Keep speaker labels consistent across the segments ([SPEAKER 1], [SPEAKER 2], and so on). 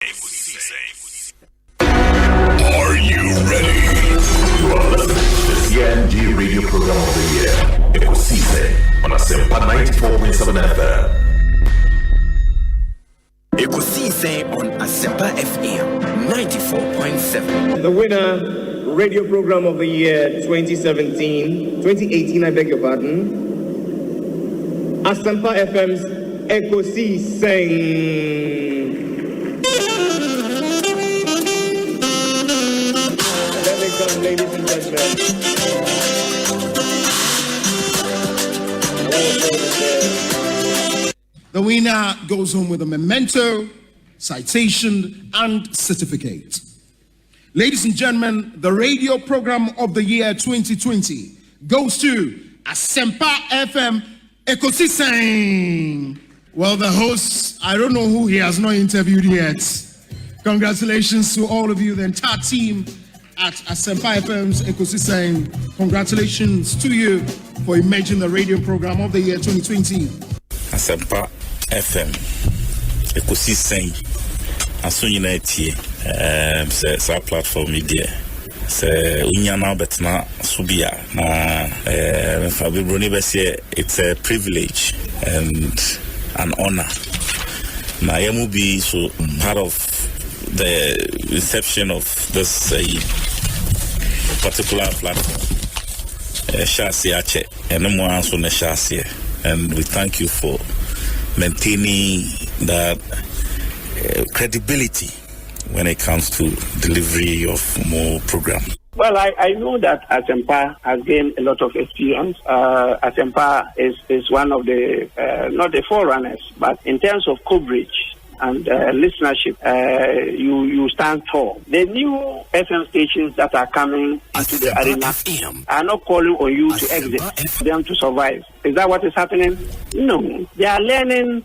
[SPEAKER 1] Are you ready? You are listening to the CNG radio program of the year, Ekosiisen on Asempa 94.7 FM.
[SPEAKER 2] Ekosiisen on Asempa FM 94.7.
[SPEAKER 3] The winner, radio program of the year 2018, I beg your pardon. Asempa FM's Ekosiisen. Let me come, ladies and gentlemen.
[SPEAKER 4] The winner goes home with a memento, citation, and certificate. Ladies and gentlemen, the radio program of the year 2020 goes to Asempa FM Ekosiisen. Well, the host, I don't know who he has not interviewed yet. Congratulations to all of you, the entire team at Asempa FM's Ekosiisen. Congratulations to you for emerging the radio program of the year 2020.
[SPEAKER 5] Asempa FM Ekosiisen Asonyina etie sa platform media se unyana betna subia na Fabi Bruni Bessie. It's a privilege and an honor. Na yemu be so part of the inception of this particular platform. Shasi ache enemo anso ne shasi, and we thank you for maintaining that credibility when it comes to delivery of more programs.
[SPEAKER 6] Well, I know that Asempa has gained a lot of experience. Asempa is one of the, not the forerunners, but in terms of coverage and listenership, you stand tall. The new FM stations that are coming into the arena are not calling on you to exit, them to survive. Is that what is happening? No. They are learning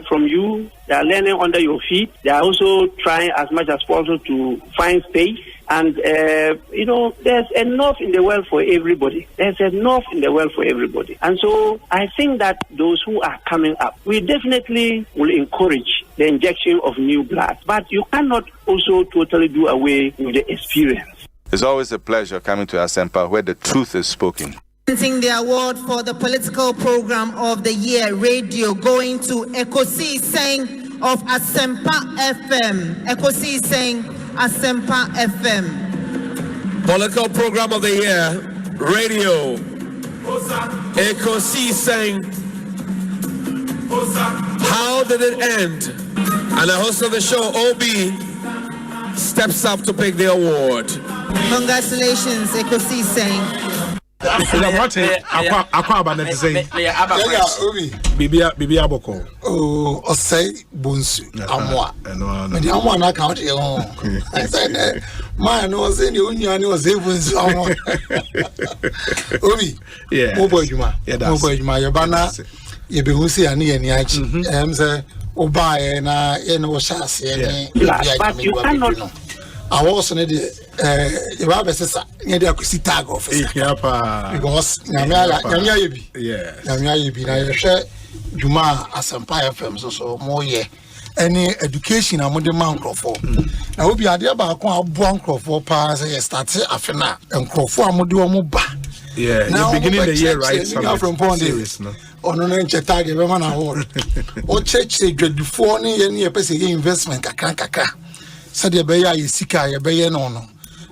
[SPEAKER 6] from you. They are learning under your feet. They are also trying as much as possible to find space. And, there's enough in the world for everybody. There's enough in the world for everybody. And so I think that those who are coming up, we definitely will encourage the injection of new blood. But you cannot also totally do away with the experience.
[SPEAKER 7] It's always a pleasure coming to Asempa where the truth is spoken.
[SPEAKER 8] The award for the political program of the year, radio, going to Ekosiisen of Asempa FM. Ekosiisen Asempa FM.
[SPEAKER 9] Political program of the year, radio, Ekosiisen. How did it end? And the host of the show, Obi, steps up to pick the award.
[SPEAKER 8] Congratulations, Ekosiisen.
[SPEAKER 10] Bibi Aboko. Oh, Osei, Bonsu, Amwa. And the Amwa account, I said, man was in the Union, was able to Obi, yeah, Mobile Juma, Mobile Juma, Yabana, Yabusi, and Yachi, Emse, Obai, and Oshas,
[SPEAKER 6] but you cannot.
[SPEAKER 10] I also need the Rabbi says, near the tag office. Because Namia Yibi, yeah, Namia Yibi, I share Juma Asempa FM, so more ye. Any education among the man for. I will be a dear about one crop for pass a started after and crop for Moduamuba. Yeah, now beginning the year, right? From Pondis. On an tag, everyone award. Or church, they dread before any investment, Kaka. Said the Baya is Sika, a Bayan.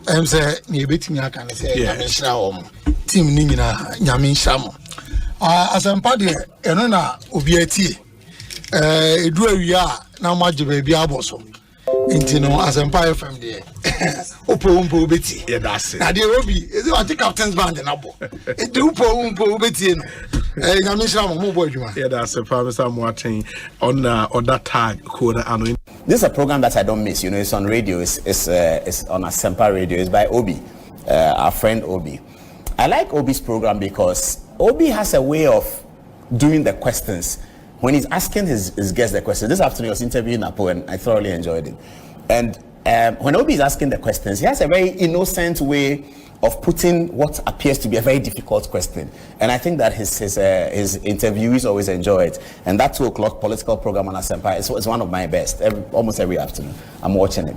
[SPEAKER 10] I'm saying, near betting, I can say, Yamin Team Nina, Yamin Shamo. As I'm party, Enona, Ubiati, do ya now much baby aboso. Intino, as Empire from there. Opo Betty. Yeah, that's it. Now, the Roby is what the captain's band and abo. It do Opo Betty. Yeah, that's a promise I'm watching on that tag.
[SPEAKER 11] This is a program that I don't miss. It's on radio. It's on Asempa Radio. It's by Obi, our friend Obi. I like Obi's program because Obi has a way of doing the questions. When he's asking his guests the question, this afternoon I was interviewing Apo and I thoroughly enjoyed it. And when Obi is asking the questions, he has a very innocent way of putting what appears to be a very difficult question. And I think that his interviewees always enjoy it. And that 2 o'clock political program on Asempa is one of my best. Almost every afternoon, I'm watching it.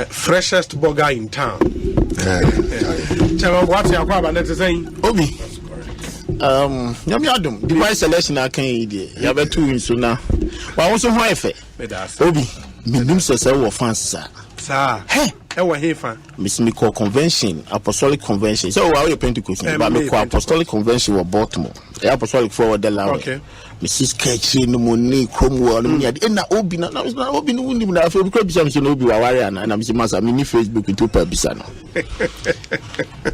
[SPEAKER 12] Freshest burger in town. What's your problem? Let's say
[SPEAKER 13] Obi. Yum device selection I can eat. You have 2 in so now. But also why Obi, minimum so fans, sir.
[SPEAKER 12] Hey, we're here for
[SPEAKER 13] Miss Miko Convention, Apostolic Convention. So, why are you Pentecost? But Miko Apostolic Convention was Baltimore. The Apostolic Forward the Law. Okay. Mrs. Ketchy, no money, Cromwell, and Obi. Now, it's not Obi. I feel because I'm Obi Wawarian and I'm Masa mini Facebook with 2 Bisano.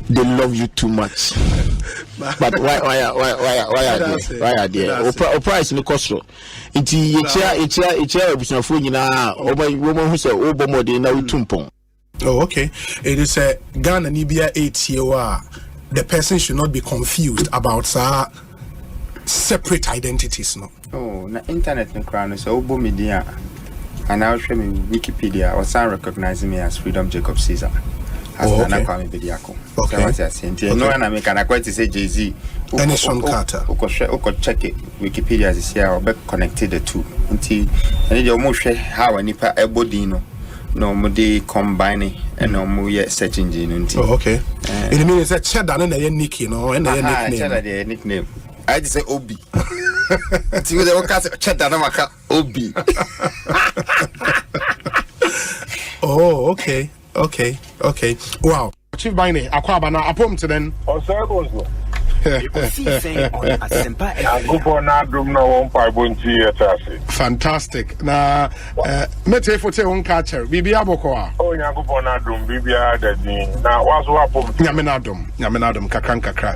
[SPEAKER 13] They love you too much. But why are they? Price in the cost. It's a phone woman who said, oh, Bomodi, now Tumpong.
[SPEAKER 12] Oh, okay. It is a Ghana Nibia 8 year. The person should not be confused about separate identities. No.
[SPEAKER 14] Oh, na internet no crown so Obo media. And I'll show me Wikipedia or some recognize me as Freedom Jacob Caesar.
[SPEAKER 12] Oh, okay.
[SPEAKER 14] Okay. No one I make an quite to say Jay-Z.
[SPEAKER 12] Anderson Carter.
[SPEAKER 14] Check it. Wikipedia is here or be connected the two. Until I need almost how a nipa ebodino. No more combining and no more search engine.
[SPEAKER 12] Oh, okay. It means that cheddar and a nickname, no, and a
[SPEAKER 14] nickname. Nickname. I just say Obi. See what they will cast cheddar namaka Obi.
[SPEAKER 12] Oh, okay. Wow. Chief Bine, Kwabena, apom to then.
[SPEAKER 15] Osei
[SPEAKER 2] Ekosiisen On Asempa
[SPEAKER 15] FM.
[SPEAKER 12] Fantastic. Na mete fote won catcher. Bibia bokoa.
[SPEAKER 15] Oh, Nyankopon adum bibia dadin. Na waso apom.
[SPEAKER 12] Nyamenadum kakra.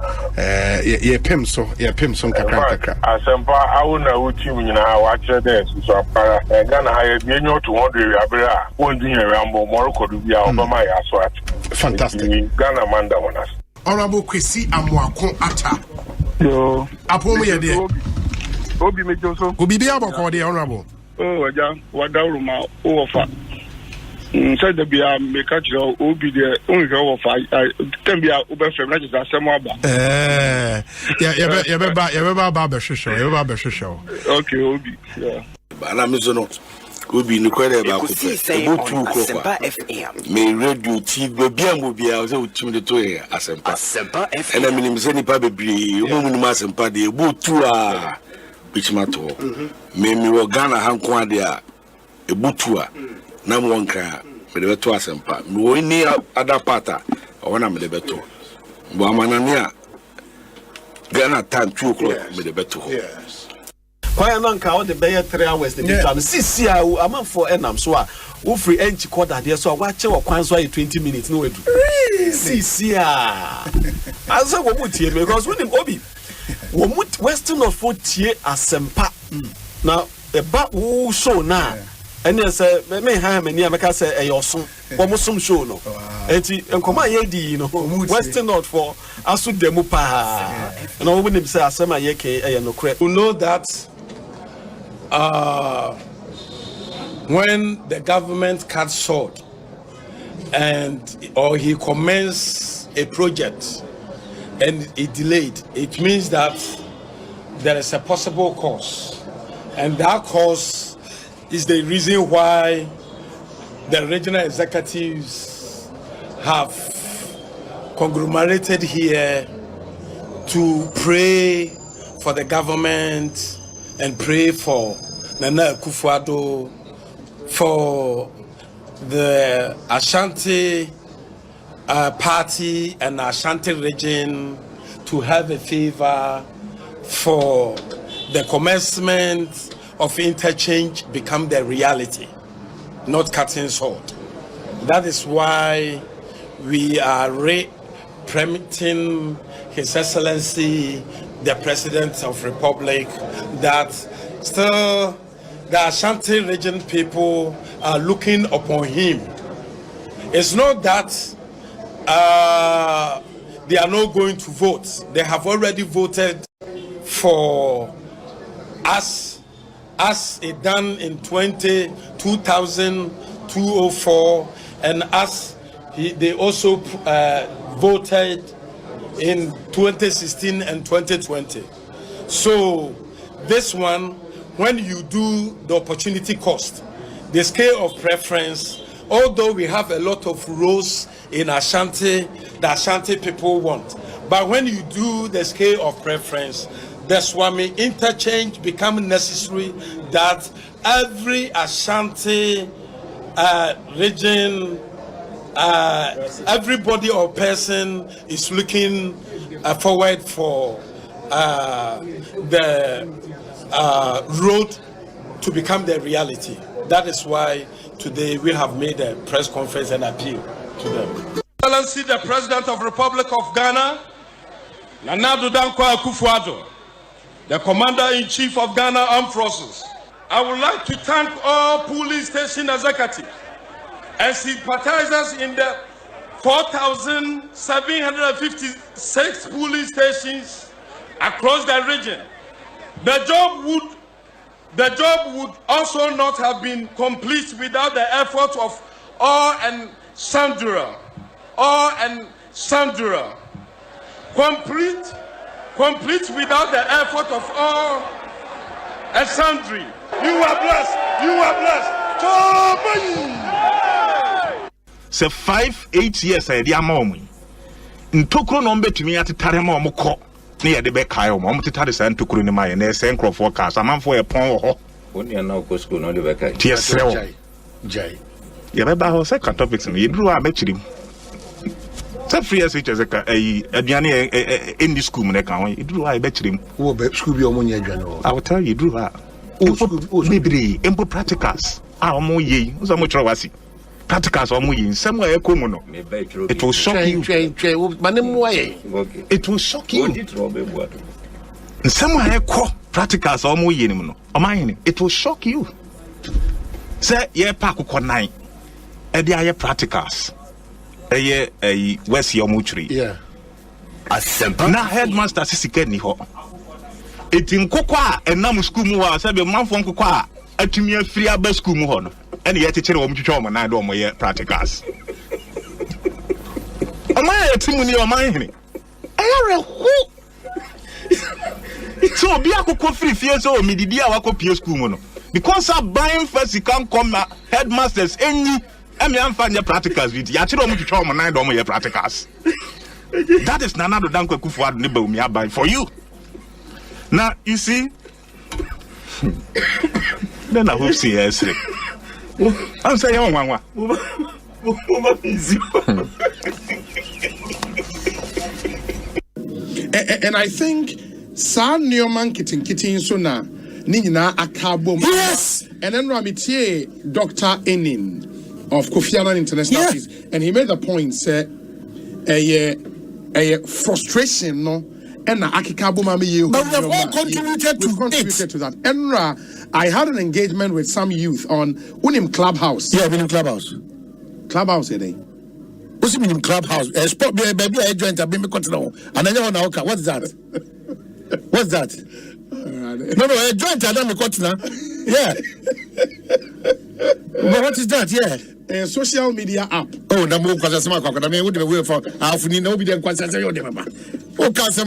[SPEAKER 12] Ye pim so kakra.
[SPEAKER 15] Asempa awuna uti nyina wa kire dey so apara. Ghana ha ye bienyo to 100 abira. Won dunye rambo moroko du bia obama ya so at.
[SPEAKER 12] Fantastic.
[SPEAKER 15] Ghana manda wonas.
[SPEAKER 12] Honorable Kwesi Amoako Ata.
[SPEAKER 15] Yo.
[SPEAKER 12] Apomu ye de.
[SPEAKER 15] Obi mejo so.
[SPEAKER 12] Obi bia boko de honorable.
[SPEAKER 15] Oh, waja wadawruma ofa. Said the bia make kire obi de onhwe ofa. Tem bia obefem na just asem aba.
[SPEAKER 12] You be hwehwe.
[SPEAKER 15] Okay, Obi. Yeah.
[SPEAKER 16] Bana mezo Obi no kwere ba ko fe obutu ko fa me radio TV bia mo bia o se utim de to Asempa FM ena minim se nipa bebre o mu numa Asempa de obutu a bichimato me wo Ghana hanko ade a ebutu a na mo nka me de beto Asempa me wo ni ada pata o na me de beto bo amanane a Ghana time 2 o'clock me de beto.
[SPEAKER 13] Kwaya nanka all the better 3 hours the time sisi a am for enam so a wo free enchi quarter there so wa che wo kwan so 20 minutes no edu sisi a aso wo mutie because when Obi wo mut western of 40 Asempa now the ba wo show na ene say me ha mani ameka say eyoso wo musom show no enti enkoma ye di no western not for aso demu pa na wo nim say asema ye ke no kre
[SPEAKER 12] you know that when the government cut short or he commenced a project and it delayed, it means that there is a possible cause, and that cause is the reason why the regional executives have conglomerated here to pray for the government and pray for Nana Akufo-Addo, for the Ashanti party and Ashanti region to have a favor for the commencement of interchange become the reality, not cutting short. That is why we are permitting His Excellency the President of the Republic that still the Ashanti region people are looking upon him. It's not that they are not going to vote. They have already voted for us as it done in 2000 204, and as they also voted in 2016 and 2020. So this one, when you do the opportunity cost, the scale of preference, although we have a lot of roles in Ashanti, the Ashanti people want, but when you do the scale of preference, the Swami interchange becomes necessary, that every Ashanti region, everybody or person is looking forward for the road to become the reality. That is why today we have made a press conference and appeal to them. Excellency, the President of the Republic of Ghana, Nana Addo Dankwa Akufo-Addo, the Commander-in-Chief of Ghana Armed Forces. I would like to thank all police station executives and sympathizers in the 4,756 police stations across the region. The job would also not have been complete without the effort of all and sundry. Complete without the effort of all and sundry. You are blessed. You are blessed.
[SPEAKER 1] So 5-8 years I dia mom. Ntokro no mbetumi atetare ma omko. Na ye de be kai omo tetare sa ntokro ni ma ye na se nkrofo ka sa manfo ye pon wo ho.
[SPEAKER 17] Oni na ko school no de be kai.
[SPEAKER 1] Tie srew. Jai. Ye be ba ho se topics no ye duru a mechirim. So free as it is a aduane in the school na kan we duru a be chirim.
[SPEAKER 10] Wo be school bi omo nya aduane.
[SPEAKER 1] I will tell you duru a. Maybe impo practicals. Omo ye. Uzo mo chro wasi. Practicals omo ye. Nsem wa ekomu no. It will shock you. It will shock you. Nsem wa ekọ practicals omo ye nim no. Omanhene. It will shock you. Say ye pa akokọ nan. E dey aye practicals. Eye west omo chiri.
[SPEAKER 10] Yeah.
[SPEAKER 1] Asempa. Na headmaster sisike ni ho. Etin kokwa enam school mu wa sabe manfo kokwa atumi afiri aba school mu ho no ene ye tekere wo mtwetwe wo na do mo ye practicals ama etimu ni o manhene ayare hu so obi akokọ free fie so o mididi a wakọ school mu no because a buying first can come headmasters enyi emi amfa nye practicals with ya kire wo mtwetwe wo na do mo ye practicals. That is Nana Addo Dankwa Akufo-Addo ne ba umi abai for you. Now, you see, then I hope see yes. I'm saying,
[SPEAKER 4] and I think San Newman kitting so na Nina Akabo. Yes, and then Ramitie Dr. Enin of Kofi Annan International, and he made the point, say, a frustration, no. And but we have all contributed to that. Enra, I had an engagement with some youth on Unim Clubhouse.
[SPEAKER 10] Yeah, Unim Clubhouse.
[SPEAKER 4] Clubhouse, eh?
[SPEAKER 10] What's the meaning Clubhouse? Sport baby, I joined a baby continent. And I know now. What's that? What's that? No, I joined a continent. Yeah. But what is that? Yeah.
[SPEAKER 4] A social media app.
[SPEAKER 10] Oh, the move because I mean, would be for half in no be the question. Oh, cancer,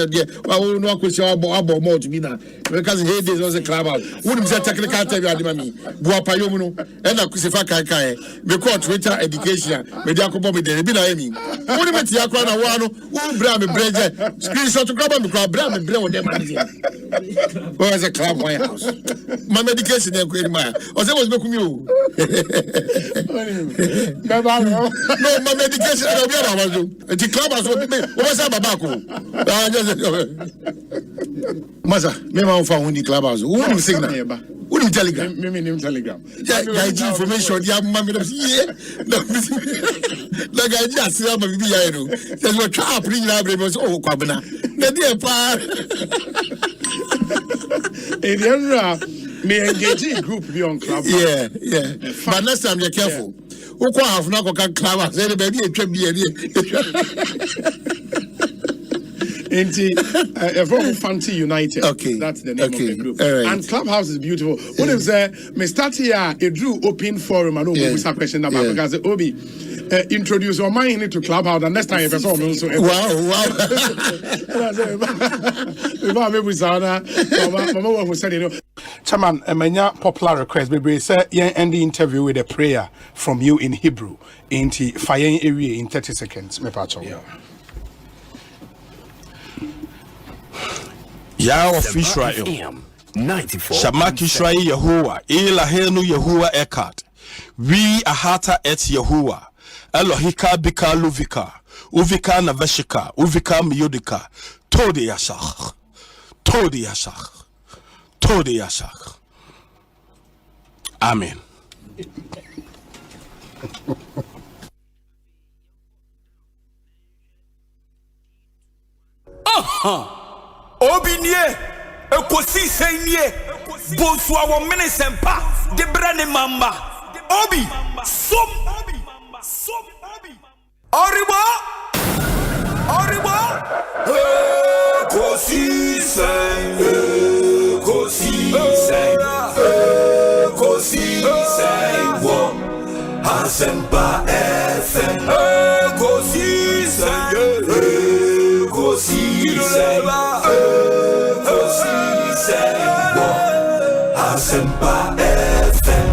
[SPEAKER 10] dear. I will not question about more to be now. Because he was a club out. Wouldn't say technical tell you, Mammy. Buapayomuno, and a Kusifaka Kai, because Twitter education, Mediacopo, the Rebina. Wouldn't you cry a one who bram a bread, screenshot to grab and bram and bread with them. Where's a club my house? My medication, they're great, my. Or there was no commute. No, my medication, I don't know. The club has what's up. Masa, me ma fa woni clubhouse. Who signal? Who telegram?
[SPEAKER 4] Me telegram.
[SPEAKER 10] Yeah, information ya ma me yeah. Na ga ji asira ma bibi ya no. Say what trap ni na bre so oh Kwabena. Na dey pa.
[SPEAKER 4] E dey me engage group be on club.
[SPEAKER 10] Yeah. But next time be careful. Who ko have na ko kan club say the baby e twa bi e
[SPEAKER 4] From Fancy United. Okay. That's the name of the group. Right. And Clubhouse is beautiful. What if me start here a Drew open forum and with a question about because Obi introduce Omanhene to Clubhouse and next time if I saw me so Chairman, many popular request. Maybe say end the interview with a prayer from you in Hebrew in the fire area in 30 seconds. Me pacho.
[SPEAKER 18] Yah of Israel, Shamak Israel Yahuwah, Elahenu Yahuwah Ekat, we Ahata et Yahuwah, Elohika Bika Luvika, Uvika Naveshika, Uvika Miodika, Todi Yashach, Todi Yashach, Todi Yashach. Amen.
[SPEAKER 19] Obinye, Ekosiisen nie, Bonsu our Manifesto, the brand mamba. Obi, some, Oriba, Ekosiisen, Asempa FM, Ekosiisen, Asempa FM.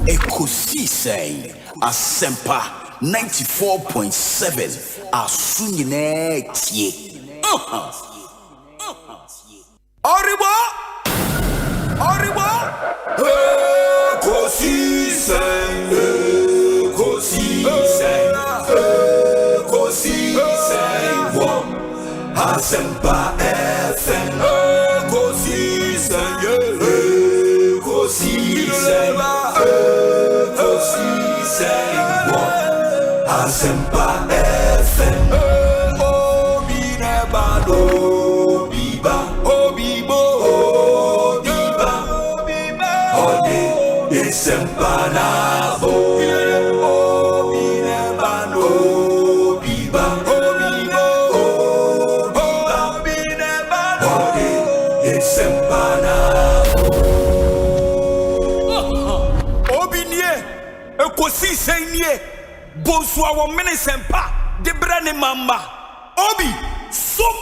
[SPEAKER 19] Ekosiisen Asempa 94.7 Asunyine tie. Oriba Ekosiisen Asempa FM, Ekosiisen, Asempa FM. Obi nebado, biba, obibo, obiba, ode Asempa nabo. Obi nebado, biba, Ekosiisen nie, Bonsu our Manifesto, the brand mamba. Obi, some.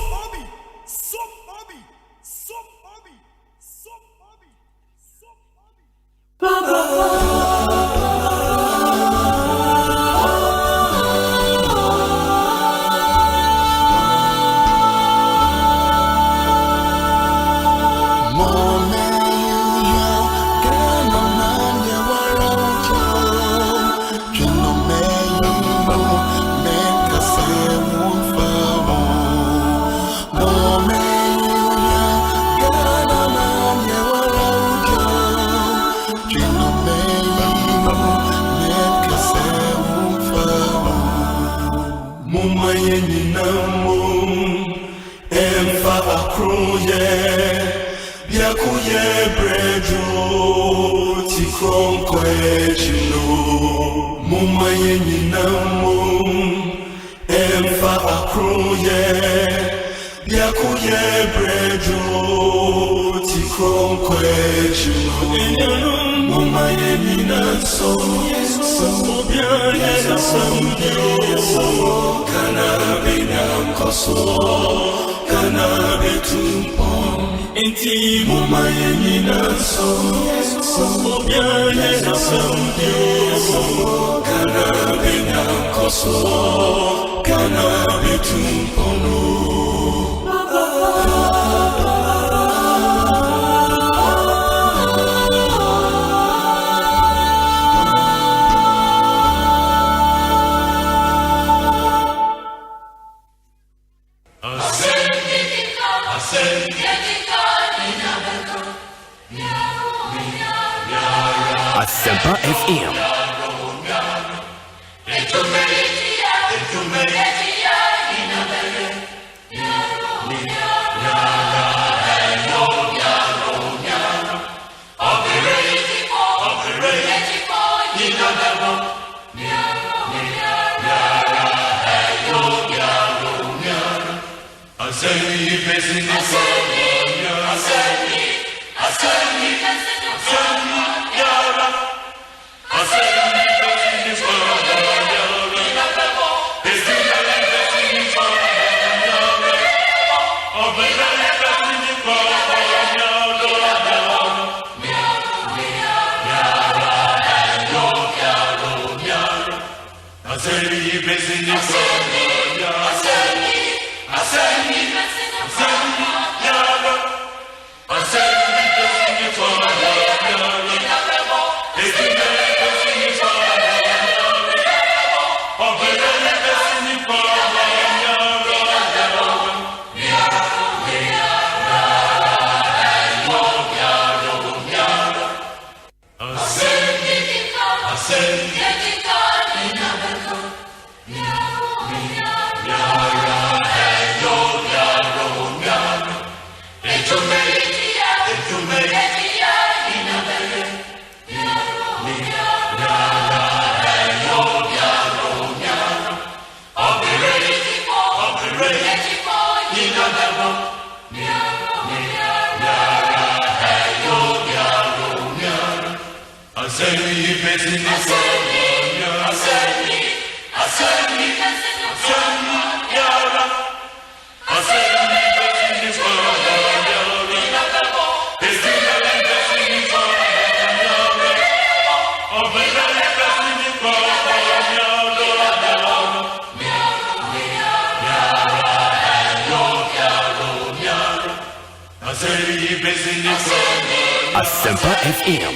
[SPEAKER 2] Asempa FM. Asempa FM.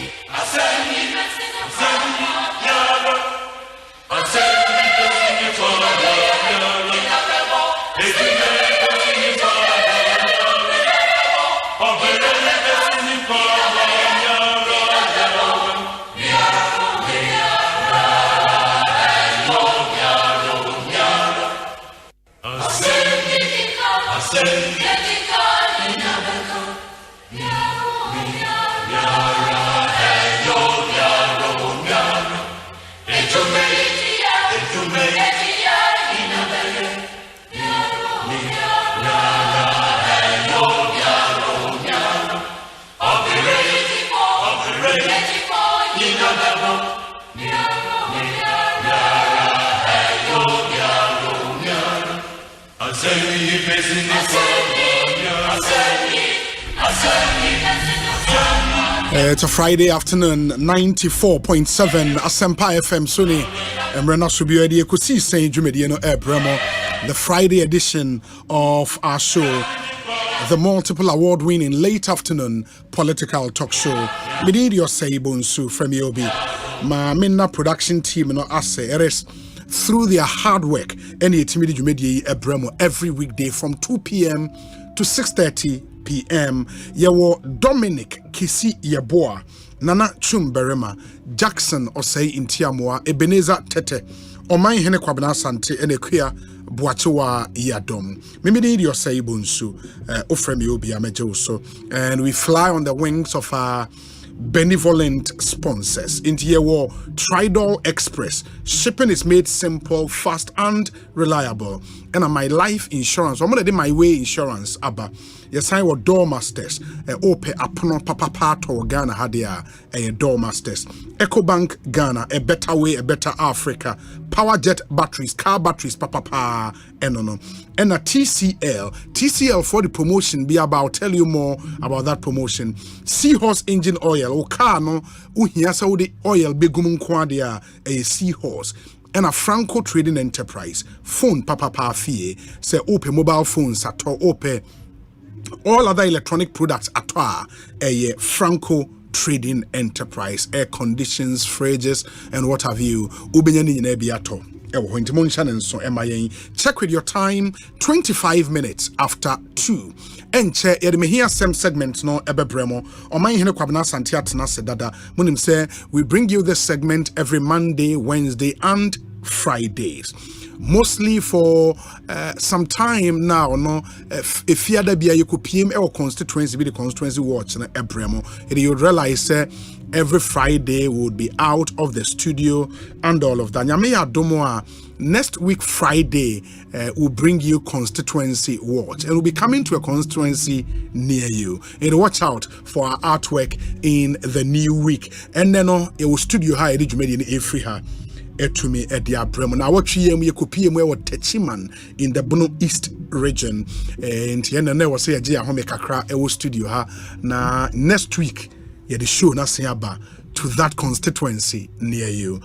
[SPEAKER 4] It's a Friday afternoon, 94.7 Asempa FM Sony. Emrena Subiedi Ekosiisen Jumedieno Ebremo, the Friday edition of our show, the multiple award-winning late afternoon political talk show. Medidi Osei Bonsu from Yobi. Ma minna production team no ase eres through their hard work. Any timidi Jumedi Ebremo every weekday from 2 p.m. to 6:30 p.m. Yawo Dominic Kisi Yeboa, Nana Chumberema, Jackson Osei Intiamwa, Ebenezer Tete, Omanhene Kwabena Asante, Enekuya Buachewa Yadom. Mimidi Osei Bonsu, Ofremi Obi Amejoso, and we fly on the wings of our benevolent sponsors. Into Yawo Tridol Express. Shipping is made simple, fast, and reliable. And my life insurance, I'm gonna do my way insurance, Abba. Yes, I was door masters. Ope apono papa pato Ghana hadia a door masters. EcoBank Ghana, a better way, a better Africa. Power jet batteries, car batteries, papa no. And a TCL for the promotion. Be about tell you more about that promotion. Seahorse engine oil, o car no, uhia Saudi oil begumun kwadia a seahorse. And a Franco Trading Enterprise. Phone papa fee. Say ope mobile phones at ope. All other electronic products at a Franco Trading Enterprise, air conditions, fridges, and what have you. Check with your time, 25 minutes after 2. And check here some segments no ebebremo. Omanhene Kwabena Asante atena sedada. Munim say we bring you this segment every Monday, Wednesday, and Fridays. Mostly for some time now, no. If you had you could PM or constituency, be the constituency watch na ebremo. You realize every Friday we would be out of the studio and all of that. Nyame adomo next week Friday we'll bring you constituency watch, and we'll be coming to a constituency near you. And watch out for our artwork in the new week. And then it will studio high in every etumi ediabrem. Now what we copy we Techiman in the Bono East region, and yena was say a home kakra e studio ha na next week the show na siaba to that constituency near you.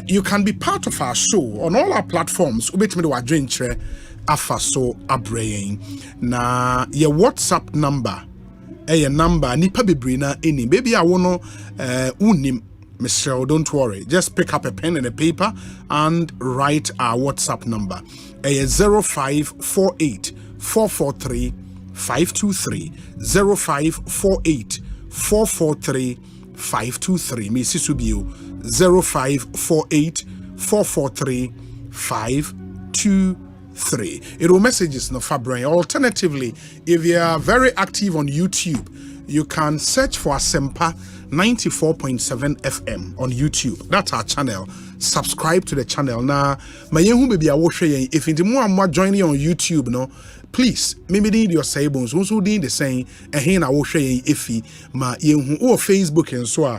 [SPEAKER 4] You can be part of our show on all our platforms. Ubetimi wa dwenche afa so abraying na your WhatsApp number your number nipa bebre na eni baby I wono unim Michelle, don't worry. Just pick up a pen and a paper and write our WhatsApp number. 0548 443 523. 0548 443 523. Mrs. Subio 0548 443 523. It will messages no Fabrain. Alternatively, if you are very active on YouTube, you can search for Asempa 94.7 FM on YouTube. That's our channel. Subscribe to the channel. Now, my young baby, I will show you. If you more joining on YouTube, no, please, maybe need your sabons. Also, need the same. And here I will show you if you my young or Facebook and so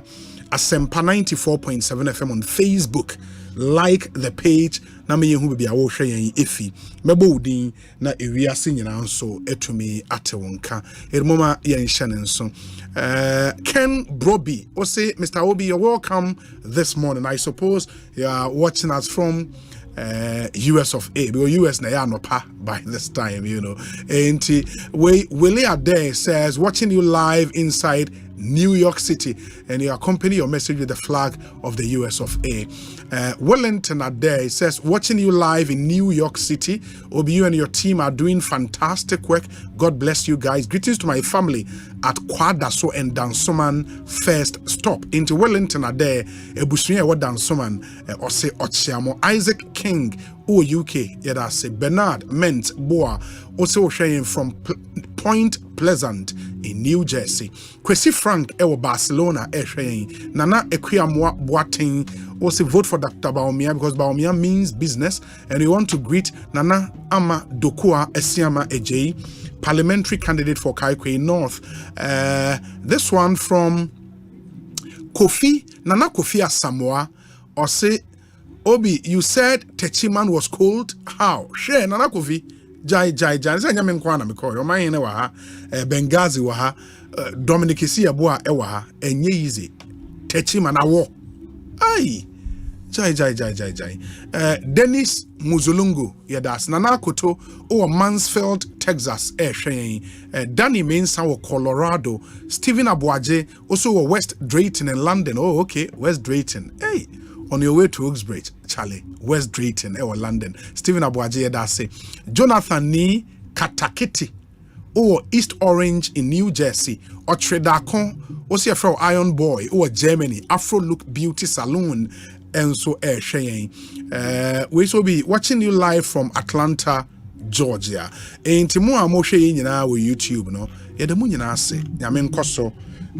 [SPEAKER 4] Asempa 94.7 FM on Facebook. Like the page. Na me yehu bia wo hwe yen efi mebo udin na ewiase nyina so etumi atewonka edmoma yen hye nso Ken Broby o say Mr. Obi, you're welcome this morning. I suppose you are watching us from US of A, because US na ya nopa by this time, you know. And Willie Ade says watching you live inside New York City, and you accompany your message with the flag of the US of A. Wellington Ade says watching you live in New York City. Obi, you and your team are doing fantastic work. God bless you guys. Greetings to my family at Kwadaso and Dansoman first stop into Wellington Ade. Ebusuye wa Dansoman Osei Ochiamo Isaac King UK. Yada say Bernard Ment Boa also sharing from Point Pleasant in New Jersey. Kwesi Frank ewo Barcelona sharing Nana Ekwiyamwa Boateng also vote for Dr. Baumia because Baumia means business, and we want to greet Nana Ama Dokua Esiama Ejei, parliamentary candidate for Kaikwe North. This one from Kofi, Nana Kofi Asamoah, or say, Obi, you said Techiman was cold. How? Share Nana Kofi. Jai. Say Nyamin Kwana Miko, Omanhene waha, Benghazi waha, Dominic Isiabua ewaha, enye easy. Techiman awo. Aye. Jai. Dennis Muzulungu, yadas Nana Koto, or Mansfield, Texas, sharing. Danny Mensa, Colorado. Stephen Abuaje, also West Drayton in London. Oh, okay, West Drayton. Hey, on your way to Uxbridge, Charlie, West Drayton, or London. Stephen Abuaje, yadase. Jonathan Ni Katakiti, or East Orange in New Jersey. Or Tredakon, also from Iron Boy, or Germany, Afro Look Beauty Salon. And so sharing. We shall be watching you live from Atlanta, Georgia. And Timua Moshe in our YouTube, no? Edemunya say, Yamen Koso,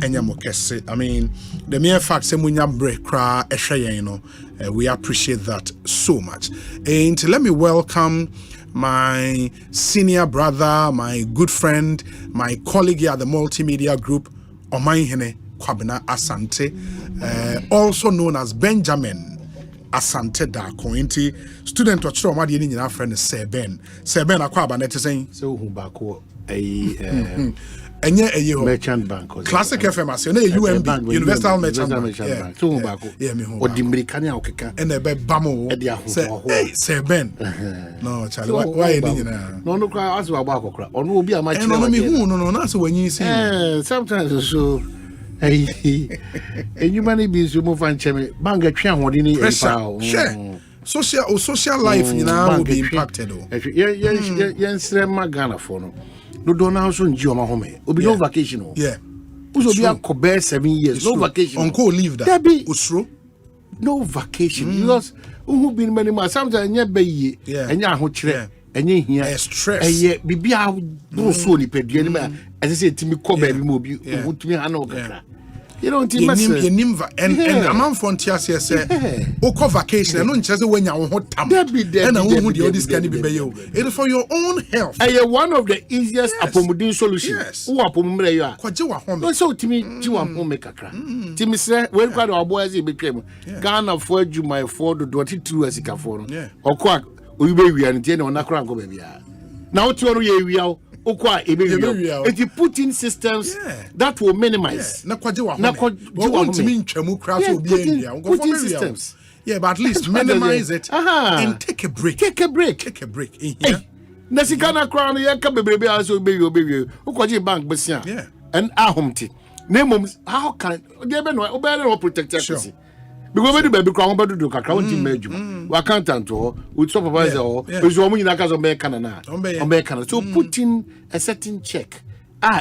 [SPEAKER 4] and Yamokese. I mean, the mere fact, Semunya break cry, we appreciate that so much. And let me welcome my senior brother, my good friend, my colleague here at the multimedia group, Omanhene Kwabena Asante, also known as Benjamin Asante Dako. Inti student of Chiro Madi ni friend Seben Akwaba net saying
[SPEAKER 13] so who bako
[SPEAKER 4] enye
[SPEAKER 13] merchant bank
[SPEAKER 4] classic FM as UMB Universal Merchant Bank
[SPEAKER 13] so who bako o dimrikani okeka
[SPEAKER 4] ene be bamo Seben no Charlie why ni
[SPEAKER 13] no kwa aso abako kra ono obi amachi
[SPEAKER 4] no me hu no na so wanyi say
[SPEAKER 13] sometimes so and you money be so move and cheme bang atwe ahode ni
[SPEAKER 4] social life will be impacted
[SPEAKER 13] yen Ghana for no do na so nji o ma home obi no vacation o uso be akobe 7 years no vacation
[SPEAKER 4] uncle leave that usro
[SPEAKER 13] no vacation because who been many more sometimes nya be yi enya ho kire ɛnyɛ hia
[SPEAKER 4] stress
[SPEAKER 13] ɛyɛ bibia broso ni pedua ni ma ɛsɛ sɛ timi kɔ baabi mo bi wotumi ha na okaka you know nti mas
[SPEAKER 4] and amount for ntia say okɔ vacation no nkyerɛ sɛ wanya wo ho tam and wo hu the all this can be you it is for your own health
[SPEAKER 13] ɛyɛ one of the easiest apomudin solutions wo apomumre yo a
[SPEAKER 4] kwaje wa home
[SPEAKER 13] no so timi ji wa home kakra timi sɛ we kwa de obo ase betwam Ghana for adwuma for do 22 asikafo no ɔkɔ oyibe wia no tie na ona kora nkɔ baabi a na wo tuo no ye wia okwa ebe it put in systems that will minimize
[SPEAKER 4] na kwaje wa ntimi ntwamu kra so obi endia
[SPEAKER 13] put systems
[SPEAKER 4] but at least minimize it and take a break in here
[SPEAKER 13] na sika na kra no ye ka bebrebe aso obewi okwaje bank besia and ahomti na mom how can dey be no obe protect us because we do baby kra won do kakra won tin majuma we accountant or we supervisor or we so nyina ka so be kana na be kana so put in a certain check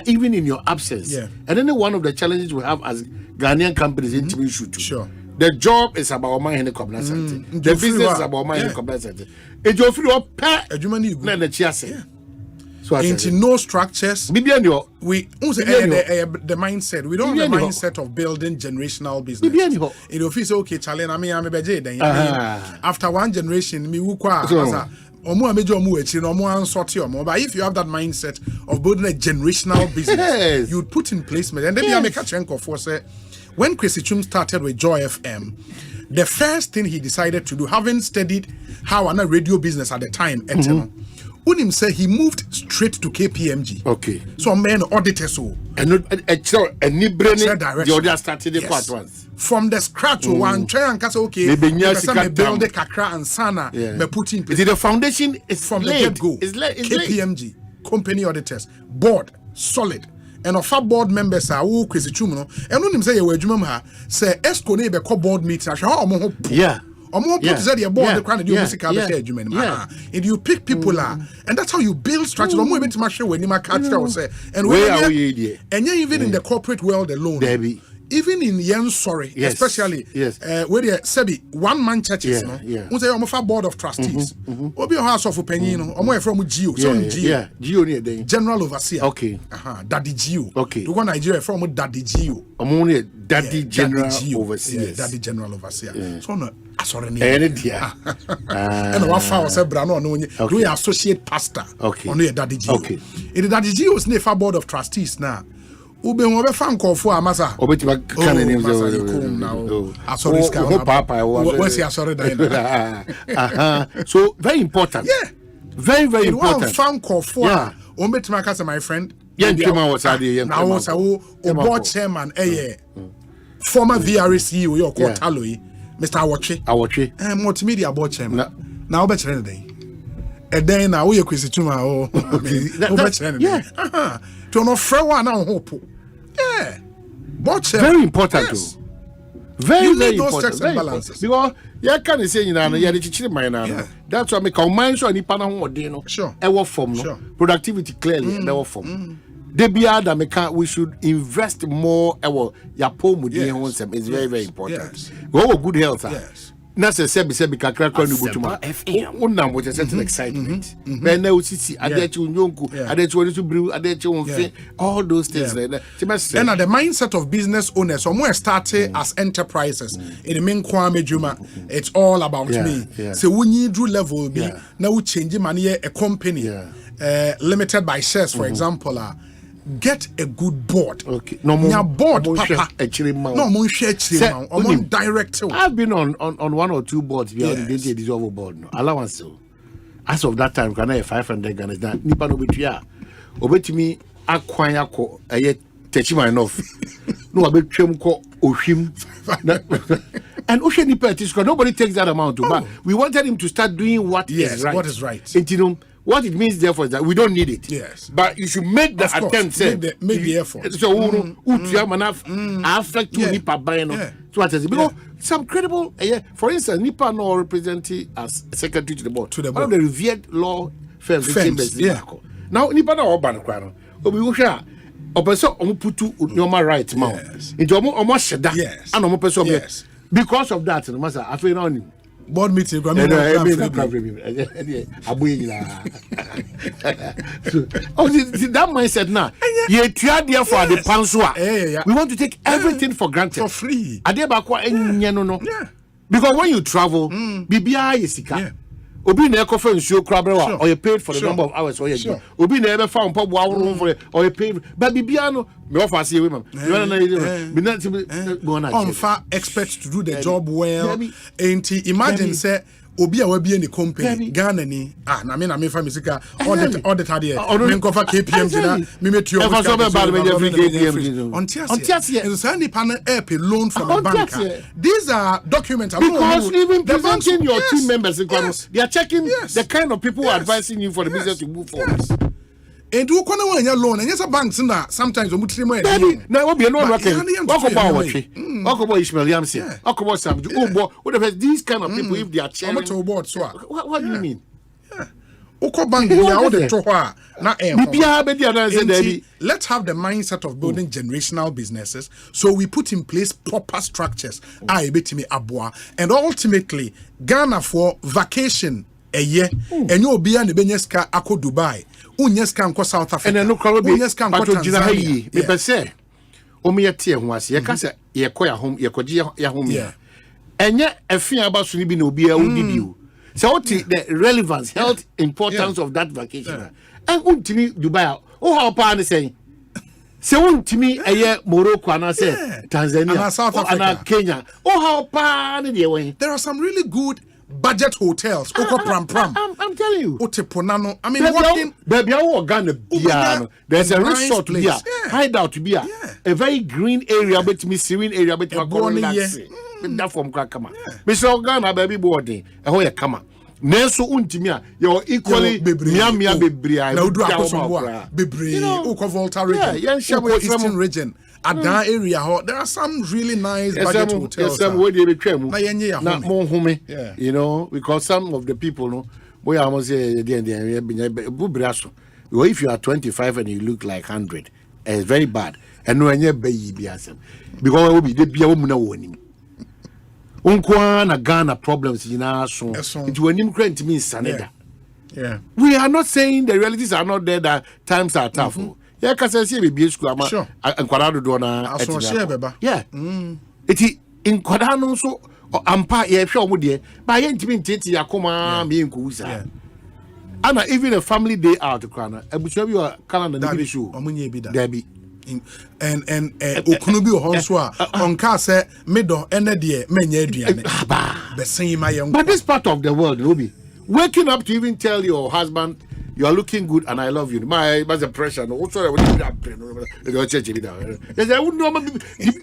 [SPEAKER 13] even in your absence and then one of the challenges we have as Ghanaian companies in TV shoot the job is about Omanhene Asante the business is about Omanhene Asante e jo free up adwuma ni gu na na chi ase
[SPEAKER 4] so into no structures
[SPEAKER 13] we
[SPEAKER 4] the mindset we don't have the mindset of building generational business in the office okay challenge I mean beje then after one generation me wu kwa omo amejo omo echi no omo ansort omo but if you have that mindset of building a generational business you put in placement and then you make a chenko for say when Chris Chum started with Joy FM the first thing he decided to do having studied how a radio business at the time Unim said he moved straight to KPMG.
[SPEAKER 13] Okay.
[SPEAKER 4] So man auditor so.
[SPEAKER 13] And ni brain the other started the at once.
[SPEAKER 4] From the scratch one try and cast okay. Me build the kakra and sana me put in place.
[SPEAKER 13] The foundation is
[SPEAKER 4] from
[SPEAKER 13] laid.
[SPEAKER 4] The get-go. KPMG company auditors board solid. And of our board members are who Kwesi Chum no. And unim say you adwuma ha say esco na be call board meeting how omo ho.
[SPEAKER 13] Yeah.
[SPEAKER 4] And you pick people and that's how you build structure. And even in the corporate world alone, even in Yen Sorry, especially where the Sebi 1-man churches, no, say I'm board of trustees. Obi house of opinion, I'm from Geo, General Overseer.
[SPEAKER 13] Okay,
[SPEAKER 4] Daddy Geo.
[SPEAKER 13] Okay,
[SPEAKER 4] to go Nigeria from Daddy Geo.
[SPEAKER 13] I'm only Daddy General Overseer.
[SPEAKER 4] Daddy General Overseer. So no. Sorry, and what foul said Brano no we associate pastor on your Daddy G. Okay. In the Daddy G was never board of trustees now. Ube mo fan call for Amasa.
[SPEAKER 13] Obetima can name
[SPEAKER 4] now. Sorry,
[SPEAKER 13] Papa.
[SPEAKER 4] What's your sorry?
[SPEAKER 13] So very important.
[SPEAKER 4] Yeah.
[SPEAKER 13] Very important.
[SPEAKER 4] One fan call for Obetima Casa, my friend.
[SPEAKER 13] Yeah, was
[SPEAKER 4] now was a board chairman, former VRS CEO, your called Taloi. Mr.
[SPEAKER 13] Awatwe.
[SPEAKER 4] Multimedia board chairman. Now better than day. And then now we are Kwesi Chuma. To no friend one now hope. Yeah. Board chairman.
[SPEAKER 13] Very important too. Very
[SPEAKER 4] you
[SPEAKER 13] very
[SPEAKER 4] need those
[SPEAKER 13] important.
[SPEAKER 4] checks and balances.
[SPEAKER 13] Because you can't say you know you are the chichiri man. That's why me can mind so any pana ho de no.
[SPEAKER 4] Sure.
[SPEAKER 13] Ewo form no. Productivity clearly ewo form. We should invest more. It's very, very important. We have good health. That's a sebi kakra kwani butuma. Unam with a certain excitement. But now see adechu nyonku, adechu wanisu brew, adechu unfe, all those things like that.
[SPEAKER 4] And the mindset of business owners, so more started as enterprises. In the main Kwame Juma, it's all about me. So we need to level be now change money a company limited by shares, for example. Get a good board.
[SPEAKER 13] Okay.
[SPEAKER 4] No more board, papa.
[SPEAKER 13] No
[SPEAKER 4] more director.
[SPEAKER 13] I've been on one or two boards. We are on the dissolve board. No allowance. So as of that time, can I have 500 Ghana? That nipa no betia. Obetimi acquire ko aye techima enough. No abetwem ko ohwim. And Osei nipa tisko nobody takes that amount. But we wanted him to start doing what is right.
[SPEAKER 4] What is right.
[SPEAKER 13] What it means, therefore, is that we don't need it.
[SPEAKER 4] Yes.
[SPEAKER 13] But you should make the attempt.
[SPEAKER 4] Make the effort.
[SPEAKER 13] So, Nipa so what is it? Because some credible, for instance, Nipa no representing as secretary to the board. One of the revered law firms. Now, Nipa no urban crowd. But we will share. Opeso omuputu nyoma right mount. Into almost sheda.
[SPEAKER 4] Yes.
[SPEAKER 13] And omo person. Because of that, I feel on him.
[SPEAKER 4] board meeting.
[SPEAKER 20] Oh, that mindset now. You try there for the pansua. We want to take everything for granted
[SPEAKER 4] for free.
[SPEAKER 20] Because when you travel, BBI is sika. Obi na ekofa nsuo krabrewa or you paid for the number of hours or you obi na ebe fa mpo bua woro for or you paid but bibia no me offer say we mam
[SPEAKER 4] on fa experts to do the job well and imagine say obi a wabi any company Ghana ni na me fa misika audit here me nkofa KPM jina me metu on tiasie so say ni panel help a loan from a bank. These are documents
[SPEAKER 20] because even presenting your team members they are checking the kind of people who are advising you for the business to move forward.
[SPEAKER 4] And who can want your loan? And yes, a bank sometimes we must
[SPEAKER 20] now will be no working. Walk about Ishmael Yamsi. Walk about some whatever these kind of people if they are chairing. What do you mean?
[SPEAKER 4] Let's have the mindset of building generational businesses, so we put in place proper structures. And ultimately, Ghana for vacation a year, and you'll be an Benyeska Ako Dubai. Unyeskan ko South Africa.
[SPEAKER 20] And no crowd be
[SPEAKER 4] Unyeskan ko Tanzania.
[SPEAKER 20] Me pese omo tie ho ase. Ye ka se ye ko ya home, ye ko ya home. Enye afia aba so ni bi na obi a udidi o. So what the relevance, health importance of that vacation. And untimi Dubai. O how pa na say. Se untimi eye Morocco ana say Tanzania
[SPEAKER 4] and South Africa
[SPEAKER 20] and Kenya. O how pa na dey wen.
[SPEAKER 4] There are some really good budget hotels.
[SPEAKER 20] I'm telling you.
[SPEAKER 4] I mean, walking.
[SPEAKER 20] Baby, there's a resort to be a hideout to be a very green area, but me serene area, but my that from Krakama. Mr. Ghana, baby boarding, a whole come. Nelso untimia, you're equally Miamia Bibria,
[SPEAKER 4] no Dracosomwa, Bibri, Uko Volta region, Eastern region. At that area, there are some really nice budget hotels.
[SPEAKER 20] You know, because some of the people, no, we almost say, if you are 25 and you look like 100, it's very bad. And no, any baby, because will be the woman. Unkwana Ghana problems in our song. It will immigrant to me, Saneda.
[SPEAKER 4] Yeah,
[SPEAKER 20] we are not saying the realities are not there, that times are tough. Yeah, because I see BBS school, and Quadrado Dona. Yeah, it's in Quadrano so Ampa, yeah, sure, would ye, by intimate Yakoma, me in Kusa. And even a family day out to Krana, I will show you a calendar issue. Debbie.
[SPEAKER 4] And Okunubi Honswa on Kase, Medo, and a dear, many the same my young.
[SPEAKER 20] But this part of the world, Ruby, waking up to even tell your husband, you are looking good and I love you. My pressure. Also, I would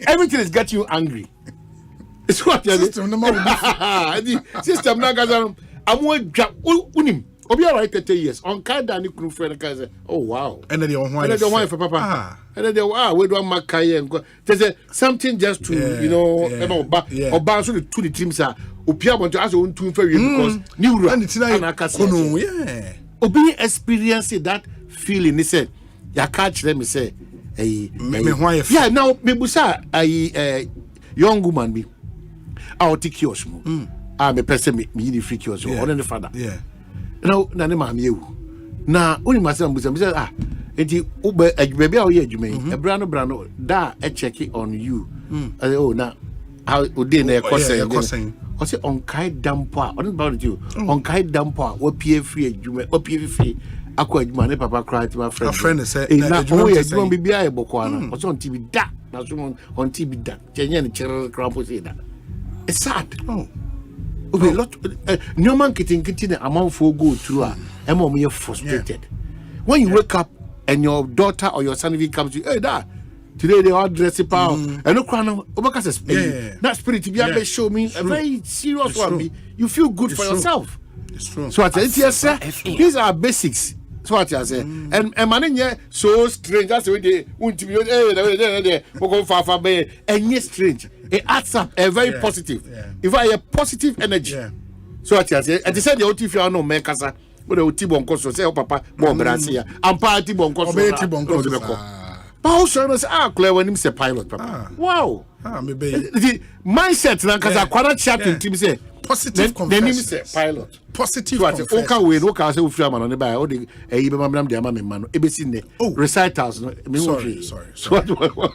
[SPEAKER 20] everything is getting you angry. It's what system. System. I'm unim. Obi all right 30 years. On Kada ni kunu friend say, oh wow.
[SPEAKER 4] And then your
[SPEAKER 20] wife for papa. And then we do Makaye and go. There's something just to oba so to the teams are. Opia want to ask on to because new and Obi experience that feeling. He said, "Ya catch them." He say, yeah. Now me busa young woman be. I'll take yours mo. Me person me need free yours. Or the father.
[SPEAKER 4] Yeah.
[SPEAKER 20] Now na ne maame ewu. Na only myself busa. Me say enti baby how you adwuma. Brano da check on you. Oh na how odi na ekosen. I say on kai dampo on about you on kai dampo what pay free adwuma what pay free akwa adwuma ne papa cry to my friend.
[SPEAKER 4] A friend say
[SPEAKER 20] na adwuma bibia e boko ana o so on TV da na so on TV da chenye ne chere crampo say that it's sad. Okay, lot no man kitin na amanfo go through a mom you frustrated when you wake up and your daughter or your son even comes to you, hey dad, today they all dress it power and no crown over spirit. That spirit to be able to show me a very serious one. You feel good for yourself.
[SPEAKER 4] It's true.
[SPEAKER 20] So I tell you, these are basics. So what I say, and man so strange. That's the way they want to be. Go far and yes, strange. It adds up a very positive. If I have positive energy. So what I say, and they said the OT if you are no man casa. But the OT bonko say, oh papa, more brancia. And party bonko. But also say, Claire when him say pilot, papa. Wow.
[SPEAKER 4] Maybe
[SPEAKER 20] the mindset na because I chat in team say
[SPEAKER 4] positive confessions.
[SPEAKER 20] Then pilot.
[SPEAKER 4] Positive
[SPEAKER 20] confessions.
[SPEAKER 4] confessions.
[SPEAKER 20] Okay, we okay say we free man on the buy. O de e be mam de ama me man. E be sin
[SPEAKER 4] Oh,
[SPEAKER 20] recitals no.
[SPEAKER 4] Sorry.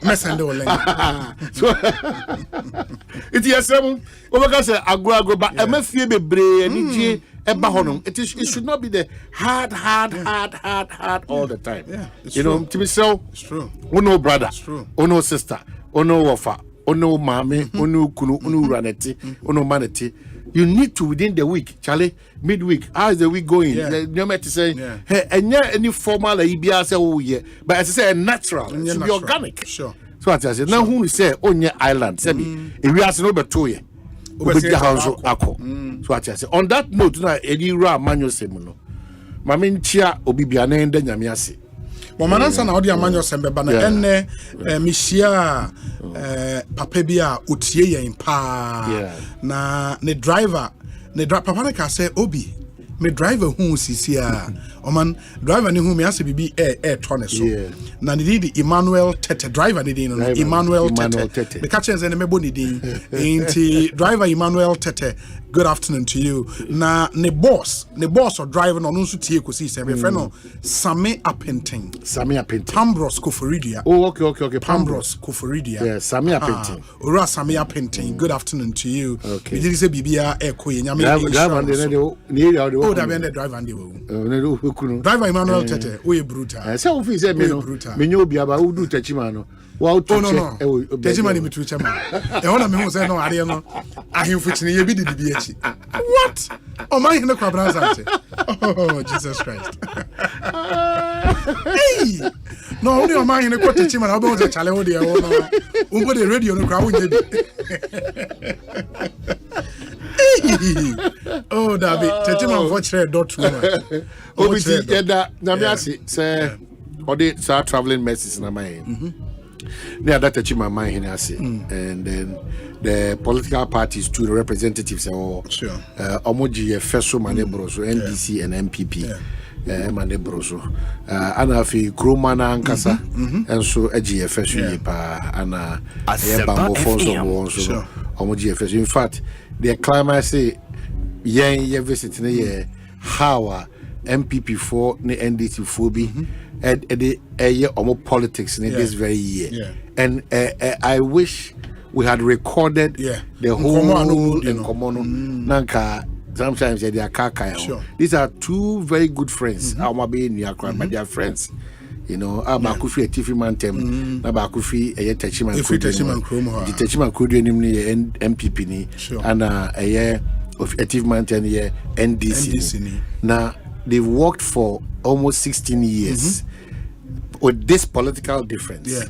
[SPEAKER 4] Mesende ole.
[SPEAKER 20] So it is some we say agro but e ma fie bebre ani je eba honom. It should not be the hard all the time.
[SPEAKER 4] Yeah,
[SPEAKER 20] you know, to be so.
[SPEAKER 4] It's true.
[SPEAKER 20] Ono brother.
[SPEAKER 4] It's true.
[SPEAKER 20] Ono sister. Ono wafa. Ono mame. Ono kunu. Ono raneti. Ono maneti. You need to within the week, Charlie, midweek. How is the week going? You know what to say? Hey, and yeah, any formal IBS oh yeah, but as I say, natural. It should be organic.
[SPEAKER 4] Sure.
[SPEAKER 20] So what I say now, who say on your island? Say me, if we ask no but 2 years. So what I say on that note, now any ra manual semuno. Mamin chia obibiane ende nyamiasi.
[SPEAKER 4] Wamanansa na odi amanyo sembeba na enne mishia papa bi a otie yen pa na ne driver papa na ka say obi me driver hu sisi a oman driver ne hu me ase bibi tone so na ne di Emmanuel Tete driver ne din no Emmanuel Tete the catch say ne mebo ne din enti driver Emmanuel Tete, good afternoon to you. Na ne boss or driver no nso tie kosi say me friend no Sami Apenten Pambros Koforidia.
[SPEAKER 20] Oh okay
[SPEAKER 4] Pambros Koforidia.
[SPEAKER 20] Yeah, Sami Apenten.
[SPEAKER 4] Ora Sami Apenten, good afternoon to you.
[SPEAKER 20] Okay.
[SPEAKER 4] Me did say bibia ekoye nyame
[SPEAKER 20] driver
[SPEAKER 4] the driver and the driver Emmanuel Tete, we brutal.
[SPEAKER 20] Say we say me no me nyo bia ba udu tachima no. Wow,
[SPEAKER 4] no. Tejima ni mitu chama. E ona me hu say no ade no. Ahemfu chine ye bi didi echi. What? Omanhene Kwabena Asante. Oh, Jesus Christ. Hey. No, only Omanhene ko Tejima na obo say chale ho de e wo no. Umbo de radio no kra wo nye bi. Oh, David, Tejima unfortunate .2.
[SPEAKER 20] Obiti yeda na me ase say Audit start traveling messages na my near that Tejima Omanhene ase, and then the political parties to the representatives or Omoji Feso Manebroso NDC and MPP Manebroso Anafi Kromana Ankasa and so AGFS pa ana Bambo Fonso Omoji FS. In fact, the climate say ye visit ne how MPP for ne NDC for be and the year omo politics in this very year. And I wish we had recorded the whole in common nanka. Sometimes they are kaka. These are two very good friends. But they are friends. You know, Abakufi a Tiffy Mantem, Abakufi a Techiman Krudian, the Techiman Krudian MPP, and a year of achievement and year NDC. Now they've worked for almost 16 years with this political difference.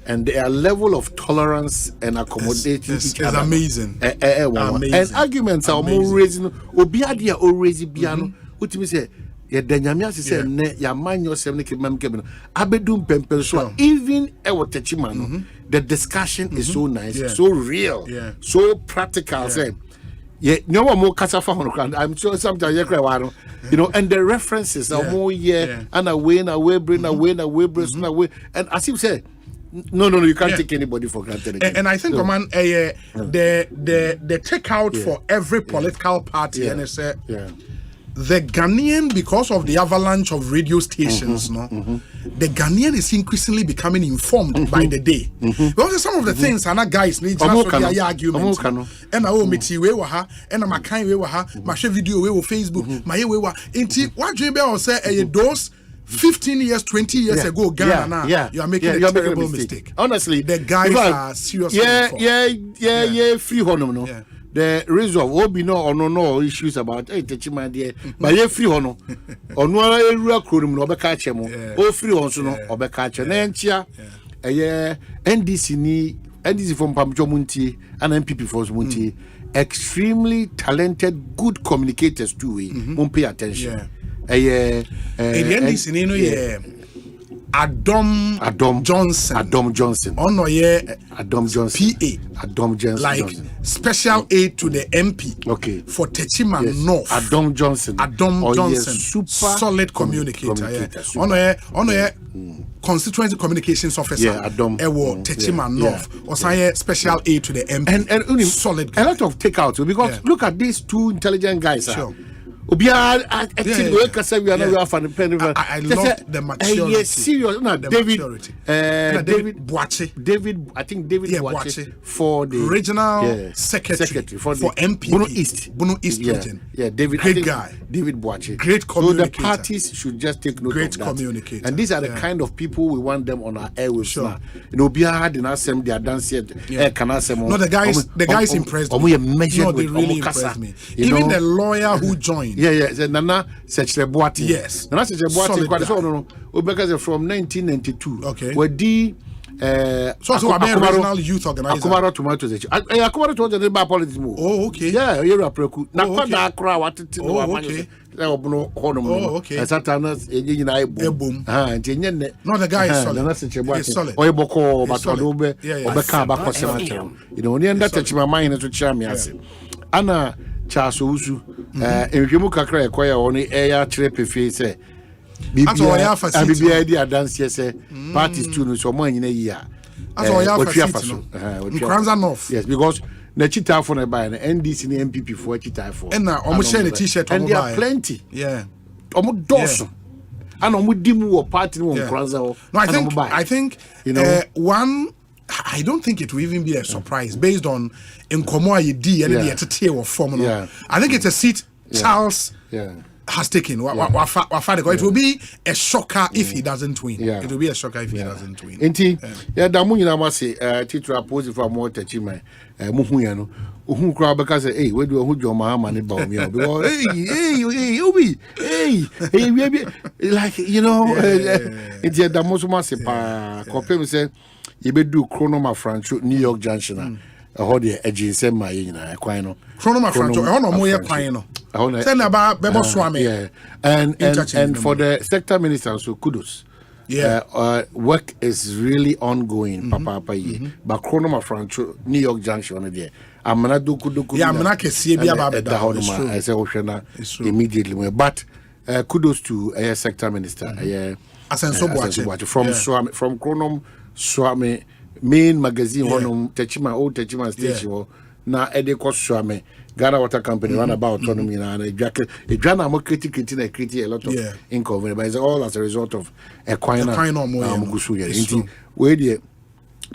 [SPEAKER 20] And their level of tolerance and accommodating each other
[SPEAKER 4] is amazing.
[SPEAKER 20] And arguments are more raising. Obiadia or raising piano. What you say? Ya danyamia say ne ya man yourself ne kemam kemno abedum pempel so even ewo techimano the discussion is so nice, so real, so practical. Say no more kasa fa hono. I'm sure sometimes you cry wano, you know, and the references are more and away bring away and as you say no, you can't take anybody for granted.
[SPEAKER 4] And I think, man, the takeout for every political party, and it's the Ghanaian, because of the avalanche of radio stations, the Ghanaian is increasingly becoming informed by the day. Because some of the things are not guys need just for the arguments. And I will meet you, and I'm a kind way, my video, Facebook, my way, what do you say? Those 15 years, 20 years ago, Ghana, you are making a terrible mistake.
[SPEAKER 20] Honestly,
[SPEAKER 4] the guys are seriously
[SPEAKER 20] free honor, no. The reason of Obi no issues about Techima dear, but ye free honor or no area crude no catch him or free also no or catch an enchia a year NDC from Pamjo Munti and MPP for Munti, extremely talented, good communicators too. Won't pay attention. Adam Johnson. Adam Johnson. Adam Johnson.
[SPEAKER 4] PA.
[SPEAKER 20] Adam Johnson.
[SPEAKER 4] Like special aid to the MP.
[SPEAKER 20] Okay.
[SPEAKER 4] For Techima North.
[SPEAKER 20] Adam Johnson.
[SPEAKER 4] Adam Johnson.
[SPEAKER 20] Super
[SPEAKER 4] solid communicator. constituency communications officer. Techima North. Osaye special aid to the MP.
[SPEAKER 20] And
[SPEAKER 4] solid
[SPEAKER 20] guy. A lot of takeouts because look at these two intelligent guys. Sure. I love
[SPEAKER 4] the maturity.
[SPEAKER 20] Serious. No, David
[SPEAKER 4] Boache.
[SPEAKER 20] I think David Boache for the
[SPEAKER 4] regional secretary for MPP. Bono East region.
[SPEAKER 20] Yeah, David.
[SPEAKER 4] Great guy.
[SPEAKER 20] David Boache.
[SPEAKER 4] Great communicator.
[SPEAKER 20] So the parties should just take note
[SPEAKER 4] Great
[SPEAKER 20] of that.
[SPEAKER 4] Communicator.
[SPEAKER 20] And these are the kind of people we want them on our airwaves. Sure. You know, they are dancing.
[SPEAKER 4] No, the guys impressed me. No, they really impressed me. Even the lawyer who joined.
[SPEAKER 20] Nana Secheteboati.
[SPEAKER 4] Yes.
[SPEAKER 20] Nana Secheteboati because from 1992.
[SPEAKER 4] Okay.
[SPEAKER 20] Where the
[SPEAKER 4] so regional youth organizer.
[SPEAKER 20] Akumaro Tomatoes. Akumaro Tomatoes is about politics.
[SPEAKER 4] Oh, okay.
[SPEAKER 20] Yeah, you're a preku.
[SPEAKER 4] Okay.
[SPEAKER 20] Okay. Satanas
[SPEAKER 4] boom.
[SPEAKER 20] No,
[SPEAKER 4] the guy is solid. He's solid.
[SPEAKER 20] Oyeboko Batodobe Obeka Bako Cemetery. You know, only that touch my mind to charm me. Anna Charles Usu, if you look at Cray, only air trip if he say, BBI dance, yes, parties to so more in a year.
[SPEAKER 4] Yes,
[SPEAKER 20] because Nachita for a buy an NDC and MPP for Chita for.
[SPEAKER 4] And now, almost share the t-shirt,
[SPEAKER 20] and there are plenty.
[SPEAKER 4] Yeah.
[SPEAKER 20] Almost dozen. And on with Dimu or party one.
[SPEAKER 4] No, I think, you know, one. I don't think it will even be a surprise based on Nkomo Ayedi and the Etete or Formula. I think it's a seat Charles has taken. It will be a shocker if he doesn't win. It will be a shocker if he doesn't win.
[SPEAKER 20] Damu ina masi titra pose for more techima muhuyano. Uhun crowd because hey, where do you Mahama ne baum you because hey like you know it's a Damu masi pa kopem say you be do Chronoma Francho New York Junction. How the edging send my Chronoma
[SPEAKER 4] Francho. I don't know more Quino. Send about Bebo Swami.
[SPEAKER 20] Yeah, and for the sector minister, so kudos. Work is really ongoing, Papa. But Chronoma Francho New York Junction there. I'm not do kudu.
[SPEAKER 4] Yeah, I'm not can see be about that.
[SPEAKER 20] I say Oshana immediately. But kudos to a sector minister.
[SPEAKER 4] Asenso
[SPEAKER 20] from Swami from Chronom. Swami main magazine old Techima station na edeko Swami Ghana Water Company run about autonomy and a Ghana more critic a lot of inconvenience, but it's all as a result of a Mugusu. Where the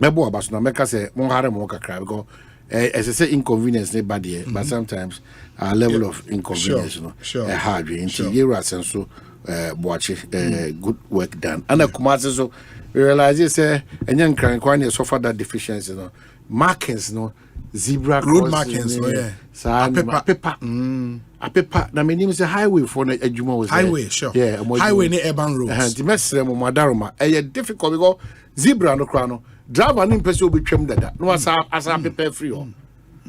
[SPEAKER 20] Mebo Abasuna Meka say Monhare Moka cry because as I say inconvenience nobody, but sometimes our level of inconvenience hard and so good work done. And a Kumasi so we realize and young crying suffer that deficiency markings zebra
[SPEAKER 4] road markings
[SPEAKER 20] paper na me name say highway for na adwuma was
[SPEAKER 4] highway highway ne urban roads
[SPEAKER 20] the mesre mo madaroma difficult because zebra no kra no driver no pese obetwam dada no asa paper free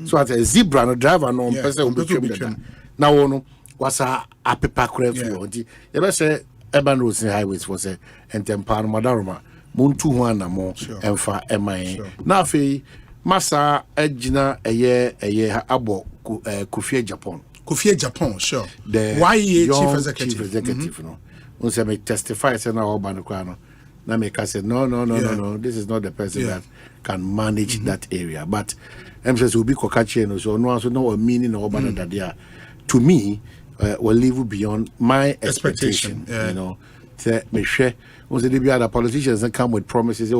[SPEAKER 20] so as a zebra no driver no pese obetwam dada na wo no wasa a paper kra free you be say urban roads and highways for say entempa no madaroma muntu ho anamo emfa emai na afei masa agina abo Kofie Japan
[SPEAKER 4] sure
[SPEAKER 20] the
[SPEAKER 4] why chief executive
[SPEAKER 20] no on say me testify say na oba kwa no na me ka say no this is not the person that can manage that area but says will be kokachi no so no meaning oba that there to me will live beyond my expectation. You know say me share once the other politicians that come with promises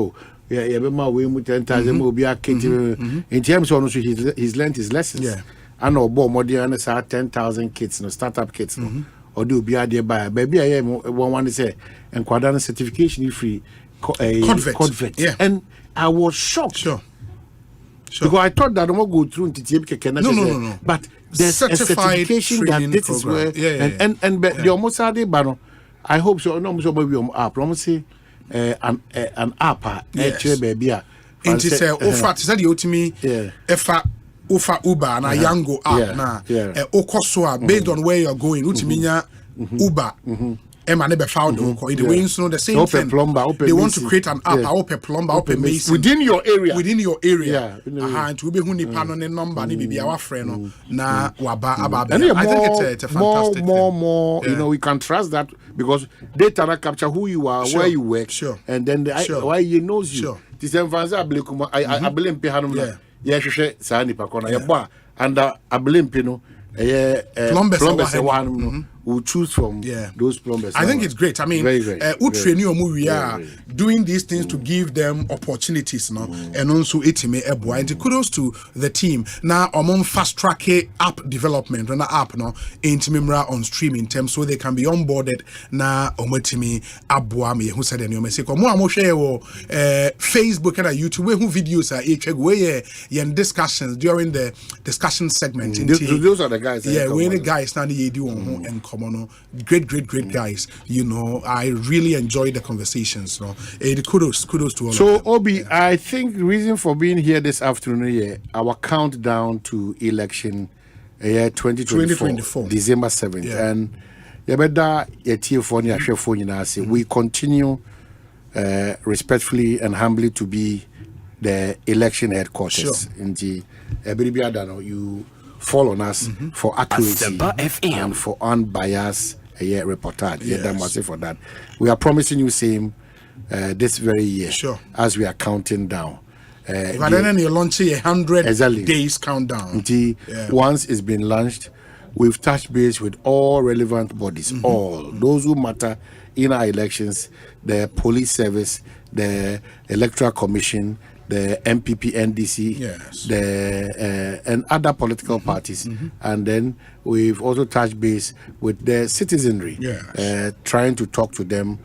[SPEAKER 20] be my way with 10,000 will be a kid in terms of he's learned his lessons I know more than 10,000 kids startup kids or do be idea by baby I am one say and Kwadana certification free convert and I was shocked because I thought that I won't go through into
[SPEAKER 4] no
[SPEAKER 20] but there's a certification that this is where and the almost are I hope so. No, so maybe app. I'm say an app. Actually, baby.
[SPEAKER 4] It is offer. Is that the ultimate? Offer Uber na Yango app na. Okosoa based on where you're going. Ultimate Uber. Emma never found the way you know the same thing. They want to create an app, open plumber, open mason
[SPEAKER 20] within your area.
[SPEAKER 4] And to be huni panon number, ni be our friend. Na waba ababe. I think it's a fantastic
[SPEAKER 20] more. You know, we can trust that because data that capture who you are, where you work, and then why he knows you. This emphasis I blame Pihanum. Yeah, Sani Pacona, and I blame Pino. Plumbers will choose from those plumbers.
[SPEAKER 4] I think it's great. I mean, we are doing these things to give them opportunities, and also and kudos to the team. Now, among fast track app development, and app on streaming terms, so they can be onboarded. Now, omotimi abuami who said any Facebook and YouTube who videos are discussions during the discussion segment.
[SPEAKER 20] Those are the guys.
[SPEAKER 4] Yeah, we the guys standing here and common. Great guys. You know, I really enjoyed the conversations. Kudos to all.
[SPEAKER 20] So, Obi, I think the reason for being here this afternoon, our countdown to election, 2024, December 7th, and we continue respectfully and humbly to be the election headquarters in the you fall on us for accuracy and for unbiased reportage. For that, we are promising you same this very year as we are counting down.
[SPEAKER 4] If I don't know, launch 100 days countdown.
[SPEAKER 20] Once it's been launched, we've touched base with all relevant bodies, all those who matter in our elections, the police service, the electoral commission, the MPP, NDC, and other political parties, and then we've also touched base with the citizenry, trying to talk to them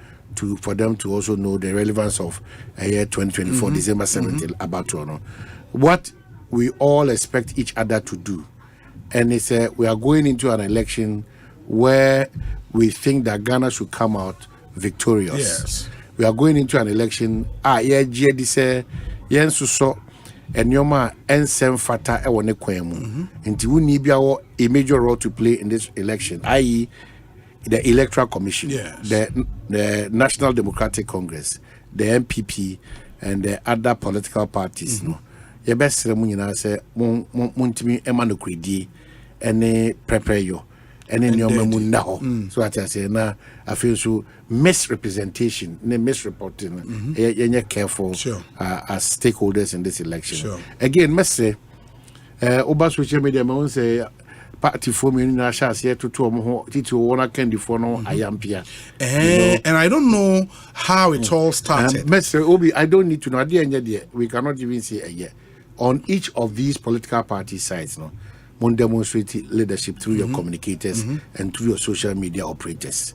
[SPEAKER 20] for them to also know the relevance of year 2024, December 17th, about to what we all expect each other to do, and it's we are going into an election where we think that Ghana should come out victorious.
[SPEAKER 4] Yes,
[SPEAKER 20] we are going into an election. Yen so enyoma ensem fata e wone kwemu nti wuni bia a major role to play in this election, i.e. the electoral commission, the National Democratic Congress, the MPP, and the other political parties. Ye best mu nyina se muntimi emano kredi ene prepare yo ene nyoma mu na ho so at say na afin so misrepresentation, misreporting. You're careful as stakeholders in this election. Again, must say, over social media, I say, party for me in our chance here to one candy for no I am here.
[SPEAKER 4] And I don't know how it all started.
[SPEAKER 20] Mr. Obi, I don't need to know. We cannot even say a year. On each of these political party sides, one demonstrate leadership through your communicators and through your social media operators.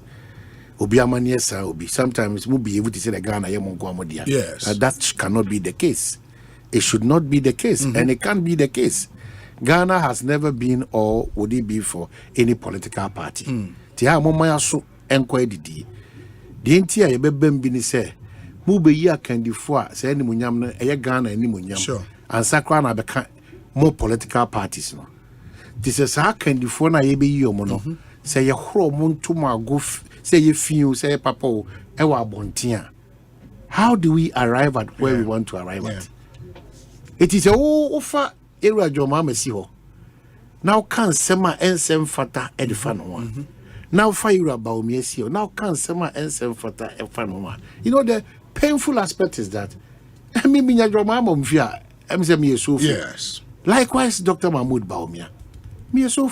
[SPEAKER 20] Sometimes we'll be able to say the Ghana.
[SPEAKER 4] Yes.
[SPEAKER 20] That cannot be the case. It should not be the case, and it can't be the case. Ghana has never been or would it be for any political party. Tia momaya so enkwedidi. The intia ye bembini say, mube ya kendifua say any munyam na eye Ghana any munyam. And sakra na beka more political parties no. This is how kendifua na ye be yomono. Say ye hro muntu ma go say you feel say papa ewa bontia. How do we arrive at where we want to arrive at? It is a offer area joma mesiho. Now can sema ensem fata edifano. Now fire about me sio. Now can sema ensem fata edifano. You know the painful aspect is that me minya joma mfia emse me so.
[SPEAKER 4] Yes.
[SPEAKER 20] Likewise Dr. Mahmoud Baumia. Me so.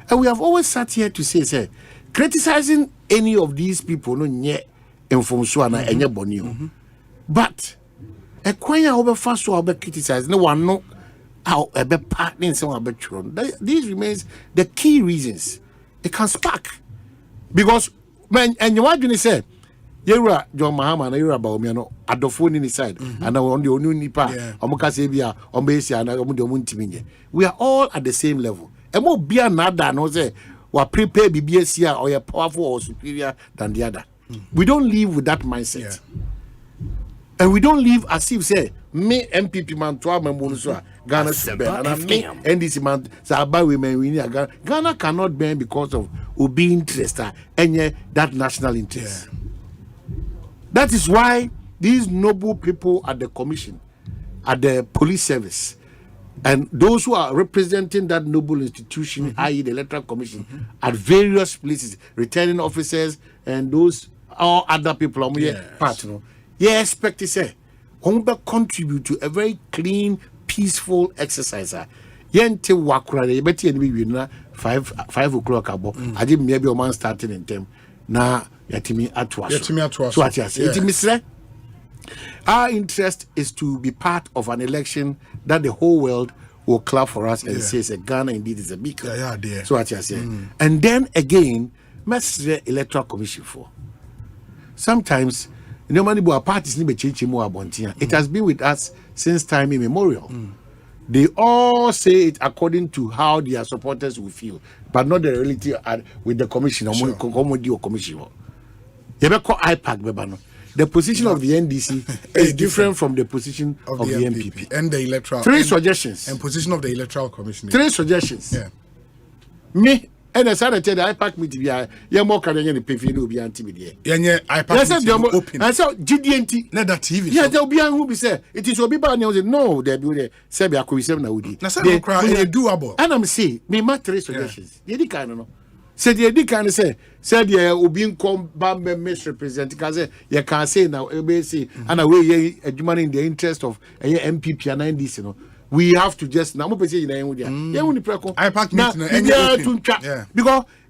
[SPEAKER 20] And we have always sat here to say criticizing any of these people no nye informsuana enye boni. But a kwanya over fast to be criticized no one no how a be partner some about these remains the key reasons it can spark because when and you want to say Yera John Mahama na Yera Baumia no adofo ni side and on the onu nipa omuka se bia ombesi na omu de omuntimi we are all at the same level e mo bia nada no say we prepare BBS or you're powerful or superior than the other. We don't live with that mindset. And we don't live as if say me MPP man to our Ghana should ban. And I mean, NDC man, so about women, we need Ghana. Ghana cannot ban because of Obi interest, and that national interest. Yeah. That is why these noble people at the commission, at the police service, and those who are representing that noble institution, i.e. the electoral commission, at various places, returning officers and those all other people on your part, expect to say, contribute to a very clean, peaceful exercise. Yente wakura de beti eni bi na 5 o'clock abo. Adi maybe o man starting in time. Na yatimi atwa. So ati our interest is to be part of an election that the whole world will clap for us and says Ghana indeed is a beacon. So what you say. And then again, the electoral commission for. Sometimes many parties need to change more about it. It has been with us since time immemorial. They all say it according to how their supporters will feel, but not the reality with the commission or commission. The position of the NDC is different from the position of the MPP
[SPEAKER 2] and the electoral.
[SPEAKER 20] 3 suggestions.
[SPEAKER 2] And position of the electoral commission.
[SPEAKER 20] 3 suggestions. Yeah. Me and I said the IPAC meeting be more can the PV no be anti-media.
[SPEAKER 2] Yeah, IPAC open.
[SPEAKER 20] I saw GDNT.
[SPEAKER 2] Not that TV.
[SPEAKER 20] Yeah, there will be who be say it is Obi Ba news. No, there be the Serbia ko na wudi.
[SPEAKER 2] Na say no cry doable.
[SPEAKER 20] And I'm say me ma 3 suggestions. The kind no. Say the kind say the Obi come bam misrepresent because you can say now say and away adwuma in the interest of MPP and NDC no. We have to just now because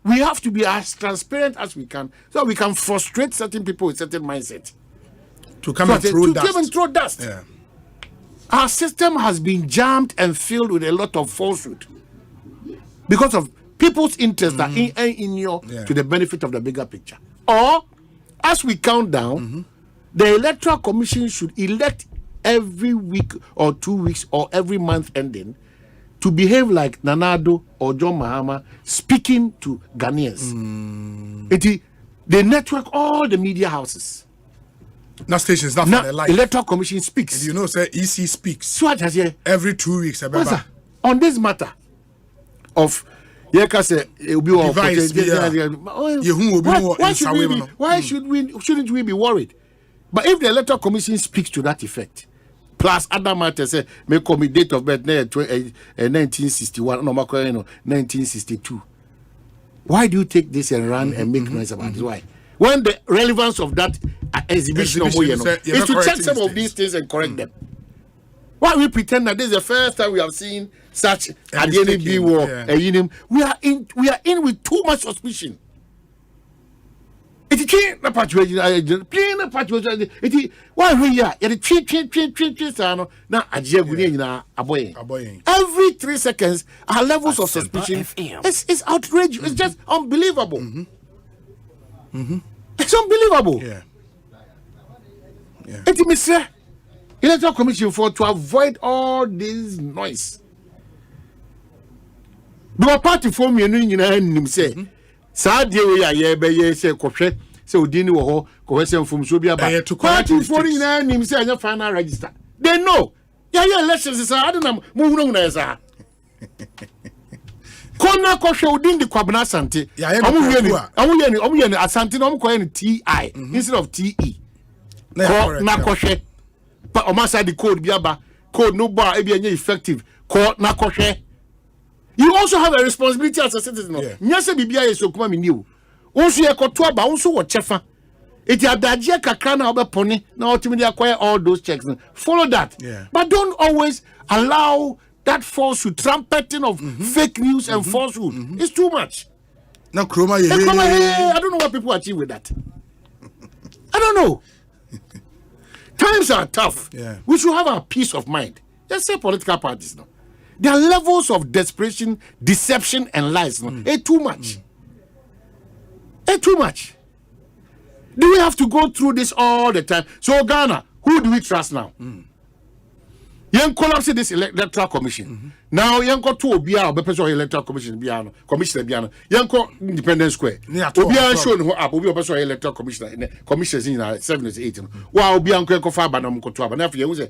[SPEAKER 20] we have to be as transparent as we can so we can frustrate certain people with certain mindset
[SPEAKER 2] to come and throw
[SPEAKER 20] dust. Yeah. Our system has been jammed and filled with a lot of falsehood because of people's interest that in your to the benefit of the bigger picture. Or as we count down, the Electoral Commission should elect every week or 2 weeks or every month ending to behave like Nanado or John Mahama speaking to Ghanaians. They network all the media houses.
[SPEAKER 2] Now stations, not
[SPEAKER 20] now, the Electoral Commission speaks.
[SPEAKER 2] And you know, say EC speaks.
[SPEAKER 20] So what has here
[SPEAKER 2] every 2 weeks.
[SPEAKER 20] On this matter of why shouldn't we be worried? But if the Electoral Commission speaks to that effect, plus other matters, may come date of birth 1961, no 1962. Why do you take this and run and make noise about it? Why? When the relevance of that exhibition is to check some of these things and correct them. Why we pretend that this is the first time we have seen such a DNB war? We are in with too much suspicion. It can't na patch why we are every 3 seconds our levels of suspicion is outrageous. It's just unbelievable. It's unbelievable. It's Mr. Electoral Commission for to avoid all this noise. The party for me and say Sad day we are say Koshe, say Udini wo Kohese from Subia party for him say your final register. They know. Elections is I don't know move na esa. Kona Koshe Udini the Kwabena Asante. Omu Asante no ko TI instead of TE. Na Koshe. Pa omasa the code biaba code no bar e be effective. Ko na Koshe. You also have a responsibility as a citizen. Nyase bibia yeso kuma miniu. Onso ye koto ba onso wo chefa. Eti adagye kakra na obepone na ultimately acquire all those checks. Follow that. But don't always allow that falsehood trumpeting of fake news and falsehood. It's too much.
[SPEAKER 2] Now Kroma
[SPEAKER 20] I don't know what people achieve with that. I don't know. Times are tough. We should have our peace of mind. Just say political parties now. Their levels of desperation, deception, and lies are too much. Too much. Do we have to go through this all the time? So Ghana, who do we trust now? Young collapse this electoral commission. Now young got to Obia, the person electoral commission piano, commissioner piano. Young Independence Square. Obia shown who up Obia person electoral commissioner commissioners in 7 or 8. Wow, Obia Uncle Fabanam Kotua, and after you say,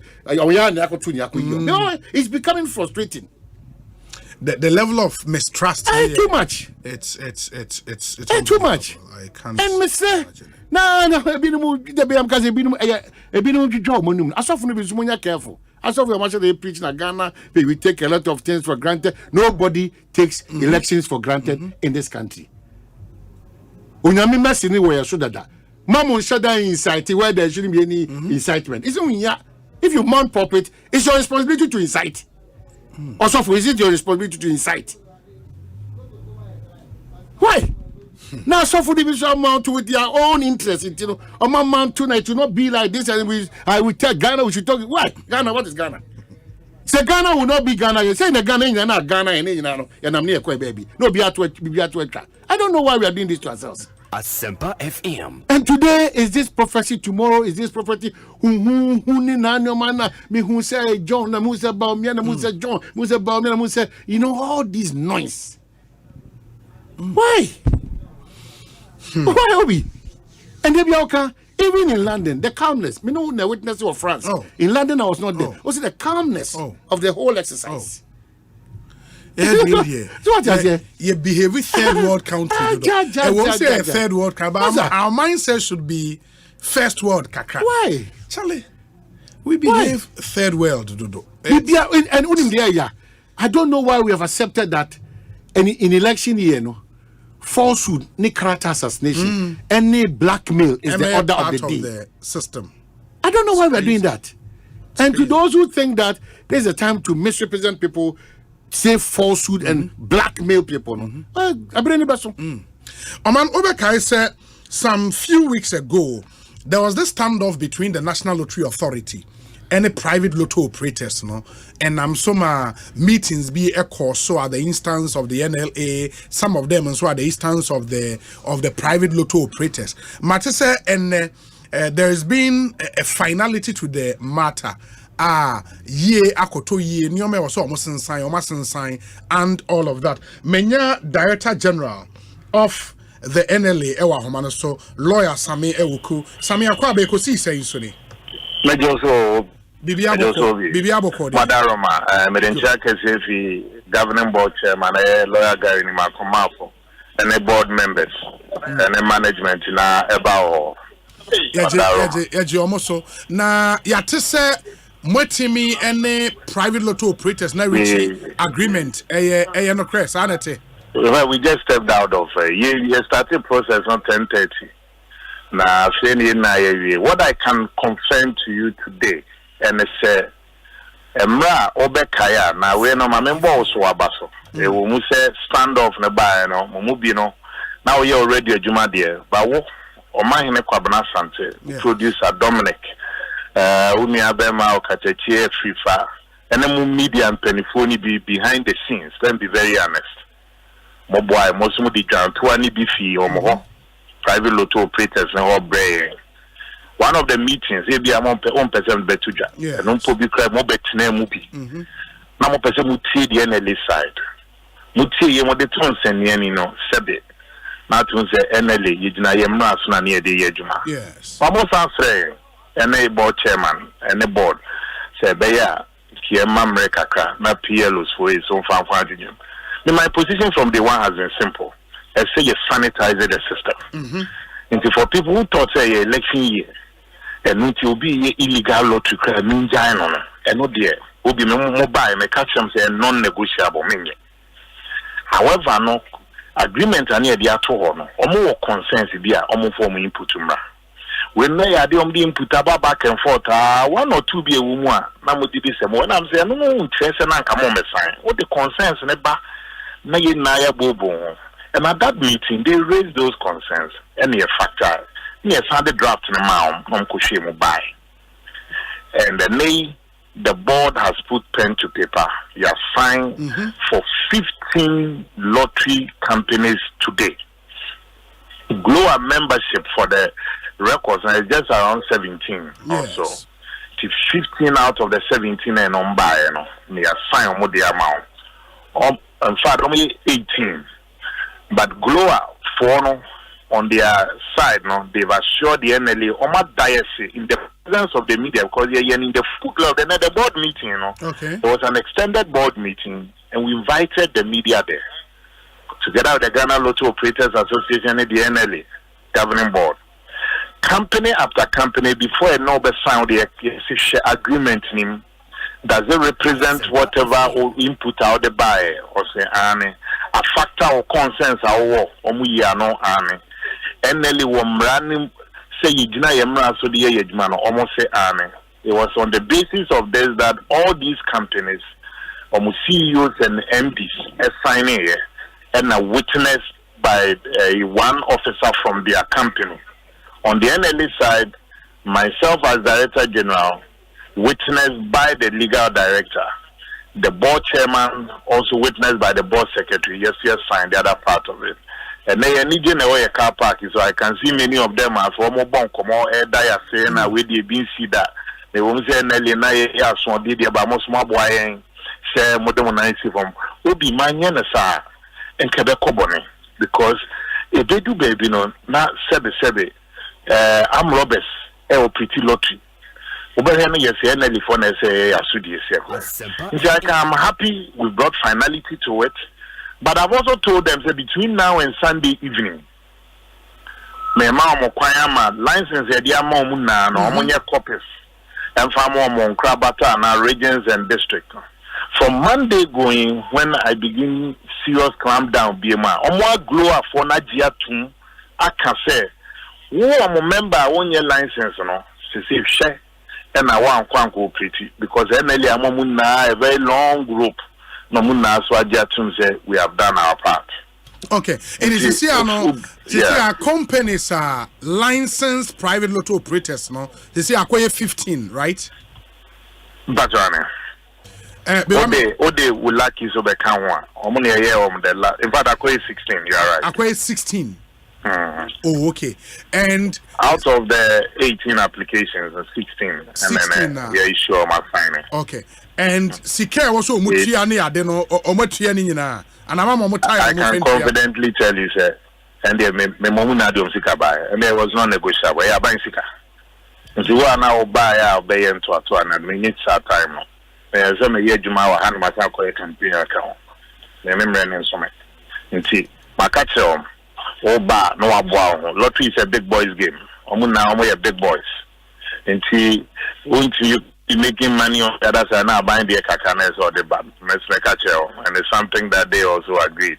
[SPEAKER 20] it's becoming frustrating.
[SPEAKER 2] The level of mistrust
[SPEAKER 20] too much.
[SPEAKER 2] It's
[SPEAKER 20] too much.
[SPEAKER 2] I can't.
[SPEAKER 20] And Mr. No, careful. As of they preach in Ghana, we take a lot of things for granted. Nobody takes elections for granted in this country. Unyami mess anywhere so that Mamun shada incite where there shouldn't be any incitement. If you mount puppet, it's your responsibility to incite. Also, is it your responsibility to incite? Why? Now, so for the visual mount with their own interest, on my mount tonight to not be like this, and I will tell Ghana we should talk. Why? Ghana, what is Ghana? Say Ghana will not be Ghana. You say the Ghana is not Ghana, and I'm near Kwabena, baby. No, be at I don't know why we are doing this to ourselves.
[SPEAKER 21] Asempa FM.
[SPEAKER 20] And today is this prophecy, tomorrow is this prophecy. Who say John, who say Baumia, who say John, who say Baumia, who say, all this noise. Why? Why, Obi? And even in London, the calmness. Me know the witness of France. In London, I was not there. Also, the calmness of the whole exercise.
[SPEAKER 2] So what is it? You behave with third world country. I won't say a third world country, but our mindset should be first world kakra.
[SPEAKER 20] Why?
[SPEAKER 2] Charlie, we behave third world, Dodo.
[SPEAKER 20] And I don't know why we have accepted that in election year, falsehood, any character assassination, any blackmail is the order of the day.
[SPEAKER 2] The system.
[SPEAKER 20] I don't know why we are doing that. And to those who think that there's a time to misrepresent people, say falsehood and blackmail people,
[SPEAKER 2] Oman Obekai said some few weeks ago there was this standoff between the National Lottery Authority and the private lotto operators, and some meetings be a course so at the instance of the NLA, some of them and so at the instance of the private lotto operators. Matese and there has been a finality to the matter. Ye akoto ye nyome waso omosensan and all of that. Menya Director General of the NLA ewa homano so lawyer Sami Ewuku Sami Akwabe Ekosiisen so ni.
[SPEAKER 22] Mejoso
[SPEAKER 2] Bibiaboko
[SPEAKER 22] Madaroma Medencha Kesefi Governing Board Chairman lawyer Gary Nimakomafo and the board members and the management na ebao.
[SPEAKER 2] Yaje omoso na yatese Mwetimi any private lotto operators na reach agreement no crest Asante.
[SPEAKER 22] Well, we just stepped out of you started process on 10:30. Now what I can confirm to you today and say Emra Obekaya na we no member also abaso. E wo mu say stand off na buy no mubi no. Now we already adwuma there but wo Omanhene Kwabena Asante producer Dominic Umi Abema Okachechie Frifa and then media and penifoni be behind the scenes. Let me be very honest. Moboy, most of the ground, 20 beefy or more private lotto operators and all brain. One of the meetings, maybe I'm on person betuja. And on public more betine movie. Now, person would see the NLA side. Would see you want the tons and no, Sebe. Not to say NLA, you deny Yamrasuna near the Yajuma.
[SPEAKER 2] Yes.
[SPEAKER 22] Almost answering. And a board chairman and a board say Beya Kiema Kakra, not PLOs for his own farm. My position from day one has been simple. I say you sanitize the system. And for people who thought say election year and it will be illegal lottery ninja and no dear will be mobile and catch them say non-negotiable mingle. However, no agreement are near the atoll or more concerns be a almost form input to me. When they are the input back and forth, 1 or 2 be a woman. Now, when I'm saying, no, interest and come on the sign. What the concerns in the back, Naya Bobo. And at that meeting, they raised those concerns. Any factor, yes, had the draft in the mouth from Kushimu by. And then the board has put pen to paper. You are signed for 15 lottery companies today. Global membership for the records is just around 17 or so. 15 out of the 17 and on by, you know, they assign more the amount. In fact, only 18. But Gloa, for on their side, no, they've assured the NLA on my diocese in the presence of the media because they're in the full club and at the board meeting, you know.
[SPEAKER 2] Okay.
[SPEAKER 22] There was an extended board meeting and we invited the media there together with the Ghana Lotto Operators Association and the NLA governing board. Company after company before a Nobel signed the agreement name. Does it represent whatever or input out the buy or say a factor or consensus or we are no army? NLA was running say Yijina Yemra so the Yejman almost say army. It was on the basis of this that all these companies, CEOs and MDs, signing here and are witnessed by one officer from their company. On the NLA side, myself as Director General, witnessed by the legal director, the board chairman also witnessed by the board secretary. Yes, signed the other part of it. And they need a car park, so I can see many of them as one more bonk or air dire saying we did be see that they won't say Nelly na ya so did about most more boy say modernizing from Obi Manyana sa and Quebec because if they do baby no not sebe I'm Roberts pretty lottery. I'm happy we brought finality to it, but I've also told them that between now and Sunday evening, my mom require license no copies and farm Kwabena and our regions and district. From Monday going, when I begin serious clampdown, BMA, glow for Najia Tum, I can say, who am a member on your license, no, share. And I want Kwanko pretty because NLA Amamuna a very long group. No Muna Swajatum say we have done our part.
[SPEAKER 2] Okay. And is here companies are licensed private lotto operators, no? They say acquire 15, right?
[SPEAKER 22] But Ode would like you so they can one. In fact acquire 16, you are right.
[SPEAKER 2] Acquire 16. Oh, okay. And
[SPEAKER 22] out of the 18 applications, 16 and then we are sure my signing.
[SPEAKER 2] Okay. And Sika also Mutiani Adeno or Mutiani na. And I'm
[SPEAKER 22] I can confidently tell you, sir, and they may Momuna do Sika buy, and there was no negotiable. Yeah, buying Sika. And you are now buy our bay and to and we need that time. There's a year Juma hand myself a campaign account. Remember, and so much. And see, my catch home. Oba no aboa lottery is a big boys game. Now we are big boys. And see, won't you be making money on the other side now buying the kakanes or the and it's something that they also agreed.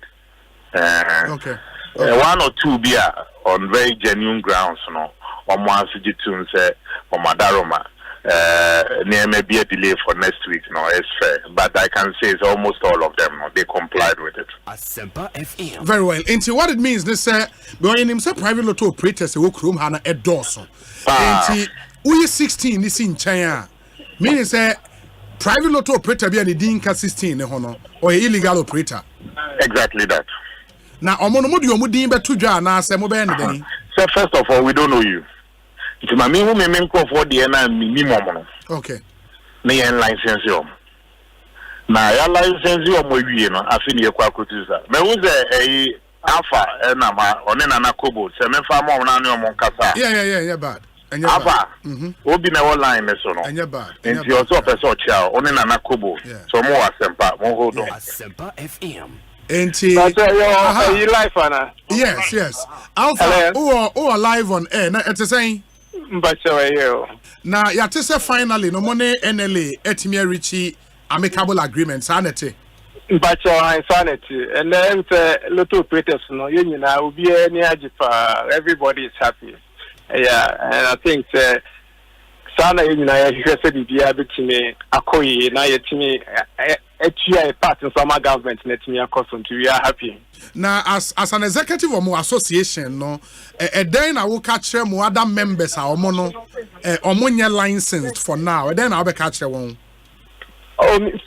[SPEAKER 2] Okay.
[SPEAKER 22] One or two beer on very genuine grounds, no. Or one suggestion say or Madaroma. There may be a delay for next week, no, it's fair. But I can say it's almost all of them, no, they complied with it.
[SPEAKER 21] Asempa FM.
[SPEAKER 2] Very well. Into what it means, this when him say private lotto operators who room hana a dozen. Into we 16 this in China. Meaning say private lotto operator be an idinka 16 or illegal operator.
[SPEAKER 22] Exactly that.
[SPEAKER 2] Now omonomodi omudi be tuja na se mo be anything.
[SPEAKER 22] So first of all, we don't know you. It's my minimum for the minimum.
[SPEAKER 2] Okay.
[SPEAKER 22] Me and license you. Now your license you know, I feel you quite good. Me was a alpha and on an anakobo. So me farm on an kasa.
[SPEAKER 2] Yeah, bad.
[SPEAKER 22] Alpha. Obi na line so no.
[SPEAKER 2] And you're bad.
[SPEAKER 22] And you also person child on an anakobo. So more Asempa, more hold on.
[SPEAKER 21] Asempa FM.
[SPEAKER 2] But
[SPEAKER 3] you live on
[SPEAKER 2] Yes. Alpha who are live on air. Now it's saying now you have to say finally no money NLA etimi reach amicable agreements sanity.
[SPEAKER 3] But insanity and then lotto operators no you know will be any everybody is happy. Yeah, and I think sana you know you said the be able to me akoyi na yetimi a part in some government let me accustomed to we are happy.
[SPEAKER 2] Now as an executive of more association no then I will catch more other members are mono omonya licensed for now and then I'll be catch one.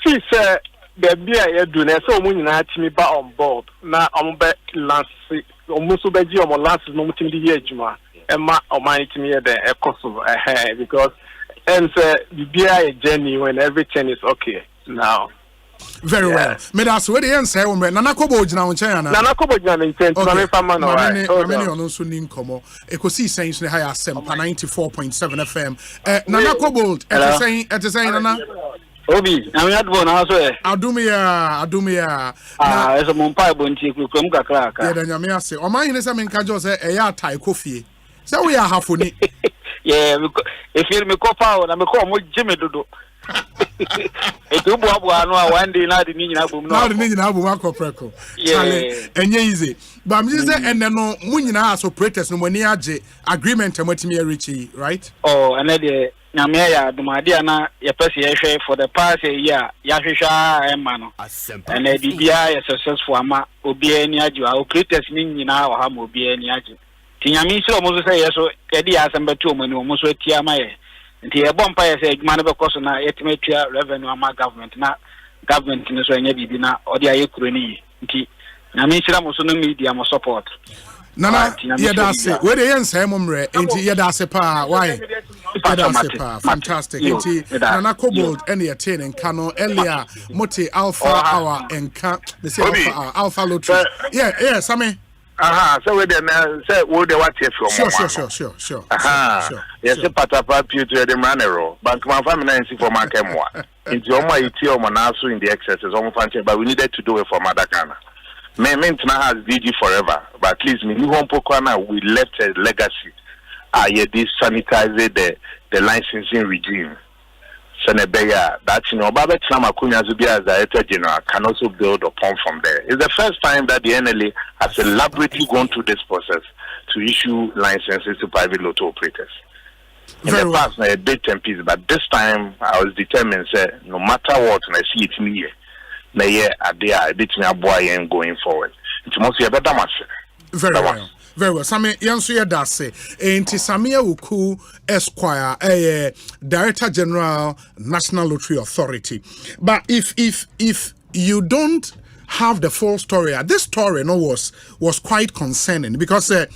[SPEAKER 3] See sir the beer you do na so mo nyina timi ba on board na be last almost be last no timi di adwuma e ma o man timi the Ekosiisen because and be a journey when everything is okay now.
[SPEAKER 2] Very well. Me that's where the answer we Nana Kobo jina nche na.
[SPEAKER 3] Nana Kobo jina nche na fama no right.
[SPEAKER 2] Many ono so ni nkomo. Ekosi saying ne high Asempa 94.7 FM. Nana Kobo et saying Nana
[SPEAKER 5] Obi, na me adbo na so e.
[SPEAKER 2] Adumia.
[SPEAKER 5] Eso mo mpa bonti kukum kakra aka.
[SPEAKER 2] Yeah, da nyame ase. Omanhene se me nka jo se e ya tai kofie. Se we ya hafoni.
[SPEAKER 5] Yeah, if you me kopa na me ko mo jime dodo. Etu bu abu anu a one day na de ni nyina bom no.
[SPEAKER 2] Na de ni nyina bom akọpreko. Chale, enye easy. But I'm just say ene no mu nyina as operators no mani age agreement amatimi reach, right?
[SPEAKER 5] Oh, and de nyame ya dumade na ye pese ye hwe for the past year ya hwehwa ema no. And the bibia ye successful ama obi ani age a operators ni nyina wa ha ma obi ani age. Ti nyame nsi omo so say ye so e di Asempa tu omo ni omo so atia ma ye. Nti e bompa ye say adwuma no be koso na yetimatua revenue ama government na government ni so enya bibi na odi aye kuro ni nti na me nshira mo so no media mo support
[SPEAKER 2] Nana yedase we dey ensay momre nti yedase pa why yedase pa fantastic nti Nana Kobold any attain and kano earlier moti alpha hour and can they say alpha lottery yeah same
[SPEAKER 22] so we then say we dey what here from
[SPEAKER 2] sure
[SPEAKER 22] yes patapa pu to the manero bank man family na nsi for man kemwa nti omo iti omo na so in the excesses omo fanche but we needed to do it for Madakana Maintenance has DG forever but at least me home pokwana we left a legacy this sanitize the licensing regime Senebeya that Baba Trama Kunya Zubia as Director General can also build upon from there. It's the first time that the NLA has elaborately gone through this process to issue licenses to private lotto operators. In the past, I did 10 pieces, but this time I was determined, say, no matter what, and I see it in here, na year a day I did me a boy and going forward. It's mostly a better match.
[SPEAKER 2] Very well. Very well. Sami yanso yedase. Enti Samia Uku Esquire, Director General National Lottery Authority. But if you don't have the full story, this story was quite concerning because and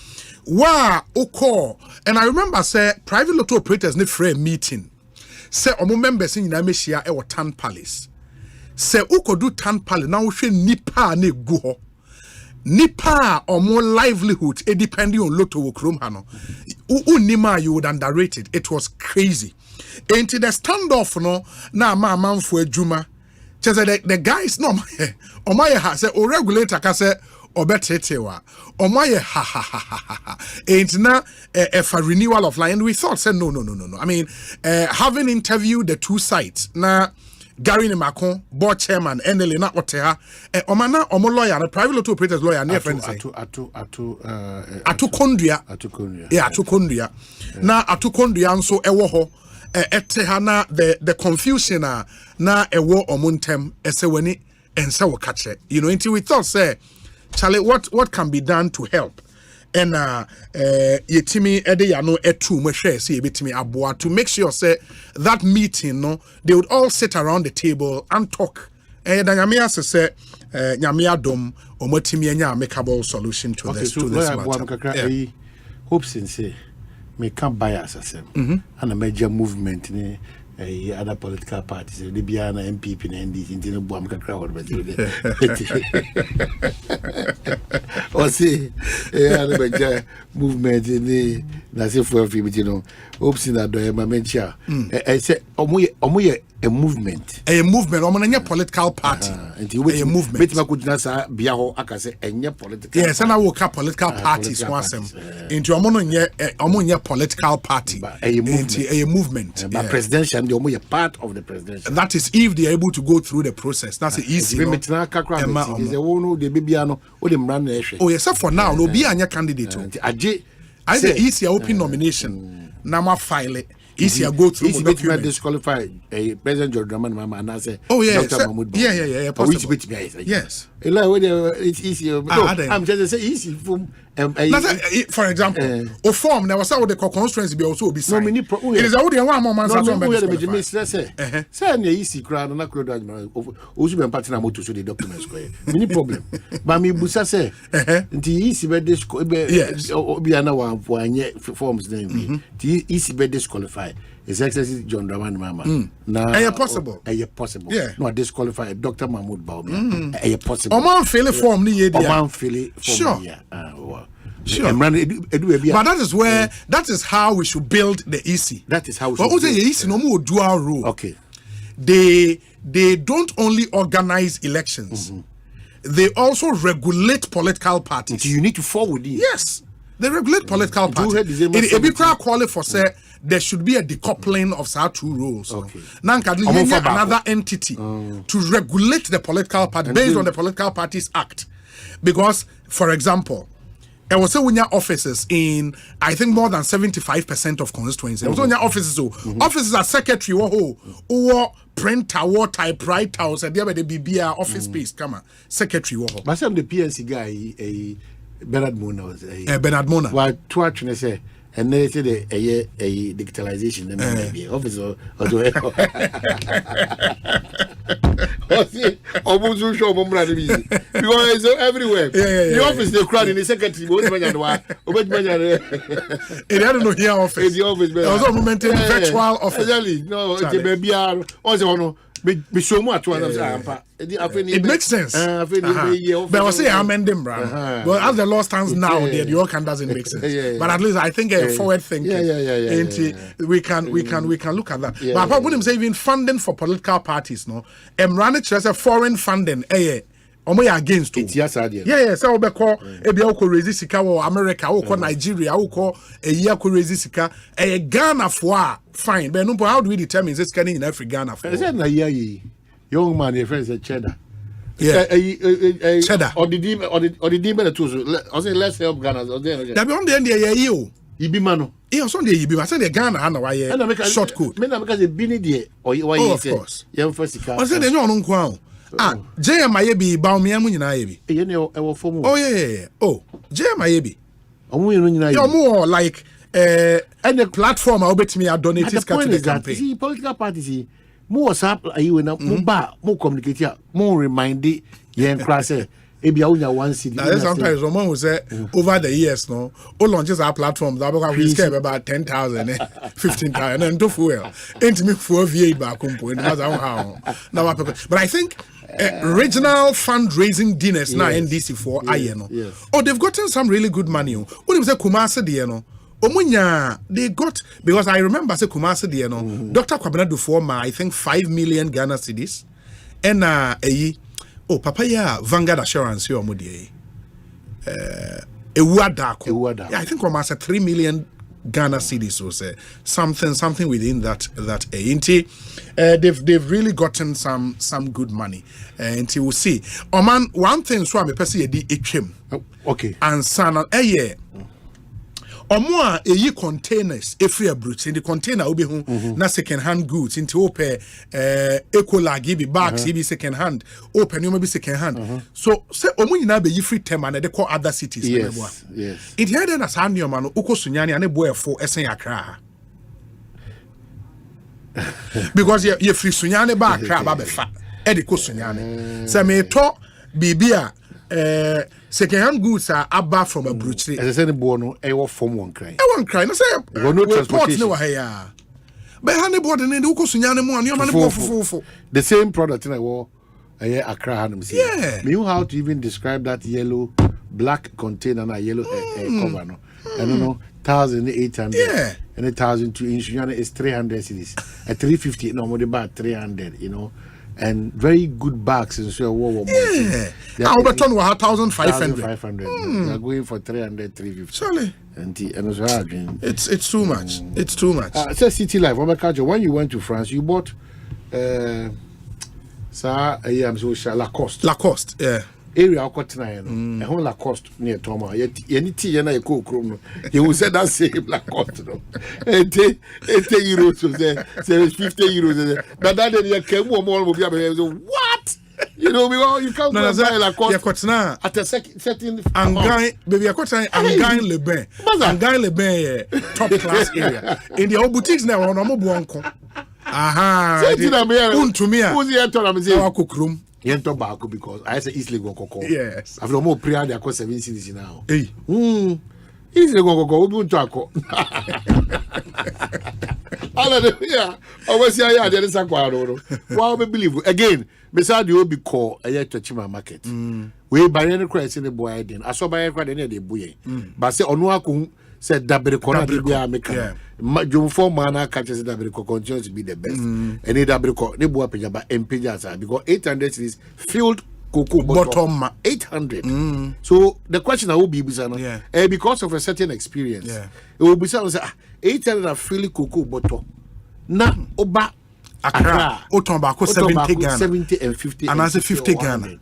[SPEAKER 2] I remember say private lotto operators need free meeting. Say omo members in Nameshia e Tan Palace. Say uko do Tan Palace now we nipa ne go. Nipa or more livelihood, depending on Lotto Wokrum Hano. Unima, you would underrate it. It was crazy. Into the standoff, no, na man for Juma. The guys, no, my has a regulator, kase, or better, or my ha. Ain't na a renewal of line. We thought, said, no. I mean, having interviewed the two sides, na. Gary Macon, board chairman, NLA, not what Omana, Omo lawyer, a private lotto operators lawyer, near friends. Atukondria. Yeah, Atukondria. Now, Atukondria, so ewoho, etehana, the confusion, na ewo omuntem, eseweni, and so catch it. You know, until we thought, say, Charlie, what can be done to help? And yetimi ede ya no etu mo share say yebetimi aboa to make sure say that meeting no they would all sit around the table and talk da nyame ase say nyame adom omotimi anya amicable solution to this matter.
[SPEAKER 20] Hopes and say me can bias asem and a major movement ni other political parties the biana MPP and NDC into boam kakra or Osei a major movement ni na se for you know hopes that do ma mentia I say omo a movement
[SPEAKER 2] omo political party a movement
[SPEAKER 20] betima kudina sa bia ho aka say enye political
[SPEAKER 2] yes and I will cap political parties wasem into omo nye political party a movement
[SPEAKER 20] but presidential they omo part of the presidential
[SPEAKER 2] that is if they are able to go through the process that's easy
[SPEAKER 20] is the one the bibiano o the mran na ehwe
[SPEAKER 2] oh yes for now no be anya candidate I say easy open nomination na ma file it easier go through
[SPEAKER 20] the document disqualify a President Jordan Mama and I say
[SPEAKER 2] Dr. Mahmoud yes
[SPEAKER 20] it's easier I'm just say easy
[SPEAKER 2] for example or form there was how the constituency be also be signed it is a one more man
[SPEAKER 20] say na easy crowd na crowd ozu be party na moto so the documents go many problem but me busa say nti easy be disqualify obi ana wa anye forms then nti easy be disqualify His Excellency John Dramani Mahama.
[SPEAKER 2] Now, possible.
[SPEAKER 20] Possible.
[SPEAKER 2] Yeah.
[SPEAKER 20] No, disqualify Dr. Mahmoud Baumia. Possible.
[SPEAKER 2] Oman feel form ni yedi.
[SPEAKER 20] Oman feel form.
[SPEAKER 2] Sure. But that is how we should build the EC.
[SPEAKER 20] That is how we
[SPEAKER 2] should build the EC. No more dual role.
[SPEAKER 20] Okay.
[SPEAKER 2] They don't only organize elections. They also regulate political parties.
[SPEAKER 20] So you need to forward it.
[SPEAKER 2] Yes. They regulate political parties. If you qualify for say there should be a decoupling of our two roles.
[SPEAKER 20] Okay.
[SPEAKER 2] Now another entity to regulate the political party based on the Political Parties Act. Because, for example, there was offices in, I think, more than 75% of constituencies. There was offices. Offices are secretary or printer or typewriter or the office space. Come on, secretary.
[SPEAKER 20] But some the PNC guy, Bernard Mona was
[SPEAKER 2] Bernard Mona.
[SPEAKER 20] What to actually say? And they said a digitalization. Office almost show because it's everywhere. The office they crowd in the secretary.
[SPEAKER 2] I don't know here office.
[SPEAKER 20] The office.
[SPEAKER 2] There was a moment in virtual office.
[SPEAKER 20] Exactly. No, it's a baby. Also, no. It
[SPEAKER 2] makes sense. But I was saying amend them, but as the law stands now, the York doesn't make sense. But at least I think forward thinking. We can look at that. But apart from even funding for political parties, no, running a foreign funding, against
[SPEAKER 20] it. Yes,
[SPEAKER 2] so we call raise sika or America, or Nigeria, or a year raise sika, a Ghana for fine. But no, how do we determine this kind in every Ghana for?
[SPEAKER 20] Young man, your friend said cheddar.
[SPEAKER 2] Cheddar.
[SPEAKER 20] Or the demon too. I say let's help Ghana.
[SPEAKER 2] That be on the end of the year.
[SPEAKER 20] Ibi mano.
[SPEAKER 2] Yes, on the Ibi. I said the Ghana and why short code.
[SPEAKER 20] Men because the bini there or why
[SPEAKER 2] of course.
[SPEAKER 20] Young first sika.
[SPEAKER 2] I said they no kwao. JMIB Baumia Muninaebi. Oh, yeah. Oh, JMIB. You're more like any platform I'll bet me I donate this to the campaign.
[SPEAKER 20] See, political parties, more sap you know, more communicate, more remind it, maybe only one city.
[SPEAKER 2] Sometimes someone will say over the years, no, all launches our platforms, we scare about 10,000, 15,000, and do fuel. Ain't me for V8 back home. But I think regional fundraising dinners now NDC for Ayeno. Oh, they've gotten some really good money. What if they Kumasi Dieno? Omunya, they got, because I remember say Kumasi Dieno, Dr. Kwabena do for I think 5 million Ghana cedis. And oh, Papa, Vanguard Assurance, you're Mudi. Ewuadako. Yeah, I think almost 3 million Ghana cedis or say something within that they've really gotten some good money. And we'll see. Oman, one thing so I'm a person
[SPEAKER 20] okay.
[SPEAKER 2] And son Omoa eyi containers every brute in the container obi hu na second hand goods into open ecola give bags be second hand open you maybe second hand so say omo nyina be yi free term and they call other cities
[SPEAKER 20] yes
[SPEAKER 2] it had na sa nneoma no ukosunyane ane boefo esen akra because you free sunyane ba akra ba be fa e de kosunyane say me to bibia second hand goods are abba from a broochery.
[SPEAKER 20] As I said, Bono, I will form one cry.
[SPEAKER 2] I won't cry. No, say,
[SPEAKER 20] no transportation.
[SPEAKER 2] But honey, board and the Ukosunyane one, your man for
[SPEAKER 20] the same product in a war. I cry.
[SPEAKER 2] Yeah.
[SPEAKER 20] You how to even describe that yellow, black container and a yellow cover. No, I don't know, 1,800.
[SPEAKER 2] Yeah.
[SPEAKER 20] And 1,002 in Sunyane is 300 cities. At 350, no more about 300. You know. And very good bags in so
[SPEAKER 2] yeah. Alberton were 1,500.
[SPEAKER 20] 1,500. They are going for 300, 350.
[SPEAKER 2] Surely.
[SPEAKER 20] And
[SPEAKER 2] it's too much. It's too much.
[SPEAKER 20] Say City Life, when you went to France, you bought Lacoste.
[SPEAKER 2] Yeah.
[SPEAKER 20] Area I got tonight, a whole Lacoste near Toma. Yet, any tea and I cook room. You will say that same Lacoste. 80 euros was there, 50 euros. But that day, you came more will be able what? You know, you can't buy Lacoste at a certain
[SPEAKER 2] Angai, baby, I got Angai Le Bain. Angai Le Bain, top class area. In the old boutiques now, on Omobuanko. Aha, to me,
[SPEAKER 20] who's the answer?
[SPEAKER 2] Our cook room.
[SPEAKER 20] Yento baako because I say East Legon Koko.
[SPEAKER 2] Yes.
[SPEAKER 20] I've no more prayer they are 7 cities now.
[SPEAKER 2] Hey.
[SPEAKER 20] East Legon Koko, we don't talk. Hallelujah. Always say yeah, there is a kwaro. Wow, we believe again. Beside the obi call a churchima market. We buy any Christ in the boy then. I saw by every day the boy. But say Onuaku said Dabri Kona be American. Jum for mana catches Dabri continues to be the best. And the Dabri ne boy pejaba MPJasa because 800 is filled cocoa bottom 800. So the question I will be bizarre because of a certain experience. It will be say 800 are filled cocoa bottom. Na oba Accra,
[SPEAKER 2] Otomba, 70 Ghana,
[SPEAKER 20] 70 and 50,
[SPEAKER 2] and I say 50 Ghana.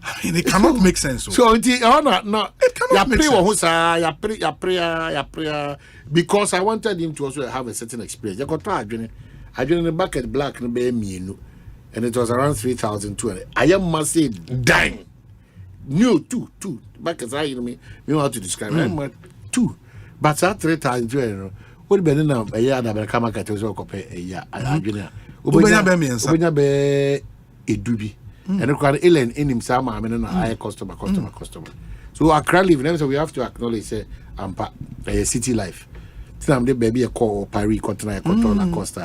[SPEAKER 2] I mean, it cannot make sense.
[SPEAKER 20] So it cannot make
[SPEAKER 2] sense.
[SPEAKER 20] Because I wanted him to also have a certain experience. I got I joined the bucket black and it was around 3,200. I am must say dying. New two buckets. I you know how to describe it. Two, but at 3,200. What be now a year that come market was a year Ubenya be edubi and require Ellen in him some higher customer. So Accra live so we have to acknowledge say city life. Some the baby a call Paris continent control Costa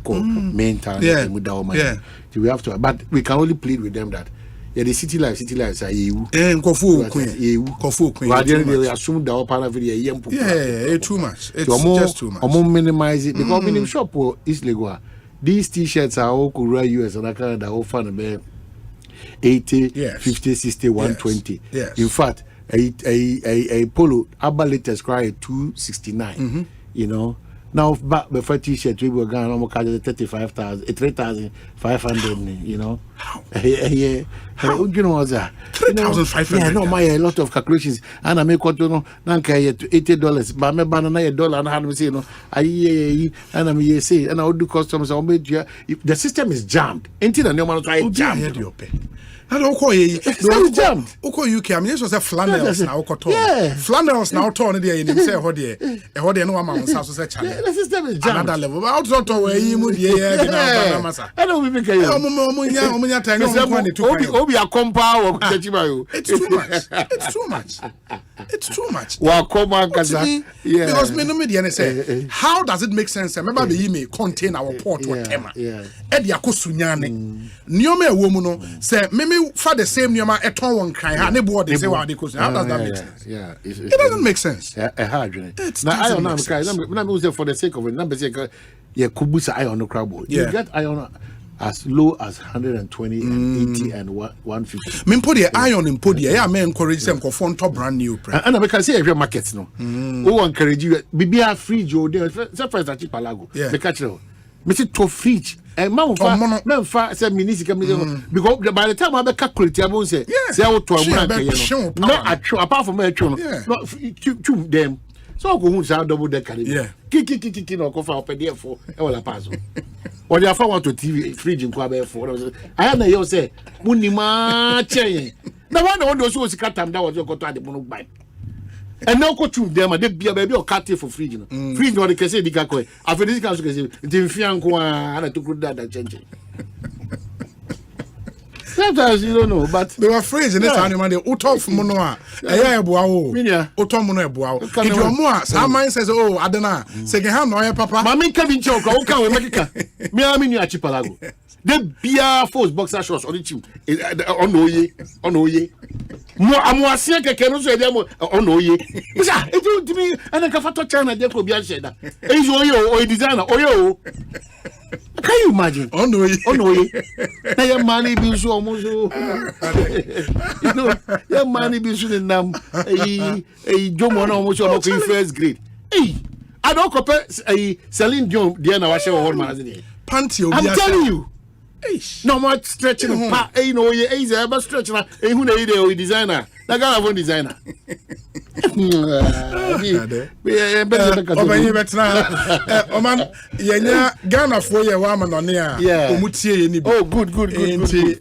[SPEAKER 20] call main town so we have to but we can only plead with them that the city life say you
[SPEAKER 2] Kofu Queen.
[SPEAKER 20] They assume that our video
[SPEAKER 2] it's too much. It's just too much.
[SPEAKER 20] Minimize it because in shop is legal. These t-shirts are all Korea US and Canada all fun about 80, 50, 60, 120. In fact, a polo Abba latest cry 269. You know. Now back before t-shirt we were going almost 35,000, 3,500, you know. You know what's that?
[SPEAKER 2] 3,500.
[SPEAKER 20] Yeah, no, my a lot of calculations. And I make what you know, $80. But my banana $1 and I had say no. And I'm say and I would do customs. The system is jammed. Until the man try jam.
[SPEAKER 2] I don't call you.
[SPEAKER 20] Jammed.
[SPEAKER 2] UK. I mean, this was a flannels now. Flannels now torn there in himself. What no amount of such a
[SPEAKER 20] the system is jammed.
[SPEAKER 2] Another level. I don't know where you would be.
[SPEAKER 20] I don't even care. Obi a compound.
[SPEAKER 2] It's too much. It's too much. It's too much.
[SPEAKER 20] Because
[SPEAKER 2] me say, how does it make sense? Remember the email contain our port or tema. Edi akosunyane. Niome womuno say me for the same nioma eton won cry. Ha ne board say wa de kosun. How does that make sense? It doesn't make sense.
[SPEAKER 20] Now I don't know cry. Now say for the sake of it. Number say kubusa iron no crab. You get iron as low as 120 and 80 and 150.
[SPEAKER 2] Me put the iron in podium. Yeah, me encourage them go phone top brand new.
[SPEAKER 20] And I can see every market no. Who encourage you? Bibia fridge o dey. Say for example Palago. Me catch you. Me say to fridge. And man fa say minister because by the time I be calculate I won't say how to no. No apart from me no. No them. So go who say double decker. Kiki no go for there for e wala pass. Or they want to TV fridge in Kwabena for. I had a say, Munima chain. The one on those who was cut time that was your got to the mono buy. And now go to them and they be a baby or cut for fridge. Fridge or the case the Gakwe. After this council, the Fianco and I took that change. Sometimes you don't know, but
[SPEAKER 2] they were phrase in this animal. They utof monoa. Aya ebuawo. Utom mono ebuawo. If your moa, some man says, "Oh, Adana, second hand no papa."
[SPEAKER 20] Mami Kevin Choka, who can we make it? Me ami ni archipelago. The beer force boxer shorts on the team. On oye. Mo amuasia keke no so e mo on oye. Bisa, e do me and I can fato China dey ko bia sheda. E so oye o designer oye. Can you imagine?
[SPEAKER 2] Oh no.
[SPEAKER 20] Now your money be so almost you know your money be so the nam a Jomo almost your first grade. Hey, I don't compare a Celine Dion there now share one magazine.
[SPEAKER 2] Panty
[SPEAKER 20] I'm telling you. No more stretching you know is ever stretching who the designer. That guy one designer.
[SPEAKER 2] Oman yenya Ghana for ye wa man on here omutie ni
[SPEAKER 20] good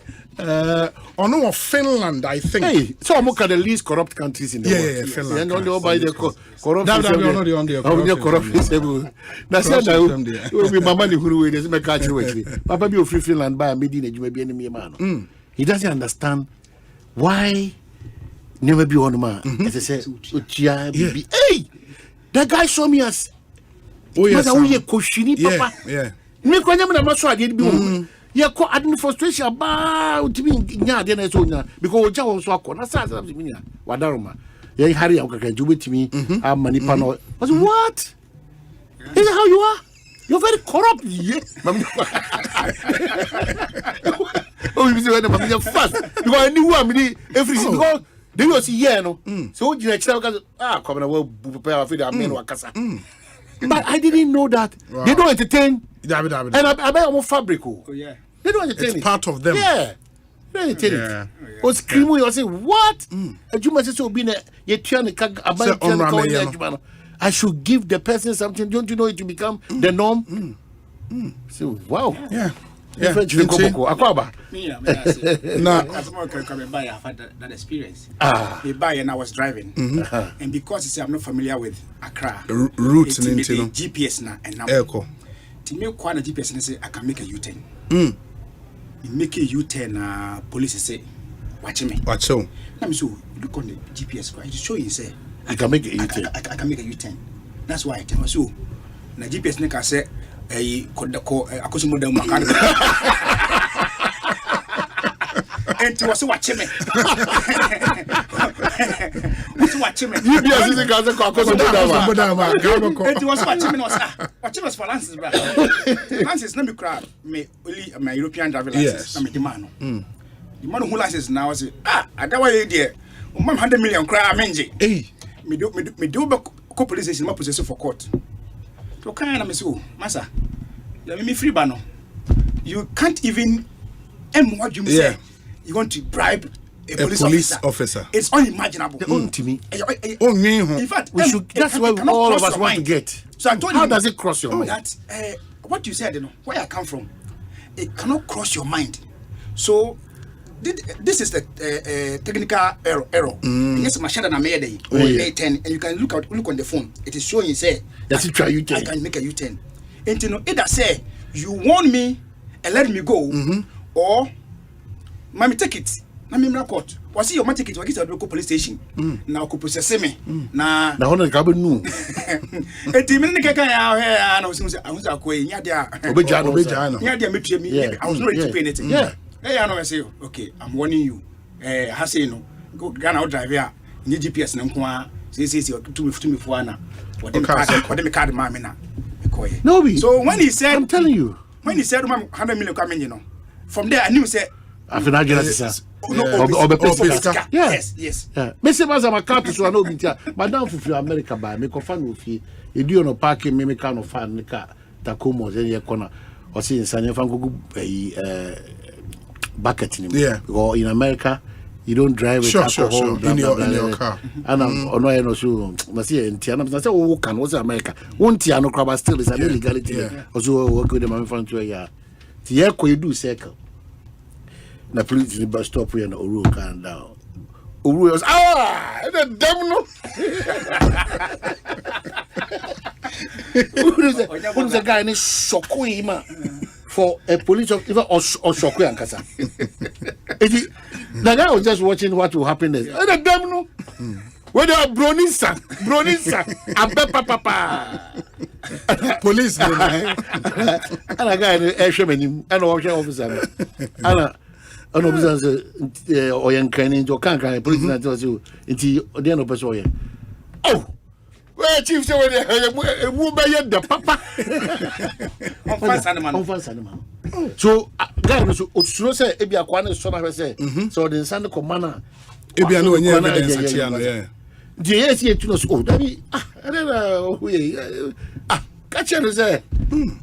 [SPEAKER 2] ono Finland I think.
[SPEAKER 20] Hey, so I'm the least corrupt countries in the world.
[SPEAKER 2] Yeah, Finland.
[SPEAKER 20] And only by the corrupt. That's it. We be mama ni huru we me catch you. Papa be free Finland by me di na be enemy man. He doesn't understand why never be on man. As I say, hey, that guy saw me as
[SPEAKER 2] Oh yes.
[SPEAKER 20] But we koshini papa.
[SPEAKER 2] Yeah.
[SPEAKER 20] Me kwanya me na maso ade bi wo. Ye ko adin frustration about to be nya ade na so nya because oja wo so akọ na sa me nya wadaroma. Ye hari ya okaka ju betimi amani pa no. What? Is that how you are? You're very corrupt. Yeah. Oh, you see when I'm fast. Because I knew I'm everything because they will see no. So you come and well prepare for the men wakasa. But I didn't know that they don't entertain. And I buy more fabric. Oh yeah. They don't entertain.
[SPEAKER 2] It's part of them.
[SPEAKER 20] Yeah. They don't entertain it. Or scream you say what? A Juma says so being a tian about I should give the person something. Don't you know it will become the norm? So wow.
[SPEAKER 2] Yeah.
[SPEAKER 7] Yeah.
[SPEAKER 2] Nah.
[SPEAKER 7] As more can buy, I've had that experience. They buy and I was driving, and because you say I'm not familiar with Accra
[SPEAKER 2] routes
[SPEAKER 7] and GPS now and now. To me, quite a GPS and say I can make a U-turn. Make a U-turn. Police say, watch me.
[SPEAKER 2] Watch so.
[SPEAKER 7] I'm so look on the GPS. I just show you say
[SPEAKER 20] I can make a U-turn.
[SPEAKER 7] I can make a U-turn. That's why I tell you so. Na GPS ne ka say akosumo dem makare. Enti was watch me. Was watch me.
[SPEAKER 20] GPS is ka say akosumo dem.
[SPEAKER 7] Enti was watch me was watch me for license bra. License na me cry me only my European driving license na me demand no. The man who license now say adawa ye there. O man 100 million cry amenje. Me do ko police station ma possess for court. To kind of so, Massa, me free bano. You can't even what you say. You want to bribe a police officer. It's unimaginable.
[SPEAKER 20] To me.
[SPEAKER 7] In fact,
[SPEAKER 20] we should, that's what all of us want to get.
[SPEAKER 7] So I told you,
[SPEAKER 20] how does it cross your mind?
[SPEAKER 7] That what you said, you know, where I come from, it cannot cross your mind. So this is the technical error. Yes, machine and I made a 10, and you can look on the phone. It is showing say
[SPEAKER 20] that you try U-turn.
[SPEAKER 7] I can make a U-turn. And you know, either say you warn me and let me go, or mommy take it. Na me court. Was your take it? We get to local police station. Now ko process me. Na
[SPEAKER 20] hono ka be nu.
[SPEAKER 7] Enti me ne keka ya na osi I was akoi nya dia.
[SPEAKER 20] Obeja no.
[SPEAKER 7] Nya dia metue me. I was not ready to pay anything.
[SPEAKER 20] Yeah.
[SPEAKER 7] Hey, I know I say, okay, I'm warning you. Hase no, go Ghana drive here. Ni GPS na nko say to me for na. What them card ma me na.
[SPEAKER 20] No be.
[SPEAKER 7] So when he said,
[SPEAKER 20] I'm telling you.
[SPEAKER 7] When he said 100 million coming, you know. From there I knew say
[SPEAKER 20] after get this.
[SPEAKER 7] Yes.
[SPEAKER 20] Yeah. Me say maza makato so na obi tia. Madam fufu America ba me ko fan ofie. Edu no parking me ka no fan ne ka Tacoma ze ye kona. O say insane fan go bucket in him.
[SPEAKER 2] Yeah.
[SPEAKER 20] Because in America, you don't drive with alcohol.
[SPEAKER 2] Blah, in your car.
[SPEAKER 20] And I'm no so. Must see in Tiana. I say, oh, can was America? One Tiano crab still is an illegality. Also, work with them in front of you. The you do circle. Na police in the bus stop here and Uru can down. Uru was the devil. Who's the guy in Shokuima? For a police officer or Shokwe and Kasa. The guy was just watching what will happen there. And the devil, when they are Bronisa, Papa.
[SPEAKER 2] Police,
[SPEAKER 20] and a guy in the airship and officer. An officer or young canning to can't police tells you into the end of the soil. Oh! Well, Chief, so the papa. So, guys, so say, if you are quite so say, so the Sunday commander,
[SPEAKER 2] if you are no evidence, yeah.
[SPEAKER 20] The yes, yet to know, oh, Daddy, I don't know, catch you say,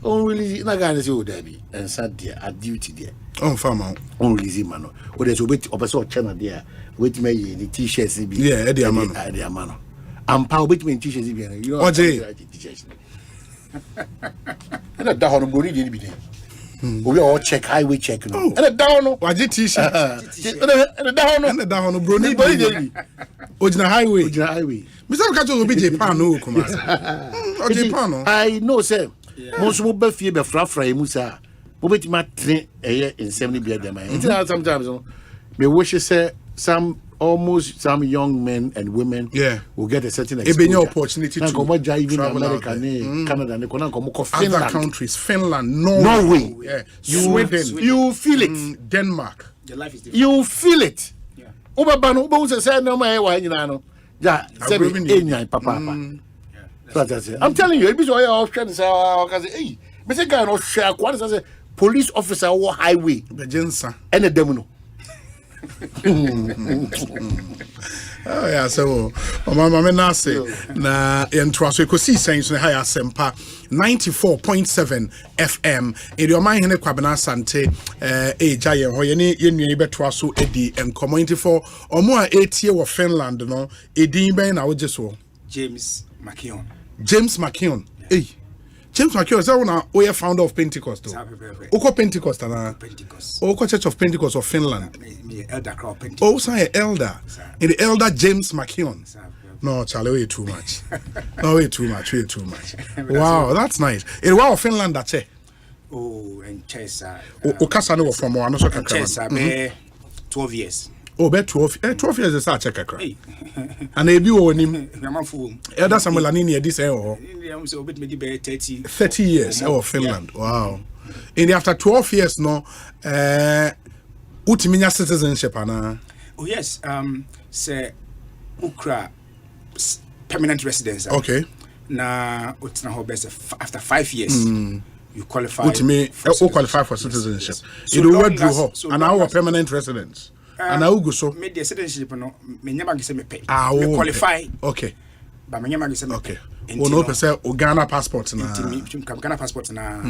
[SPEAKER 20] oh, really, Nagana, oh, Daddy, and sat there at duty there.
[SPEAKER 2] Oh, farmer,
[SPEAKER 20] only Zimano, or there's a bit of a sort channel there, with me, the t shirts,
[SPEAKER 2] yeah, Eddie Amano.
[SPEAKER 20] I'm power between teachers, you know.
[SPEAKER 2] Osei.
[SPEAKER 20] And a down on body didn't be there. We all check highway check. And a down on what teach and a down on Bruni body.
[SPEAKER 2] Ojina highway.
[SPEAKER 20] Mr.
[SPEAKER 2] Kato will be Japan.
[SPEAKER 20] I know, sir. Most will be fear Frafra Musa. But my train a year in 70 beer. Sometimes me wish say some almost some young men and women will get a certain exposure.
[SPEAKER 2] Opportunity to
[SPEAKER 20] even
[SPEAKER 2] travel
[SPEAKER 20] America, Canada, Finland.
[SPEAKER 2] Other countries, Finland, Norway.
[SPEAKER 20] Sweden. You feel it.
[SPEAKER 2] Denmark.
[SPEAKER 7] Your life is different.
[SPEAKER 20] You feel it. Papa. I'm telling you, police officer or highway and a demino.
[SPEAKER 2] Oh yeah, so mama nase na entwaso Ekosiisen so high Asempa 94.7 FM in your Omanhene Kwabena Asante Jaye ho ye ne yenua betwaso edi community for omo a etie wo Finland no edin ben na woje so
[SPEAKER 7] James McKeown.
[SPEAKER 2] James McKeown is that one we founder of Pentecost. Oko Pentecost na Oko Church of Pentecost of Finland.
[SPEAKER 7] Elder crowd Pentecost.
[SPEAKER 2] Oh, say elder. In the elder James McKeown. No, Charlie, way too much. No, way too much. Wow, that's nice. In wow Finland that's it.
[SPEAKER 7] Oh, and Chesa.
[SPEAKER 2] Okasa no from one so kakra.
[SPEAKER 7] Chesa 12 years.
[SPEAKER 2] Oh, bet 12 years is a check kakra. And they be on him. Elder Samuel Anini this oh. 30 years Finland. Wow. In after 12 years no utiminya citizenship ana.
[SPEAKER 7] Oh yes, say ukra permanent residence.
[SPEAKER 2] Okay.
[SPEAKER 7] Na utina ho best after 5 years you qualify.
[SPEAKER 2] Qualify for citizenship. You do word ho and our permanent residence. And I go so.
[SPEAKER 7] Me the citizenship no me nyama gise me pay. Me qualify.
[SPEAKER 2] Okay.
[SPEAKER 7] But me nyama gise me
[SPEAKER 2] okay. Oh no person Ghana passport na.
[SPEAKER 7] Ghana passport na.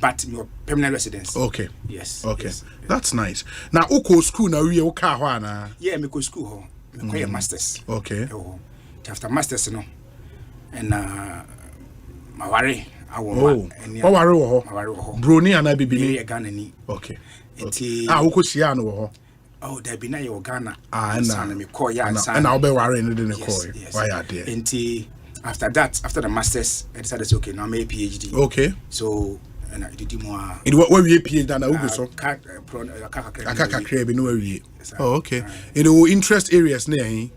[SPEAKER 7] But your permanent residence.
[SPEAKER 2] Okay.
[SPEAKER 7] Yes.
[SPEAKER 2] Okay.
[SPEAKER 7] Yes.
[SPEAKER 2] That's nice. Now uko school na we uka ho na.
[SPEAKER 7] Yeah, me go school ho. Me go masters.
[SPEAKER 2] Okay.
[SPEAKER 7] After masters no. And maware
[SPEAKER 2] awo maware wo ho. Broni ana bibini.
[SPEAKER 7] Yeah, Ghana ni.
[SPEAKER 2] Okay. Uko sia no ho.
[SPEAKER 7] Oh, there be na your Ghana.
[SPEAKER 2] Na
[SPEAKER 7] me call ya
[SPEAKER 2] and I'll be worrying in the call. Why are there?
[SPEAKER 7] After that, after the masters, I decided okay, now I'm a PhD.
[SPEAKER 2] Okay.
[SPEAKER 7] So and I did more.
[SPEAKER 2] Where we PhD and I will so. Oh, okay. In the interest areas near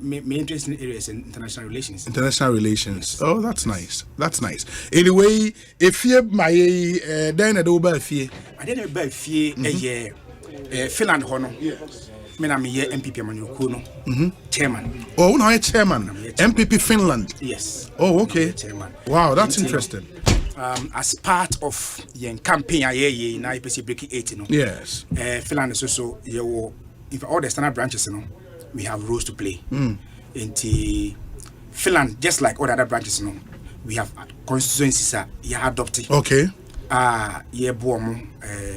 [SPEAKER 7] my interest in areas in international relations.
[SPEAKER 2] International relations. Yes. Oh, that's nice. That's nice. Anyway, if you my then I do buy fee.
[SPEAKER 7] I didn't buy fee a year. Finland hono. Yes. Me na me MPP Amanyoko no. Chairman.
[SPEAKER 2] Oh, no, chairman. MPP Finland.
[SPEAKER 7] Yes.
[SPEAKER 2] Oh, okay.
[SPEAKER 7] Chairman.
[SPEAKER 2] Wow, that's interesting.
[SPEAKER 7] As part of the campaign I na IPC breaking 80 no.
[SPEAKER 2] Yes.
[SPEAKER 7] Finland is also if all the standard branches no, we have roles to play. In Finland, just like all the other branches no, we have constituencies adopted.
[SPEAKER 2] Okay.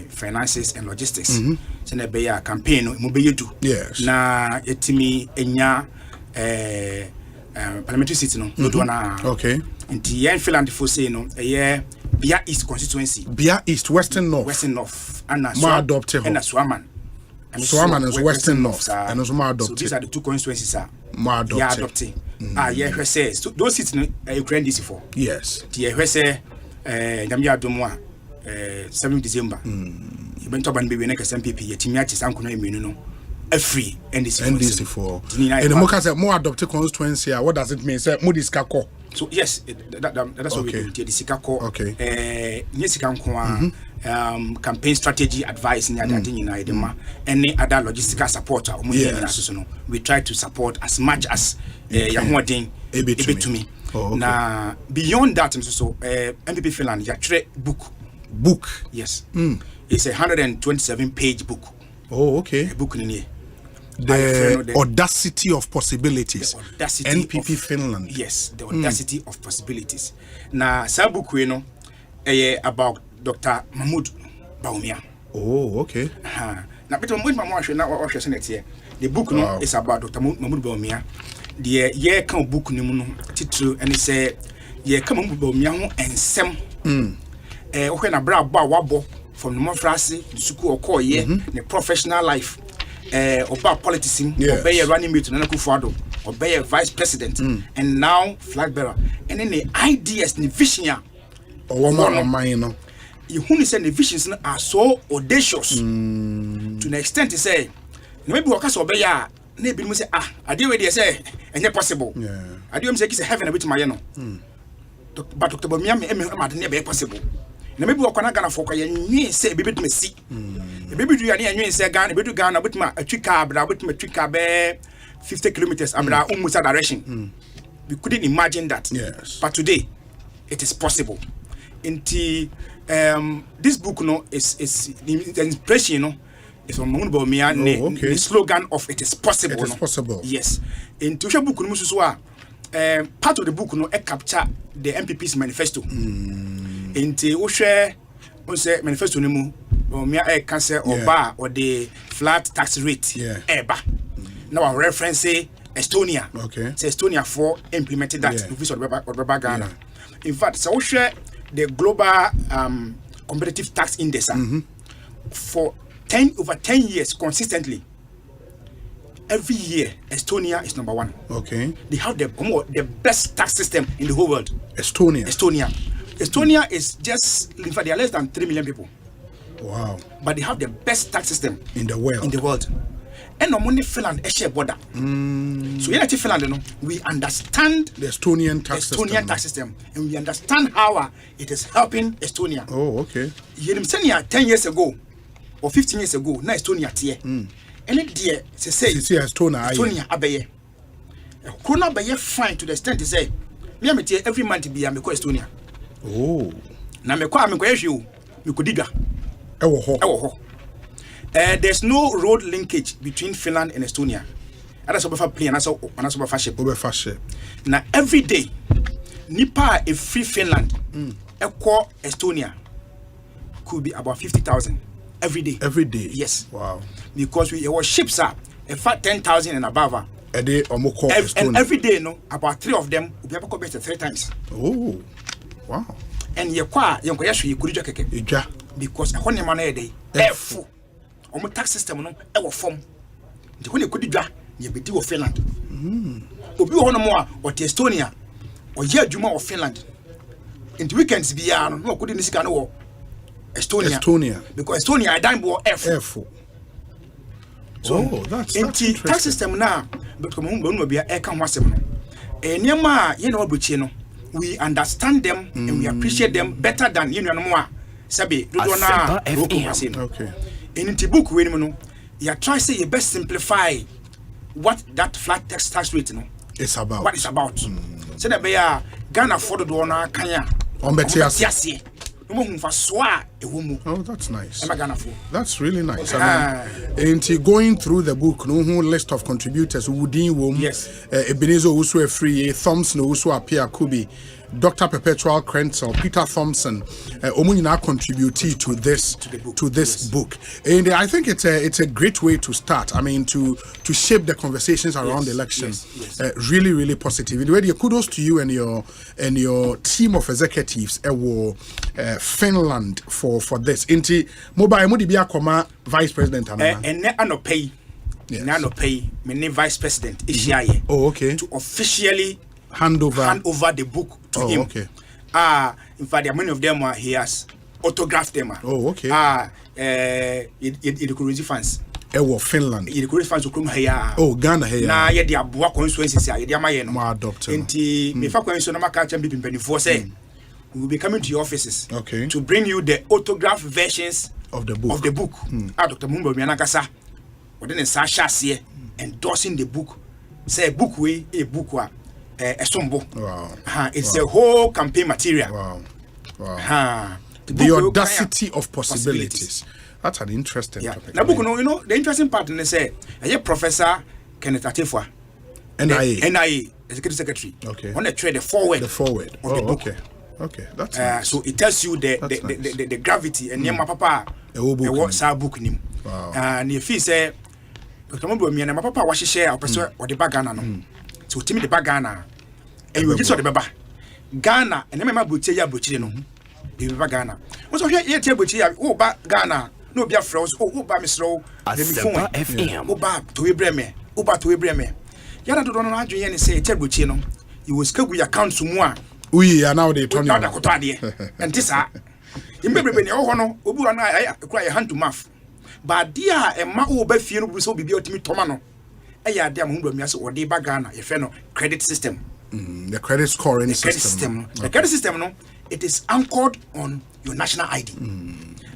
[SPEAKER 7] Finances and logistics. So na be a campaign mo be yedu.
[SPEAKER 2] Yes.
[SPEAKER 7] Na etimi enya parliamentary seat no do na.
[SPEAKER 2] Okay.
[SPEAKER 7] Nti yen Finland for say no Bia East constituency.
[SPEAKER 2] Bia East, Western North.
[SPEAKER 7] Western North. And
[SPEAKER 2] so adopted.
[SPEAKER 7] And Swaman.
[SPEAKER 2] Swaman is Western North. And also more adopted.
[SPEAKER 7] So these are the two constituencies
[SPEAKER 2] more adopted.
[SPEAKER 7] Yeah, adopted. Yeah, says so those seats no Ukraine DC for.
[SPEAKER 2] Yes.
[SPEAKER 7] The say Namia Domoa 7 December. You went to ban baby next MPP yetimi achi sankono emenu no free
[SPEAKER 2] NDC4. And the more say more adopted constituency, what does it mean? Say more discako.
[SPEAKER 7] So yes, that's what we do. The Sikako.
[SPEAKER 2] Okay.
[SPEAKER 7] Campaign strategy advice in any other logistical support. We try to support as much as to me. Now beyond that, so MPP Finland book. Yes. It's a 127-page book.
[SPEAKER 2] Oh, okay.
[SPEAKER 7] A book in here.
[SPEAKER 2] The audacity of possibilities. NPP Finland.
[SPEAKER 7] Yes, the audacity of possibilities. Now, Sabu Kweno about Dr. Mahmoud Baumia.
[SPEAKER 2] Oh, okay.
[SPEAKER 7] Now, but the book is about Dr. Mahmoud Baumia. The year come book no title and it say ye come Baumia and Sem. When a bra wabo from the Mofrasi, the Suku or the professional life. About politics, obey a running mate to Nana Kufado, obey a vice president, and now flag bearer. And then the ideas, the vision, you said the visions are so audacious to the extent to say, maybe Wakas obey na bi mu say ade we dey say enye possible ade we say ki say heaven a bit my no but Dr. Bamiam ma de be possible na maybe wakwana Ghana for kwa yenwe say be betumi si e be du ya ne yenwe say Ghana be du Ghana betuma atwika abra betuma twika be 50 kilometers abra umusa direction we couldn't imagine that but today it is possible into this book is the inspiration is from Munbomia the slogan of it is possible.
[SPEAKER 2] It is possible.
[SPEAKER 7] Yes. Into the book part of the book capture the MPP's manifesto. Into Osei manifesto nimu Omia cancer or bar or the flat tax rate eba. Now I reference Estonia. Okay. So Estonia for implemented that in of Ghana. In fact, so share the global competitive tax index for over 10 years consistently. Every year, Estonia is number 1. Okay. They have the best tax system in the whole world. Estonia is just, in fact, they are less than 3 million people. Wow. But they have the best tax system
[SPEAKER 2] in the world.
[SPEAKER 7] And only Finland is share border. So here at Finland, we understand
[SPEAKER 2] the Estonian tax
[SPEAKER 7] system, and we understand how it is helping Estonia.
[SPEAKER 2] Oh, okay.
[SPEAKER 7] You know, 10 years ago or 15 years ago, now Estonia tier. And it dear say Estonia abeye. Corona abeye fine to the extent to say, me every month be am ko Estonia. Oh. Na me kwa you, me kodiga. Ewo. There's no road linkage between Finland and Estonia. That's over plane, that's over ship. Now every day, Nipa a free Finland, equal Estonia could be about 50,000 every day.
[SPEAKER 2] Every day.
[SPEAKER 7] Yes.
[SPEAKER 2] Wow.
[SPEAKER 7] Because our ships are in fact 10,000 and above.
[SPEAKER 2] A day or more.
[SPEAKER 7] And every day, about 3 of them will be able to go 3 times.
[SPEAKER 2] Oh. Wow.
[SPEAKER 7] And you could because I want your money a day. Full. On tax system no form. The when you could do you be do of Finland. Obi one more or Estonia or year Juma of Finland. In the weekends be no couldn't see no Estonia. Because Estonia I dime bo F. So that's interesting. Tax system now but come on be a can wasem no. Enema you know buchi we understand them and we appreciate them better than you know more. Sabi do na okay. In the book we you try say you best simplify what that flat tax rate
[SPEAKER 2] it's about.
[SPEAKER 7] What it's about. So that be Ghana for the one kanya
[SPEAKER 2] on
[SPEAKER 7] betiasi.
[SPEAKER 2] Oh, that's nice. That's really nice. And going through the book, no list of contributors within whom Ebenezer also free, Thompson also appear Kubi, Dr. Perpetual Krenzel, Peter Thompson, Omunina contributed to this book. And I think it's a great way to start. I mean, to shape the conversations around elections. Really, really positive. Anyway, kudos to you and your team of executives Finland for this. Inti mobile mudi biya koma vice president
[SPEAKER 7] and no pay me vice president Ishiaye.
[SPEAKER 2] Oh, okay.
[SPEAKER 7] To officially
[SPEAKER 2] hand over
[SPEAKER 7] the book to him.
[SPEAKER 2] Okay.
[SPEAKER 7] In fact, many of them he has autographed them.
[SPEAKER 2] Oh, okay.
[SPEAKER 7] The fans.
[SPEAKER 2] Finland.
[SPEAKER 7] The fans who here.
[SPEAKER 2] Oh, Ghana here.
[SPEAKER 7] Na ye dia boa constituency here. Ye dia maye no.
[SPEAKER 2] Ma adopt.
[SPEAKER 7] Inti me fa constituency no maka chambi pimpani say we will be coming to your offices to bring you the autographed versions
[SPEAKER 2] of the book.
[SPEAKER 7] Dr. Mumbo Mianakasa. Within Sasha here endorsing the book. Say book way a book wa a sombo. Wow. It's a whole campaign material.
[SPEAKER 2] Wow. The audacity of possibilities. That's an interesting topic.
[SPEAKER 7] Now, book, you know, the interesting part is say, Professor Kenneth Atefua, NIA, Executive Secretary.
[SPEAKER 2] Okay.
[SPEAKER 7] On the trade the forward.
[SPEAKER 2] Of the book. Okay. That's nice.
[SPEAKER 7] So it tells you the gravity and my papa what's our book name.
[SPEAKER 2] Wow.
[SPEAKER 7] And if he say, me and my papa was share or the bagana no. So Timmy the bagana. And you just saw the baba. Ghana and then my butcher no. The bagana. What's here butcher Ghana. No be froze. Oh, ba misro.
[SPEAKER 21] Asempa FM.
[SPEAKER 7] Oba to Ibreme. Yada do no adwen ne say tebuchi no. You will scale your account to more.
[SPEAKER 2] We are now the Tony.
[SPEAKER 7] And this are in baby no obu na cry hand to mouth. But dear and ma oba fie no so be ultimate tomano. eya dem hu do mi ase odi ba Ghana ye fe no credit system.
[SPEAKER 2] The credit scoring system.
[SPEAKER 7] The credit system no, it is anchored on your national ID.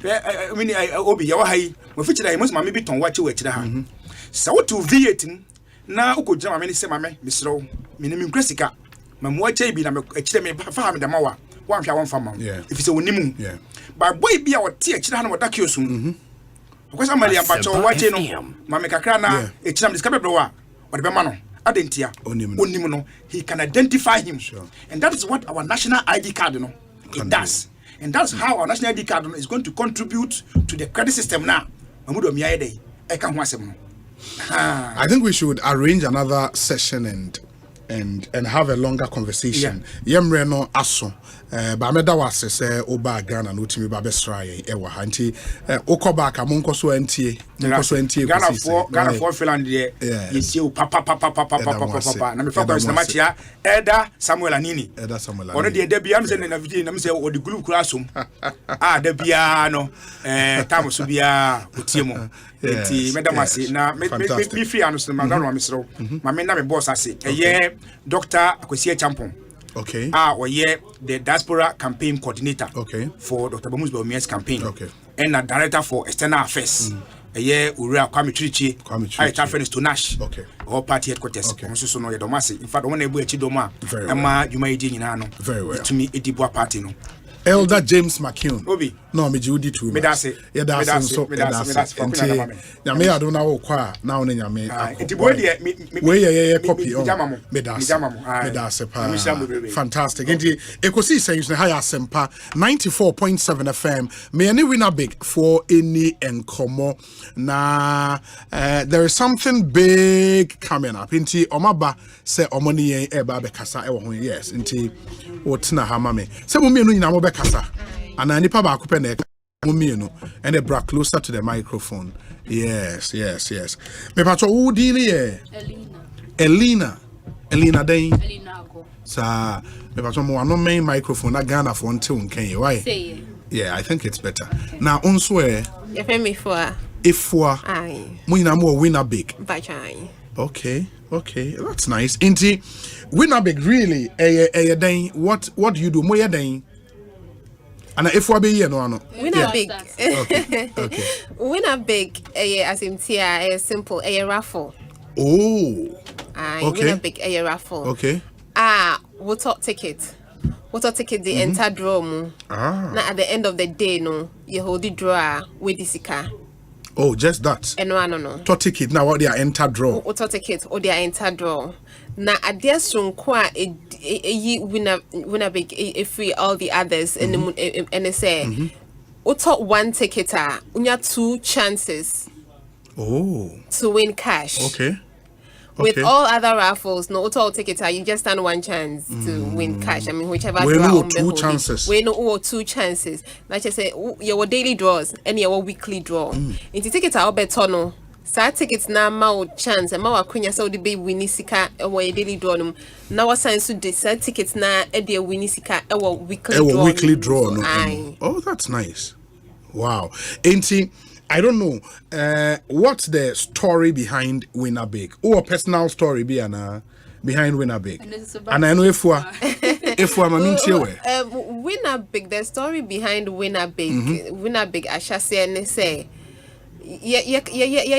[SPEAKER 7] I mean, Obi, you are high. We feature I must mammy be ton watch you at the so to V18 now, who could jam a say, mammy, Miss Rowe, minimum Cressica, Mamma Chabi, I'm a chimney farm the Mawa, one farmer. If it's a winning, but boy be our teacher, China, what you soon. Because I'm a patch watching, Mamma Cacrana, a cham discovered blower, or the man. Adentia, Onimuno, he can identify him. And that is what our national ID card, it does. And that's how our national ID card is going to contribute to the credit system now. I
[SPEAKER 2] think we should arrange another session and have a longer conversation. Yemre no aso. Ba meda wase se oba Ghana no timi ba besra ye ewa ha nti okoba ka monko so antie Ghana
[SPEAKER 7] for Finland ye yesie papa na me fa kwa sinema chia Eda Samuel Anini ono de da bia no se na video na me se o de group kura som da bia no tam so bia otie mo enti madam ase na me free anu sinema Ghana me sro ma me na me boss ase eye Dr. Ekosiisen Champon.
[SPEAKER 2] Okay.
[SPEAKER 7] The diaspora campaign coordinator. For Dr. Bomu's campaign. And a director for external affairs. Ura Kwame Trichi. I transferred to Nash. All party headquarters. Also no Yadomasi. In fact, one able to Doma. Emma, you may very well. To me, Edibwa party no.
[SPEAKER 2] Elder James McKeown.
[SPEAKER 7] Obi.
[SPEAKER 2] No, me Judy too. Me that's it. Yeah, that's so. Nyame I don't know kwa now ne nyame. We copy on. Me that's fantastic. Enti Ekosiisen On Asempa 94.7 FM. Me any winner big for any enkomo. Na there is something big coming up. Enti omaba se omoni yen eba be kasa e wo ho yes. Enti wotina ha mame. Se mo mienu nyina mo be kasa. And I nipa ba akupe na and they brought closer to the microphone. Yes. Me pacho who deal here? Elena Dane. Sa me pacho mo no main microphone na Ghana for until unken why? Yeah, I think it's better. Now unswe. If aye. Mo nyina mo winner big. Okay, that's nice. Inti winner big really Dane. What do you do? Mo Dane. And if we be here no
[SPEAKER 8] winner big. Okay. Winner big Asempa simple raffle.
[SPEAKER 2] Oh.
[SPEAKER 8] Winner big raffle.
[SPEAKER 2] Okay.
[SPEAKER 8] We'll talk ticket the enter draw mu. Now at the end of the day no you hold the draw with the sika.
[SPEAKER 2] Oh, just that.
[SPEAKER 8] No.
[SPEAKER 2] To ticket now what they are enter draw.
[SPEAKER 8] To ticket or they are enter draw. Na adia sonkwa winner big if we all the others and say uto one ticket unya 2 chances to win cash.
[SPEAKER 2] Okay.
[SPEAKER 8] With all other raffles, no uto ticket you just stand 1 chance to win cash. I mean whichever draw
[SPEAKER 2] we 2 chances.
[SPEAKER 8] We know 2 chances. Like I say your daily draws and your weekly draw. Into ticket I'll bet no. Sa tickets na ma chance and ma wakunya so the be winning sika e wo daily draw no na wasan so the sa tickets na e de winning sika e wo weekly draw
[SPEAKER 2] no. Oh, that's nice. Wow. Enti I don't know what's the story behind Winner Big or personal story behind Winner Big. And I know if we
[SPEAKER 8] Winner Big, the story behind Winner Big Winner Big say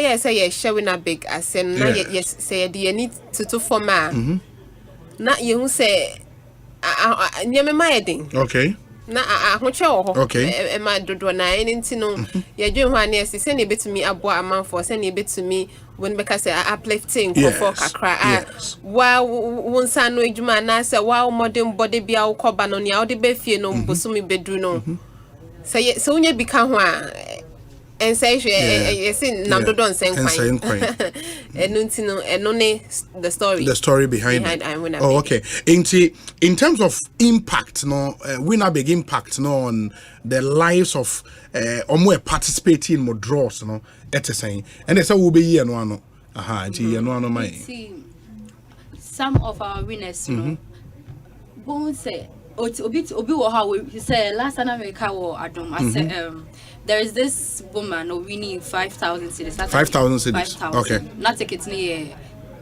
[SPEAKER 8] say showing a big as and yes say you need to form not you say nyame mayedin
[SPEAKER 2] okay
[SPEAKER 8] na ahocho
[SPEAKER 2] okay
[SPEAKER 8] e ma dodo na enti no ye dwen ho ane se ne betumi abo amanfo se ne betumi when because uplifting for kakra wa wonsa no edwuma na se wa modern body bia ukoba no ne awde be fie no bosumi bedru no say so unya bika ho a and say yes nam do don sen kwan the story behind
[SPEAKER 2] it. Oh, okay. In terms of impact Winner Big impact on the lives of more participating in more draws saying and that's how we'll be here
[SPEAKER 9] some of our winners won't say obi how say last time America Adam I said there is this woman winning 5,000 cedis.
[SPEAKER 2] 5,000 cedis. Okay.
[SPEAKER 9] Not tickets near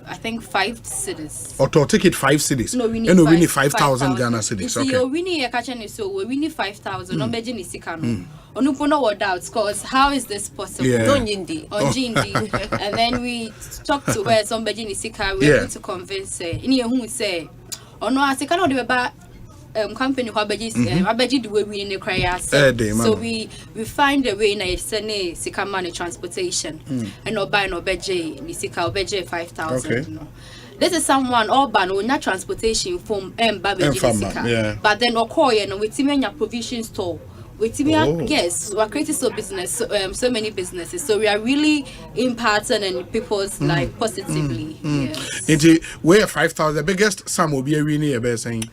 [SPEAKER 9] I think 5 cities.
[SPEAKER 2] Or to ticket 5 cities.
[SPEAKER 9] No, we need
[SPEAKER 2] and we need 5,000 Ghana cedis. Okay.
[SPEAKER 9] So we need a catch and so we need 5,000. No beji ni sikano. Onupono what doubts cause how is this possible?
[SPEAKER 2] Yeah.
[SPEAKER 9] On Jindi. And then we talked to her somebody ni sika we were able to convince her. Ini who say ono asikano de ba company wabeji the way we in the cry so we find a way na sene sika money transportation and no buy no beji ni sika obeji 5,000 no. This is someone urban or not transportation from babeji sika but then okoye no we timenya provision store yes, we are creating so many businesses. So we are really impacting in people's life positively. Yes.
[SPEAKER 2] Into where 5,000 the biggest sum will be a winning saying.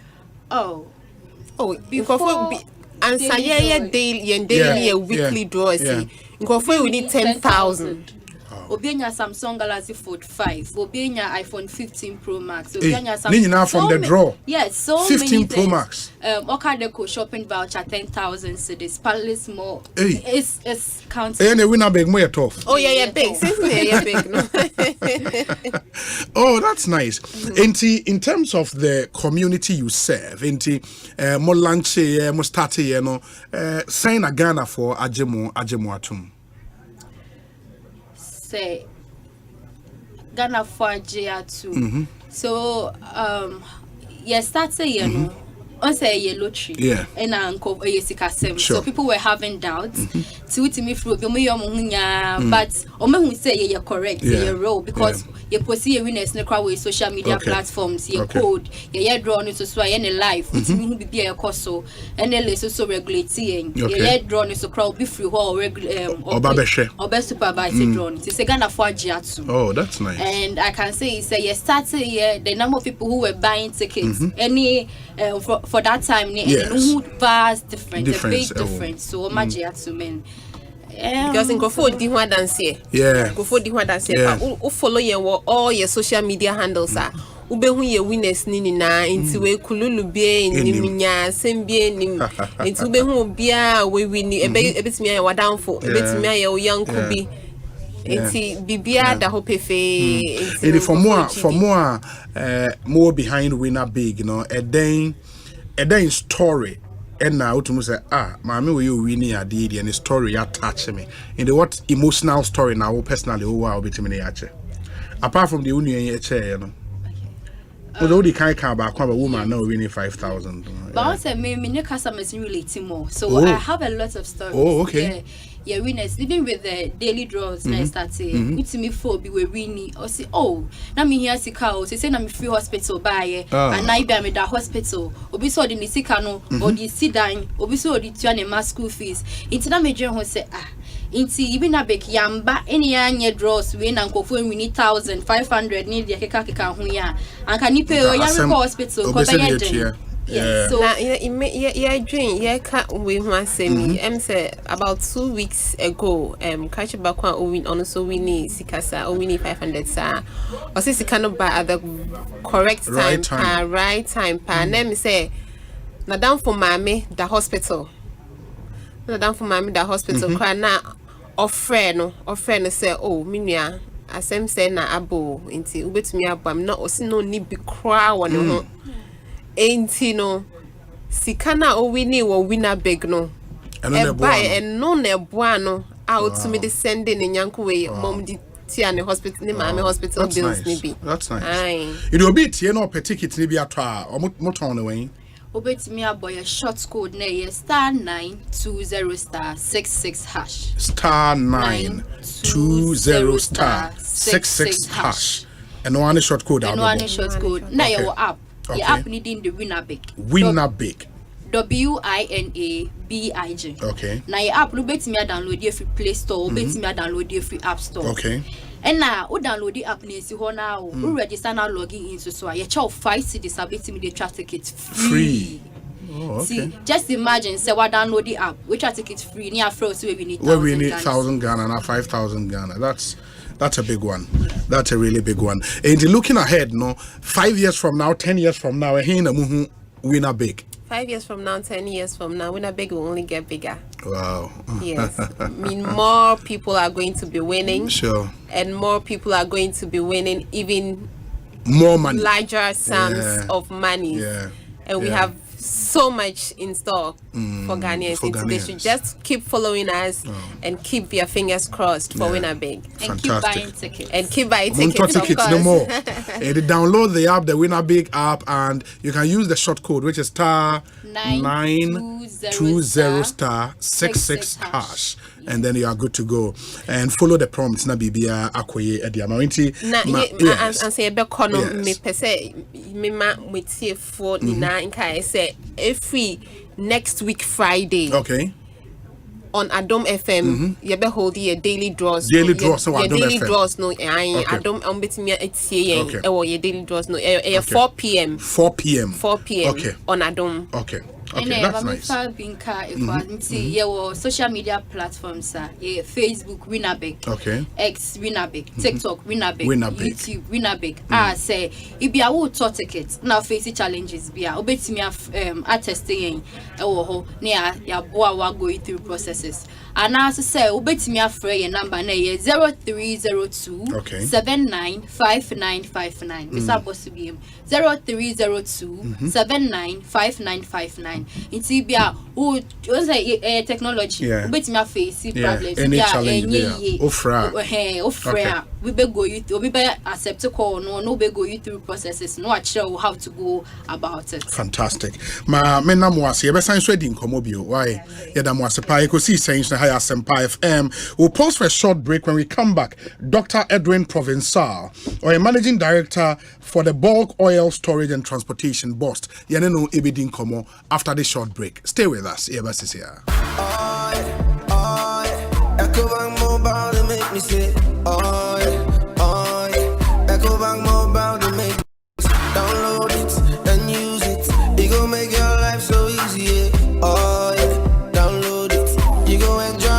[SPEAKER 8] Oh, because answer daily weekly draw. We need 10,000.
[SPEAKER 9] Obienya Samsung Galaxy Fold 5, Obienya iPhone 15 Pro Max, Obienya
[SPEAKER 2] Samsung from the draw.
[SPEAKER 9] Yes, so
[SPEAKER 2] 15 Pro Max.
[SPEAKER 9] Okadeco shopping voucher 10,000 cedis. Palace more. It's counting.
[SPEAKER 2] And we not big more tough.
[SPEAKER 8] Oh yeah, big. Big. No?
[SPEAKER 2] Oh, that's nice. In terms of the community you serve, more lunch, more start, sign a Ghana for Ajemo Atum.
[SPEAKER 9] Say Ghana for J2. So yes, that's a on say a lottery and uncle Yesika. So people were having doubts to me through but who say you're correct, you're role because you pursue a winners in the crowd with social media platforms, your code, your drawn into sway any life, which who be a coso and then let's also regulating your drawn is a crowd be free or best supervisor drawn. It's a Ghana for J2.
[SPEAKER 2] Oh, that's nice.
[SPEAKER 9] And I can say you started here the number of people who were buying tickets any for that time vast difference, a big difference. So J2 men.
[SPEAKER 8] Because in go for the one dance here. Go for the one dance here. But follow your all your social media handles are. Ube hu ye winners nini na inti we kululu bie ni minya sembie ni inti ube hu bia we wini ebetimi ya wadanfo ebetimi ya oyanku bi inti bibia da hopefe
[SPEAKER 2] inti for more behind winner big a day story. And now to say, mommy, will you win your deed and the story attach me? In the what emotional story now, personally, who are bit me apart from the union chair, although the kind come back, a woman now winning 5,000.
[SPEAKER 9] But I said, me customers relating more, so I have a lot of stories.
[SPEAKER 2] Oh, okay.
[SPEAKER 9] Yeah, winners, even with the daily draws, I started. It's me for be winning or say, oh, now me here sick house. They say I'm free hospital buy and I be at the hospital. Obi so the sikano or the sit down. Obi so the tuane mass school fees. Into that major who say Inti even a big yamba any year draws we and go we need 1,500 need the keka huya and can you pay your hospital
[SPEAKER 8] yeah. So yeah, we want say say about 2 weeks ago catch back one also we need sikasa or we need 500 sa or say sikano by at the correct time right time pa name say na down for mommy the hospital cry na friend say oh minua asem say na abo nti ubetumi abam na osi no ni bi kra won ho enti no sikana o wini wo winner big no e buy and no na boa no out to me the sending in yanku way mom di tia ne hospital ni mama hospital bills ni bi
[SPEAKER 2] that's nice it will be tie no ticket ni bi atwa o moton no wen
[SPEAKER 9] obetimi aboy a short code na ye *920*66#
[SPEAKER 2] *920*66# and one short code
[SPEAKER 9] na your app your app needing the winner big
[SPEAKER 2] WINABIG
[SPEAKER 9] okay na your app no betimi download your free Play Store betimi download your free App Store
[SPEAKER 2] okay.
[SPEAKER 9] And now, we download the app near now. We register now logging in so you charge 5 cedis abeti me the track tickets free.
[SPEAKER 2] Oh, okay.
[SPEAKER 9] See, just imagine say we download the app, we track tickets free. Near froze we need
[SPEAKER 2] 1,000 Ghana, not 5,000 Ghana. That's a big one. That's a really big one. And looking ahead, 5 years from now, 10 years from now, winner big.
[SPEAKER 8] 5 years from now, 10 years from now, winner big will only get bigger.
[SPEAKER 2] Wow.
[SPEAKER 8] Yes. I mean, more people are going to be winning.
[SPEAKER 2] Sure.
[SPEAKER 8] And more people are going to be winning even
[SPEAKER 2] more money,
[SPEAKER 8] larger sums of money, and we have so much in store for Ghanaians. They should just keep following us and keep their fingers crossed for Winner Big.
[SPEAKER 9] And keep buying tickets.
[SPEAKER 2] No more. They download the app, the Winner Big app, and you can use the short code, which is *920*66#, and then you are good to go. And follow the prompts. Na bibia akoye ediamarinti.
[SPEAKER 8] And say me pese me ma wetie for nina nkai say every next week Friday.
[SPEAKER 2] Okay.
[SPEAKER 8] On Adom FM, you be holding your daily draws.
[SPEAKER 2] Daily draws, no, Adom
[SPEAKER 8] daily
[SPEAKER 2] FM.
[SPEAKER 8] draws, no. Adom, betting at your daily draws, no. 4 p.m.
[SPEAKER 2] 4 p.m.
[SPEAKER 8] 4 p.m.
[SPEAKER 2] Okay.
[SPEAKER 8] On Adom.
[SPEAKER 2] Okay. Okay, that's nice.
[SPEAKER 9] Social media platforms, Facebook, Winabig, X, Winabig, TikTok, Winabig, YouTube, Winabig. Say, if you are taught tickets, now facing challenges, be a obey me attesting near your boy going through processes. And as I say, obey me a free number 0302 795959. Mr. Boss game 0302 795959. It's Ibia who say technology. But my face problems.
[SPEAKER 2] Any challenge.
[SPEAKER 9] We be go you through. We be accept a call. No be go you through processes. No show how to go about it.
[SPEAKER 2] Fantastic. Ma mena mwasi. Ebe science wedding komobio. Why? Yeda mwasi pa Ekosiisen On Asempa FM. We'll pause for a short break. When we come back, Dr. Edwin Provençal, or a managing director for the bulk oil storage and transportation BOST. Yaneno ebedin komo after the short break. Stay with us. Ebas is here.
[SPEAKER 6] Ecobank Mobile to make me say, Ecobank Mobile to make me download it and use it. It gon' make your life so easy. Download it. You go enjoy it.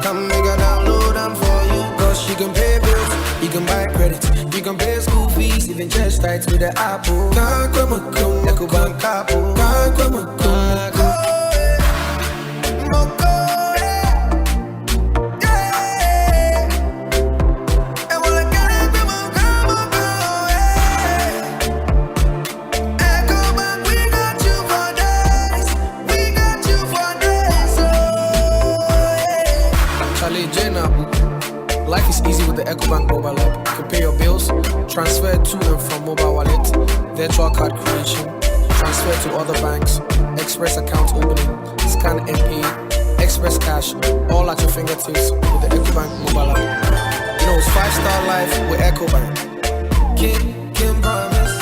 [SPEAKER 6] Come make a download them for you. Cause you can pay bills, you can buy credit, you can pay school fees, even church tights with the Apple. Ecobank Apple.
[SPEAKER 11] Life is easy with the Ecobank mobile app. You can pay your bills, transfer to and from mobile wallet, virtual card creation, transfer to other banks, express account opening, scan and pay, express cash, all at your fingertips with the Ecobank mobile app. You know, it's 5-star life with Ecobank. Can promise.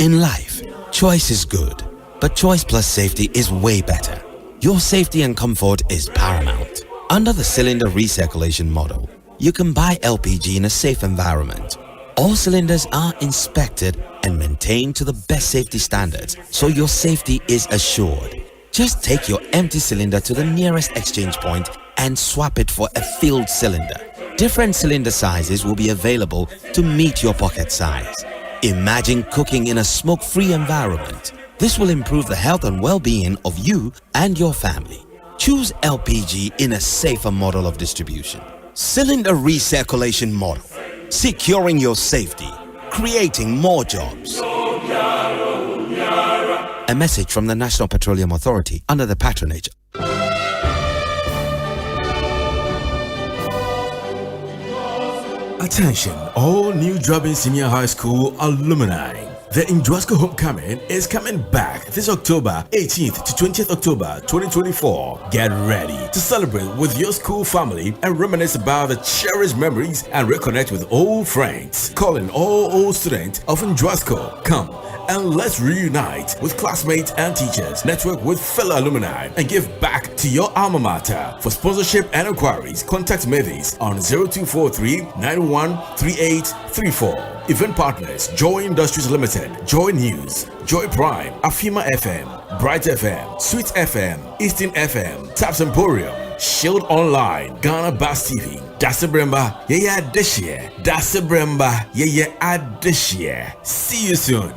[SPEAKER 23] In life, choice is good, but choice plus safety is way better. Your safety and comfort is paramount. Under the cylinder recirculation model, you can buy LPG in a safe environment. All cylinders are inspected and maintained to the best safety standards, so your safety is assured. Just take your empty cylinder to the nearest exchange point and swap it for a filled cylinder. Different cylinder sizes will be available to meet your pocket size. Imagine cooking in a smoke-free environment. This will improve the health and well-being of you and your family. Choose LPG in a safer model of distribution. Cylinder recirculation model. Securing your safety. Creating more jobs. A message from the National Petroleum Authority under the patronage.
[SPEAKER 24] Attention, all new Jobbing Senior High School alumni. The Indwasco Homecoming is coming back this October 18th to 20th October 2024. Get ready to celebrate with your school family and reminisce about the cherished memories and reconnect with old friends. Calling all old students of Indwasco. Come and let's reunite with classmates and teachers, network with fellow alumni, and give back to your alma mater. For sponsorship and inquiries, contact Mavis on 0243 913834. Event partners: Joy Industries Limited, Joy News, Joy Prime, Afima FM, Bright FM, Sweet FM, Eastern FM, Taps Emporium, Shield Online, Ghana Bass TV, Dasabremba, yeah this year, Dasabremba, yeah this year. See you soon.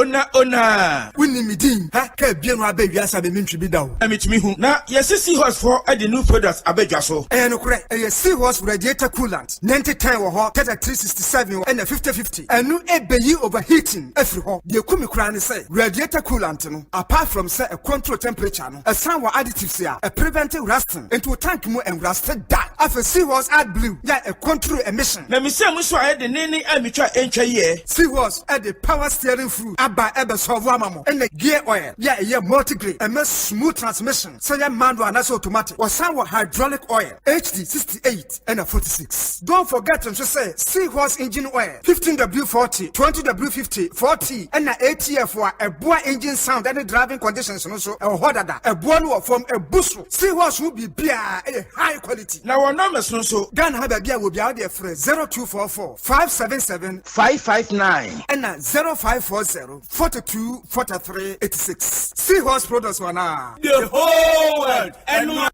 [SPEAKER 12] ona.
[SPEAKER 14] Winnie Midin, ha, Biano Abejas, I mean to be down.
[SPEAKER 12] I mean to me who now, yes, seahorse for the new products Abejaso.
[SPEAKER 14] And correct, a seahorse radiator coolant, 90 10 or hot, 367 and a 50-50. And no EBE overheating, every hot. The Kumi Kran say, radiator coolant, apart from say a control temperature, a sound additives here, a preventive rusting, into a tank more and rusted that. After seahorse add blue, yeah, a control emission.
[SPEAKER 12] Let me say, Musso had the nanny and me try enter here.
[SPEAKER 14] Seahorse at the power steering through, Abba Ebers and the gear oil, yeah, multi-grade, a more smooth transmission, so yeah, manual and that's automatic, or somewhat hydraulic oil, HD 68 and a 46. Don't forget to say seahorse engine oil, 15W40, 20W50, 40, and an ATF for a boy engine sound and the driving conditions, and also a hodada, a bono from a Bonsu. Seahorse will be beer a high quality.
[SPEAKER 12] Now, our numbers no so.
[SPEAKER 14] Gun have a beer will be out there for 0244 577
[SPEAKER 12] 559
[SPEAKER 14] and 0540 42 43 86. Seahorse products one
[SPEAKER 12] the whole world and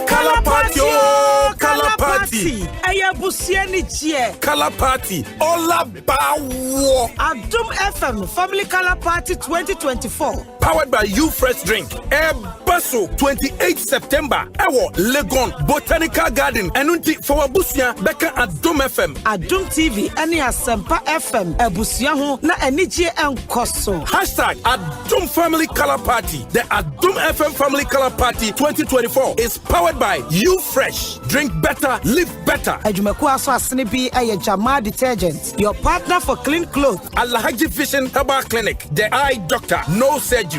[SPEAKER 19] Color party, oh, color party.
[SPEAKER 15] Aya busieni chie.
[SPEAKER 19] Color party, all about
[SPEAKER 15] Adum FM Family Color Party 2024.
[SPEAKER 19] Powered by You Fresh Drink. Basso 28 September. Ewo Legon Botanical Garden. Enunti for Abusia Beka Adum FM.
[SPEAKER 15] Adum TV any Asempa FM. Abusia ho na enije enkoso.
[SPEAKER 19] Hashtag Adum Family Color Party. The Adum FM Family Color Party 2024 is powered by You Fresh. Drink better, live better.
[SPEAKER 15] Ajumaku aso asene bi eye Jama detergent. Your partner for clean clothes.
[SPEAKER 19] Alhaji Vision Herbal Clinic. The eye doctor. No surgery.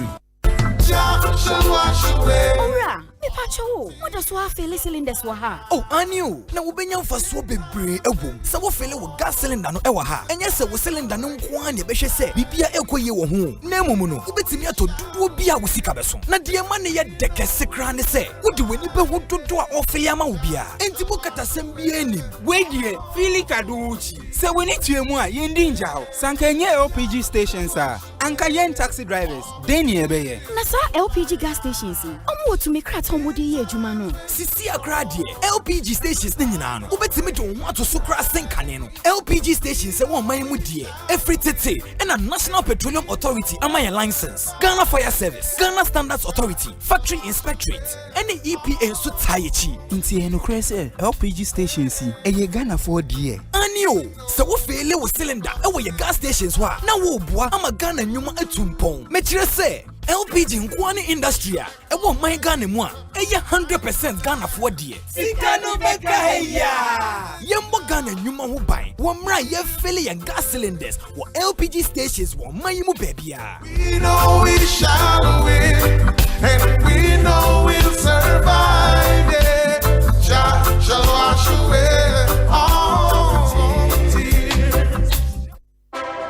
[SPEAKER 16] Ora, me pacho. What does wa feel cylinders wa ha?
[SPEAKER 25] Oh, anio. Na wo benya fa so bebre ewo. Se wo feel wo gas cylinder no e wa ha. Enye se wo cylinder no nko an ye behwe se bibia ekoye wo ho. Na emumu no, wo betimi ato duduo bia wo sika beso. Na de ma ne ye dekese kra ne se. Wo de wani be ho dodo a ofele ama wo bia. Enti bo katasem bia enim.
[SPEAKER 26] We die fili kaduchi. Se woni tuemu a ye ndi nja ho. Sanka enye LPG stations a. Anka yen taxi drivers. Deni ebeye.
[SPEAKER 16] Na sa LPG gas stations. Omo to me krat homodi ye adwuma no.
[SPEAKER 25] Sisi akra de LPG stations ne nyina no. Wo betimi to ho ato so kra senkane no. LPG stations se won man mu de. Every tete and a National Petroleum Authority ama your license. Ghana Fire Service, Ghana Standards Authority, Factory Inspectorate, and the EPA so tayechi.
[SPEAKER 26] Inti eno krese LPG stations eye Ghana for die.
[SPEAKER 25] Anio, se wo fele wo cylinder e wo ye gas stations wa. Na wo boa ama Ghana nyuma etumpon. Mechire se LPG nkwani industry a e wo man Ghana mu a eye 100% Ghana for die.
[SPEAKER 26] Sika no beka heya.
[SPEAKER 25] Yembo Ghana nyuma ho ban. Wo mra ye fele ye gas cylinders wo LPG stations wo man mu babia.
[SPEAKER 27] We know we shall win and we know we'll survive. Yeah. Shall wash away all tears.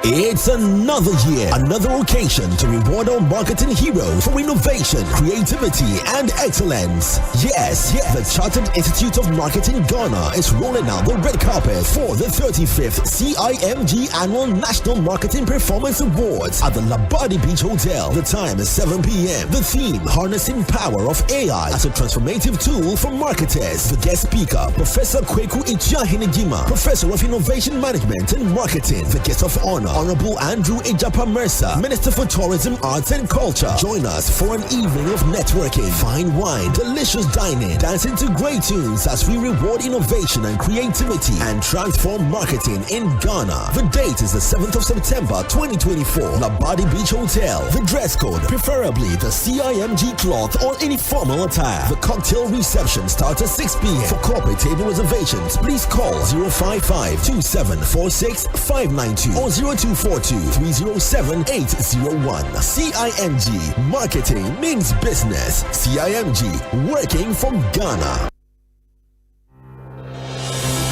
[SPEAKER 28] It's another year, another occasion to reward our marketing heroes for innovation, creativity, and excellence. Yes, the Chartered Institute of Marketing Ghana is rolling out the red carpet for the 35th CIMG Annual National Marketing Performance Awards at the Labadi Beach Hotel. The time is 7 p.m. The theme, Harnessing Power of AI as a Transformative Tool for Marketers. The guest speaker, Professor Kweku Ichiahinegima, Professor of Innovation Management and Marketing. The guest of honor, Honorable Andrew Ejapa Mercer, Minister for Tourism, Arts and Culture. Join us for an evening of networking, fine wine, delicious dining, dancing to great tunes as we reward innovation and creativity and transform marketing in Ghana. The date is the 7th of September 2024, Labadi Beach Hotel. The dress code, preferably the CIMG cloth or any formal attire. The cocktail reception starts at 6 p.m. For corporate table reservations, please call 055-2746-592 or 0242-307-801. CIMG, marketing means business. CIMG, working for Ghana.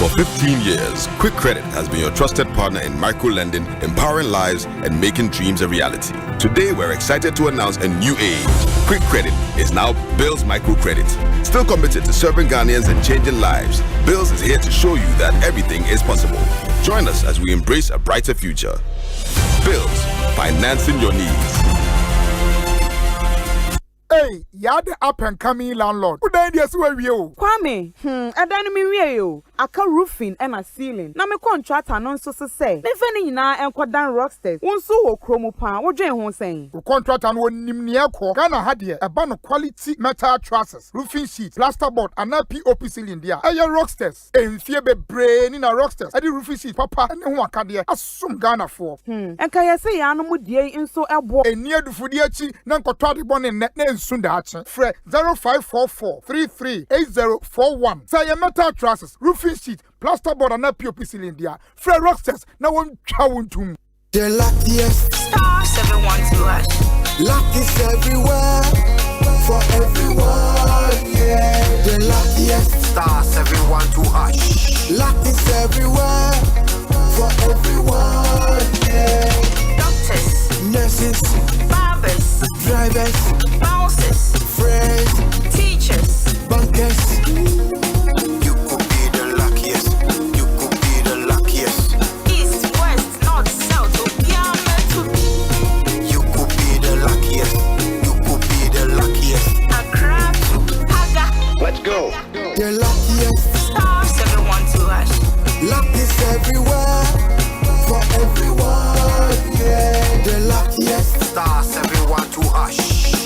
[SPEAKER 29] For 15 years, Quick Credit has been your trusted partner in micro-lending, empowering lives and making dreams a reality. Today, we're excited to announce a new age. Quick Credit is now Bills Microcredit. Still committed to serving Ghanaians and changing lives, Bills is here to show you that everything is possible. Join us as we embrace a brighter future. Bills, financing your needs.
[SPEAKER 30] Hey, you're the up and coming landlord. Who died yes where you?
[SPEAKER 15] Kwame, I don't mean you. aka roofing and a ceiling. Na me contract anonso se say. Me feni nyina enkodan rocksters. Wonso wo kromo pa. Wo dwen ho sen.
[SPEAKER 1] We contract an won nimne ekọ. Ghana ha de eba no quality metal trusses, roofing sheet, plasterboard and POP ceiling dia. Eye rocksters. Enfie bebre ni na rocksters. Ade roofing sheet papa ene ho aka de asum Ghana for.
[SPEAKER 15] Enka yesi ya no mu die nso ebo.
[SPEAKER 1] Eni adufudi achi na nkoto ade bone ne nsun da achi. Fre 0544 338041. Say your metal trusses, roofing sheet, plasterboard and POP ceiling dia. Fre rocksters na won twa wontum.
[SPEAKER 6] The luckiest
[SPEAKER 3] star 712 hash.
[SPEAKER 6] Luck is everywhere for everyone, yeah. The luckiest
[SPEAKER 3] Star 712 hash.
[SPEAKER 6] Luck is everywhere for everyone, yeah.
[SPEAKER 3] Doctors,
[SPEAKER 6] nurses,
[SPEAKER 3] barbers,
[SPEAKER 6] drivers,
[SPEAKER 3] bouncers,
[SPEAKER 6] friends,
[SPEAKER 3] teachers,
[SPEAKER 6] bankers.
[SPEAKER 3] You could be the luckiest. You could be the luckiest. East, west, north, south, Obiama to be.
[SPEAKER 6] You could be the luckiest. You could be the luckiest.
[SPEAKER 3] Accra to Haga. Let's go.
[SPEAKER 6] The luckiest.
[SPEAKER 3] Star 712 hash.
[SPEAKER 6] Luck is everywhere for everyone, yeah. The luckiest.
[SPEAKER 3] Star 712 hash.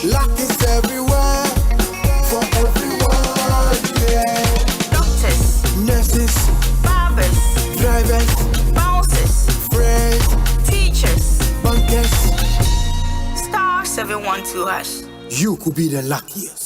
[SPEAKER 6] Luck is everywhere for everyone, yeah.
[SPEAKER 3] Doctors,
[SPEAKER 6] nurses,
[SPEAKER 3] barbers,
[SPEAKER 6] drivers,
[SPEAKER 3] bouncers,
[SPEAKER 6] friends,
[SPEAKER 3] teachers,
[SPEAKER 6] bankers.
[SPEAKER 3] Star 712 hash.
[SPEAKER 6] You could be the luckiest.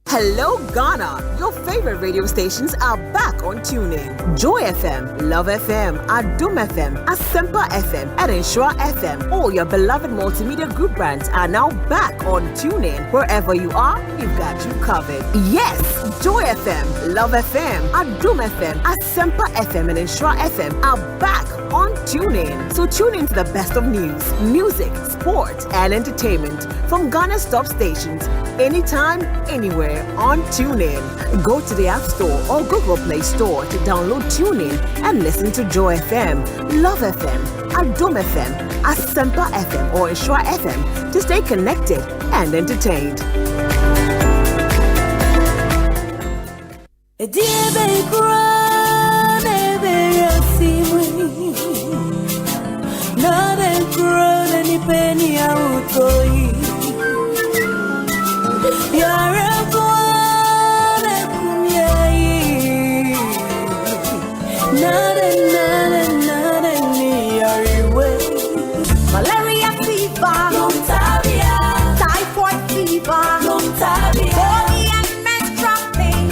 [SPEAKER 4] Hello Ghana, your favorite radio stations are back on TuneIn. Joy FM, Love FM, Adum FM, Asempa FM, and Ensure FM. All your beloved multimedia group brands are now back on TuneIn. Wherever you are, we've got you covered. Yes, Joy FM, Love FM, Adum FM, Asempa FM, and Ensure FM are back on TuneIn. So tune in to the best of news, music, sports, and entertainment from Ghana's top stations anytime, anywhere on TuneIn. Go to the App Store or Google Play Store to download TuneIn and listen to Joy FM, Love FM, Adum FM, Asempa FM, or Ensure FM to stay connected and entertained.
[SPEAKER 3] Malaria fever, typhoid fever, body and menstrual pain,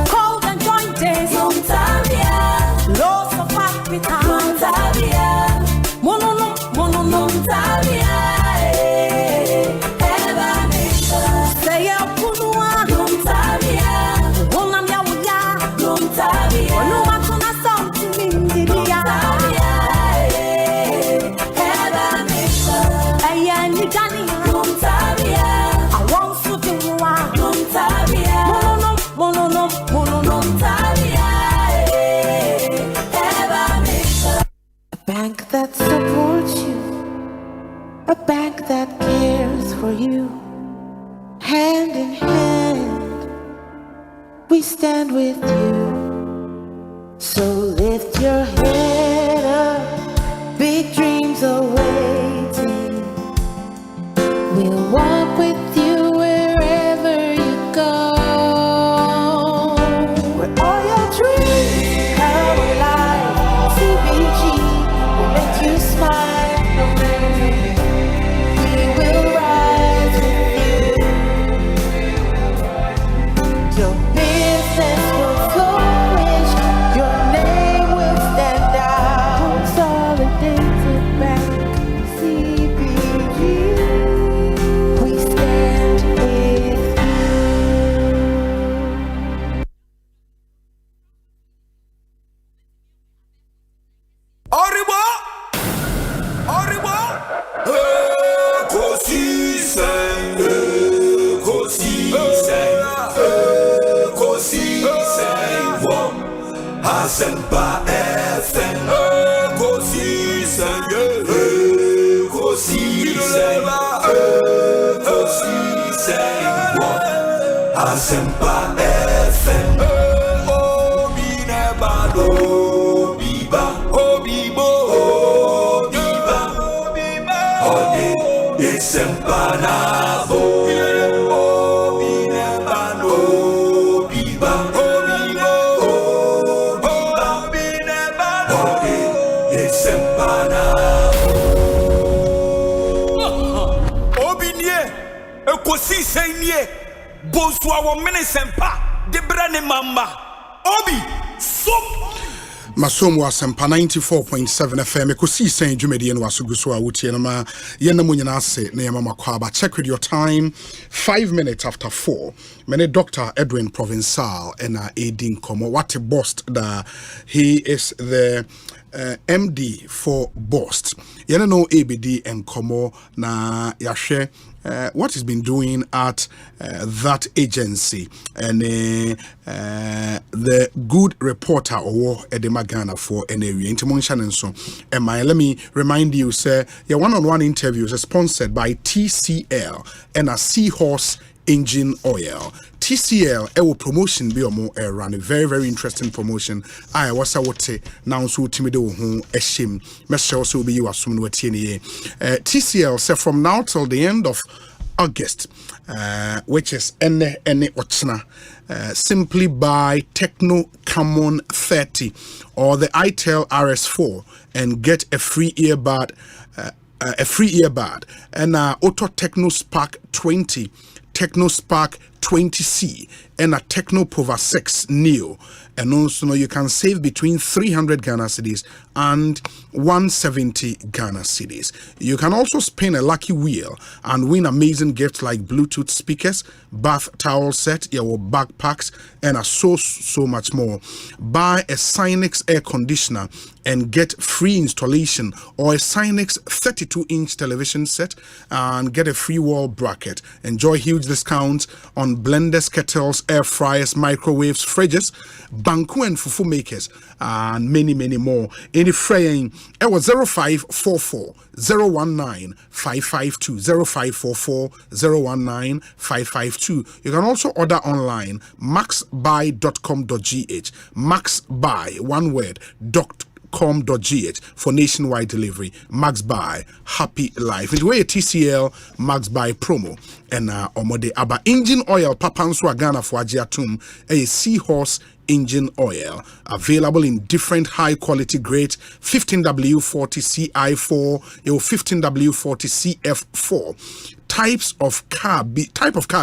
[SPEAKER 3] cold and joints, loss of appetite, mono, say a punua, wonam ya wuya, wonu matuna something in the dia, ayan ni dani, I want to do mono, a bank that supports you, a bank that cares for you. Hand in hand, we stand with you. So lift your head up, big dreams are waiting. We'll walk with you wherever you go. Where all your dreams come alive, CBG will make you smile. We will rise with you. Your business will flourish, your name will stand out. Consolidated Bank, CBG, we stand with
[SPEAKER 12] Arriba! Ekosiisen, Asempa FM, Ekosiisen, Ekosiisen, Ekosiisen.
[SPEAKER 5] Asempa FM. Obi neba do biba, obibo, obiba, Audit, Asempa na bo. Obi neba do biba, obibo, obi neba do Audit, Asempa na
[SPEAKER 12] Ekosiisen nie Bonsu awo Asempa de brane mamba obi so
[SPEAKER 2] Masomo Asempa 94.7 FM Ekosiisen dwumadi no asuguso a wotie no ma yenam nyina ase na yema makwaba. Check with your time 5 minutes after 4. Mene Dr. Edwin Provincial and Aiding Komo what a BOST da he is the MD for BOST. Yena no ABD and Komo na yahwe what he's been doing at that agency and the good reporter or Edema Ghana for an area intermontion and so and let me remind you sir your one-on-one interviews are sponsored by TCL and a Seahorse engine oil. TCL ewo promotion bi omo run a very interesting promotion. I was wote now so timide wo ho ehim. Mesho so be you asum no atie ne TCL say from now till the end of August, which is any ochna, simply buy Techno Camon 30 or the itel RS4 and get a free earbud, and Auto Techno Spark 20, Techno Spark 20C, and a Techno Pova 6 Neo. And also you can save between 300 Ghana cedis and 170 Ghana cedis. You can also spin a lucky wheel and win amazing gifts like Bluetooth speakers, bath towel set, your backpacks, and so much more. Buy a Synex air conditioner and get free installation, or a Synex 32-inch television set and get a free wall bracket. Enjoy huge discounts on blenders, kettles, air fryers, microwaves, fridges, banku and fufu makers, and many more. Any fraying, it was 0544 019 552 0544 019 552. You can also order online maxbuy.com.gh, maxbuy one word .com.gh for nationwide delivery. Max Buy, happy life. It's where TCL Max Buy promo and omode aba engine oil papanso Ghana for agiatum a Seahorse engine oil available in different high quality grades 15W40 CI4 15W40 CF4 type of car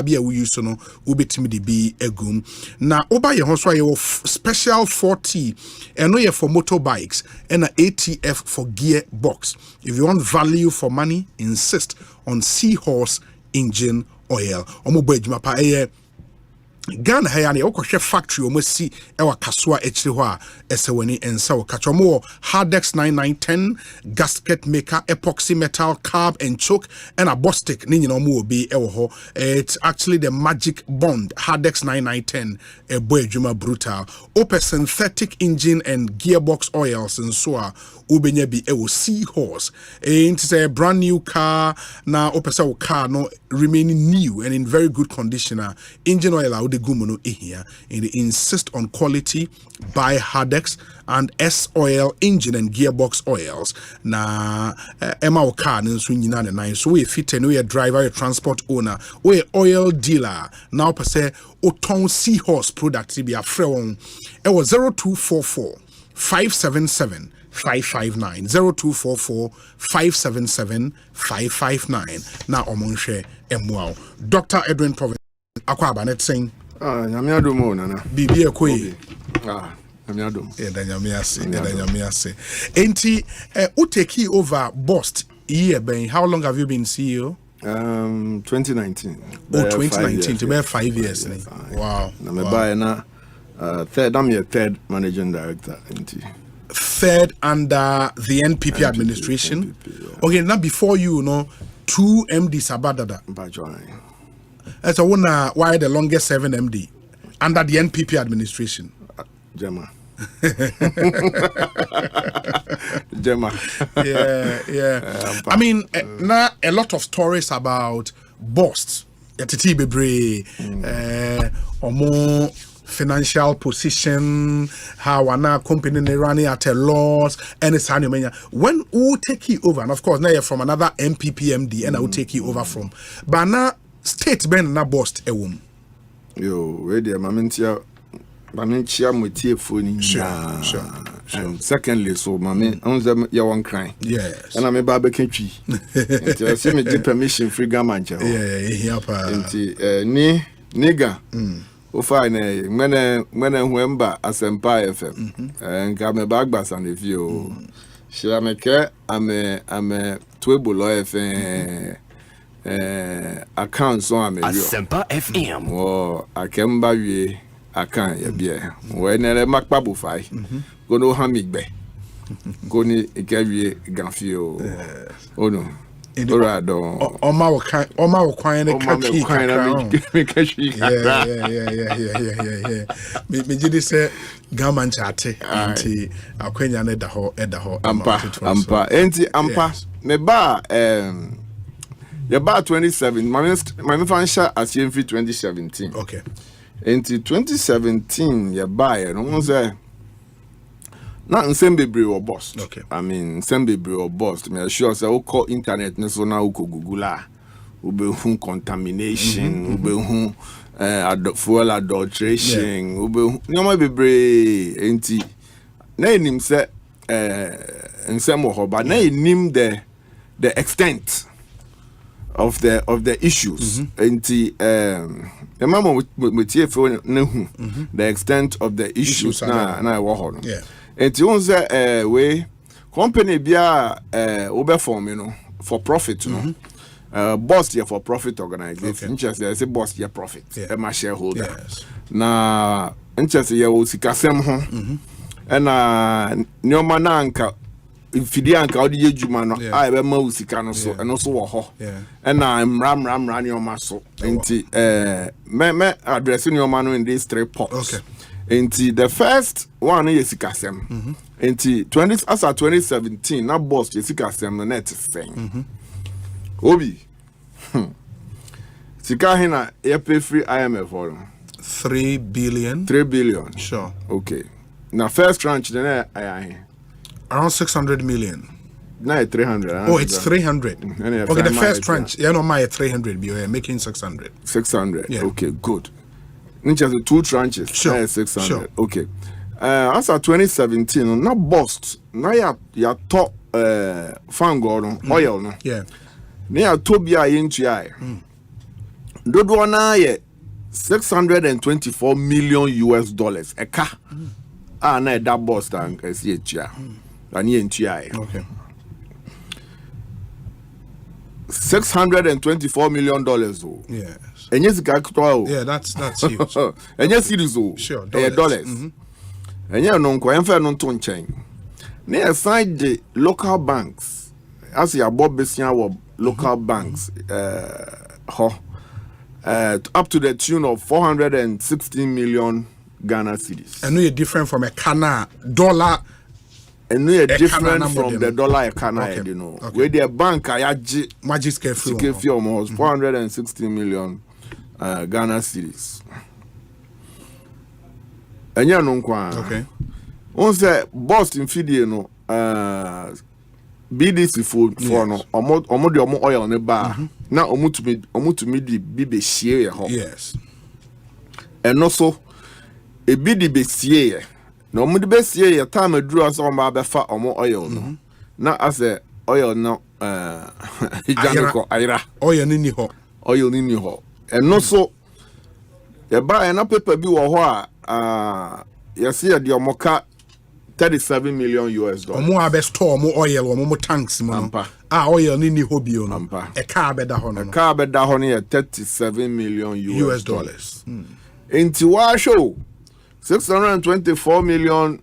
[SPEAKER 2] be we use no ubetimi be egum na oba ye ho so ye special 40 eno ye for motorbikes and a ATF for gear box. If you want value for money, insist on Seahorse engine oil. Omo bo adwuma pa Ghana hayane okohwe factory omosi ewa kaswa echiri ho a esewani ensa okachomo Hardex 9910 gasket maker epoxy metal carb and choke and a bostic ni nyina omo obi ewo ho. It's actually the magic bond Hardex 9910 ebo adwuma brutal open synthetic engine and gearbox oils and so a ubenya bi ewo Seahorse. It's a brand new car na opesa car no remaining new and in very good condition. Engine oil the gumuno here and they insist on quality. Buy Hardex and S oil engine and gearbox oils na Emma car nso nyina ne nan so we fit no driver, a transport owner, we oil dealer now per se oton Seahorse product be afre won e was 0244 577 559 0244 577 559 na omonhwe emwao. Dr. Edwin Province Kwabena net saying
[SPEAKER 7] nyame adomo nana
[SPEAKER 2] bibi ekoyi
[SPEAKER 7] nyame adomo
[SPEAKER 2] nyame ase enti uteki over BOST year ben how long have you been CEO?
[SPEAKER 7] 2019.
[SPEAKER 2] 2019 to be 5 years. Wow.
[SPEAKER 7] Na me buy na third, I'm your third managing director.
[SPEAKER 2] Third under the NPP administration. NPP, yeah. Okay, now before you know, 2 MDs abadada. That's a wonder why the longest serving MD under the NPP administration.
[SPEAKER 7] Gemma.
[SPEAKER 2] Yeah. I mean, now a lot of stories about BOST. Yatiti bebre or more financial position, how our company is running at a loss, and it's when we take you over, and of course now you're from another MPPMD, and I will take you over from. But now state ben na BOST a womb.
[SPEAKER 7] Yo, ready, Mamintia Mutia phone. Sure. And secondly, so Mammy, on them, you won't cry.
[SPEAKER 2] Yes.
[SPEAKER 7] And I'm a barbecue tree. I see me give permission free gamancha.
[SPEAKER 2] Yeah,
[SPEAKER 7] nigga. Fine, when Wemba Asempa FM, and come a bag bass on the view. She am a care, I'm a Twibulo FM account, so I'm a
[SPEAKER 28] Asempa FM.
[SPEAKER 7] Oh, I can buy you. I can't, yeah. When I make babu fight, go no hamig be. Go ni ikavi gafio. Oh no. Orado.
[SPEAKER 2] Oma wakwan ne kaki kakra. Yeah. Me jidi say gaman chate anti akwenya ne da ho
[SPEAKER 7] ampa enti ampa me ba ya ba 27 my financial achievement 2017.
[SPEAKER 2] Okay.
[SPEAKER 7] Enti 2017 ya ba ya no say na nsembe bre or BOST.
[SPEAKER 2] Okay.
[SPEAKER 7] I mean nsembe bre or BOST. Me sure say we call internet ne so na we ko Google a ube hu contamination, ube hu fuel adulteration, ube nyoma bebre enti na enim say nsem ho ba na enim the extent of the issues enti the mama metie fe na hu the extent of the issues na wo ho no.
[SPEAKER 2] Yeah.
[SPEAKER 7] And you say we company bia obe form for profit BOST here for profit organization interest there say BOST here profit my shareholder na interest here wo sikasem ho and nyoma na anka ifidi anka odi yejuma no a be ma usika no so eno so wo ho and mram nyoma so enti me address nyoma no in these 3 pots. Okay. Enti the first one is Sikasem. Enti 2017 na BOST Sikasem no net thing. Obi. Sika hina e pay free IMF for
[SPEAKER 2] 3 billion.
[SPEAKER 7] 3 billion.
[SPEAKER 2] Sure.
[SPEAKER 7] Okay. Now first tranche then
[SPEAKER 2] around 600 million.
[SPEAKER 7] Now 300.
[SPEAKER 2] Oh, it's 300. Okay, the first tranche. Yeah, no, my 300 be making 600.
[SPEAKER 7] 600. Yeah. Okay, good. Just 2 tranches.
[SPEAKER 2] Sure.
[SPEAKER 7] 600.
[SPEAKER 2] Sure.
[SPEAKER 7] Okay. As of 2017, na BOST, na ya top fango oil no.
[SPEAKER 2] Yeah.
[SPEAKER 7] Na ya tobia into ai. Dodo na ye $624 million eka. Na that BOST and see etia. Ani into ai.
[SPEAKER 2] Okay.
[SPEAKER 7] $624 million oh.
[SPEAKER 2] Yes.
[SPEAKER 7] Yeah,
[SPEAKER 2] that's huge.
[SPEAKER 7] And yes, it is all.
[SPEAKER 2] Sure,
[SPEAKER 7] dollars. And yeah, no, I'm fair non ton chain. Near aside the local banks, as your Bob Bessia local banks, up to the tune of 416 million Ghana cedis.
[SPEAKER 2] I know you're different from a Kana dollar.
[SPEAKER 7] And we are different from the dollar economy, you know.
[SPEAKER 2] Okay.
[SPEAKER 7] Where the bank I
[SPEAKER 2] magic
[SPEAKER 7] fee almost 460 million Ghana cedis. And you know,
[SPEAKER 2] okay.
[SPEAKER 7] On say BOST in Fidi, no, BDC for no, omo oil ne bar. Now omu to me the bibe share.
[SPEAKER 2] Yes.
[SPEAKER 7] And also a bidi be share. No, the best year your time drew us on by fat or more oil. No, not as a oil no ira
[SPEAKER 2] oil nini ho
[SPEAKER 7] and no so you buy an paper be or you see a diomoka $37 million.
[SPEAKER 2] More best store more oil or more tanks mampa. Oil nini ho bio nampa. A car beda
[SPEAKER 7] honey $37 million. Into our show. $624 million.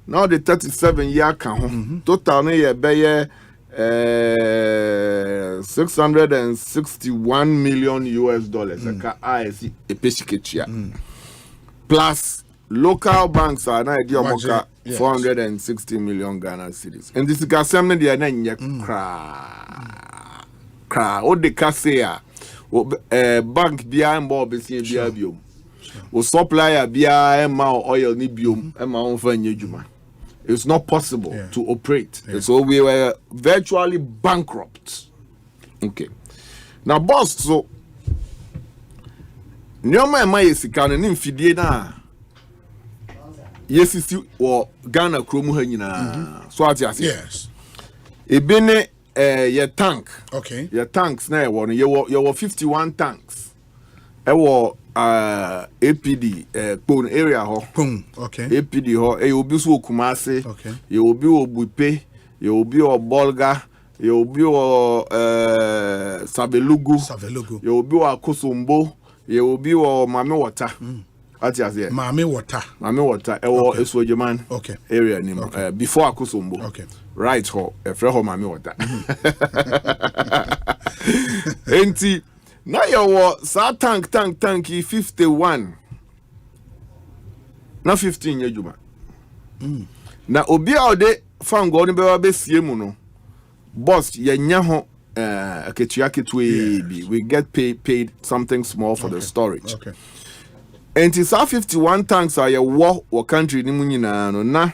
[SPEAKER 7] Now the 37-year count. Total ne be $661 million. I see a peshikitia. Plus local banks are now idiomoka 460 million Ghana cedis. And this is assembly the cra. What the cassia. bank bia mbo besie bia biom o supplier bia ema oil ni biom ema on fa nyejuma. It's not possible to operate. So we were virtually bankrupt. Okay. Now BOST so nyoma ema yesika no mfidie na yesisi wo Ghana kromu ha nyina. So ati
[SPEAKER 2] yes.
[SPEAKER 7] Ebene your tank.
[SPEAKER 2] Okay.
[SPEAKER 7] Your tanks na wo no you 51 tanks. Ewo APD Pone area ho.
[SPEAKER 2] Okay.
[SPEAKER 7] APD ho e obi so Kumase.
[SPEAKER 2] Okay.
[SPEAKER 7] You obi Obupe, you obi Bolga, you obi Sabelugu. You obi Akosombo, you obi Mame Water. Ati ase.
[SPEAKER 2] Mame Water.
[SPEAKER 7] Ewo Eswojeman.
[SPEAKER 2] Okay.
[SPEAKER 7] Area ni before Akosombo.
[SPEAKER 2] Okay.
[SPEAKER 7] Right ho, efre ho Mame Water. Enti na your sa tank 51 na 15 yejuma na obi a ode fango no be wa besie mu no BOST yenya ho aketua bi we get paid something small for the storage.
[SPEAKER 2] Okay.
[SPEAKER 7] And it's 51 tanks are your war country ni mu nyina no na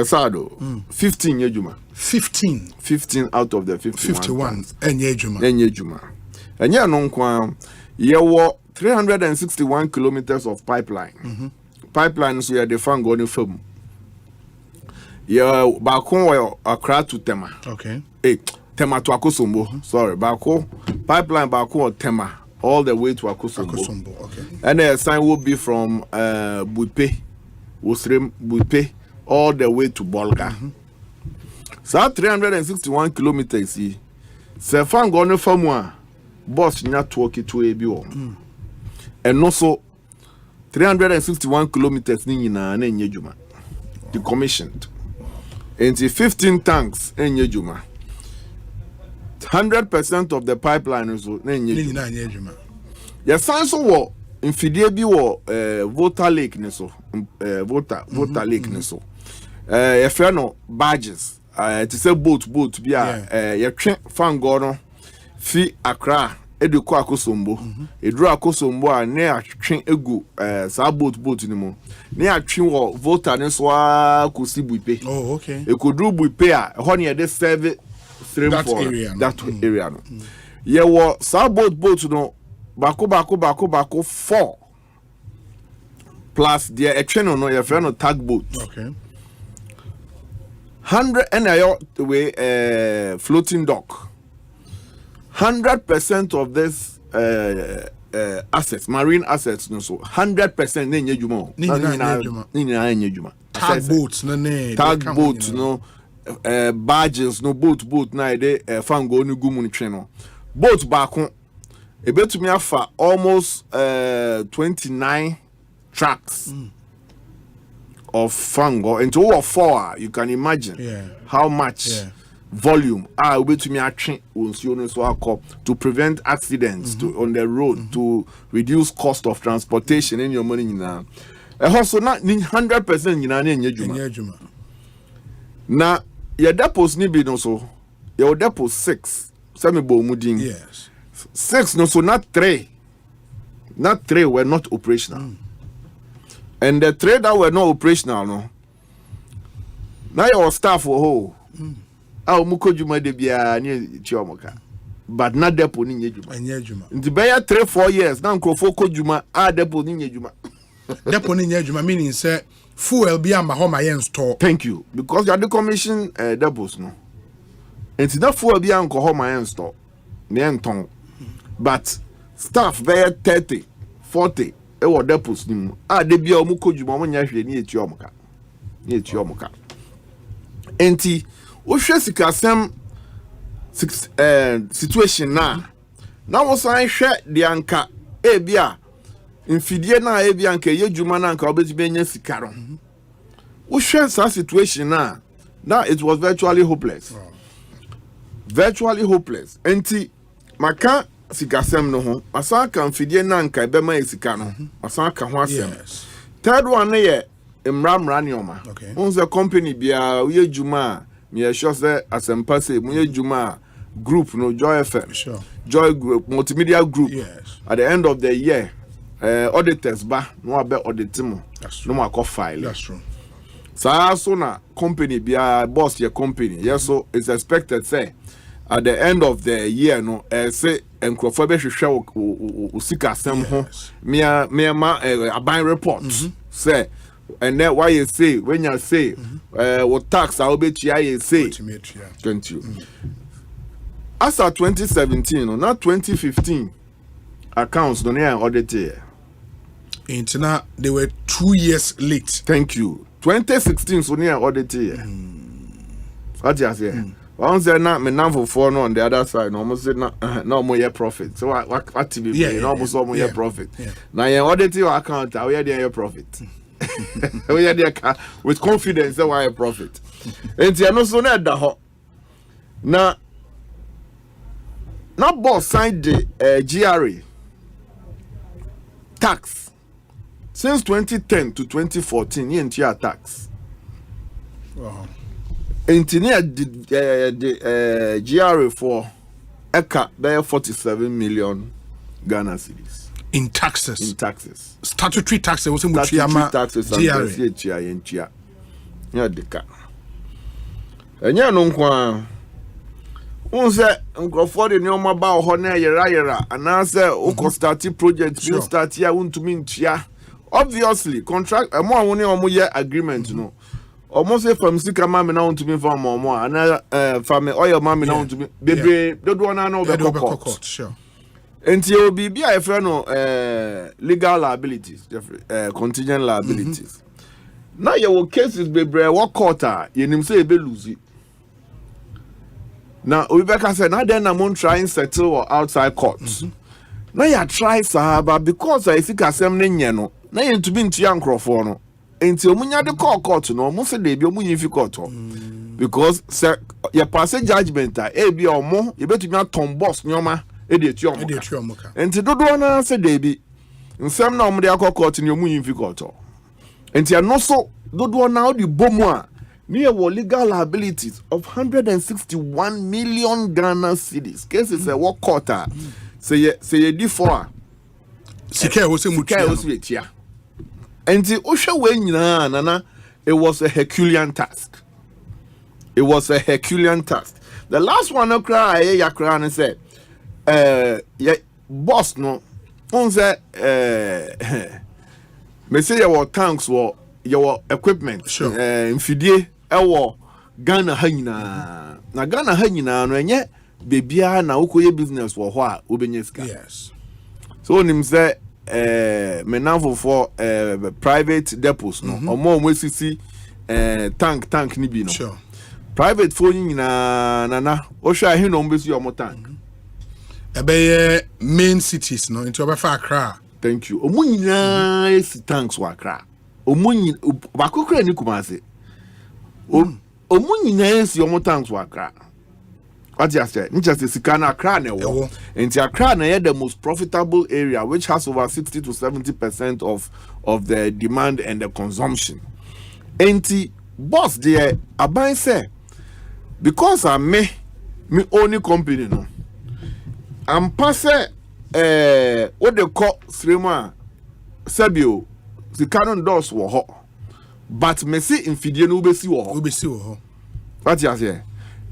[SPEAKER 7] Sado 15 yejuma 15 out of the 51
[SPEAKER 2] enye juma
[SPEAKER 7] enye no nkwa ye wo 361 kilometers of pipeline. Pipeline so ye the fango no fam ye baako wo Accra to Tema.
[SPEAKER 2] Okay.
[SPEAKER 7] Tema to Akosombo. Sorry, baako pipeline baako Tema all the way to Akosombo.
[SPEAKER 2] Okay.
[SPEAKER 7] And the sign will be from Buipe all the way to Bolga. So 361 kilometers see. Se fango no famwa BOST nya talk to ebi wo. And also 361 kilometers ni nyina na enye juma. Decommissioned. And 15 tanks enye juma. 100% of the pipeline is na enye juma. Ya sanso wo infidie bi wo Water Lake ne so. Water Lake ne so. If you know badges, it is a boat bia you twen fango no fi Accra eduko Akosombo edru Akosombo a ne atwen egu sa boat ni mo ne atwen wo Volta ne so akosi Buipe.
[SPEAKER 2] Oh, okay.
[SPEAKER 7] Ekodru Buipe a ho ne de serve stream for that area no. Ye wo sa boat no bako 4 plus the atwen no ye friend no tugboat.
[SPEAKER 2] Okay.
[SPEAKER 7] 100 and way floating dock. 100% of this assets, marine assets, no so 100% ne nyejuma. Ni nyejuma. Tugboats, no barges, no boat na de fango ni gumu ni treno. Boat back ebetumi afa almost 29 tracks. Of fungo into over 4 you can imagine how much volume we to me to prevent accidents on the road to reduce cost of transportation in your money now. Also not 100% in na your depots ni be no so your depot 6 semi bo mudin.
[SPEAKER 2] Yes.
[SPEAKER 7] 6 no so not 3 were not operational. And the 3 that were not operational, no. Now your staff were whole. Muko juma de bia ni chiomoka. But not depo ni nyejuma. Nti beya 3-4 years now nkrofo ko juma depo ni nyejuma.
[SPEAKER 2] Depo ni nyejuma meaning say fuel be am home yen store.
[SPEAKER 7] Thank you. Because you are the commission depots no. Nti that fuel be am ko home yen store. Ni enton. But staff beya 30, 40 ewo depots ni de bia omuko juma omo nya hwe ni etu omuka enti wo hwe sikasem situation na wo san hwe de anka bia mfidie na bia anka ye juma na anka obeti benya sikaro wo hwe sa situation now it was virtually hopeless. Enti maka sikasem no ho asaka mfidie na nka be ma esika no asaka ho asem. Third one ye emra nioma unse company bia ye juma me sure say Asempa say mu ye juma group, Joy FM,
[SPEAKER 2] sure,
[SPEAKER 7] Joy Group, multimedia group.
[SPEAKER 2] Yes.
[SPEAKER 7] At the end of the year, auditors no about auditing.
[SPEAKER 2] That's
[SPEAKER 7] true. No more file.
[SPEAKER 2] That's true.
[SPEAKER 7] So na company be a boss your company. Yes, so it's expected say at the end of the year say enkrofo be hwehwe o sika asem ho me ma a buying report say and then why you say when you say what tax I will be you say 20 as at 2017 not 2015 accounts don't have audited.
[SPEAKER 2] Now they were 2 years late.
[SPEAKER 7] Thank you. 2016 so near audited. What you say? Once they're not me number 4 no on the other side, almost say no more year profit. So what to be almost all more year profit. Now you audit your account, we are there your profit. We are there with confidence that why profit. And you know so na da ho. Now boss signed the GRA tax since 2010 to 2014 you tax.
[SPEAKER 2] Wow.
[SPEAKER 7] Engineer the GRA for Eka there 47 million Ghana cedis
[SPEAKER 2] in taxes.
[SPEAKER 7] In taxes.
[SPEAKER 2] Statutory taxes was
[SPEAKER 7] statutory taxes
[SPEAKER 2] GRA.
[SPEAKER 7] Yeah, deka. Enya no nkwa. Unse nkrofo de nyoma ba ho na yera anase uko start project you start here untumi ntua. Obviously contract amo awon omo ye agreement no. Almost say from sika mama na want to be from more and from oil mama na want to be bebre dodo na no be court
[SPEAKER 2] sure
[SPEAKER 7] enti obi bia e frɛ no legal liabilities contingent liabilities now your cases bebre what court yenim say e be lose now obi be ka say na then am try and settle or outside courts now you try sahaba because I think asem ne nye no na yen to be ntia nkrofo no enti omunya de call court no omu se de bi omunyi fi court because se ya pass judgment e bi omo ye betumi aton boss nyoma e de eti omo ka enti dodo na se de bi nsem na omu de akọ court ni omunyi fi court enti ano so dodo na odi bomu a near legal liabilities of 161 million Ghana cedis cases a what court say ye di for
[SPEAKER 2] sika wo se
[SPEAKER 7] mutia. And the Osha way nana, it was a Herculean task. It was a Herculean task. The last one I cry, ya cry and said, boss no, on say, me say your tanks were your equipment.
[SPEAKER 2] Sure.
[SPEAKER 7] Infidie, our Ghana Hanina. Na Ghana Hanina, no, and yet, baby, na ukoye business for what Ubenyeska.
[SPEAKER 2] Yes.
[SPEAKER 7] So, him say, me now for private depots no or more we tank ni bi no
[SPEAKER 2] sure
[SPEAKER 7] private phone na o sha he no mbesi o mo tank
[SPEAKER 2] main cities no into obefa Accra.
[SPEAKER 7] Thank you omu nyina esi tanks wa Accra omu nyina bakokra ni Kumasi omu nyina esi o mo tanks wa Accra. What you say? Just Sikana Accra na wo. And Accra na the most profitable area, which has over 60 to 70% of the demand and the consumption. And boss there, Abai say, because I me only company no. I'm passe what they call Srema Sebio Sikana doors wo ho. But me see infidie no ubesi wo ho. What you say?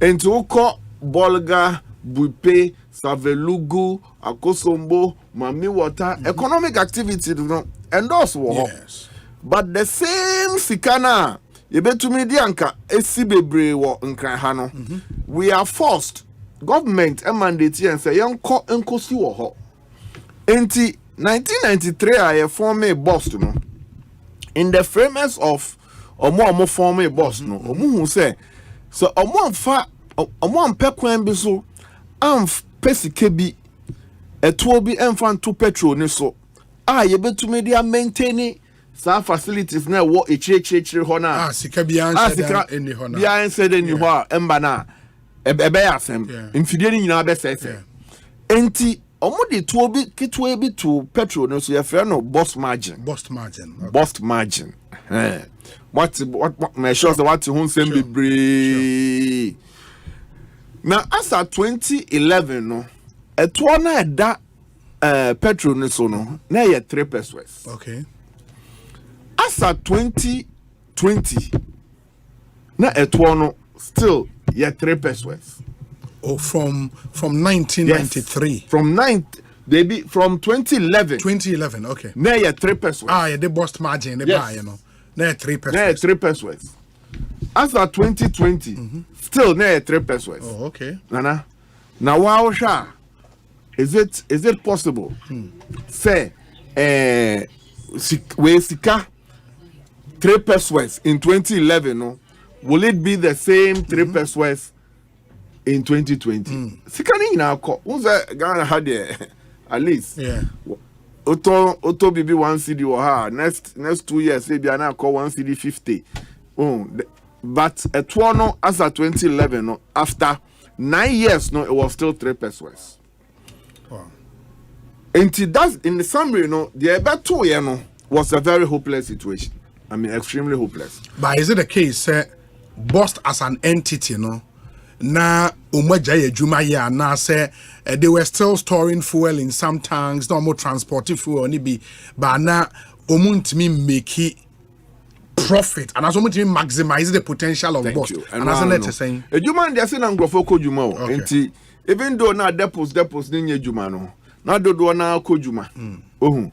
[SPEAKER 7] And to call Bolga, Bupe, Savelugu, Akosombo, Mami Water, economic activity, and those were.
[SPEAKER 2] Yes.
[SPEAKER 7] But the same Sikana, you bet to me, Dianka, Esibebre, or Nkrahano, we are forced, government, and mandate, and say, young Nkosi or Enti 1993, I formed a BOST, no. In the frameworks of Omo form a BOST, no. Omo say, so Omo fa. Omwan pekwan bi so amf pesike bi etuo bi emfa to petrol ni so ye betumi dia maintain sa facilities na wo echiechire ho na
[SPEAKER 2] sika bi answer eni ho na
[SPEAKER 7] bi answer eni ho a emba na ebe ya asem mfidie ni nyina be sese enti omo de tuo bi kitwe bi to petrol ni so ye fe no boss margin what me sure what hun sem be Now, as at 2011, no, a tuana da petrol ne so no, na ye 3 pesos.
[SPEAKER 2] Okay.
[SPEAKER 7] As at 2020, na a tuano still ye 3 pesos.
[SPEAKER 2] Oh, from 1993.
[SPEAKER 7] Yes. From 2011.
[SPEAKER 2] 2011, okay.
[SPEAKER 7] Na ye 3 pesos.
[SPEAKER 2] Ah, yeah, the BOST margin, the buy, you know. Na 3 pesos.
[SPEAKER 7] Na 3 pesos. As at 2020, still na 3 pesos.
[SPEAKER 2] Oh, okay.
[SPEAKER 7] Nana. Now, wow, sha. Is it possible? Say, we sika 3 pesos in 2011, no? Will it be the same 3 pesos in 2020? Sika ni na ko. Unza Ghana had at least.
[SPEAKER 2] Yeah.
[SPEAKER 7] Auto bibi 1 CD or ha. Next 2 years, maybe I call 1 CD 50. But at Tuano as at 2011, no, after 9 years, no, it was still 3 pesos.
[SPEAKER 2] Wow.
[SPEAKER 7] And that's in the summary, no, the about 2 years, no, was a very hopeless situation. I mean, extremely hopeless.
[SPEAKER 2] But is it the case, BOST as an entity, no? Na umajaye juma ya na say they were still storing fuel in some tanks, no more transporting fuel ni bi, but na omuntimi make it profit and as omuntimi maximize the potential of BOST. And as an saying,
[SPEAKER 7] juma they say na ngrofo ko juma o. Enti even though na depots ni nye juma no, na dodo na ko juma. Ohun.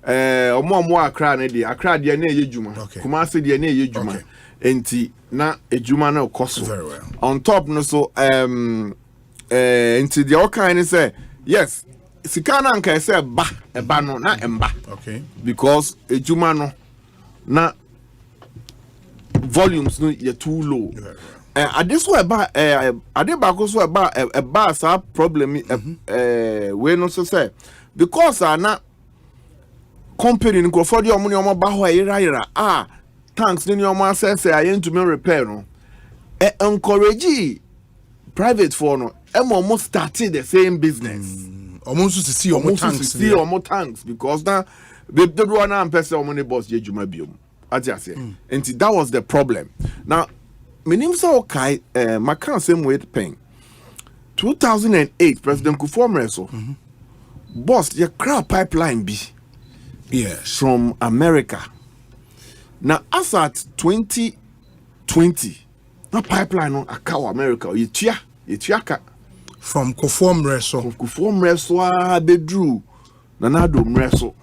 [SPEAKER 7] Omo Accra na de Accra de na ye juma. Kumasi de na ye juma. Enti na ejuma na okoso.
[SPEAKER 2] Very well.
[SPEAKER 7] On top no so enti the all kind say yes sikana nka say eba no na emba.
[SPEAKER 2] Okay.
[SPEAKER 7] Because ejuma no na volumes no ye too low. This way ba adebako so eba sa problem we no so say because na company nko for the omo ba ho ira tanks ni omo say I to me repair no encourage private for no almost started the same business
[SPEAKER 2] almost to see omo
[SPEAKER 7] tanks because now the one am person omo ne boss je juma biom ati ase and that was the problem. Now minim so okay my can same with pen 2008 President Kufuor boss your crowd pipeline be
[SPEAKER 2] yes
[SPEAKER 7] from America. Now, as at 2020, na pipeline on Akawa America, Yetiaka
[SPEAKER 2] from Kufuor
[SPEAKER 7] bedru, Nanado Mreso.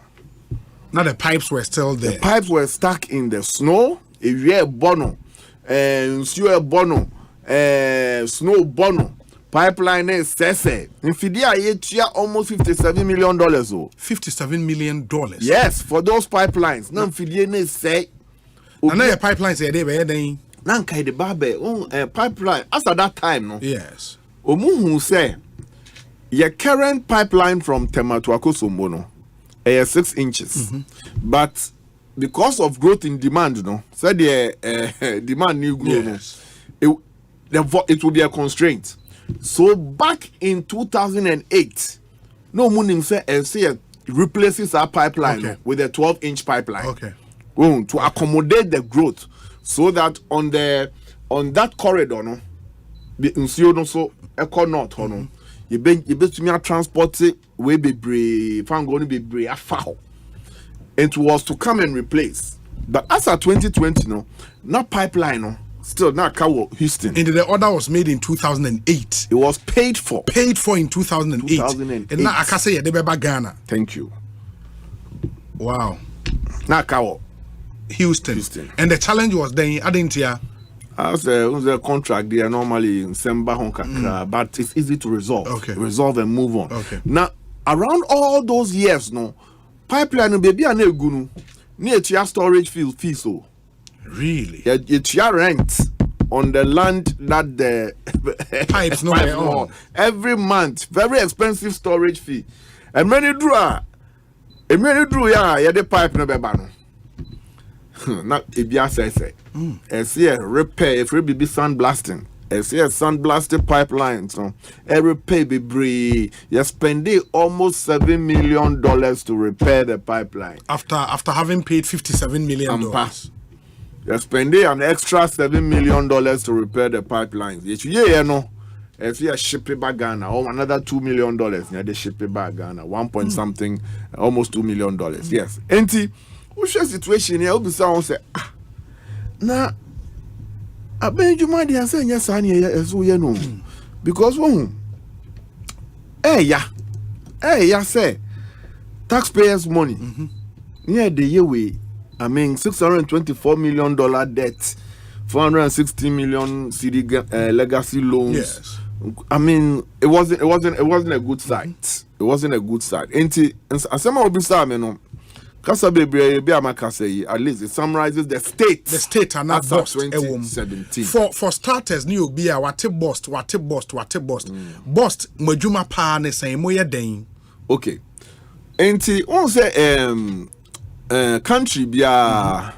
[SPEAKER 2] Now the pipes were still there.
[SPEAKER 7] The pipes were stuck in the snow, a year bono, and sewer bono, snow bono. Pipeline is sese. In Fidia, Yetia almost $57 million.
[SPEAKER 2] $57 million.
[SPEAKER 7] Yes, for those pipelines. Now, Fidia is say.
[SPEAKER 2] And now your pipelines are there, then.
[SPEAKER 7] Nankai the barbe, pipeline. As at that time, no.
[SPEAKER 2] Yes.
[SPEAKER 7] Omuhu say, your current pipeline from Tema to Akosombono, 6 inches, but because of growth in demand, no, so the demand new growth, yes. It will be a constraint. So back in 2008, no mooning say replaces our pipeline with a 12-inch pipeline.
[SPEAKER 2] Okay.
[SPEAKER 7] To accommodate the growth, so that on that corridor, no, so eco north, no, you be to me transport it way be brave, going to be afar. It was to come and replace, but as of 2020, no, not pipeline, no, still not Kawo Houston.
[SPEAKER 2] And the order was made in 2008.
[SPEAKER 7] It was paid for
[SPEAKER 2] in 2008. And now I can say they be Ghana.
[SPEAKER 7] Thank you.
[SPEAKER 2] Wow.
[SPEAKER 7] Now Kawo.
[SPEAKER 2] Houston. And the challenge was then, I didn't hear.
[SPEAKER 7] As a contract, they are normally in Semba Honka, but it's easy to resolve.
[SPEAKER 2] Okay.
[SPEAKER 7] Resolve and move on.
[SPEAKER 2] Okay.
[SPEAKER 7] Now, around all those years, no, pipeline baby and gunu near to storage fee so.
[SPEAKER 2] Really?
[SPEAKER 7] It's your rent on the land that the
[SPEAKER 2] pipes no
[SPEAKER 7] every month, very expensive storage fee. And many drew yeah, the pipe no bebano. Not Ibia says, repair if we be sandblasting. Sandblasting pipelines. So repair be you spending almost $7 million to repair the pipeline.
[SPEAKER 2] After having paid $57 million.
[SPEAKER 7] You're spending an extra $7 million to repair the pipelines. No. if you ship it back Ghana, or another $2 million, yeah, they ship it back Ghana, 1 point something, almost $2 million. Yes. Enti, what's your situation here? I'll be saying, now, I beg you, my dear, say yes, I know, because yeah, say taxpayers' money. Yeah, the year we, I mean, $624 million debt, 460 million CD legacy loans. Yes. I mean, it wasn't a good sight. It wasn't a good sight. Enti, asema obisa me no. Kasa bebre be amaka say at least it summarizes the state
[SPEAKER 2] and not BOST
[SPEAKER 7] 2017.
[SPEAKER 2] For starters, ni obi a wate BOST. BOST majuma pa ne say moye den.
[SPEAKER 7] Okay. Enti on say country bia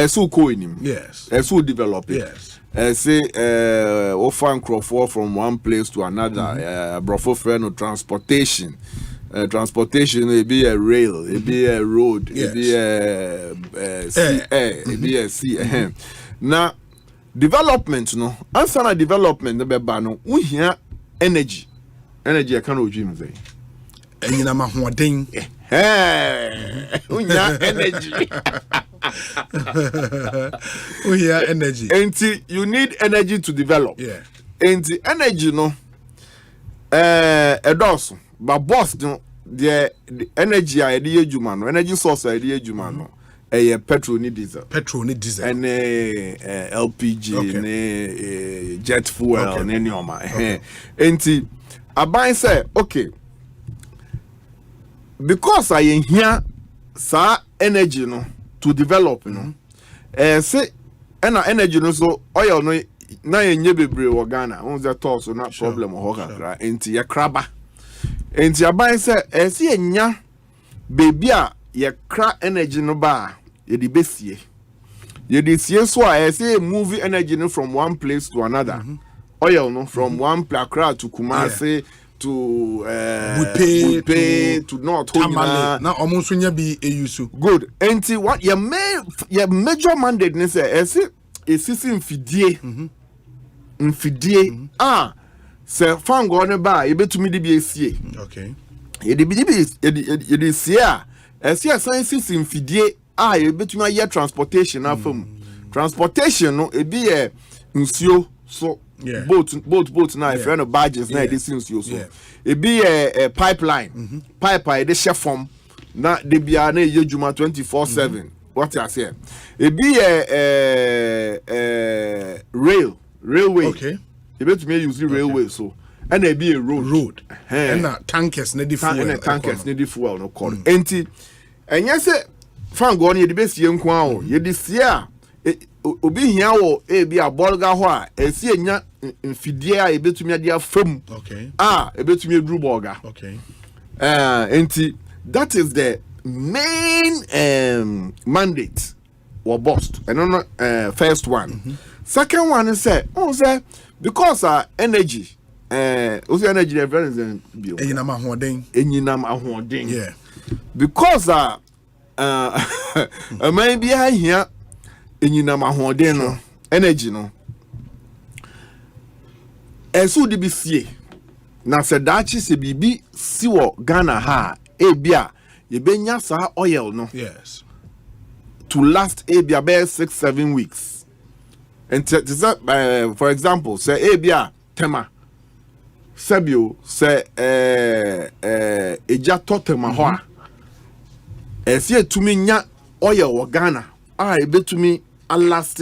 [SPEAKER 7] so coining.
[SPEAKER 2] Yes.
[SPEAKER 7] So developing.
[SPEAKER 2] Yes.
[SPEAKER 7] Say offer Crawford from one place to another. Brofo friend transportation. Transportation, it be a rail, it be a road, it be a sea air, it be a sea. Now, development, no. Answer na development, the bebano. We hear energy. Energy, I can't dream say.
[SPEAKER 2] And you know my ding.
[SPEAKER 7] We hear energy.
[SPEAKER 2] We hear energy.
[SPEAKER 7] And you need energy to develop.
[SPEAKER 2] Yeah.
[SPEAKER 7] And the energy, no. A dozen. But BOST the energy I the ejuma energy source I the ejuma no petrol ni diesel and LPG jet fuel and any oma enti aban say okay because I in here sa energy no to develop no say energy no so oil no na yenye bebre wo Ghana on the talk so na problem ho kakra enti ya kraba. Enti aban say esi enya baby a ye kra energy no ba ye di besie ye di sie so a esi move energy no from one place to another oil no from one Accra to Kumasi to we pay to North Tamale
[SPEAKER 2] na omunso nya bi eyusu
[SPEAKER 7] good enti what your major mandate ne say esi esisi mfidie se fango ne ba yebetumi de bi esie
[SPEAKER 2] okay
[SPEAKER 7] yedi sie a esie science mfidie yebetumi aye transportation afam transportation no e bi nsuo so boat na if no badges na e nsuo so e bi pipeline pipe de shefom na de bia na yejuma 24/7 what you say e bi railway
[SPEAKER 2] okay.
[SPEAKER 7] You better me use the railway so and there be a road
[SPEAKER 2] and tankers need the fuel
[SPEAKER 7] and tankers need the fuel no call enti enya se fan go on ye de besi enko a ye de sia obi hia wo e bi abolga ho a esi enya mfidie a ye betumi ade afam
[SPEAKER 2] okay
[SPEAKER 7] e betumi eduru borga
[SPEAKER 2] okay
[SPEAKER 7] enti that is the main mandate or BOST and on first one second one is say because energy also energy reference bio
[SPEAKER 2] enyinam ahoden
[SPEAKER 7] yeah because maybe I hear enyinam ahoden no energy no eso de bisie na se dachi se bibi siwo Ghana ha ebia ye benya sa oil no
[SPEAKER 2] yes
[SPEAKER 7] to last ebia be 6-7 weeks. And for example, say Abia Tema Sabio say Eja Totema Hoa. As yet to me nya oil or Ghana. Bet to me a last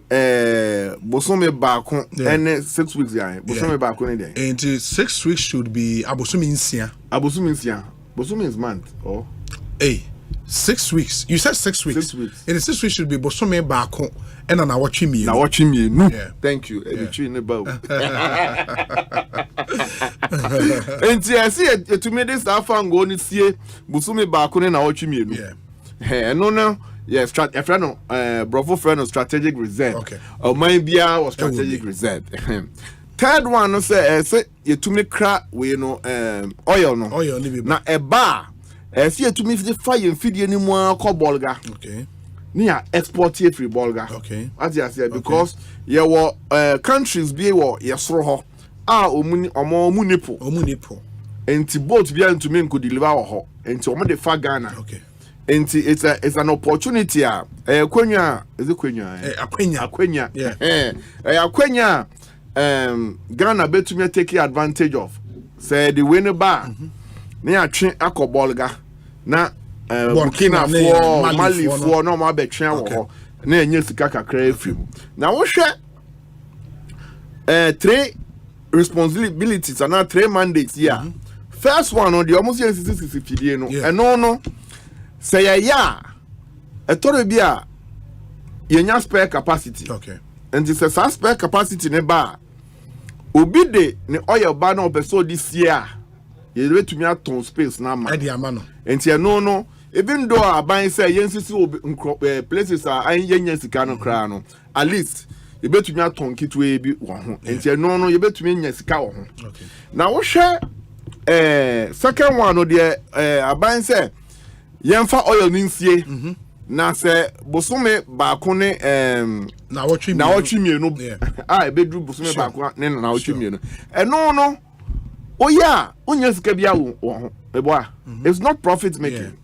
[SPEAKER 7] Bosome Bakon and 6 weeks. Bosome Bakon day.
[SPEAKER 2] And 6 weeks should be Abosuminsia.
[SPEAKER 7] Bosome is month or
[SPEAKER 2] 6 weeks. You said 6 weeks.
[SPEAKER 7] 6 weeks.
[SPEAKER 2] And the 6 weeks should be Bosome Bakon. And na watching me.
[SPEAKER 7] No. Thank you. Between the bow. And I see to me this afan go ni see Busumi Bakune na watching me. Yeah. No. Yes, Bravo friend strategic reserve.
[SPEAKER 2] Okay.
[SPEAKER 7] Bia was strategic reserve. Third one no say you to me crack we oil no.
[SPEAKER 2] Oil ni
[SPEAKER 7] na eba see to me fire feed any more ko bolga.
[SPEAKER 2] Okay.
[SPEAKER 7] near export here free bolga.
[SPEAKER 2] Okay.
[SPEAKER 7] As I said, because you were countries be war yesro
[SPEAKER 2] omunipo.
[SPEAKER 7] And boat be to me could deliver ho. And to the far Ghana.
[SPEAKER 2] Okay.
[SPEAKER 7] And it's an opportunity. Quenya is it Quenya? Yeah. Quenya. Ghana bet to me take advantage of. Say the winner bar. Near train Akobolga. Na Burkina for Mali for no more betray or near Sika crave. Now what share 3 responsibilities and not 3 mandates here. First one on the almost and no say ya a toribia yenya spare capacity.
[SPEAKER 2] Okay.
[SPEAKER 7] And this is a spare capacity ne bar. Obide ne oil ban up so this year. You wait to me at ton space now, man. And say no. Even though I buy say yensi places are yensi cano crown. At least you bet to me at ton kit way be one. And say no, you bet to me yensi cow. Okay. Now what share second one or the I buy say yenfa oil ninsie. Na say bosume bakone
[SPEAKER 2] na watch
[SPEAKER 7] me no. I bedru bosume bakone na watch me no. And no. Oh yeah, it's not profit making.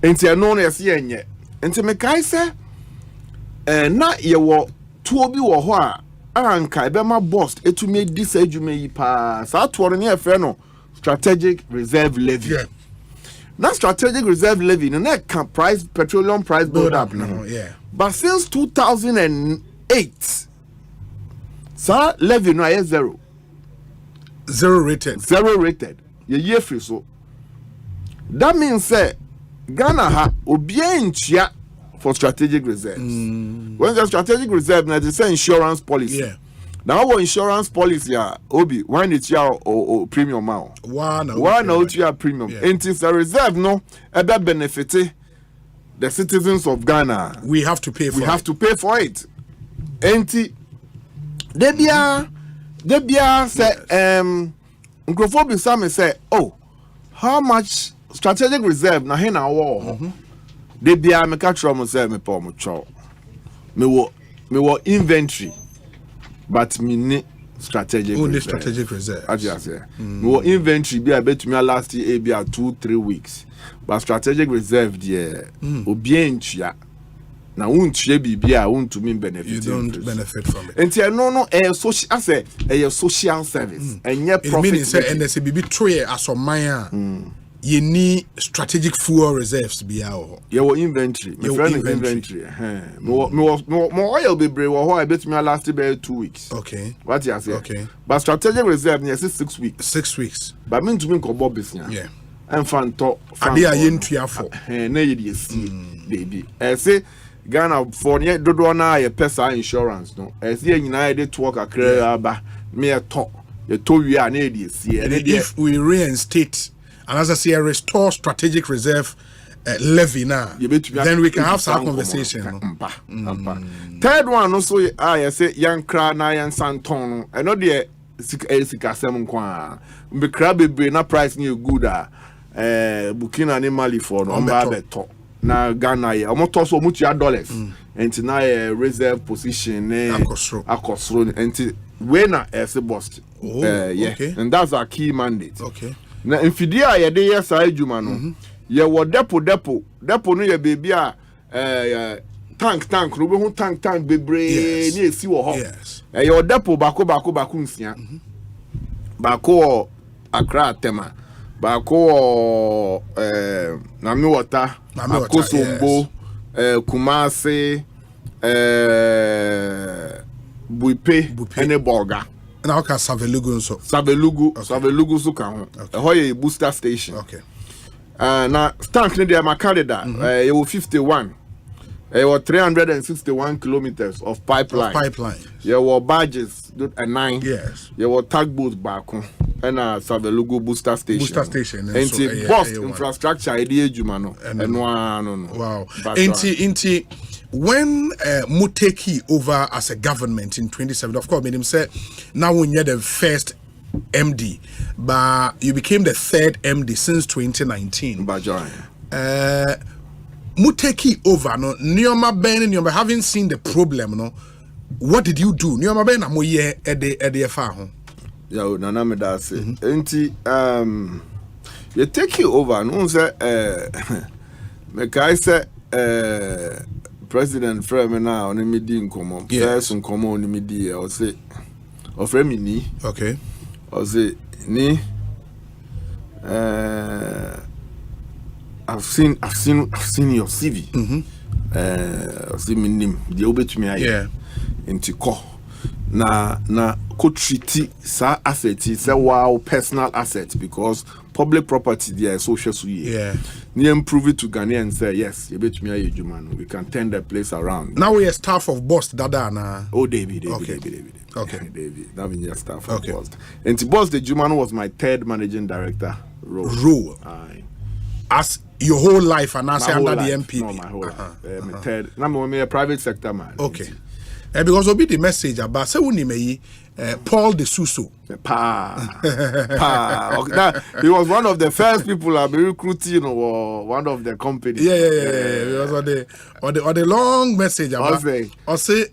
[SPEAKER 7] And say no, yes, yeah. And say me kai say, na ye wo two bi wo ho a anka be ma BOST etu me this adwuma yi pa. Sa to no e fe no strategic reserve levy. Yeah. Now strategic reserve levy no na price petroleum price build up no.
[SPEAKER 2] Yeah.
[SPEAKER 7] But since 2008, sa levy no is zero.
[SPEAKER 2] Zero rated. Ye year free so. That means say Ghana ha obienchia for strategic reserves. When the strategic reserve na the insurance policy. Yeah.
[SPEAKER 7] Now our insurance policy obi when it's your premium now.
[SPEAKER 2] One
[SPEAKER 7] out your premium. Yeah. And it's a reserve no ebe benefit the citizens of Ghana.
[SPEAKER 2] We have to pay for it. And Debia said,
[SPEAKER 7] Nkrofobi Sam say, oh, how much strategic reserve na hena war? Debia me catch from say me po mo cho. Me wo inventory, but me ne strategic
[SPEAKER 2] reserve.
[SPEAKER 7] As you say, me wo inventory be bet me last year be 2-3 weeks, but strategic reserve there obientua. Na untie bibia untumi benefit.
[SPEAKER 2] You don't benefit from it.
[SPEAKER 7] And no social I say a social service and yet profit.
[SPEAKER 2] It means say NSA bibi tray as o man you need strategic fuel reserves be out.
[SPEAKER 7] Your inventory. My friend inventory. More oil be brave or I bet me last about 2 weeks.
[SPEAKER 2] Okay.
[SPEAKER 7] What you say?
[SPEAKER 2] Okay.
[SPEAKER 7] But strategic reserve near 6 weeks.
[SPEAKER 2] 6 weeks.
[SPEAKER 7] But mean to me ko business.
[SPEAKER 2] Yeah.
[SPEAKER 7] And fan to.
[SPEAKER 2] Ade ayentua for.
[SPEAKER 7] Na ye see baby. I say Ghana for near dodo na ye pesa insurance no. As ye nyina dey to work akra ba me to. Ye to wi a na dey see.
[SPEAKER 2] If we reinstate and as I say restore strategic reserve levy now, then we can have some conversation.
[SPEAKER 7] Third one also I say young cra na yan santon. I know the sika sem kwa. Be crab be na price ni good Burkina ni Mali for no ba beto. Na Ghana ye omoto so much dollars enti na reserve position akosro enti we na as BOST yeah okay. And that's our key mandate.
[SPEAKER 2] Okay.
[SPEAKER 7] Na infidia ye de yes adwuma no ye wo depo no ye baby a tank no be hu tank bebre ni esi wo ho ye wo depo bako nsia bako Accra tema bako Nami Water Akosombo Kumasi Buipe ene Bolga
[SPEAKER 2] na oka Savelugu so
[SPEAKER 7] Savelugu so kan ho ye booster station.
[SPEAKER 2] Okay.
[SPEAKER 7] Na tank ne dey Canada you 51 you 361 kilometers of pipeline. You barges and 9.
[SPEAKER 2] Yes.
[SPEAKER 7] You tugboat back and Savelugu booster station. And
[SPEAKER 2] so,
[SPEAKER 7] BOST infrastructure idea jumano. And
[SPEAKER 2] wow. Inti when Muteki over as a government in 2017, of course, made him say now when you're the first MD, but you became the third MD since 2019. Muteki over no Nioma Ben and having seen the problem no. What did you do? Nioma Ben amoye ede fa ho.
[SPEAKER 7] Yeah, nana me da say. Enti you take you over no say me kai say President Fremena on me di nkomo. First nkomo on me di o say o frame ni.
[SPEAKER 2] Okay.
[SPEAKER 7] O say ni I've seen your CV. I've seen my name. The obetumi aye. Into ko. Na ko treat sa asset say wow personal asset because public property there is social suye.
[SPEAKER 2] Yeah.
[SPEAKER 7] Ni improve it to Ghana and say yes, you betumi aye juma. We can turn the place around.
[SPEAKER 2] Now we are staff of BOST dada na.
[SPEAKER 7] Oh David.
[SPEAKER 2] Okay.
[SPEAKER 7] David. Now we are staff of BOST. And to BOST the Jumano was my third managing director role. Aye.
[SPEAKER 2] As your whole life and as under the MPP.
[SPEAKER 7] No, my whole life. My third. Now I'm a private sector man.
[SPEAKER 2] Okay. Because will be the message about say Paul de Suso.
[SPEAKER 7] He was one of the first people I've been recruiting or one of the companies.
[SPEAKER 2] Yeah. It was on the long message about Osei.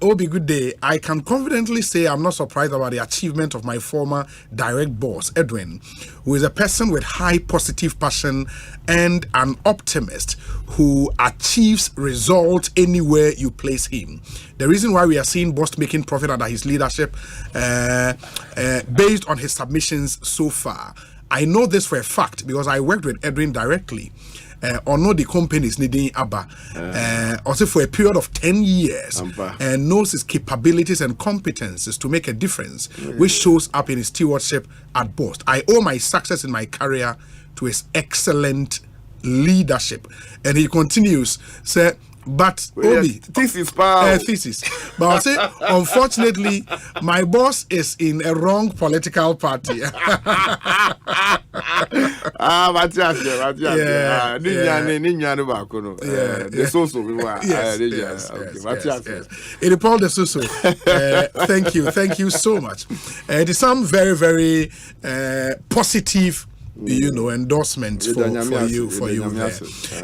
[SPEAKER 2] Obi, good day. I can confidently say I'm not surprised about the achievement of my former direct boss, Edwin, who is a person with high positive passion and an optimist who achieves results anywhere you place him. The reason why we are seeing BOST making profit under his leadership based on his submissions so far. I know this for a fact because I worked with Edwin directly. Or know the companies needing Abba also for a period of 10 years and knows his capabilities and competences to make a difference, which shows up in his stewardship at BOST. I owe my success in my career to his excellent leadership. And he continues, say, but Obi,
[SPEAKER 7] thesis.
[SPEAKER 2] But I'll say, unfortunately, my boss is in a wrong political party.
[SPEAKER 7] The
[SPEAKER 2] Paul de Suso. Thank you so much. It is some very, very positive endorsement for you there.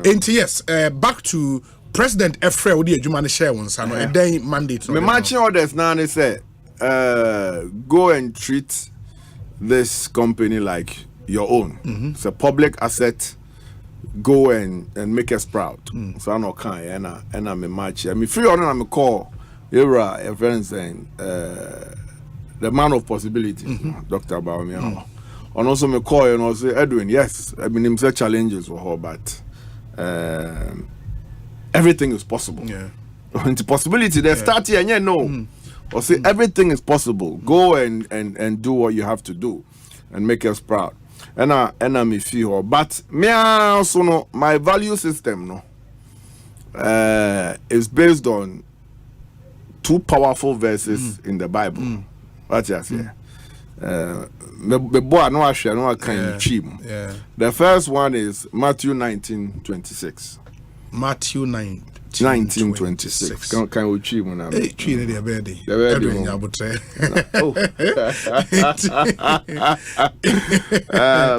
[SPEAKER 2] And yes, back to President Efre Odi Ejumani share one son a day mandate.
[SPEAKER 7] My marching orders now they say go and treat this company like your own. It's a public asset. Go and make us proud. So I know and I'm a match. I mean free order I'm a call era a friend saying the man of possibility, Dr. Baumia. And also me call and also Edwin, yes, I mean him say challenges for her, but everything is possible. Yeah. It's possibility. They start here and or say everything is possible. Go and do what you have to do and make us proud. And I me feel but me also know my value system is based on two powerful verses in the Bible. What you say? The first one is Matthew 19:26.
[SPEAKER 2] Matthew
[SPEAKER 7] 19:26. Can we achieve one?
[SPEAKER 2] Hey, Chile, they are ready.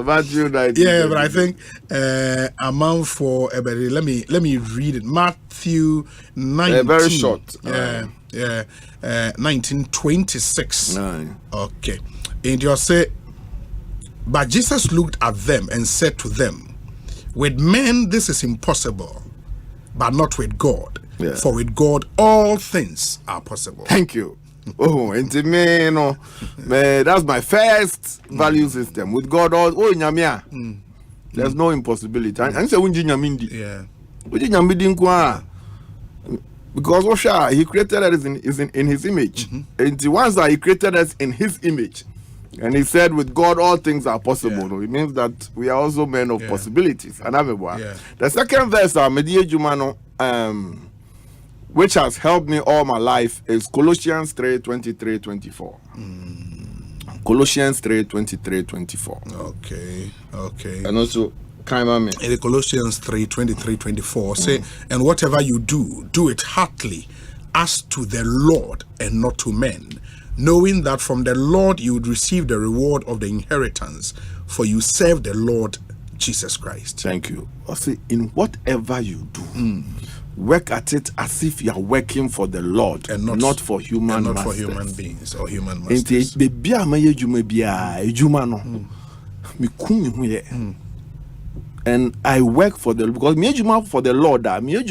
[SPEAKER 7] Matthew 19.
[SPEAKER 2] Yeah, but I think amount for let me read it. Matthew 19.
[SPEAKER 7] Very short.
[SPEAKER 2] 19:26. Okay. And you say, but Jesus looked at them and said to them, with men this is impossible, but not with God. Yeah. For with God all things are possible.
[SPEAKER 7] Thank you. And to me, that's my first value system. With God all there's no impossibility. And say
[SPEAKER 2] yeah.
[SPEAKER 7] Because he created us in his image. And the ones that he created us in his image. And he said, with God, all things are possible. Yeah. It means that we are also men of possibilities. And the second verse, which has helped me all my life, is Colossians 3:23-24. Colossians 3:23-24.
[SPEAKER 2] Okay.
[SPEAKER 7] And also,
[SPEAKER 2] in Colossians 3:23-24, say, and whatever you do it heartily, as to the Lord and not to men, knowing that from the Lord you would receive the reward of the inheritance, for you serve the Lord Jesus Christ.
[SPEAKER 7] Thank you. I say, in whatever you do, work at it as if you are working for the Lord and not for human
[SPEAKER 2] and not
[SPEAKER 7] masters.
[SPEAKER 2] for human beings or human masters.
[SPEAKER 7] And I work for the, because me for the Lord, me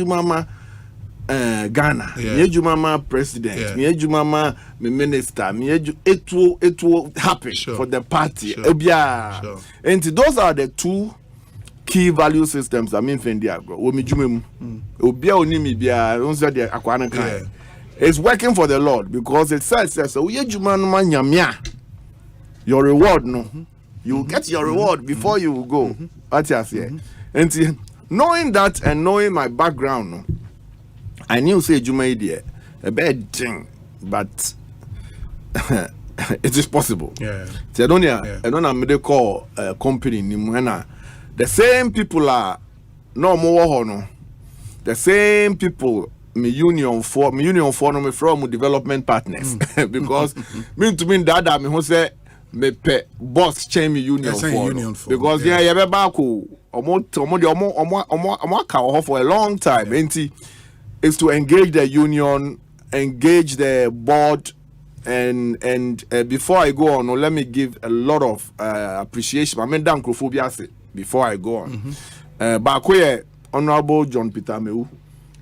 [SPEAKER 7] Ghana, me president, me minister, it will happen for the party. And those are the two key value systems I mean it's working for the Lord, because it says your reward you will get your reward before you will go. And knowing that and knowing my background, I knew say Juma a bad thing, but it is possible. I don't know medical company the same people are no more the same people me union for me from development partners because me to me that me who say me pe boss chain me union for because yeah be back omo for a long time is to engage the union, engage the board, and before I go on, let me give a lot of appreciation. I mean, dankophobia before I go on. Bakoye Honorable John Peter Mewu.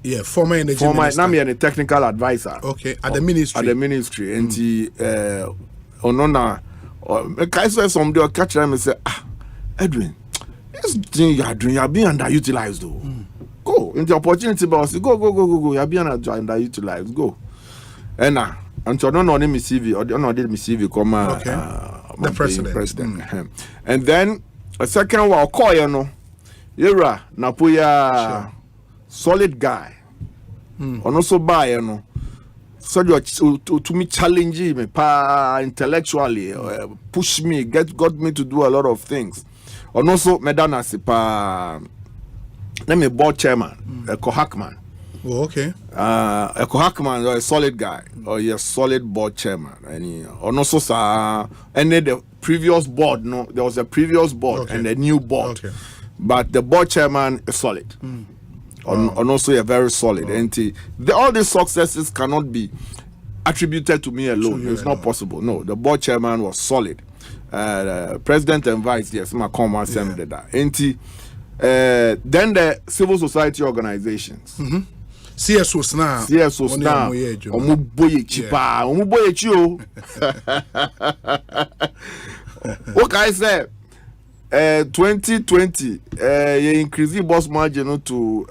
[SPEAKER 2] Yeah, former energy minister.
[SPEAKER 7] Now me a technical advisor.
[SPEAKER 2] Okay, at the ministry.
[SPEAKER 7] At the ministry, and he onona. I saw somebody or catch them and say, Edwin, this thing you are doing, you are being underutilized though. Go in the opportunity, boss. Go. You are being underutilized. Go. And now, until don't know me CV or don't know me CV come
[SPEAKER 2] the president.
[SPEAKER 7] And then a second one, call you know, Yera Napuya solid guy. Or not so buy you know. So to me challenge me intellectually, push me, got me to do a lot of things. And also medana sipa. Let me board chairman, Eko Hackman.
[SPEAKER 2] Oh, okay.
[SPEAKER 7] Eko Hackman is a solid guy, or a solid board chairman. And also and then the previous board, no, there was a previous board and a new board. Okay. But the board chairman is solid. And also a very solid. And all these successes cannot be attributed to me alone. It's not possible. No, the board chairman was solid. President and vice, yes, my common assembly that. Then the civil society organizations.
[SPEAKER 2] CSOs now.
[SPEAKER 7] Omuboye chipa. Omuboye chio. What can I say? 2020, you increase the boss margin to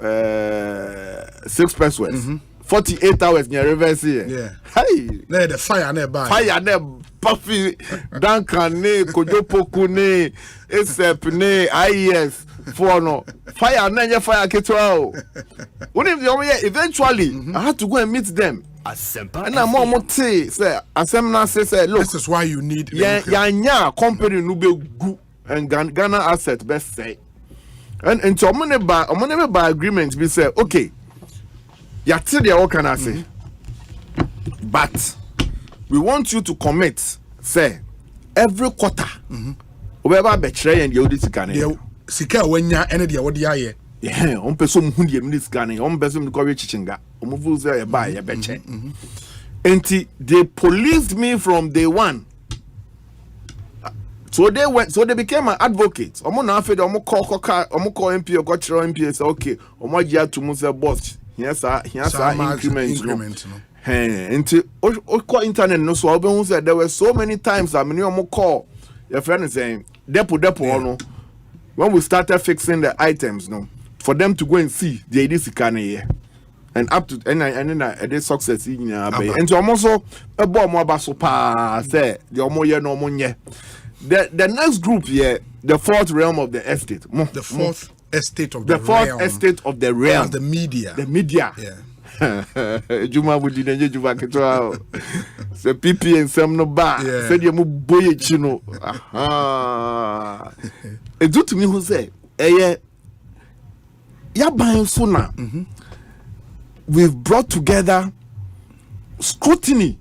[SPEAKER 7] 6 pesos. 48 hours near reverse here.
[SPEAKER 2] Yeah.
[SPEAKER 7] Hey.
[SPEAKER 2] The fire nearby.
[SPEAKER 7] Fire ne Puffy Duncan ne Kojopoku ne Esep ne IES for no fire ne fire ketwa. Eventually I had to go and meet them.
[SPEAKER 28] Asempa.
[SPEAKER 7] And I'm more say Asempa say look,
[SPEAKER 2] this is why you need
[SPEAKER 7] yeah company no be good and Ghana asset best say. And so I'm gonna by agreement we say okay. Yeah, tell you what can I say? But we want you to commit, say, every quarter. Whoever betray and the audit can.
[SPEAKER 2] Sika when ya any the what ya
[SPEAKER 7] yeah, on person who the minutes scanning, on person go chichinga, omuvu say buy a betray. And they policed me from day one. So they became an advocate. Omo na afede omo call MP or got MP say okay, omo gia to muse boss. Yes, increment. Into internet no so I've said there were so many times I mean you call your friend is saying depo no when we started fixing the items no for them to go and see the this can here and up to and then I did success in and so I'm also a bomb more so pa say the more year no more the next group here the fourth realm of the estate
[SPEAKER 2] the fourth estate of
[SPEAKER 7] the fourth estate of the realm.
[SPEAKER 2] The media.
[SPEAKER 7] Yeah. Juma would didn't Juma Ketwa. The PP and some no bar. Said you move boy chino. It do to me who say, ya buying sooner. We've brought together scrutiny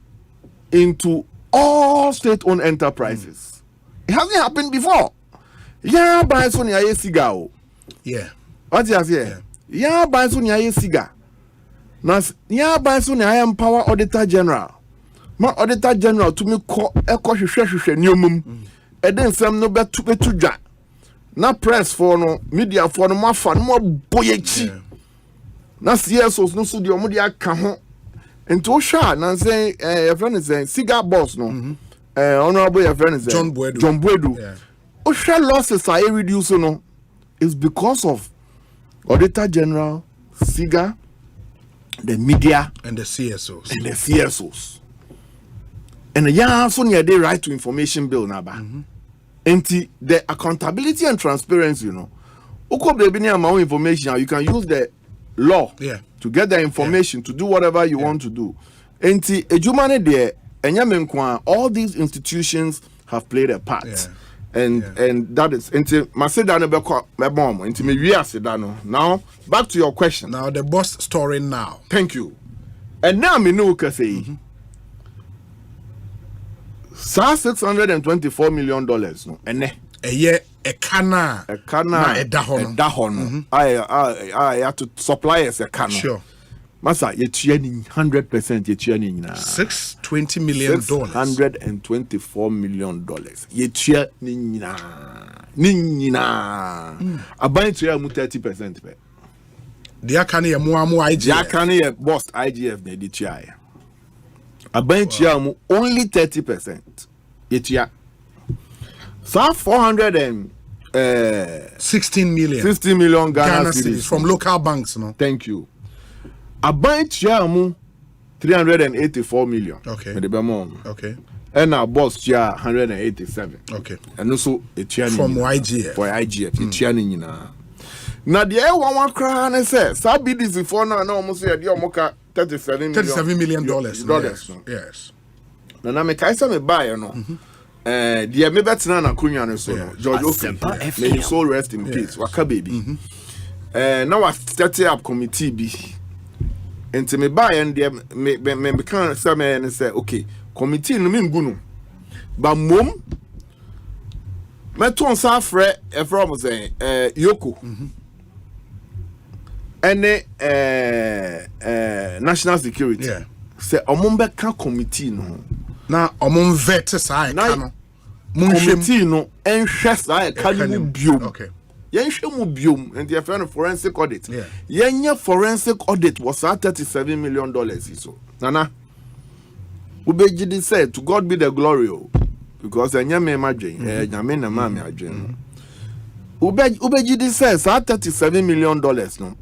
[SPEAKER 7] into all state-owned enterprises. It hasn't happened before. ya ban so ne aye siga o
[SPEAKER 2] yeah
[SPEAKER 7] what you say ya ban so ne aye siga na ya ban so ne aye empower auditor general ma auditor general to me hwehwehwehwe niomum eden sam no betu dwa na press for no media for no mafa no boyechi na CSOs no so de omo de aka ho ento hwa na say your friend is cigar boss no honorable your friend is John Buedu Osha losses are reduced no is because of Auditor General, SIGA, the media
[SPEAKER 2] and the CSOs.
[SPEAKER 7] And yeah, so near the right to information bill naba. And the accountability and transparency, you know. Uko baby near my own information, you can use the law to get the information to do whatever you want to do. And ejumane there, and all these institutions have played a part. And that is into my sedano my mom into me we are sedano. Now back to your question.
[SPEAKER 2] Now the BOST story now.
[SPEAKER 7] Thank you. And now me know can say $624 million no ene
[SPEAKER 2] a year a cana
[SPEAKER 7] a dahon I have to supply us a cana.
[SPEAKER 2] Sure.
[SPEAKER 7] Masa yetua ni 100% yetua ni nyina
[SPEAKER 2] $620 million
[SPEAKER 7] $624 million yetua ni nyina aban tua mu 30% pe
[SPEAKER 2] dia kan ye mo IGF
[SPEAKER 7] dia kan ye BOST IGF na di tua ya aban tua mu only 30% yetua so
[SPEAKER 2] 16
[SPEAKER 7] million Ghana
[SPEAKER 2] cedis from local banks no.
[SPEAKER 7] Thank you. Aban chiamu 384 million.
[SPEAKER 2] Okay.
[SPEAKER 7] Okay. And our boss chia 187.
[SPEAKER 2] Okay.
[SPEAKER 7] And also a chia
[SPEAKER 2] from IGF.
[SPEAKER 7] For IGF. Chia ni na. Na the one cry and say, Sabi this before now almost say the omoka $37 million.
[SPEAKER 2] Yes.
[SPEAKER 7] Na me kaisa me buy no. The me betina na kunya no so. George
[SPEAKER 28] Asempa FM.
[SPEAKER 7] May his soul rest in peace. Waka baby. Now I started up committee B. And to me buy and me can say me and say okay committee no me ngunu but mom me ton sa frɛ from say yoko and national security say omon be kan committee no
[SPEAKER 2] na omon vet sa ka no
[SPEAKER 7] committee no enhwɛ sa ka no bio
[SPEAKER 2] okay
[SPEAKER 7] Yenshemu biom and the affair of forensic audit. Yenya forensic audit was at $37 million. So, Nana, Ubejidi said, to God be the glory, because I me imagine, Yamina Mammy Ajin. Ubejidi says, at $37 million. No,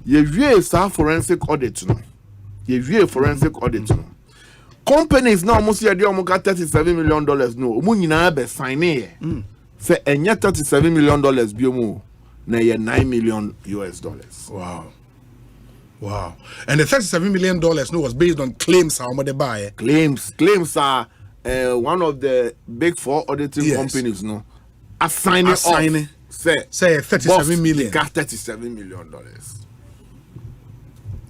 [SPEAKER 7] ye view a forensic audit. No, ye view a forensic audit. No, companies now must see a deal got $37 million. No, Munina be sign here. Say enya $37 million biomu na ye $9 million.
[SPEAKER 2] Wow. And the $37 million no was based on claims how much they buy.
[SPEAKER 7] Claims are one of the big four auditing companies no assigning say
[SPEAKER 2] $37 million.
[SPEAKER 7] Got $37 million.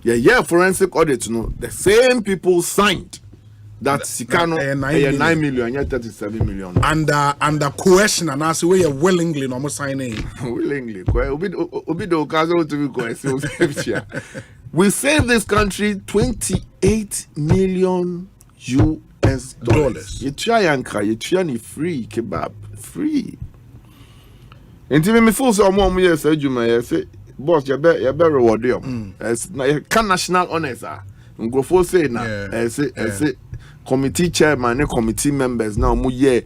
[SPEAKER 7] Yeah, forensic audit no the same people signed that Sikano $9 million, yet $37 million.
[SPEAKER 2] And the coercion and also we are willingly no signing.
[SPEAKER 7] Willingly. We save this country $28 million. You try and you try ni free kebab. Free. And me full so more years you may say boss you better reward them. As national honors are. Go say now say committee chairman and committee members now very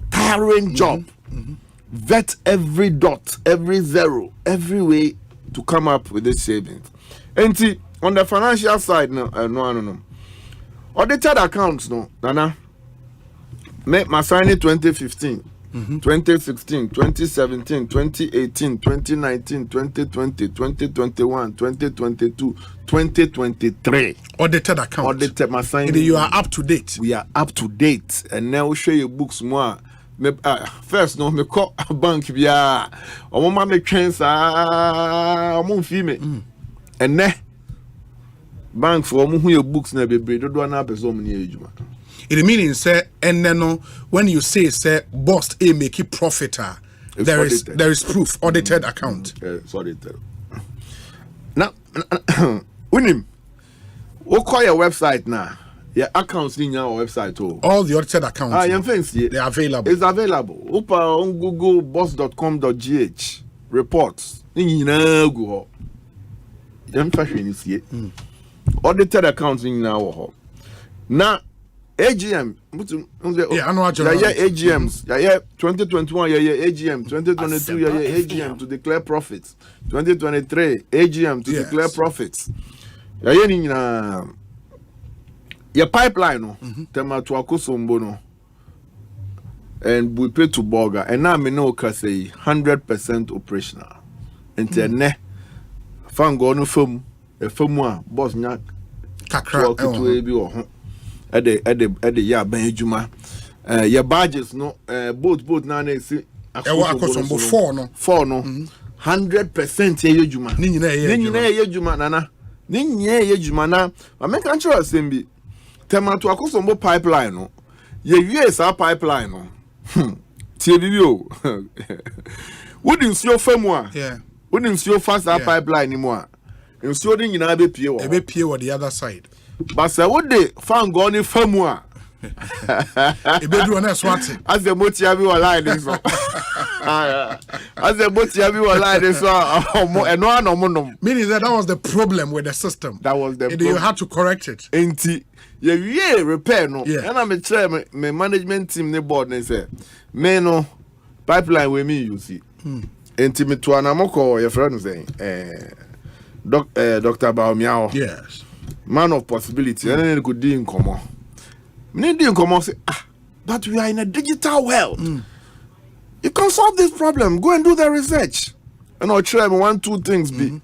[SPEAKER 7] tiring job. Vet every dot, every zero, every way to come up with this savings. And see, on the financial side no. Audited accounts no Nana make my signing 2015 2016, 2017, 2018, 2019, 2020, 2021, 2022, 2023.
[SPEAKER 2] Audited account.
[SPEAKER 7] Audited my signing.
[SPEAKER 2] You are up to date.
[SPEAKER 7] We are up to date. And now we'll show you books more. First, no, me call a bank via a woman make chance a female. And ne bank for who your books never be do one up as so many age.
[SPEAKER 2] It meaning say and then when you say BOST A make it profit, there is proof, audited account.
[SPEAKER 7] It's audited. Now, Winim, what call your website now? Your accounts in your website too.
[SPEAKER 2] All the audited accounts.
[SPEAKER 7] They
[SPEAKER 2] are available.
[SPEAKER 7] It's available. Open on Google bost.com.gh reports. Go. Audited accounts in now. Now AGM.
[SPEAKER 2] Annual general.
[SPEAKER 7] AGMs. 2021 AGM. 2022 AGM to declare profits. 2023 AGM to declare profits. Your pipeline, tema to Akosombo no, and we pay to Boga, and now me know say 100% operational. And ne, fango no film, a film boss nyak,
[SPEAKER 2] kakra
[SPEAKER 7] to ebi or at the ya benjuma. Your badges no, both na ne see.
[SPEAKER 2] Akosombo
[SPEAKER 7] 4 no, 100% ye juma. Nina ye juma nana. Ninye ye juma na. I make control assembly. Tema to Akosombo pipeline no. Ye sa pipeline no. Tie bibio. Wouldn't see your famwa.
[SPEAKER 2] Yeah.
[SPEAKER 7] Wouldn't see your fast pipeline anymore. And so then you know be pie
[SPEAKER 2] on the other side.
[SPEAKER 7] But say what they found gone in famwa.
[SPEAKER 2] Ebedu na swati.
[SPEAKER 7] As the moti abi wala this one. As the moti abi wala this one.
[SPEAKER 2] Meaning that was the problem with the system.
[SPEAKER 7] That was the problem.
[SPEAKER 2] You had to correct it.
[SPEAKER 7] Enti repair no. And I'm try my management team ne board ne say me no pipeline we me you see. Enti me to anamoko your friend saying Dr. Baomiao.
[SPEAKER 2] Yes.
[SPEAKER 7] Man of possibility. And then could do in common. Me didn't come and say, but we are in a digital world. You can solve this problem. Go and do the research. And I'll try 1-2 things be.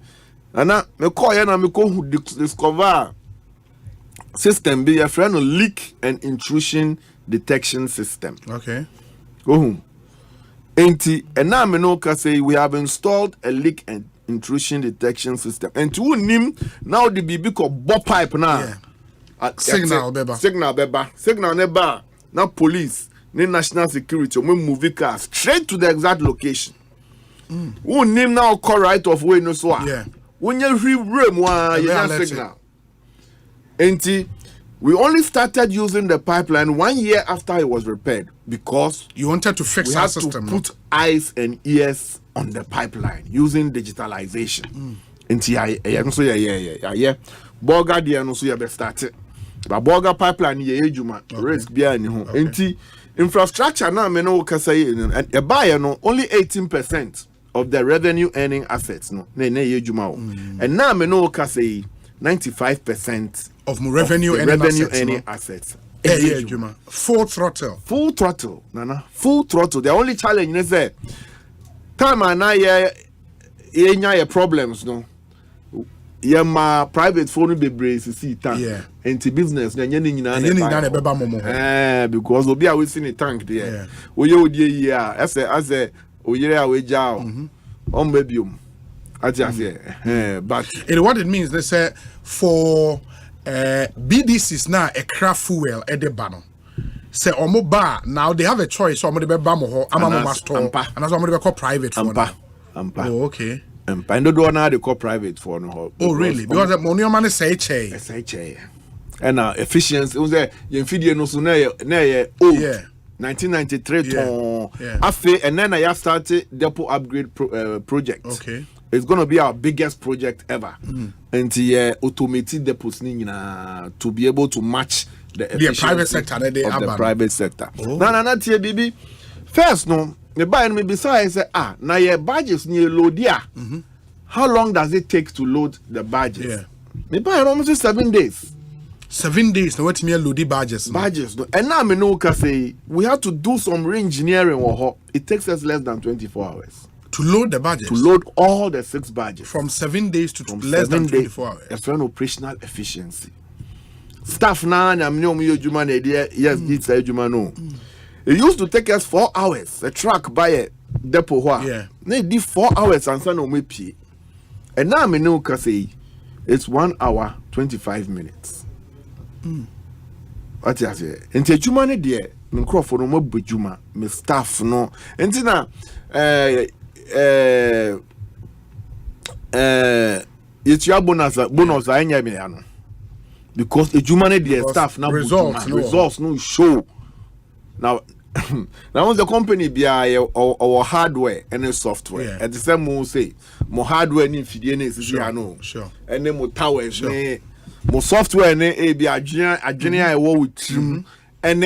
[SPEAKER 7] And I me call you and me go discover system be a friend of leak and intrusion detection system.
[SPEAKER 2] Okay.
[SPEAKER 7] Go home. And now me know say we have installed a leak and intrusion detection system. And to him now the BB called Bob pipe now.
[SPEAKER 2] Yeah. Signal
[SPEAKER 7] neba now police ni national security we move car straight to the exact location who name now call right of way no so when you signal enti we only started using the pipeline 1 year after it was repaired because
[SPEAKER 2] you wanted to fix our system.
[SPEAKER 7] We had to put eyes and ears on the pipeline using digitalization enti yeah Boga dia no so ya be started. But Boga pipeline ye ejuma risk bia ni ho. Enti infrastructure na me no kasa ye and e buy no only 18% of the revenue earning assets no na ye ejuma o. And now me no kasa 95%
[SPEAKER 2] of revenue earning
[SPEAKER 7] assets.
[SPEAKER 2] Ejuma. Full throttle. Nana.
[SPEAKER 7] Full throttle. The only challenge is that time na ye nya problems no. My private phone be brace see tank. Into business na nyane nyina na because obi a we see the tank there. We ye as a oyere a we jao. On babyum. But
[SPEAKER 2] what it means they say for BDCs now a craft fuel at the banner. Say omo bar now they have a choice omo de be ba mo ho ama mo store and that's omo de be call private phone.
[SPEAKER 7] Ampa.
[SPEAKER 2] Oh, okay.
[SPEAKER 7] And I don't know they call privite for no.
[SPEAKER 2] Oh, really? Because the money man is say
[SPEAKER 7] and efficiency was there. You feed no so na 1993 to afe and then I started depot upgrade project.
[SPEAKER 2] Okay.
[SPEAKER 7] It's going to be our biggest project ever. And the automated depots to be able to match the
[SPEAKER 2] private sector
[SPEAKER 7] of the private sector. No, baby. First no the buy me besides say now your badges near load here. How long does it take to load the badges? Me buy almost 7 days.
[SPEAKER 2] 7 days. Now what me load the badges?
[SPEAKER 7] Badges. And now me know say we have to do some re-engineering or it takes us less than 24 hours.
[SPEAKER 2] To load the badges?
[SPEAKER 7] To load all the 6 badges.
[SPEAKER 2] From 7 days to less than 24 hours.
[SPEAKER 7] It's an operational efficiency. Staff now I'm no me human idea. Yes, it's a human no. It used to take us 4 hours. A truck by a depot. They did 4 hours and send on me pay. And now I know say it's 1 hour 25 minutes. What you say? Enti adwuma ne de me nkrofo no mo bejuma me staff no. Enti na yetua bonus anya me ya no. Because adwuma ne de staff na results no show. Now now the company be our hardware and software. At the same mo say mo hardware ni fidie na esisi no.
[SPEAKER 2] Sure.
[SPEAKER 7] And then mo towers ne mo software ne be adwene a wo witrim and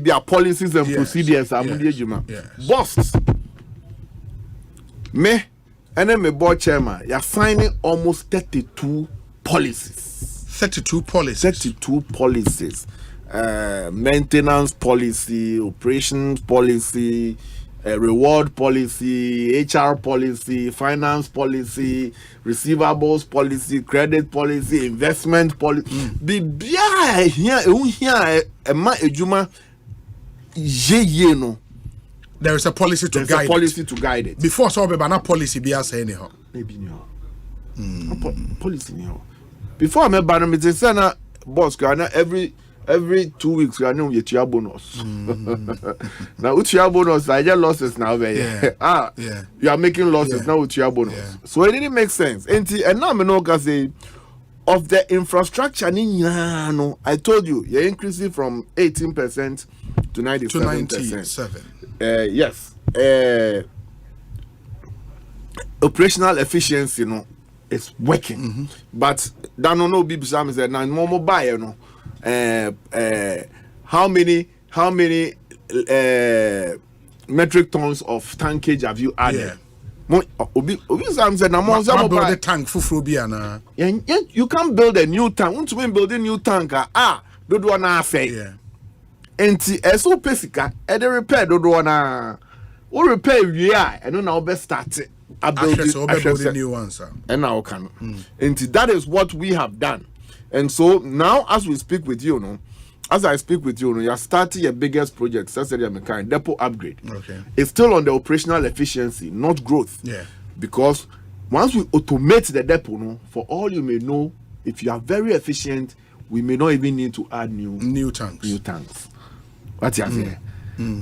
[SPEAKER 7] be policies and procedures amudi adwuma. BOST me and then me board chairman you are signing almost 32 policies.
[SPEAKER 2] 32 policies. Maintenance policy, operations policy, reward policy, HR policy, finance policy, receivables policy, credit policy, investment policy. Bibia here ema ejuma ye no. There is a policy to guide.
[SPEAKER 7] A policy to guide it.
[SPEAKER 2] Before so be na policy be as anyhow.
[SPEAKER 7] Maybe no. Policy no. Before me ban me say na boss kana every 2 weeks we are no yetua bonus. Now utia bonus I get losses now you are making losses now utia bonus. So it didn't make sense. And now me no can say of the infrastructure no I told you you're increasing from 18% to 97%. Yes. Operational efficiency no is working. But that no be some said now more buy no. How many metric tons of tankage have you added? Obi Sam said na mo build
[SPEAKER 2] a tank fufuro bi ana.
[SPEAKER 7] You can't build a new tank. Want to build a new tank dodo na afei. Enti eso pesika e dey repair dodo na. We repair we and now best start
[SPEAKER 2] building new ones.
[SPEAKER 7] And now can. Enti that is what we have done. And so now, as we speak with you, as I speak with you, you're starting your biggest project, depot upgrade.
[SPEAKER 2] Okay.
[SPEAKER 7] It's still on the operational efficiency, not growth.
[SPEAKER 2] Yeah.
[SPEAKER 7] Because once we automate the depot, for all you may know, if you are very efficient, we may not even need to add new
[SPEAKER 2] tanks.
[SPEAKER 7] What you say?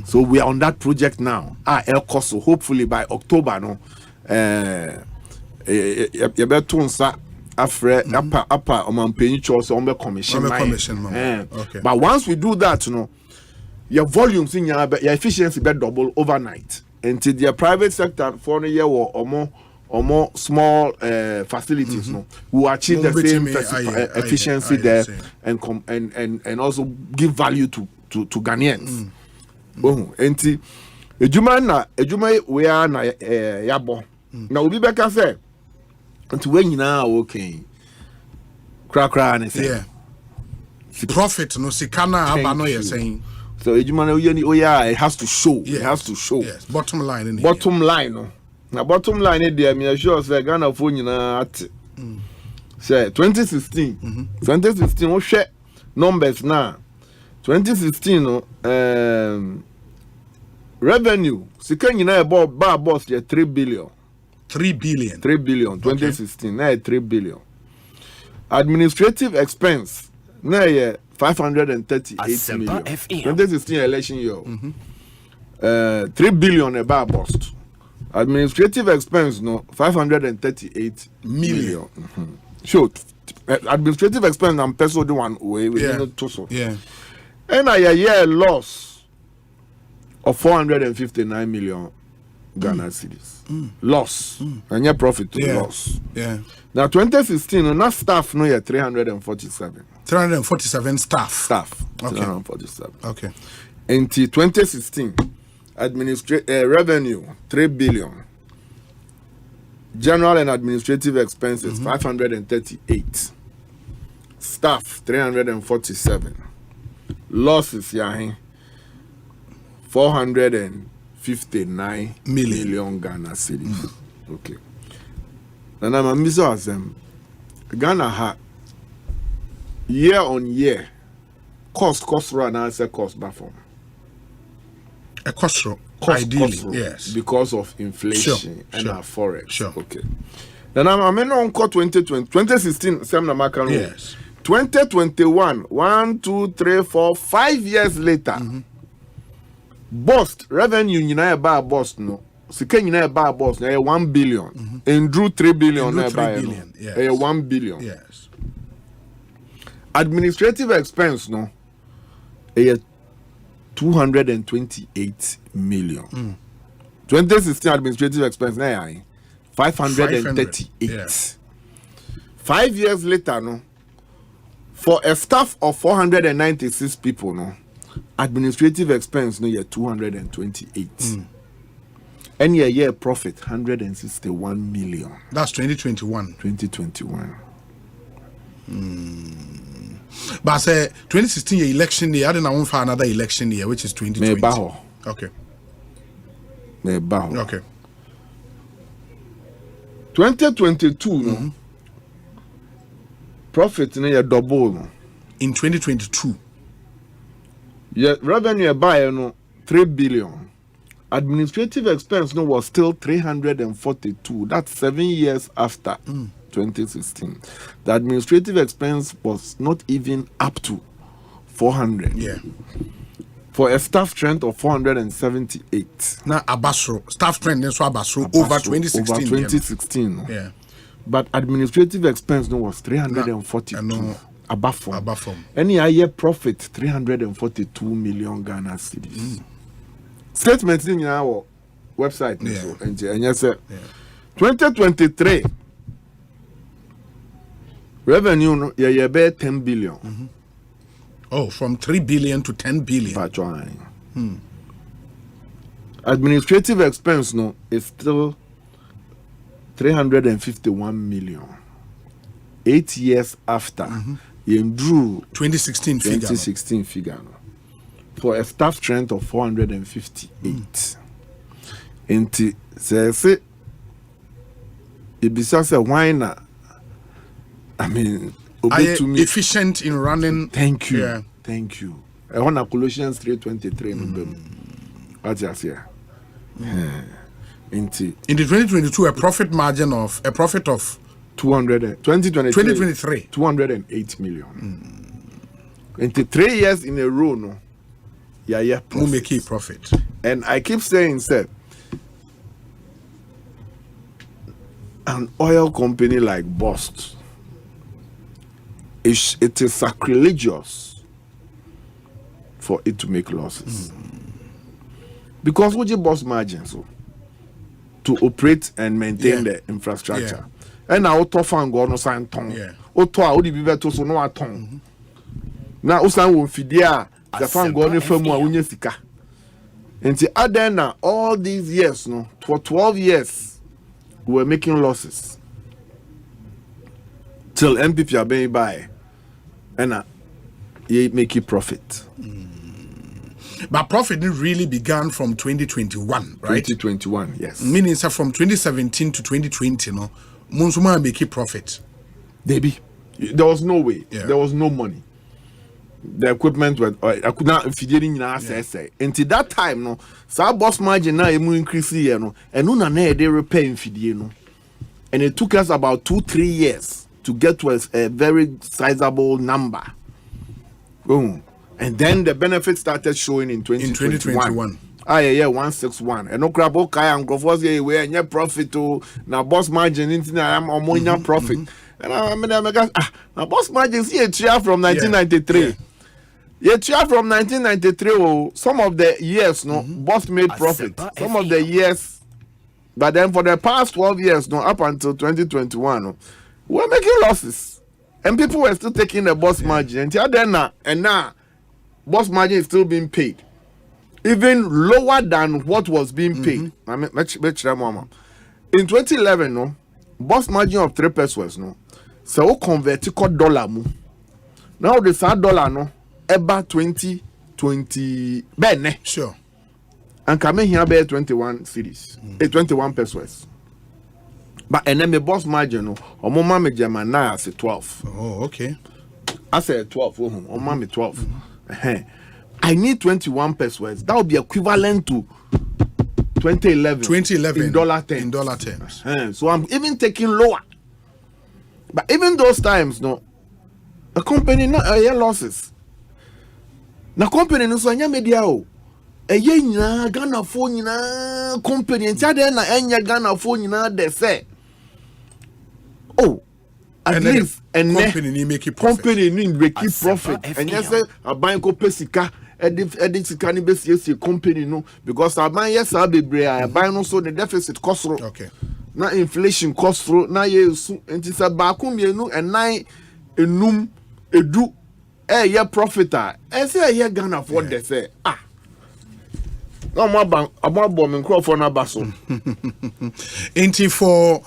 [SPEAKER 7] So we are on that project now. So hopefully by October, you better afre apa omanpenyi chose on be commission.
[SPEAKER 2] Okay.
[SPEAKER 7] But once we do that, your volumes in your efficiency be double overnight. Until the private sector for a year or more small facilities who achieve the same efficiency there and also give value to Ghanaians. Enti ejuma we are na yabo. Na obi beka say until when you now okay, crack and say,
[SPEAKER 2] profit no sikana abano you're saying.
[SPEAKER 7] So it has to show. It has to show.
[SPEAKER 2] Yes. Bottom line.
[SPEAKER 7] Bottom line. No. Now bottom line there. Me sure say Ghana phone na at. Say 2016. 2016 we share numbers now. 2016 revenue. Sika nyina about bar boss 3 billion.
[SPEAKER 2] 3 billion.
[SPEAKER 7] 3 billion. 2016. Now 3 billion. Administrative expense. Now 538 million. 2016 election year. 3 billion about BOST. Administrative expense 538 million. Sure. Administrative expense and peso the one way we need to so.
[SPEAKER 2] Yeah.
[SPEAKER 7] And a year loss of 459 million Ghana cedis. Loss. And your profit to loss.
[SPEAKER 2] Yeah.
[SPEAKER 7] Now 2016 not staff 347.
[SPEAKER 2] 347 staff.
[SPEAKER 7] Okay. 347.
[SPEAKER 2] Okay.
[SPEAKER 7] Until 2016, revenue 3 billion. General and administrative expenses 538. Staff 347. Losses 459 million Ghana cedis. Okay. And I'm a Asem. Ghana ha year on year cost run answer cost back
[SPEAKER 2] a cost ideally, yes,
[SPEAKER 7] because of inflation and our forex.
[SPEAKER 2] Sure.
[SPEAKER 7] Okay. Then I'm on 2016 Sam Namakan.
[SPEAKER 2] Yes.
[SPEAKER 7] 2021, 1, 2, 3, 4, 5 years later, BOST revenue nyina ba BOST no. Sika nyina ba BOST na 1 billion. And drew 3 billion na ba.
[SPEAKER 2] 3 billion. Yes.
[SPEAKER 7] 1 billion.
[SPEAKER 2] Yes.
[SPEAKER 7] Administrative expense no. 228 million. 2016 administrative expense na 538.
[SPEAKER 2] Yeah.
[SPEAKER 7] 5 years later no. For a staff of 496 people no. Administrative expense no 228. And year profit 161 million.
[SPEAKER 2] That's 2021.
[SPEAKER 7] 2021.
[SPEAKER 2] But say 2016 year election year, I don't know for another election year, which is 2020. Okay. Okay.
[SPEAKER 7] 2022 no. Profit no double no.
[SPEAKER 2] In 2022.
[SPEAKER 7] Yeah, revenue buy no 3 billion. Administrative expense no was still 342. That's 7 years after 2016. The administrative expense was not even up to 400.
[SPEAKER 2] Yeah.
[SPEAKER 7] For a staff strength of 478.
[SPEAKER 2] Now Abasro staff strength is Abasro over 2016.
[SPEAKER 7] Over 2016. No.
[SPEAKER 2] Yeah.
[SPEAKER 7] But administrative expense no was 342.
[SPEAKER 2] No.
[SPEAKER 7] Above form. Any year profit 342 million Ghana cedis. Statement in our website. So, and yes, 2023 revenue no be 10 billion.
[SPEAKER 2] Oh, from 3 billion to 10 billion.
[SPEAKER 7] Administrative expense no is still 351 million. 8 years after you drew
[SPEAKER 2] 2016
[SPEAKER 7] figure no. For a staff strength of 458. And say it say why not? I mean,
[SPEAKER 2] efficient in running.
[SPEAKER 7] Thank you. Yeah. Thank you. I want Colossians 3:23. What you say?
[SPEAKER 2] In the 2022, a profit of
[SPEAKER 7] 2023 208 million. In 3 years in a row, no. Yeah.
[SPEAKER 2] Who make a profit?
[SPEAKER 7] And I keep saying, sir, an oil company like BOST, it is sacrilegious for it to make losses. Because what your BOST margins to operate and maintain the infrastructure. And now to fan go no san ton. O to a odi bi beto so no aton. Na usan won fidie the fan go no famu a unya sika. Enti adena all these years no for 12 years we were making losses. Till MPP are being buy and you make it profit.
[SPEAKER 2] But profit really began from 2021, right?
[SPEAKER 7] 2021, yes.
[SPEAKER 2] Meaning sir, from 2017 to 2020, no, Monsuma make it profit.
[SPEAKER 7] Baby, there was no way. Yeah. There was no money. The equipment was I could not feed in say. Until that time, no, so boss margin now increase here, no, and no na they repair in feed, no. And it took us about 2-3 years to get to a very sizable number. Boom. And then the benefits started showing in 2021. Yeah, 161. And no crap, okay, and growth we and your profit to now boss margin into I'm on profit. And I mean, now boss margin see a chair from 1993. Yeah, chair from 1993. Oh, some of the years, no, boss made profit. Some of the years, but then for the past 12 years, no, up until 2021, no, we're making losses, and people were still taking the boss margin. Until then, and now. Boss margin is still being paid, even lower than what was being paid. I mean, in 2011, no, boss margin of 3 pesos, no, so convert to dollar mu. Now the $1 no, about 20, bene.
[SPEAKER 2] Sure.
[SPEAKER 7] And come here be 21 series, 21 pesos. But and then the boss margin, no, or mama me German now say 12.
[SPEAKER 2] Oh, okay.
[SPEAKER 7] I said 12. Oh, mama 12. I need 21 pesos. That would be equivalent to 2011 in dollar terms. So I'm even taking lower. But even those times, no, a company na losses. Na company no so anya media o. Eye nyina Ghana fo nyina company entiade na enya Ghana fo nyina de say. Oh, at least and
[SPEAKER 2] company ni make profit.
[SPEAKER 7] Company ni make profit. And yes aban ko pesika edit sika ni besi company no because aban yes abebre aban no so the deficit cost through.
[SPEAKER 2] Okay.
[SPEAKER 7] Na inflation cost through na yesu enti say ba ko mienu enan enum edu ye profiter. Say ye Ghana for the say no more bank about bombing crop for na baso.
[SPEAKER 2] Enti for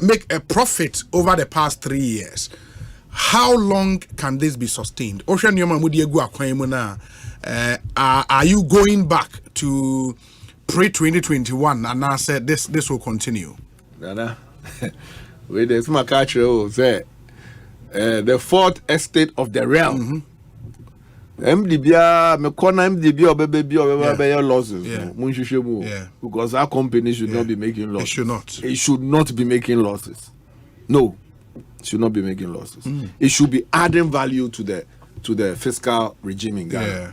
[SPEAKER 2] make a profit over the past 3 years. How long can this be sustained? Ocean Yoma Mudiegu Akwamu na are you going back to pre-2021 and I said this will continue?
[SPEAKER 7] Nana. With this Makacho say the fourth estate of the realm. MDBia me corner MDB or baby or losses. Because our company should not be making losses.
[SPEAKER 2] It should not.
[SPEAKER 7] It should not be making losses. No, it should not be making losses. It should be adding value to the fiscal regime in Ghana.
[SPEAKER 2] Yeah.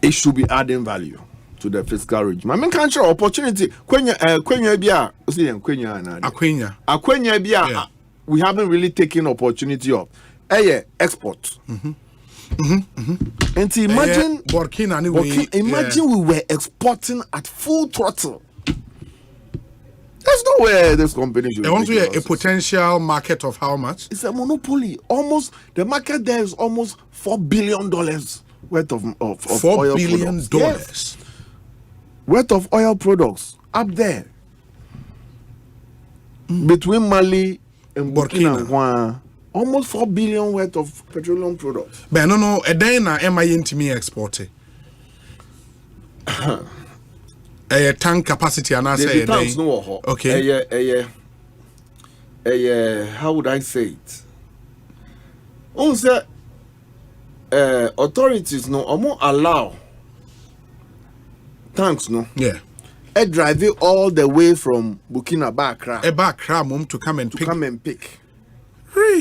[SPEAKER 7] It should be adding value to the fiscal regime. I mean, can't show opportunity. Akwenya bia. We haven't really taken opportunity of. Export. And imagine
[SPEAKER 2] Burkina
[SPEAKER 7] we were exporting at full throttle. There's no way this company should.
[SPEAKER 2] They want to a potential market of how much?
[SPEAKER 7] It's a monopoly. Almost the market there is almost $4 billion worth of
[SPEAKER 2] $4
[SPEAKER 7] oil
[SPEAKER 2] billion
[SPEAKER 7] products. Yes. Worth of oil products up there between Mali and Burkina. Almost 4 billion worth of petroleum products.
[SPEAKER 2] But no, a day na MI to me exported. A tank capacity and I say
[SPEAKER 7] no. Okay. How would I say it? Also, authorities no almost allow tanks no.
[SPEAKER 2] Yeah.
[SPEAKER 7] A drive it all the way from Burkina Faso.
[SPEAKER 2] A Bakra mum to come and pick.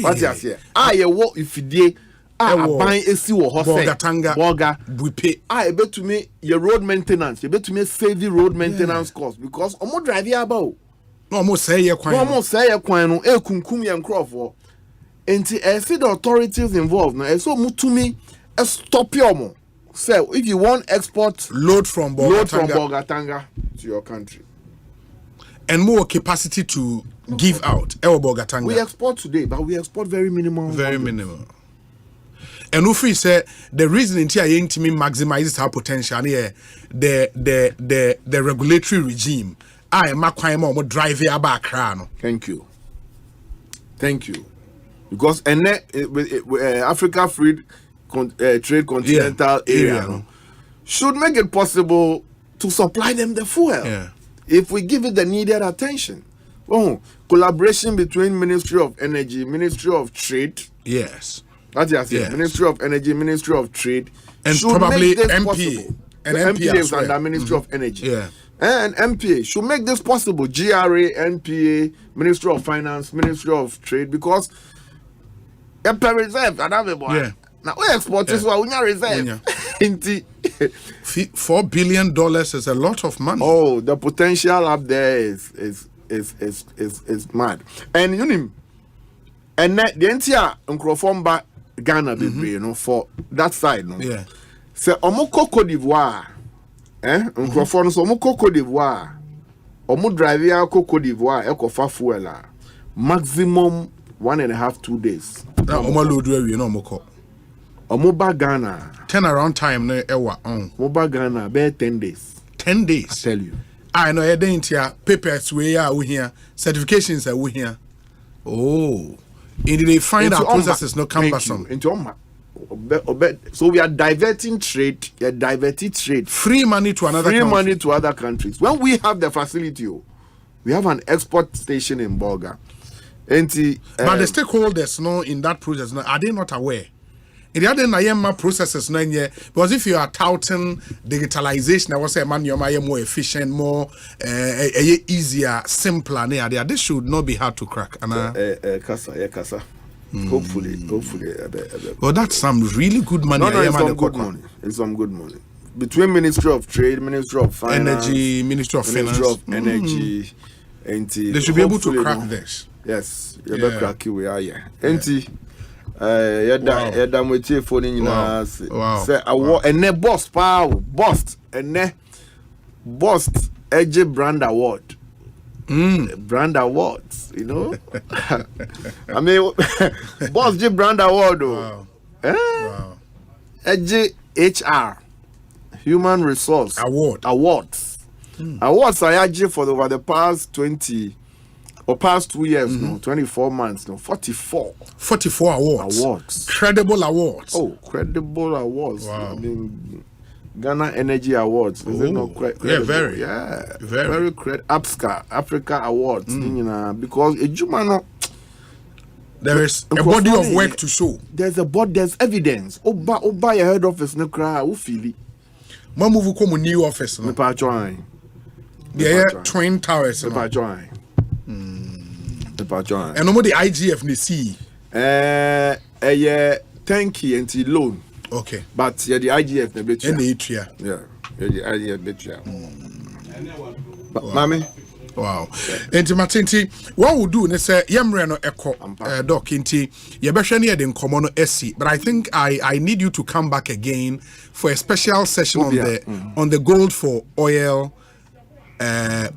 [SPEAKER 7] What you say? You walk if you dey. Buy esi wo ho say. Boga.
[SPEAKER 2] We pay.
[SPEAKER 7] Bet to me your road maintenance. You bet to me save the road maintenance cost because omo drive here about.
[SPEAKER 2] No almost say ye kwan.
[SPEAKER 7] No almost say ye kwan no. Kunkum ye nkrofo. Enti see the authorities involved no. So mutumi stop your mo. Say if you want export
[SPEAKER 2] load from
[SPEAKER 7] Bogatanga to your country.
[SPEAKER 2] And more capacity to give out.
[SPEAKER 7] We export today, but we export very minimal.
[SPEAKER 2] Very minimal. And if we say the reason in here to me maximizes our potential here, the regulatory regime. I am more drive here back.
[SPEAKER 7] Thank you. Because Africa Free Trade Continental area should make it possible to supply them the fuel.
[SPEAKER 2] Yeah.
[SPEAKER 7] If we give it the needed attention. Collaboration between Ministry of Energy, Ministry of Trade.
[SPEAKER 2] Yes.
[SPEAKER 7] That's yes. Ministry of Energy, Ministry of Trade.
[SPEAKER 2] And probably MPA.
[SPEAKER 7] And MPA is under Ministry of Energy.
[SPEAKER 2] Yeah.
[SPEAKER 7] And MPA should make this possible. GRA, NPA, Ministry of Finance, Ministry of Trade, because reserve and
[SPEAKER 2] yeah.
[SPEAKER 7] Now we export this one, we reserve.
[SPEAKER 2] $4 billion is a lot of money.
[SPEAKER 7] Oh, the potential up there is mad. And you know, and the entire Nkrofomba Ghana be for that side, no.
[SPEAKER 2] Yeah.
[SPEAKER 7] So Omoko Cote d'Ivoire, Nkrofon so Omoko Cote d'Ivoire, Omo drive ya Cote d'Ivoire, ekofa fuela maximum 1.5 2 days.
[SPEAKER 2] Omo load we no Omoko.
[SPEAKER 7] Omoba Ghana.
[SPEAKER 2] Turnaround time no ewa on.
[SPEAKER 7] Omoba Ghana be 10 days.
[SPEAKER 2] 10 days.
[SPEAKER 7] I tell you.
[SPEAKER 2] I know you didn't hear papers we are here, certifications are we here. Oh, indeed they find our processes not cumbersome.
[SPEAKER 7] So we are diverting trade.
[SPEAKER 2] Free money to another.
[SPEAKER 7] Free money to other countries. When we have the facility, we have an export station in Boga.
[SPEAKER 2] But the stakeholders know in that process, are they not aware? In the other processes, because if you are touting digitalization, I was say man, you're more efficient, more easier, simpler. This should not be hard to crack.
[SPEAKER 7] Kasa. Hopefully.
[SPEAKER 2] Well, that's some really good money.
[SPEAKER 7] No, it's some good money. It's some good money. Between Ministry of Trade, Ministry of Finance,
[SPEAKER 2] Energy, Ministry of
[SPEAKER 7] Energy,
[SPEAKER 2] they should be able to crack this.
[SPEAKER 7] Yes, you better crack it. We are here. Yada mweche phone nyina say award and BOST BOST and BOST edge brand award. Brand awards, you know. I mean, BOST brand award. Wow. Edge HR Human Resource Awards. Awards are actually for over the past 20 or past 2 years, 24 months, 44 awards. Credible awards. Credible awards. Wow. I mean, Ghana Energy Awards. Is it not quite credible?
[SPEAKER 2] Very
[SPEAKER 7] credible. APSCA Africa Awards. Because
[SPEAKER 2] there is a body of work to show.
[SPEAKER 7] There's evidence. Oba your head office no cry. Who feel it?
[SPEAKER 2] Ma move come new office no.
[SPEAKER 7] Me join.
[SPEAKER 2] Yeah, Twin Towers.
[SPEAKER 7] Me join.
[SPEAKER 2] And no more the IGF ni see.
[SPEAKER 7] Thank you and loan.
[SPEAKER 2] Okay.
[SPEAKER 7] But yeah, the IGF the better.
[SPEAKER 2] And the Atria.
[SPEAKER 7] Yeah, the IGF better. Mami.
[SPEAKER 2] Wow. Enti Matinti, what we do ne say yemre no eko doc inti ye behwe ne den komo no esi, but I think I need you to come back again for a special session on the gold for oil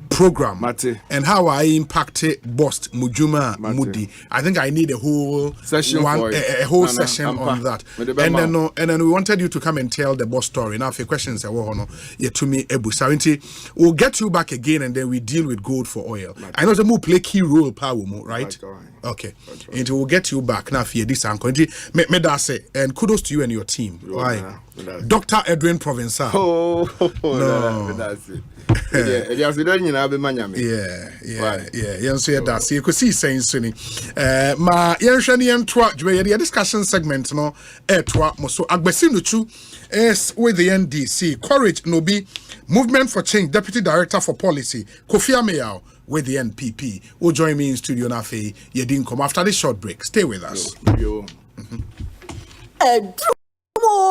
[SPEAKER 2] program and how I impacted BOST Mujuma Mudi. I think I need a whole session on that. And then we wanted you to come and tell the BOST story. Now, if your questions are to me, we'll get you back again and then we deal with gold for oil. I know the move play key role, power, right? Okay. And we'll get you back now for this uncle. And kudos to you and your team. Why? Dr. Edwin Provençal.
[SPEAKER 7] No. That's it. Yeah, so
[SPEAKER 2] that's you could see saying Sunny. Ma the discussion segment no so Agbesinuchu is with the NDC. Courage Nobi, Movement for Change, Deputy Director for Policy, Kofi Ameyao with the NPP. Will join me in studio now for Yedin come after this short break. Stay with us.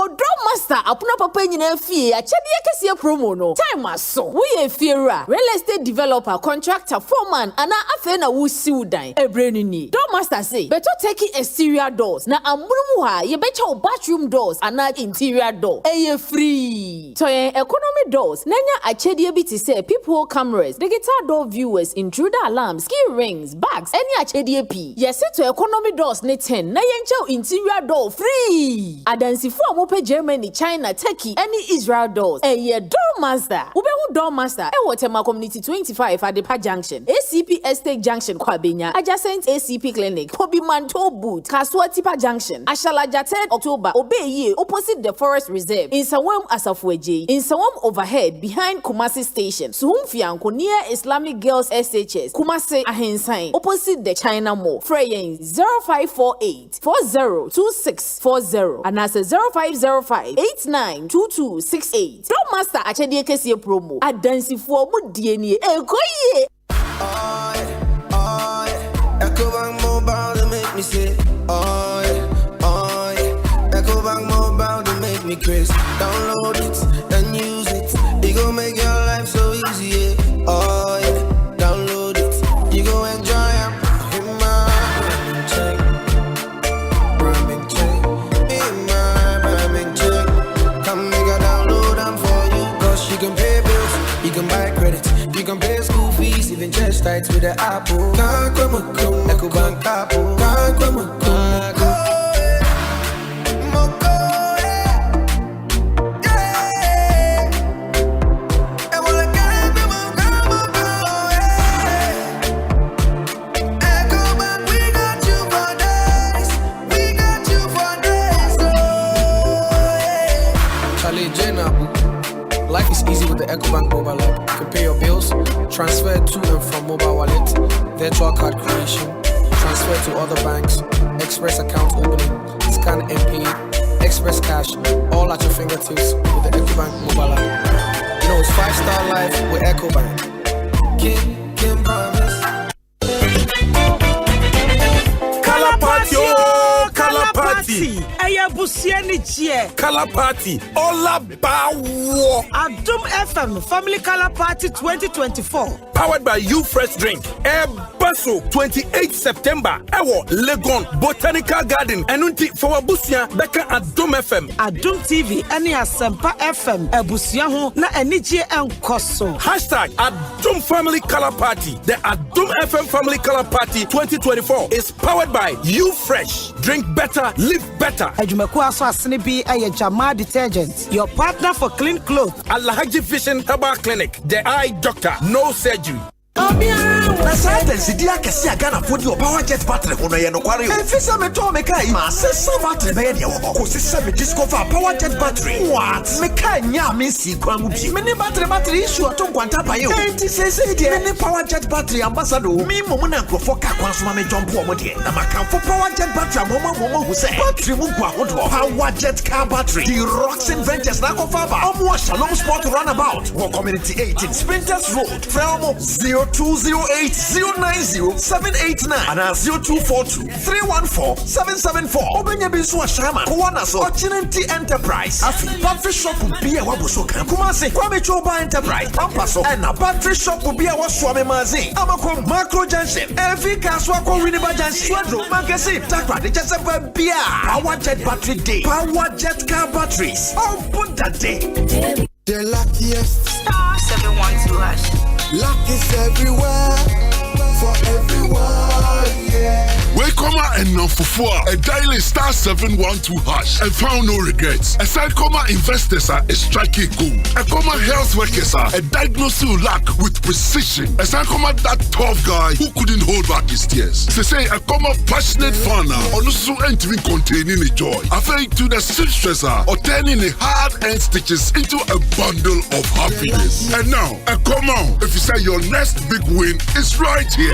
[SPEAKER 8] Drum master apuna papa nyina fie achede kese promo no time aso we fiera real estate developer contractor foreman ana afa na wo siw dan ebrenu ni drum master say better take exterior doors na amurumu ha ye becha bathroom doors ana interior door eye free to economy doors nanya achede bi ti say people cameras digital door viewers intruder alarms key rings bags any achede pi yes to economy doors ne 10 na yencha interior door free adansi for Germany, China, Turkey, any Israel doors. Door master. Ubehu door master. Watema Community 25 at the Park Junction. ACP Estate Junction, Kwabena. Adjacent ACP Clinic. Kobi Manto Boot. Kaswati Park Junction. Ashalaja 3rd October. Obeye opposite the Forest Reserve. In Sawam Asafweji. In Sawam overhead behind Kumasi Station. Suhumfianko near Islamic Girls SHS. Kumasi Ahensain. Opposite the China Mall. Freyen 0548 402640 and as a 0505-892268. Don't master achede kese promo. Adansi for mu die ni ekoye.
[SPEAKER 6] Ecobank mobile to make me say, Ecobank mobile to make me crazy. Download it and use it. It gon' make your life so easy. Download it. You go enjoy it. You can buy credit, you can pay school fees, even chest tights with the Apple. Ecobank Apple.
[SPEAKER 11] Life is easy with the Ecobank mobile app. You can pay your bills, transfer to and from mobile wallet, virtual card creation, transfer to other banks, express account opening, scan and pay, express cash, all at your fingertips with the Ecobank mobile app. You know it's 5-star life with Ecobank.
[SPEAKER 6] Can promise.
[SPEAKER 19] Color Patio!
[SPEAKER 9] party. Eya busia ni chie.
[SPEAKER 19] Color party. All about
[SPEAKER 9] Adum FM Family Color Party 2024.
[SPEAKER 19] Powered by You Fresh Drink. Bonsu 28 September. Ewo Legon Botanical Garden. Enunti for Busia Beka Adum FM.
[SPEAKER 9] Adum TV eni Asempa FM. Ebusia ho na enije enkoso.
[SPEAKER 19] Hashtag Adum Family Color Party. The Adum FM Family Color Party 2024 is powered by You Fresh. Drink better, live better.
[SPEAKER 9] Ejumeku aso asene bi eye Jama detergent. Your partner for clean clothes.
[SPEAKER 19] Alhaji Vision Herbal Clinic. The eye doctor. No surgery.
[SPEAKER 25] Na science dia kesi agana fodi o power jet battery hono ye no kware. Efisa me to me kai ma sesa battery be ye de wo ko sesa me discover power jet battery. What? Me kai nya me si kwa mu bi. Me ne battery issue to kwanta pa ye o. Enti sesa de me ne power jet battery ambassador. Me momu na nkrofo ka kwan so ma me jump o mo de. Na makamfo power jet battery momo hu say. Battery mu gwa hodo. Power jet car battery. The rocks inventors na ko fa ba. Omo Shalom Sport runabout. Wo community 18 Sprinters Road. Frelmo 0208090789 and 0242314774. Obenya bisu ashama kuwana so Ochinenti Enterprise. Afi battery shop be a wabuso kan Kumasi Kwame Choba Enterprise Pampaso and a battery shop be a waswame mazi. Amako Macro Junction. Every kaswa ko Winiba Junction. Swadro Magasi Takra de Chesapeake Bia. Power jet battery day. Power jet car batteries. Oh, put that day.
[SPEAKER 6] The luckiest.
[SPEAKER 10] Star 712 hash.
[SPEAKER 6] Luck is everywhere, for everyone, yeah.
[SPEAKER 13] Welcome and no fufua. A daily star 712 hash and found no regrets. A side comma investors are striking gold. A comma health workers are a diagnosing luck with precision. A side comma that tough guy who couldn't hold back his tears. They say a comma passionate farmer also entering containing the joy. Affair to the stresser or turning the hard earned stitches into a bundle of happiness. And now, a comma if you say your next big win is right here.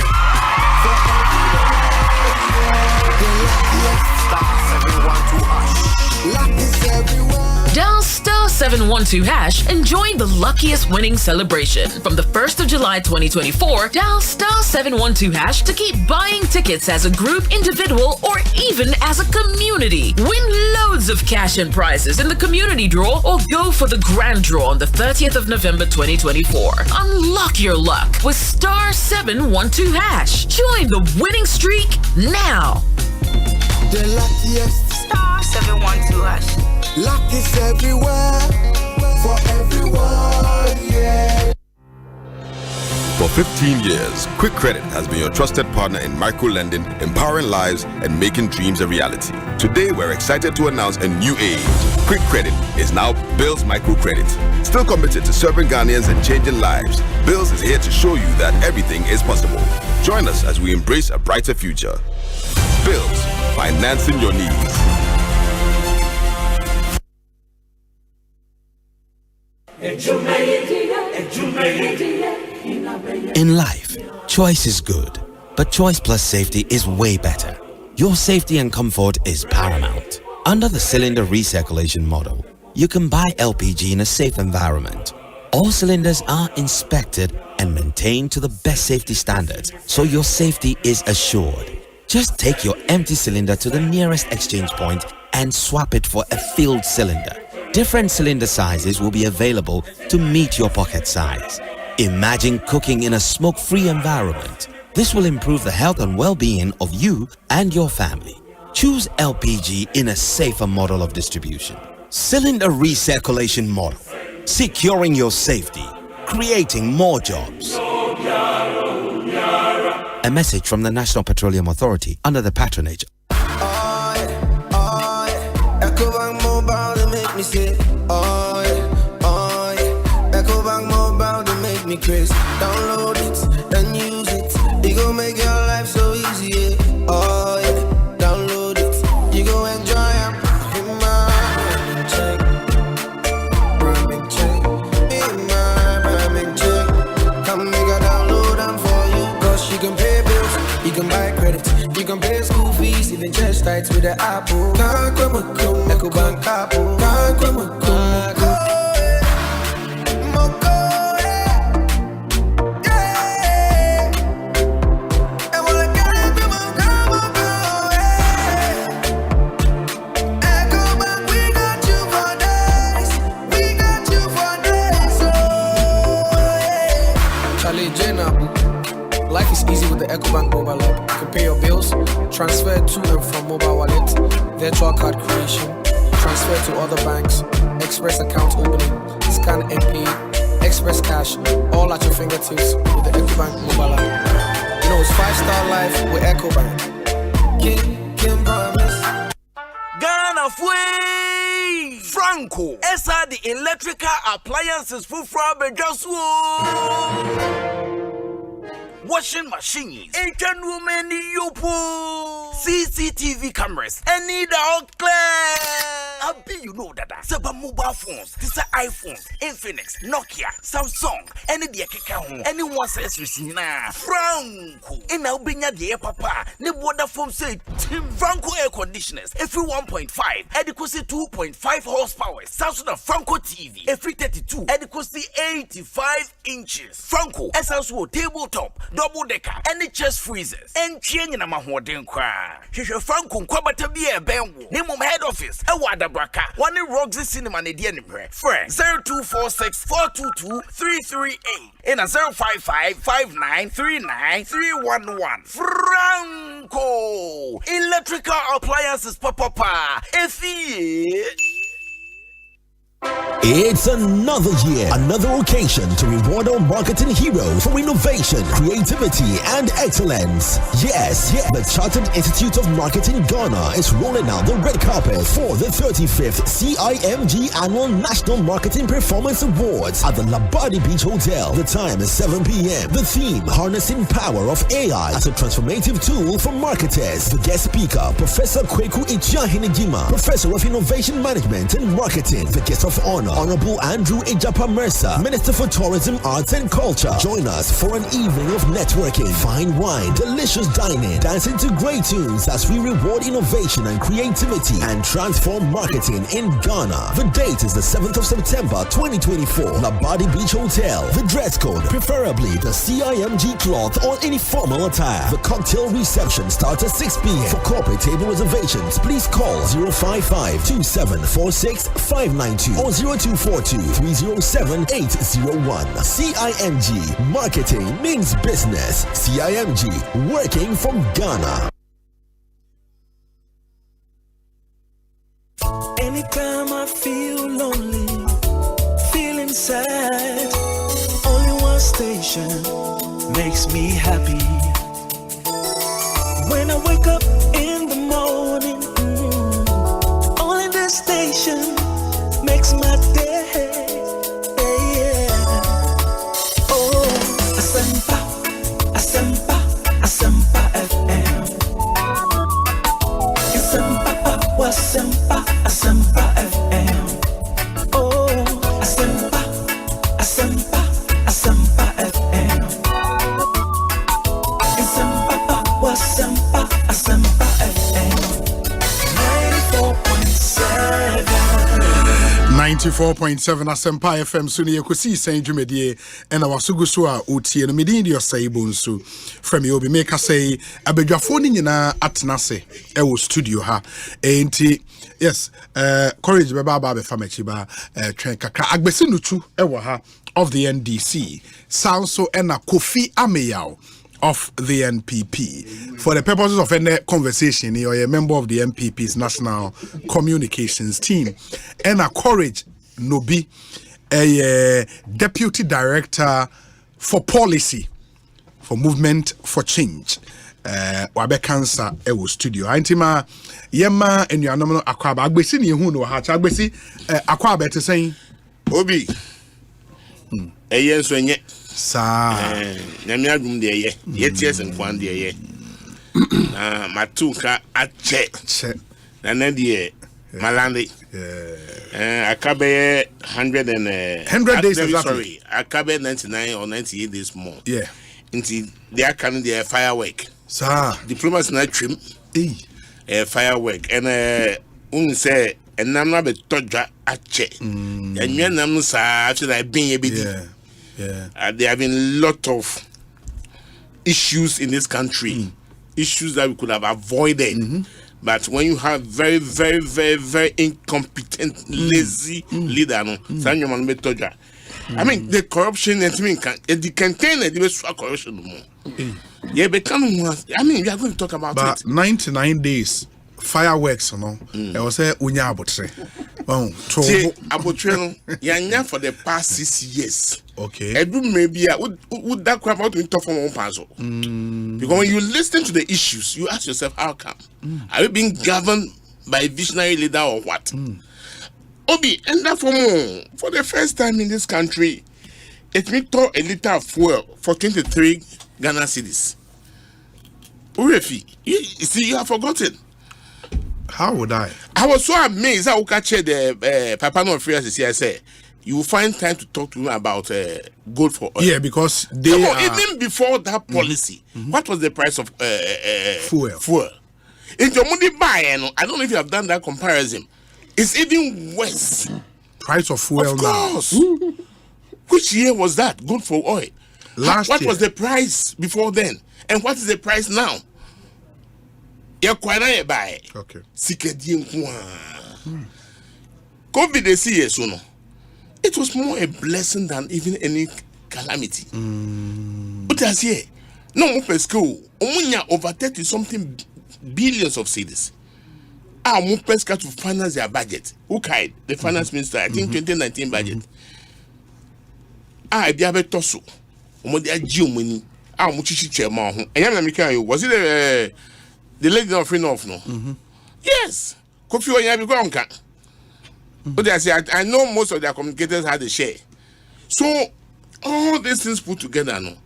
[SPEAKER 10] Dial star 712 hash and join the luckiest winning celebration. From the 1st of July 2024, dial star 712 hash to keep buying tickets as a group, individual, or even as a community. Win loads of cash and prizes in the community draw or go for the grand draw on the 30th of November 2024. Unlock your luck with star 712 hash. Join the winning streak now.
[SPEAKER 6] The luckiest.
[SPEAKER 10] Star 712 hash.
[SPEAKER 6] Luck is everywhere, for everyone, yeah.
[SPEAKER 29] For 15 years, Quick Credit has been your trusted partner in micro-lending, empowering lives, and making dreams a reality. Today, we're excited to announce a new age. Quick Credit is now Bills Microcredit. Still committed to serving Ghanaians and changing lives, Bills is here to show you that everything is possible. Join us as we embrace a brighter future. Bills, financing your needs.
[SPEAKER 17] In life, choice is good, but choice plus safety is way better. Your safety and comfort is paramount. Under the cylinder recirculation model, you can buy LPG in a safe environment. All cylinders are inspected and maintained to the best safety standards, so your safety is assured. Just take your empty cylinder to the nearest exchange point and swap it for a filled cylinder. Different cylinder sizes will be available to meet your pocket size. Imagine cooking in a smoke-free environment. This will improve the health and well-being of you and your family. Choose LPG in a safer model of distribution. Cylinder recirculation model. Securing your safety. Creating more jobs. A message from the National Petroleum Authority under the patronage.
[SPEAKER 6] Me say, oh yeah, Ecobank Mobile to make me crazy. Download it, then use it. It gon' make your life so easy, yeah. Oh yeah, download it. You gon' enjoy it. In my check, come make a download them for you. Cause you can pay bills, you can buy credit, you can pay school fees, even chest tights with the Apple. Ecobank Apple.
[SPEAKER 11] Charlie J Nabu. Life is easy with the EcoBank mobile app. You can pay your bills, transfer to and from mobile wallet, virtual card creation, transfer to other banks, express account opening, scan and pay, express cash, all at your fingertips with the EcoBank mobile app. You know, it's 5-star life with EcoBank. Kim promise.
[SPEAKER 19] Ghana Fui Franco Esa the electrical appliances for washing machines, Asian women yopo, CCTV cameras, and need out clear. I be you know that several mobile phones, these are iPhones, Infinix, Nokia, Samsung, any the Keka, anyone says Ricina, Franco, in Albania the papa, ne water foam say Franco air conditioners, every 1.5, adequacy 2.5 horsepower, Samsung Franco TV, every 32, adequacy 85 inches. Franco, SLSO tabletop, double decker, any chest freezers, and change in a mahoden cry. She shall Franco Kwabena be a benwo. Name of head office, a wada braka, one in Roxy Cinema in the enemy. Friend 0246 422 338 and a 055 5939 311. Franco electrical appliances, papa.
[SPEAKER 28] It's another year, another occasion to reward our marketing heroes for innovation, creativity, and excellence. Yes, the Chartered Institute of Marketing Ghana is rolling out the red carpet for the 35th CIMG Annual National Marketing Performance Awards at the Labadi Beach Hotel. The time is 7 p.m. The theme, harnessing power of AI as a transformative tool for marketers. The guest speaker, Professor Kweku Ichiahinejima, Professor of Innovation Management and Marketing. The guest of honor, Honorable Andrew Ejapa Mercer, Minister for Tourism, Arts and Culture. Join us for an evening of networking, fine wine, delicious dining, dancing to great tunes as we reward innovation and creativity and transform marketing in Ghana. The date is the 7th of September 2024, Labadi Beach Hotel. The dress code, preferably the CIMG cloth or any formal attire. The cocktail reception starts at 6 p.m. For corporate table reservations, please call 055-2746-592 or 0242-307-801. CIMG, marketing means business. CIMG, working for Ghana.
[SPEAKER 5] Anytime I feel lonely, feeling sad, only one station makes me happy. When I wake up in the morning, only this station makes my day. Oh, Asempa, Asempa, Asempa FM. Asempa, Asempa, Asempa FM. Oh, Asempa, Asempa, Asempa FM. Asempa, Asempa, Asempa FM.
[SPEAKER 2] 94.7 Asempa FM Suni Ekosiisen Dwumedie and our sugusu a otie no medin de Osei Bonsu from you be make say abedwafo ni nyina atnase e wo studio ha enti yes courage beba ba be famachi ba twen kakra agbesi nutu e wo ha of the NDC Sanso ena Kofi Ameyao of the NPP. For the purposes of any conversation, you're a member of the NPP's national communications team. And a courage Nobi, a deputy director for policy for movement for change. Wabe cancer ewo studio. Antima yema and your nominal Akwaba. Agbesi ni hu no ha. Agbesi Akwaba te saying
[SPEAKER 12] Obi. Eyen so nye
[SPEAKER 2] sa
[SPEAKER 12] nyame adum de ye ties nkwan de ye na matuka ache na de malande akabe 100
[SPEAKER 2] days
[SPEAKER 12] sorry akabe 99 or 98 days more until they are can their firework
[SPEAKER 2] sa
[SPEAKER 12] diplomacy na trim firework and say enam na be todwa ache enwe nam no sa after that bin ye be there have been a lot of issues in this country, issues that we could have avoided. But when you have very, very, very, very incompetent, lazy leader, I mean, the corruption and the container the corruption more. Yeah, become I mean, we are going to talk about
[SPEAKER 2] but
[SPEAKER 12] it.
[SPEAKER 2] 99 days fireworks, no. I was say unya abotre. Oh,
[SPEAKER 12] abotre no. Yanya for the past 6 years.
[SPEAKER 2] Okay.
[SPEAKER 12] Edu maybe would that crap out to talk from one puzzle. Because when you listen to the issues, you ask yourself, how come? Are we being governed by a visionary leader or what? Obi, and that for the first time in this country, it may talk a liter of fuel for 23 Ghana cedis. Urefi, you see, you have forgotten.
[SPEAKER 2] How would I?
[SPEAKER 12] I was so amazed. I would catch the Papa no free as I say. You will find time to talk to me about gold for oil.
[SPEAKER 2] Yeah, because they
[SPEAKER 12] even before that policy, what was the price of fuel? In your money buy, I don't know if you have done that comparison. It's even worse.
[SPEAKER 2] Price of fuel
[SPEAKER 12] of course. Now. Which year was that? Gold for oil.
[SPEAKER 2] Last
[SPEAKER 12] what
[SPEAKER 2] year.
[SPEAKER 12] Was the price before then? And what is the price now? You're quite right by.
[SPEAKER 2] Okay.
[SPEAKER 12] COVID this year, so no. It was more a blessing than even any calamity. But as here, no more school. Omunya over 30 something billions of cedis. More pesca to finance their budget. Okay, the finance minister, I think 2019 budget. I be able to so. Omodia Jumini. Muchichi chairman. Was it the lady of enough no? Yes. Kofi Onyabi Gwanka. But I say I know most of their communicators had a share. So all these things put together no.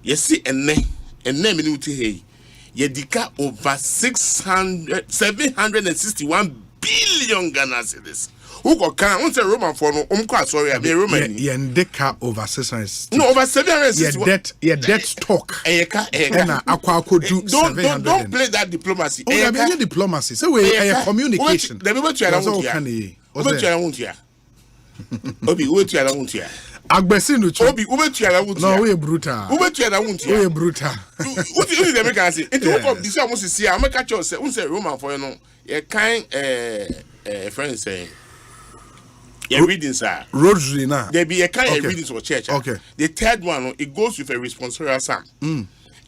[SPEAKER 12] You see a name minuti hey. Yedika over 761 billion Ghana cedis. Who got can once a Roman for no sorry, I be Roman.
[SPEAKER 2] Yendika over 600.
[SPEAKER 12] No, over 761.
[SPEAKER 2] Your debt stock.
[SPEAKER 12] Don't play that diplomacy.
[SPEAKER 2] Oh, I mean diplomacy. So we communication.
[SPEAKER 12] The people to Obi, wait to around here.
[SPEAKER 2] Agbesinu
[SPEAKER 12] Obi, wait to around here.
[SPEAKER 2] No, we brutal.
[SPEAKER 12] Wait to around here.
[SPEAKER 2] We brutal.
[SPEAKER 12] What do you make us say? It woke up this almost see. I make catch us. Say Roman for you know. A kind friend saying. Yeah, readings sir.
[SPEAKER 2] Rosary now.
[SPEAKER 12] There be a kind of readings for church.
[SPEAKER 2] Okay.
[SPEAKER 12] The third one, it goes with a responsorial psalm.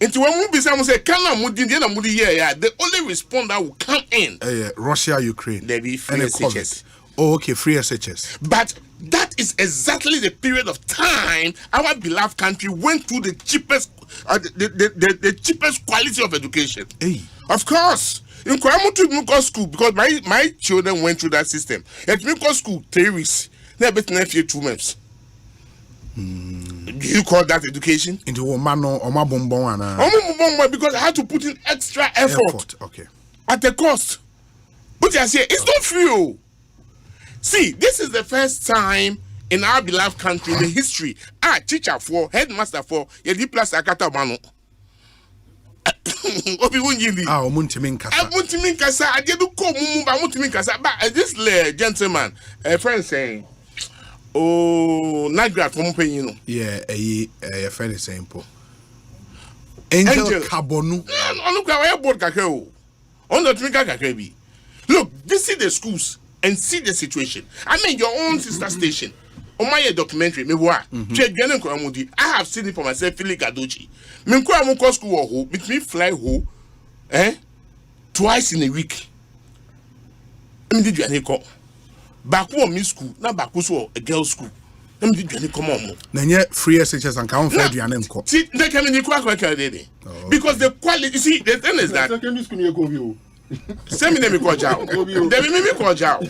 [SPEAKER 12] Into when we be someone say, "Can I move in the other yeah." The only responder will come in.
[SPEAKER 2] Russia, Ukraine.
[SPEAKER 12] There be free SHS.
[SPEAKER 2] Oh, okay, free SHS.
[SPEAKER 12] But that is exactly the period of time our beloved country went through the cheapest, the cheapest quality of education. Of course. In Kwabena school, because my children went through that system. At Kwabena school, 3 weeks. Now, but next year 2 months. Do you call that education?
[SPEAKER 2] Into Omano,
[SPEAKER 12] because I had to put in extra effort.
[SPEAKER 2] Okay.
[SPEAKER 12] At the cost. But I say it's not free. See, this is the first time in our beloved country in the history. Teacher for, headmaster for, Yedi plus Akata Mano. Obi Wunjindi. Muntimin Kasa. I didn't call Mumba Muntimin Kasa. But this gentleman, a friend saying, oh, not grad from Penino.
[SPEAKER 2] Yeah, a friend is saying, po. Angel Kabonu.
[SPEAKER 12] Look, this is the schools and see the situation. I mean, your own sister station. On my documentary, me I have seen it for myself, Philip Kadochi. Me go school or who, with me fly who, twice in a week. I mean, did you any call? Back home, me school, not back so a girls' school. I mean, did you any come on?
[SPEAKER 2] Then yet free SHS and count for you and co.
[SPEAKER 12] See, they come in the quack because the quality. See, the thing is that. Send me the call Jao. They me call Jao.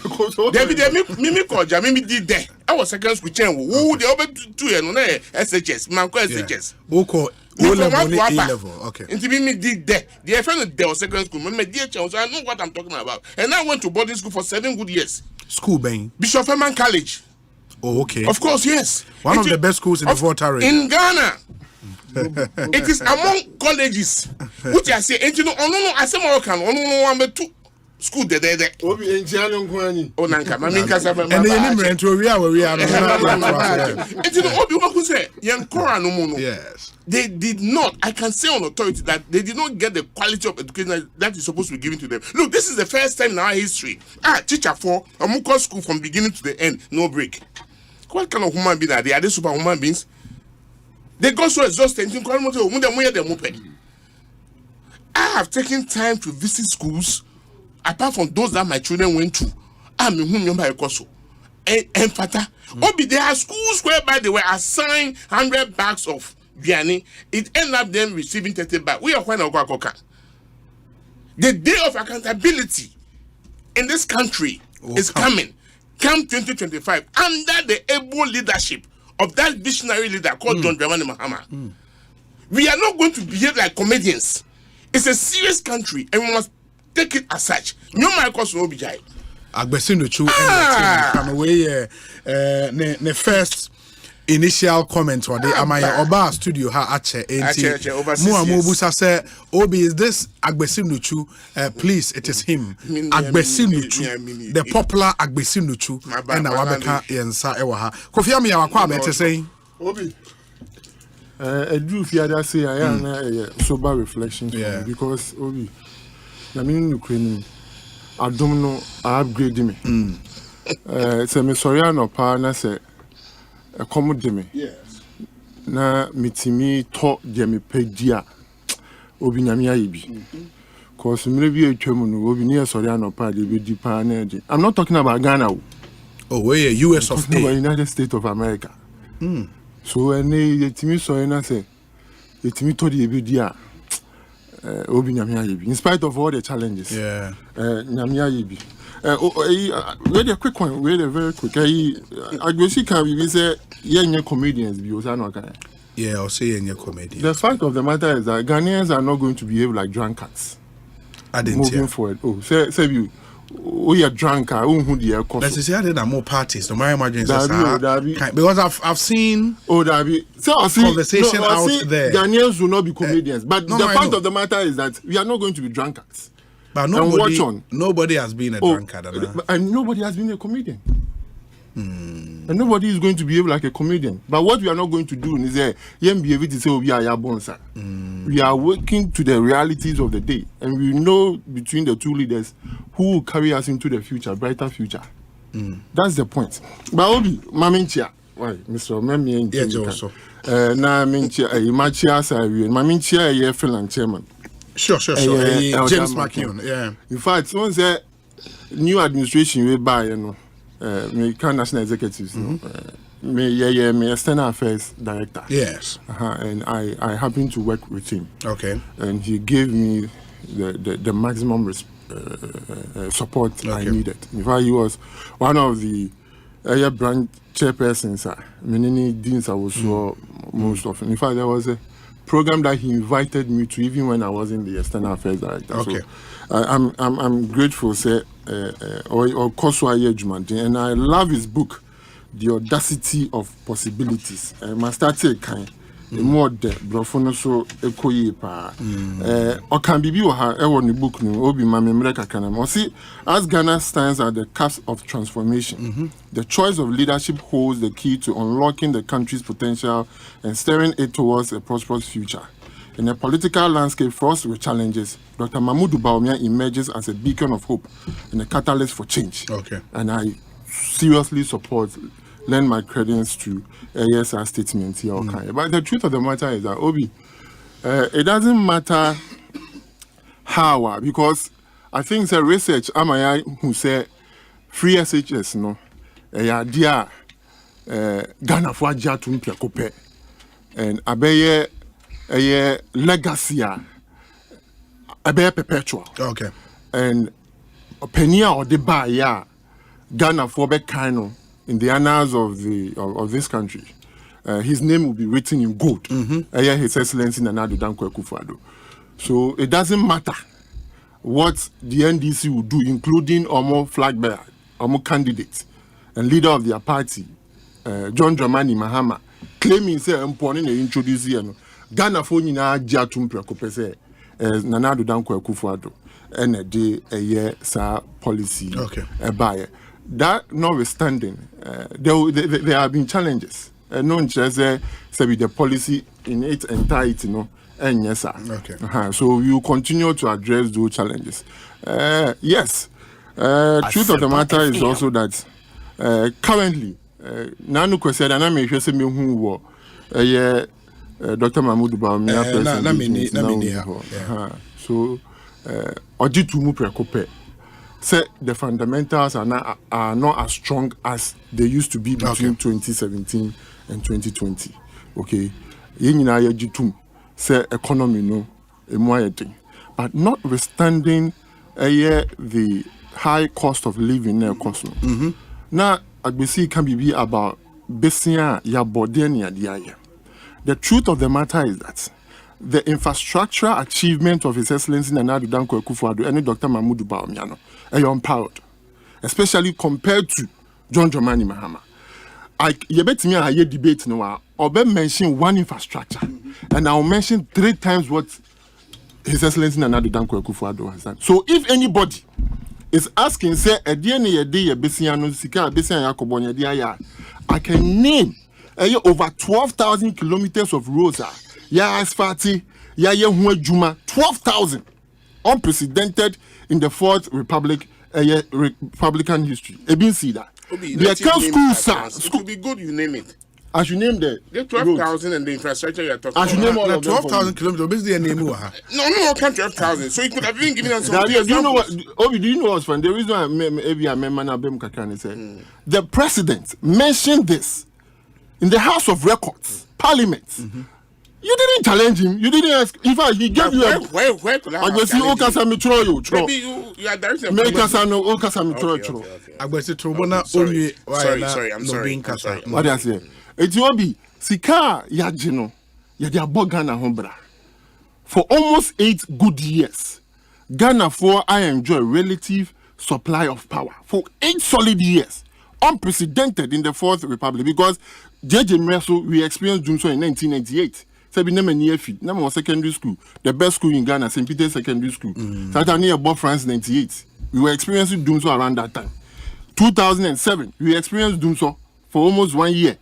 [SPEAKER 12] They me call Jao. Me did there. I was second school chain. Who the over 2 years no SHS. Man call SHS.
[SPEAKER 2] Oko O level. Okay.
[SPEAKER 12] Into me did there. The friend there was second school. Me dear child, so I know what I'm talking about. And I went to boarding school for 7 good years.
[SPEAKER 2] School bang.
[SPEAKER 12] Bishop Herman College.
[SPEAKER 2] Oh, okay.
[SPEAKER 12] Of course, yes.
[SPEAKER 2] One of the best schools in the Volta
[SPEAKER 12] in Ghana. It is among colleges which I say, and you know, Asempa can no 2 school there.
[SPEAKER 27] Obi engineer nkwani.
[SPEAKER 12] Oh nanka, mami kasa
[SPEAKER 2] and the name to we are.
[SPEAKER 12] And you know, Obi who say, Yankora no mono.
[SPEAKER 2] Yes.
[SPEAKER 12] They did not, I can say on authority that they did not get the quality of education that is supposed to be given to them. Look, this is the first time in our history. Teacher for a Muko school from beginning to the end, no break. What kind of human being are they? Are they superhuman beings? They got so exhausted. I have taken time to visit schools, apart from those that my children went to. I'm in whom you're also. And Fata, there are schools whereby they were assigned 100 bags of biani. It ended up them receiving 30 bags. We are quite a the day of accountability in this country is coming. Come 2025 under the able leadership of that visionary leader called John Dramani Mahama. We are not going to behave like comedians. It's a serious country and we must take it as such. No Marcos will be jai.
[SPEAKER 2] Agbesino Chu come away ne first initial comment or the Amaya Oba studio ha ache Muamubusa say Obi is this Agbesino Chu please it is him Agbesino Chu the popular Agbesino Chu and Awabeka yensa ewa ha Kofi Amia wakwa be say
[SPEAKER 27] Obi I do fear that say I am a sober reflection because Obi I mean Ukraine I don't know upgrade me say me sorry no pa na say accommodate me. Yes. Na mitimi to je me pedia obi nyame ayebi. Cause me be atwam no obi ne sorry anopa de be di pa na de. I'm not talking about Ghana.
[SPEAKER 2] Oh, where US of A.
[SPEAKER 27] United States of America. So any yetimi sorry na say yetimi to de be dia obi nyame ayebi. In spite of all the challenges.
[SPEAKER 2] Yeah.
[SPEAKER 27] Nyame ayebi. Wait a quick one. Wait a very quick. I guess you can say you're comedians because I know.
[SPEAKER 2] Yeah, I'll say you're comedians.
[SPEAKER 27] The fact of the matter is that Ghanaians are not going to behave like drunkards.
[SPEAKER 2] I didn't
[SPEAKER 27] moving forward. Oh, say you. Oh, you're drunk.
[SPEAKER 2] Let's say I did more parties. No, my emergency because I've seen conversation out there.
[SPEAKER 27] Ghanaians will not be comedians, but the fact of the matter is that we are not going to be drunkards.
[SPEAKER 2] But nobody has been a drunkard.
[SPEAKER 27] And nobody has been a comedian. And nobody is going to behave like a comedian. But what we are not going to do is behave to say we are bonsa. We are working to the realities of the day. And we know between the two leaders who will carry us into the future, brighter future. That's the point. But Obi, Maminchia, why, Mr. Memi, na Minchia, Machia, Maminchia, Finland chairman.
[SPEAKER 2] Sure. James McKeown, yeah.
[SPEAKER 27] In fact, once the new administration will buy, me national executives, me external affairs director.
[SPEAKER 2] Yes.
[SPEAKER 27] And I happened to work with him.
[SPEAKER 2] Okay.
[SPEAKER 27] And he gave me the maximum support I needed. In fact, he was one of the branch chairpersons. Many deans I was most often. In fact, there was a program that he invited me to even when I wasn't the external affairs director.
[SPEAKER 2] Okay.
[SPEAKER 27] So I'm grateful, say, or and I love his book, The Audacity of Possibilities. I must start to kind. More de brofono so ekoye pa or can be ha e won the book no obi ma memreka kana mo see as Ghana stands at the cusp of transformation. The choice of leadership holds the key to unlocking the country's potential and steering it towards a prosperous future. In a political landscape fraught with challenges, Dr. Mahmoud Bawumia emerges as a beacon of hope and a catalyst for change.
[SPEAKER 2] Okay.
[SPEAKER 27] And I seriously lend my credence to ASR statement here. But the truth of the matter is that Obi, it doesn't matter how, because I think the research Amaya who say free SHS no dear Ghana for Jatum Piakope and Abeye legacy Abeye perpetual.
[SPEAKER 2] Okay.
[SPEAKER 27] And Penia or the Baya Ghana for Bekano in the annals of this country. His name will be written in gold. His Excellency Nana Addo Dankwa Akufo-Addo. So it doesn't matter what the NDC will do, including Omo flag bearer, Omo candidate, and leader of their party, John Dramani Mahama, claiming say important to introduce Ghana for nyina jatum prekopese Nana Addo Dankwa Akufo-Addo and a day a year sa policy buyer. That notwithstanding, there have been challenges. No just say the policy in its entirety, and yes, sir.
[SPEAKER 2] Okay.
[SPEAKER 27] So we will continue to address those challenges. Yes. Truth of the matter is also that currently nanu kwese da na me hwe se me hu wo Dr. Mahmoud Bawumia president so ojitu mu prekope say the fundamentals are not as strong as they used to be between 2017 and 2020. Okay, yenyina yajitum say economy no emu ayedin, but notwithstanding the high cost of living na cost no. Na agbesi can be about besia ya body ya dia. The truth of the matter is that the infrastructural achievement of His Excellency Nana Addo Dankwa Akufo-Addo and Dr. Mahmoud Bawumia are proud, especially compared to John Dramani Mahama. You bet me a debate no or mention one infrastructure, and I'll mention 3 times what His Excellency Nana Addo Dankwa Akufo-Addo has done. So if anybody is asking, say, I can name over 12,000 kilometers of roads. Asfalti, Juma, 12,000. Unprecedented in the Fourth Republic, Republican history. Ebin see that. There can schools,
[SPEAKER 12] It could be good, you name it.
[SPEAKER 27] I should name the
[SPEAKER 12] 12,000 and the infrastructure you're talking about.
[SPEAKER 27] I should name all of
[SPEAKER 2] 12,000 kilometers. Basically, a name.
[SPEAKER 12] No, I can't 12,000. So you could have been giving us some.
[SPEAKER 27] Do you know what? Obi, do you know what's funny? The reason I the president mentioned this in the House of Records, Parliament. You didn't challenge him. You didn't ask. In fact, he gave you a.
[SPEAKER 12] Where could I have challenged him? Maybe you are directing.
[SPEAKER 27] Make us know. Okay.
[SPEAKER 12] I'm sorry.
[SPEAKER 27] What do I say? Etiobi sika yajino yadia Ghana hombra. For almost 8 good years, Ghana I enjoy relative supply of power for 8 solid years, unprecedented in the Fourth Republic. Because JJ Mreso, we experienced Doomso in 1998. Number secondary school, the best school in Ghana, St. Peter's Secondary School. Satania above France 98. We were experiencing Doomso around that time. 2007, we experienced Doomso for almost 1 year.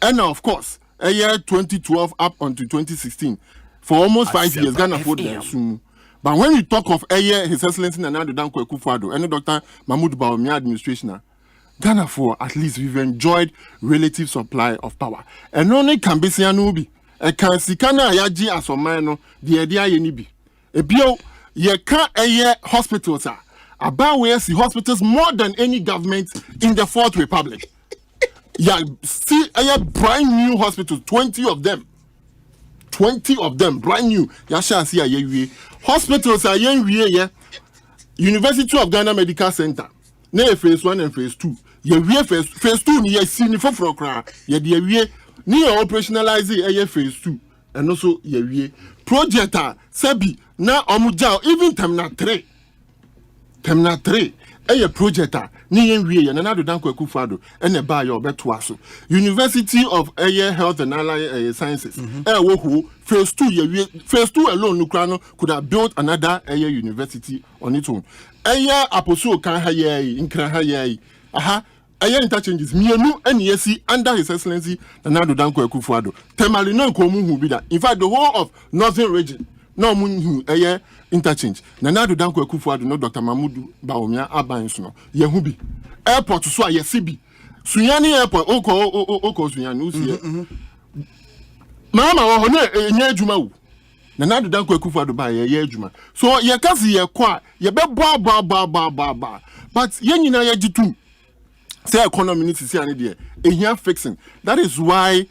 [SPEAKER 27] And now, of course, a year 2012 up until 2016, for almost 5 years, Ghana fought there soon. But when we talk of a year, His Excellency Nana Addo Dankwa Akufo-Addo and Dr. Mahmoud Bawumia administration, Ghana at least we've enjoyed relative supply of power. And only can be seen Anubi. A can sikana yaji asomano the idea yenibi. A bio ye can a year hospitals are about where see hospitals more than any government in the Fourth Republic. Yeah, see a brand new hospital, 20 of them. 20 of them, brand new. Yasha see a hospitals are yeah. University of Ghana Medical Center. Ne phase 1 and phase 2. Ye phase 2 ni seen for cry. Ye dear ni operationalize phase 2 and also ye project Sebi na omuja even terminal 3 project ni ye na Nana Addo Dankwa Akufo-Addo and a buy your beto aso University of Health and Allied Sciences phase 2 phase 2 alone no could have built another university on its own apostle kan haye inkra haye interchanges mienu NESC under His Excellency Nana Addo Dankwa Akufo-Addo. Temali no ko mu hu bi da. In fact, the whole of Northern region no mu hu interchange. Nana Addo Dankwa Akufo-Addo no Dr. Mahmoud Bawumia aban so no. Ye hu bi. Airport so ye sibi. Sunyani airport oko Sunyani usi. Mama wo na enya adwuma wu. Nana Addo Dankwa Akufo-Addo ba ye adwuma. So ye kasi ye kwa ye be ba. But ye nyina ye gitum. Say economy needs to see any day. Here fixing. That is why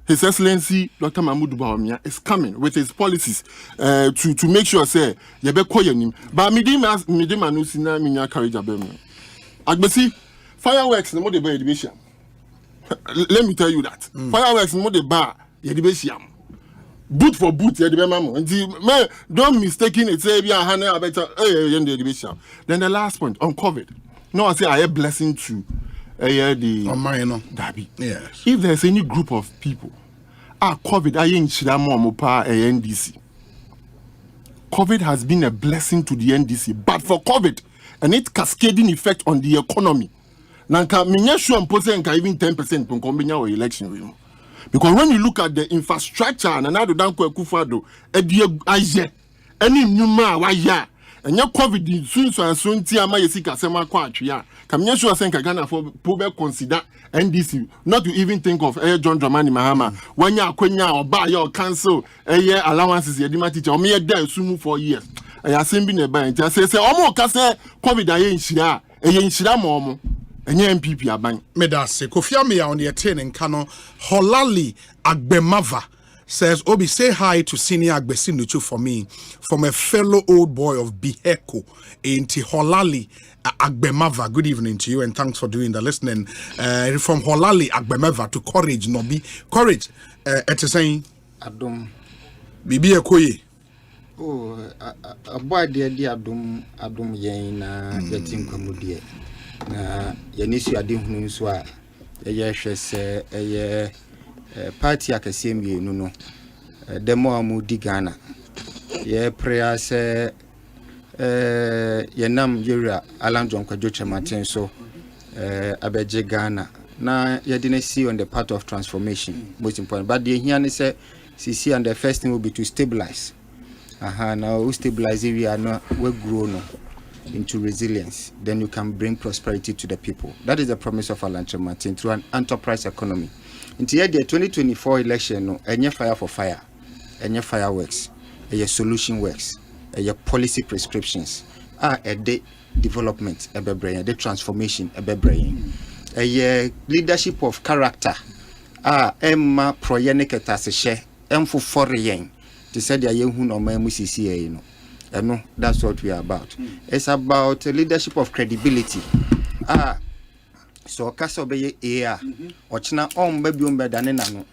[SPEAKER 27] His Excellency Dr. Mahmoud Bawumia is coming with his policies to make sure say you be quiet him. But midima no sina minya courage abem. Agbesi fireworks no more the be edibesiam. Let me tell you that. Fireworks no more the bar edibesiam. Boot for boot edibemamo. Don't mistaken it say be a hana better edibesiam. Then the last point on COVID. No, I say I a blessing to the Dabi. Yes. If there's any group of people, COVID, I ain't mopa NDC. COVID has been a blessing to the NDC, but for COVID and its cascading effect on the economy. Nanka minya sure and even 10% from combine or election. Because when you look at the infrastructure and Nana Addo Dankwa Akufo-Addo, any new waya. and your COVID soon so and soon tia my sika sema kwatria. Come you sure senka Ghana for pobe consider NDC not to even think of John Dramani Mahama. When you akwenya or buy your cancel allowances ye dima teacher or me there soon 4 years. I seen been a bank. I say omo ka say COVID aye nshira mo enye MPP aban.
[SPEAKER 2] Medase Kofiame on the attending Kano Holali Agbemava says Obi say hi to senior Agbesinuchu for me from a fellow old boy of Biheko in Holali Agbemava. Good evening to you and thanks for doing the listening. From Holali Agbemava to Courage Nobi. Courage saying
[SPEAKER 14] Adum
[SPEAKER 2] Bibi Ekoye.
[SPEAKER 14] Oh, a boy dear Adum yen getting commudia. Na yanisi adihunu so a hwese party akase mienu no demo amu di Ghana ye prayer se yenam yura alanjon kwadwo chematen so abeje Ghana na yedine see on the part of transformation most important but the here say see and the first thing will be to stabilize now we stabilize we are not we grow no into resilience, then you can bring prosperity to the people. That is the promise of Alanche Martin through an enterprise economy. Into the 2024 election, no, any fire for fire, any fireworks, any solution works, any policy prescriptions, a day development, a brain, the transformation, a brain, a leadership of character, Emma proyeniketa se share, for foreign, to say the young who no man you know. No, that's what we are about. It's about leadership of credibility. So kasobe ea ochina baby no.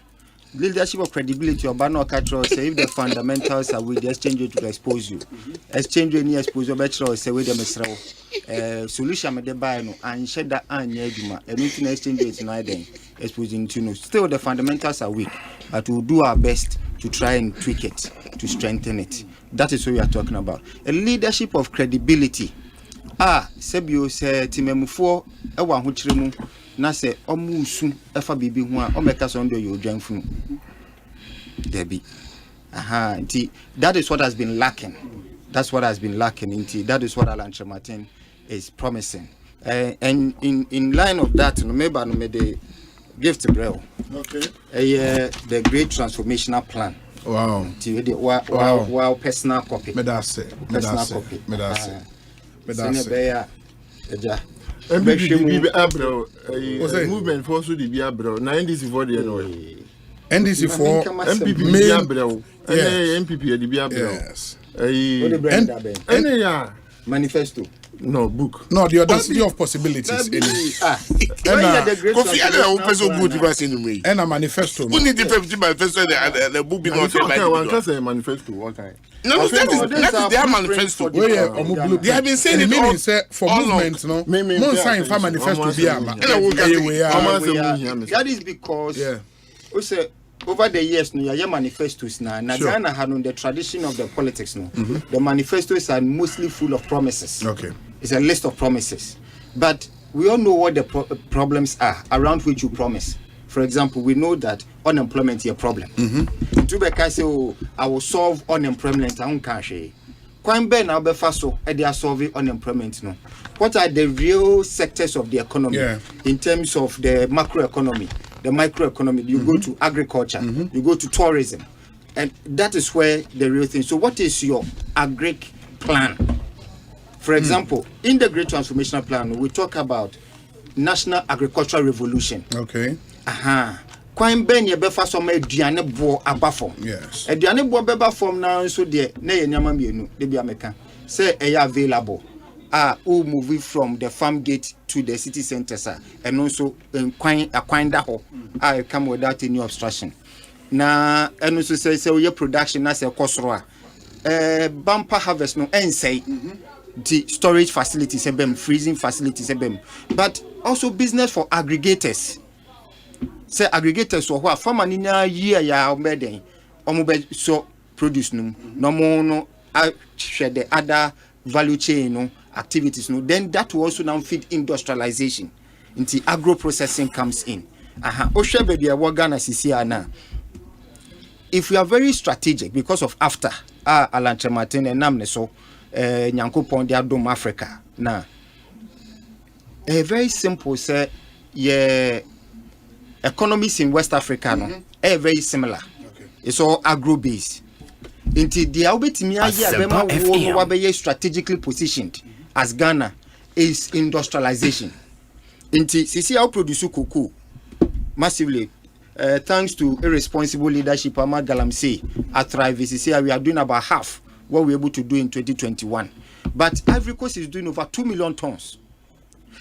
[SPEAKER 14] Leadership of credibility or bano catro say if the fundamentals are with the exchange to expose you. Exchange any expose your say with the mesra. Solution me de buy no and shed that anya duma. Anything exchange it no then exposing to no. Still the fundamentals are weak, but we'll do our best to try and tweak it, to strengthen it. That is what we are talking about. A leadership of credibility. Sebio se timemufo ewa ho kiremu na se omusu efa bibi ho a omeka so ndo yo dwanfunu. Debi. That is what has been lacking. That's what has been lacking. That is what Alanche Martin is promising. And in line of that, no maybe no me the gift Brel. Okay. The great transformational plan.
[SPEAKER 2] Wow.
[SPEAKER 14] Wow, personal copy.
[SPEAKER 2] Medase.
[SPEAKER 27] Movement for so the abro. Na NDC for the no.
[SPEAKER 2] NDC for
[SPEAKER 27] MPP abro. MPP the abro.
[SPEAKER 14] Yes. Manifesto.
[SPEAKER 27] No book.
[SPEAKER 2] No, the audacity of possibilities. And a manifesto.
[SPEAKER 12] Who need the manifesto? The book be not
[SPEAKER 27] manifesto. What kind?
[SPEAKER 12] No, that is their manifesto. They have been saying it all
[SPEAKER 2] for movement. No, sign for manifesto.
[SPEAKER 14] That is because over the years, no, your manifestos now. Ghana had on the tradition of the politics. No, the manifestos are mostly full of promises.
[SPEAKER 2] Okay.
[SPEAKER 14] It's a list of promises. But we all know what the problems are around which you promise. For example, we know that unemployment is a problem. To say, I will solve unemployment. I won't cash it. Kwabena now be faso, they are solving unemployment. No. What are the real sectors of the economy in terms of the macroeconomy, the microeconomy? You go to agriculture, you go to tourism, and that is where the real thing. So, what is your agric plan? For example, in the Great Transformational Plan, we talk about National Agricultural Revolution.
[SPEAKER 2] Okay.
[SPEAKER 14] Kwabena ye befa so ma aduane bo aba form.
[SPEAKER 2] Yes.
[SPEAKER 14] Aduane bo beba form now so de na ye nyama mienu de bia meka. Say e available. Who move from the farm gate to the city center sir. And also kwan da ho. Come without any obstruction. Na and also say your production na say kosoro bumper harvest no say the storage facilities freezing facilities but also business for aggregators. Say aggregators so what farmer ni na year ya omeden omobe so produce no no share the other value chain no activities no then that will also now feed industrialization into agro processing comes in. Oshebe dia Ghana CCR na. If we are very strategic because of after Alanche Martin and Namne so nyankopon de adom Africa na very simple say economies in West Africa no very similar. It's all agro based. Into the Albetimi Asempa strategically positioned as Ghana is industrialization. Into CCL produce cocoa massively. Thanks to irresponsible leadership, Ahmad Galamsey at Thrive, we are doing about half what we were able to do in 2021. But Ivory Coast is doing over 2 million tons.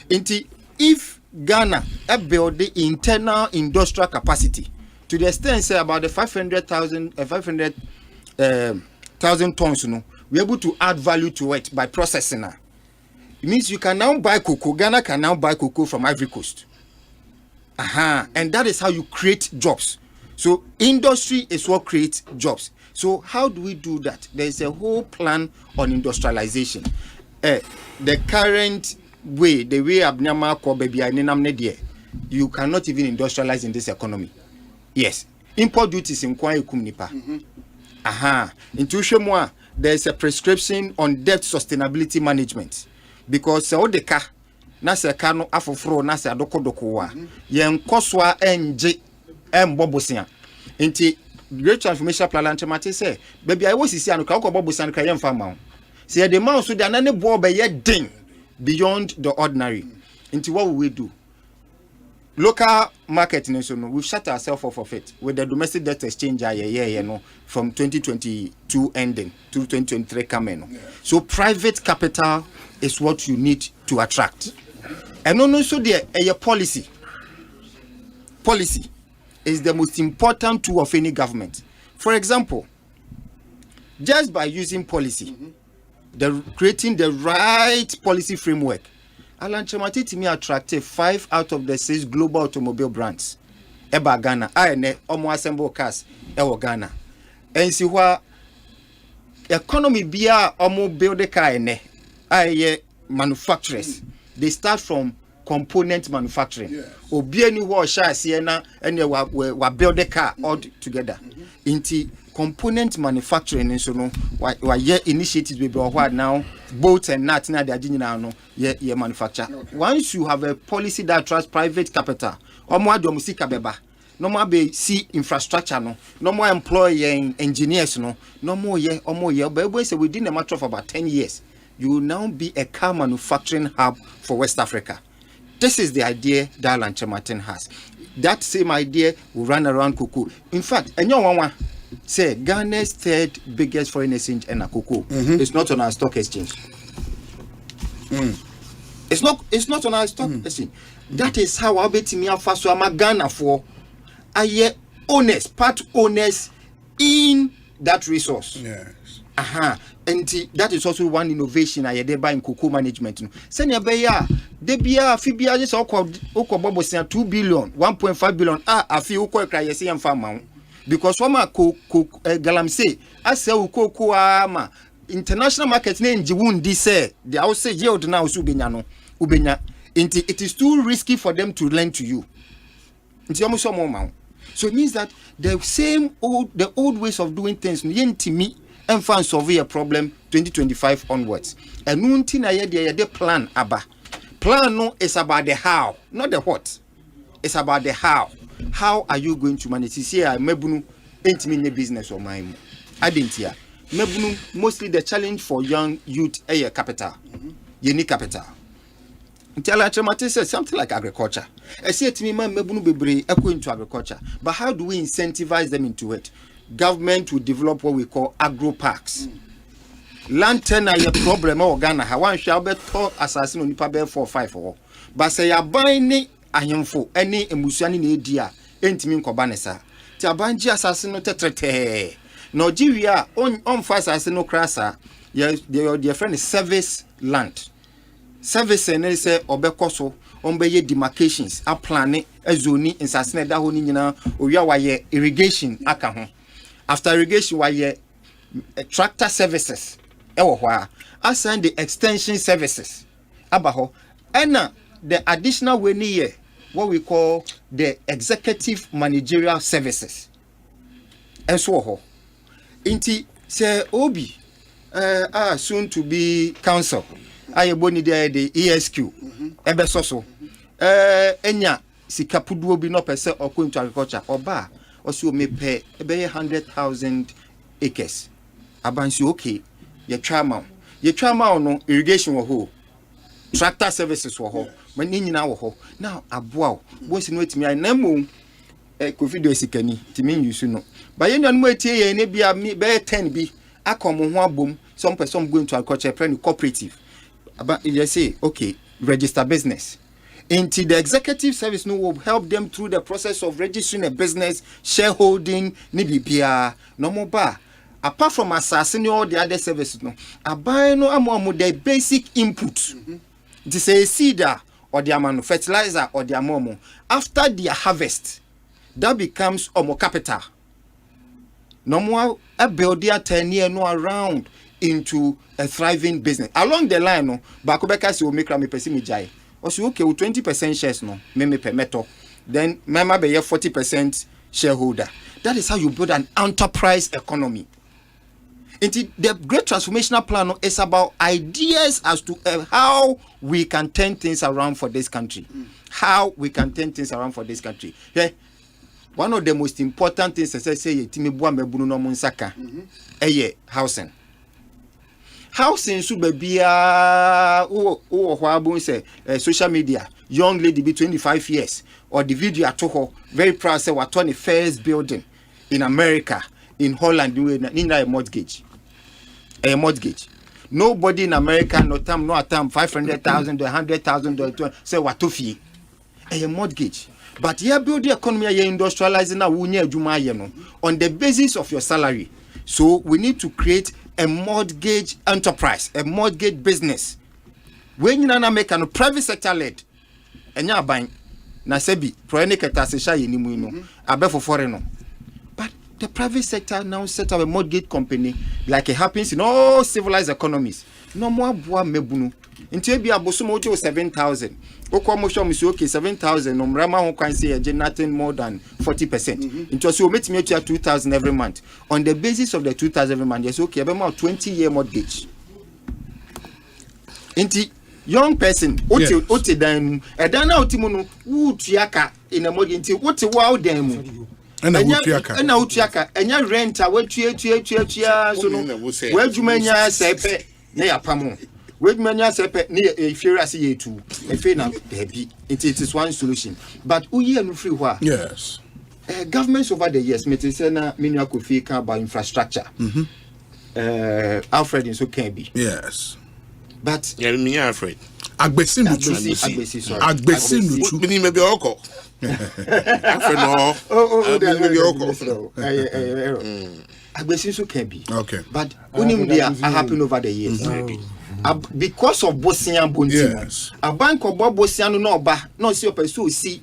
[SPEAKER 14] If Ghana build the internal industrial capacity to the extent say about the 500,000 tons, we're able to add value to it by processing. It means you can now buy cocoa. Ghana can now buy cocoa from Ivory Coast. And that is how you create jobs. So industry is what creates jobs. So how do we do that? There is a whole plan on industrialization. The current way, the way abnormal you cannot even industrialize in this economy. Yes, import duties in Kwai Kumnipa. Into more, there is a prescription on debt sustainability management because all the car. Nasa kano afofro nasa doko wa yen koswa enje embobosia nti great transformation plan antemate say baby I was sisi anuka ko bobosia nka yen fama say the man so the anane bo be ye ding beyond the ordinary nti what will we do? Local market nation, we've shut ourselves off of it with the domestic debt exchange from 2022 ending to 2023 coming. So private capital is what you need to attract. And also there a policy. Policy is the most important tool of any government. For example, just by using policy, creating the right policy framework, Alan Chemati to me attracted 5 out of the 6 global automobile brands. Eba Ghana, Omo Assemble cars, Ewo Ghana. And see what economy bia Omo build a car manufacturers. They start from component manufacturing. Obieni wa sha siena and we build a car all together. Into component manufacturing and so no why initiatives we what now boats and nuts na they now ye manufacture. Once you have a policy that trusts private capital, or more domestic beba, no more be see infrastructure no more employ engineers no more ye but we say within a matter of about 10 years you will now be a car manufacturing hub for West Africa. This is the idea that Alan Chematin has. That same idea will run around cocoa. In fact, say Ghana's 3rd biggest foreign exchange and cocoa. It's not on our stock exchange. It's not on our stock exchange. That is how I bet me first so Ghana for owners, part owners in that resource. Yes. And that is also one innovation I had by in cocoa management. Senya beya debia fibia just bobo 2 billion, 1.5 billion. I feel cry and farm because Wama Galamsey, I say Uko international market name Jiwun say they all say yield now Ubenya. It is too risky for them to lend to you. So it means that the old ways of doing things me and find solve a problem 2025 onwards. And nothing the plan aba. Plan no is about the how, not the what. It's about the how. How are you going to manage? See, I mebunu ain't me business or mine. I didn't hear. Mebunu mostly the challenge for young youth capital. You need capital. Until I said something like agriculture. I said to me, man, mebunu be echo into agriculture. But how do we incentivize them into it? Government will develop what we call agro parks. Land tenure a problem or Ghana. How one shall be taught assassin on the 4 5 4. But say a buying ahemfo any emusuani na edia entimi nkobanesa ti abanji assassin no tetrete Nigeria on fa assassin no krasa your friend is service land service and say obekoso on beye demarcations a plan ezoni insasine da ho ni nyina owia waye irrigation aka ho after irrigation waye tractor services ewo hwa assign the extension services abaho ena the additional way near what we call the executive managerial services. And so inti se obi soon to be council. I boni the ESQ. Ebe so. Enya sikapudu bi no pese okwo into agriculture. Oba osi o me pay ebe 100,000 acres. Abansi okay. Ye twa ma no irrigation wo ho. Tractor services wo ho. Mani nyina wo ho. Now aboa wo si no etimi ai na mo covid esikani timi use no. Ba ye nanu etie ye ne bia be 10 bi akom ho abom. Some person going to agriculture friend cooperative. But you say, okay, register business. Into the executive service no will help them through the process of registering a business, shareholding, nibibia, no more bar. Apart from assassinating all the other services, no, a buy no among the basic input. This is a seeder or their fertilizer or their momo. After their harvest, that becomes omo capital. No more a building 10 years no around into a thriving business. Along the line, no, Bakobeka si o make me pesi mi jai. Also okay, with 20% shares no, me per metal. Then mema be 40% shareholder. That is how you build an enterprise economy. Indeed, the great transformational plan is about ideas as to how we can turn things around for this country. How we can turn things around for this country. Yeah. One of the most important things I say, Timi Bua Mebunu no Munsaka, housing. Housing should be social media, young lady be 25 years, or the video at Toho, very proud say what 21st building in America, in Holland, in a mortgage. A mortgage. Nobody in America, no time, 500,000, 100,000, say what to fee. A mortgage. But here build the economy, industrializing on the basis of your salary. So we need to create a mortgage enterprise, a mortgage business. When you make a private sector led, and you're buying, Nasebi, for foreign. But the private sector now set up a mortgage company like it happens in all civilized economies. No more bois mebunu. Until be a bosumojo 7,000. Okay, 7,000. No Rama can say nothing more than 40%. Into so meet me to 2,000 every month. On the basis of the 2,000 every month, yes, okay, about 20-year mortgage. Into young person, ote dan edana otimuno utiaka in a mortgage. Into what wow demu. Ena utiaka. Enya rent a wetua so no. Where you menya sepe na yapamo. Wait, many sepe near a fear as ye too. A fair now, it is one solution. But we are free.
[SPEAKER 2] Yes.
[SPEAKER 14] Governments over the years, Metisena, Minia fika about infrastructure. Alfred is okay be.
[SPEAKER 2] Yes.
[SPEAKER 14] But
[SPEAKER 12] me Alfred.
[SPEAKER 14] Agbesi,
[SPEAKER 12] maybe Oko. Alfred,
[SPEAKER 14] Agbesi so can be.
[SPEAKER 2] Okay.
[SPEAKER 14] But unim they are happening over the years. Because of Bosian Bunti,
[SPEAKER 2] yes.
[SPEAKER 14] A bank of Bosian no see pursue see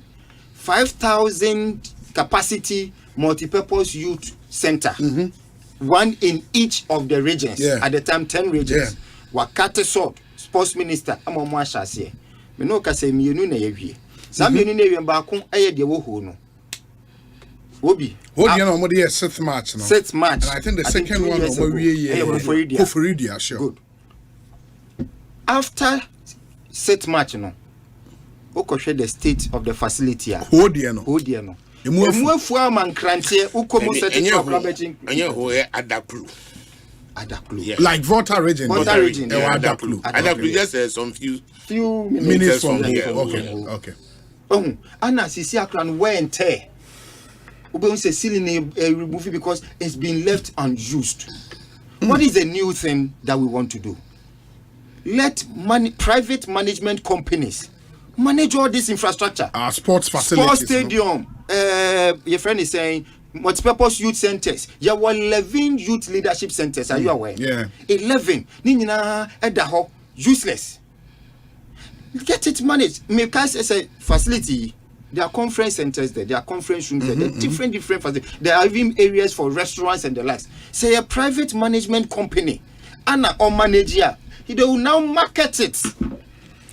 [SPEAKER 14] 5,000 capacity multi-purpose youth center, one in each of the regions. At the time, 10 regions. Wakate Sod, sports minister, Amomwa Shase. Me no kase mi yenu na yewie. Sam yenu na yewie baako aye de wo ho no. Obi.
[SPEAKER 2] What you know, what is 6th March now?
[SPEAKER 14] 6th March.
[SPEAKER 2] And I think the second one over we sure.
[SPEAKER 14] Good. After 6th March, no. Okoshe the state of the facility.
[SPEAKER 2] Hodiano.
[SPEAKER 14] Emuefu man krantie ukomu set
[SPEAKER 2] Adaklu. Like Volta region.
[SPEAKER 12] Adaklu just some few
[SPEAKER 14] minutes
[SPEAKER 2] from here. Okay.
[SPEAKER 14] Anna sisi akran wear and tear. Ube say ceiling remove it because it's been left unused. What is the new thing that we want to do? Let private management companies manage all this infrastructure.
[SPEAKER 2] Sports facilities.
[SPEAKER 14] Sports stadium. Your friend is saying multi-purpose youth centers. You have 11 youth leadership centers. Are you aware?
[SPEAKER 2] Yeah.
[SPEAKER 14] 11. Nina edaho useless. Get it managed. Because it's a facility. There are conference centers there. There are conference rooms there. There are different facilities. There are even areas for restaurants and the likes. Say a private management company, Anna or manager, they will now market it.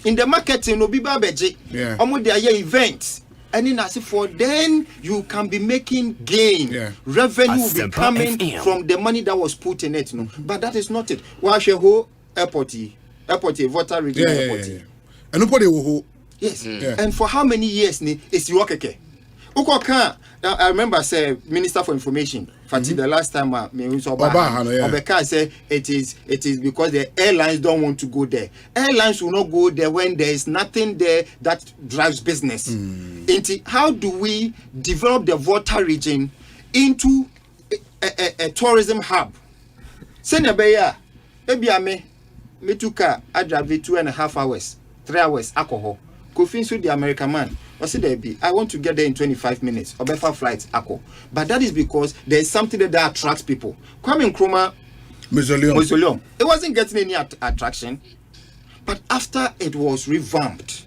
[SPEAKER 14] In the marketing, no be babeji. There are events. And in as for then you can be making gain. Revenue will be coming from the money that was put in it. No? But that is not it. Wash a whole airport, voter region airport.
[SPEAKER 2] And nobody will.
[SPEAKER 14] Yes. And for how many years is you okay? I remember say Minister for Information the last time Obeka said it is because the airlines don't want to go there. Airlines will not go there when there is nothing there that drives business. How do we develop the water region into a tourism hub? Senebeya, me took I drive 2.5 hours, 3 hours alcohol. Kofinsu the American man. I want to get there in 25 minutes. Obefa flights, but that is because there is something that attracts people. Kwame Nkrumah Mausoleum. It wasn't getting any attraction, but after it was revamped,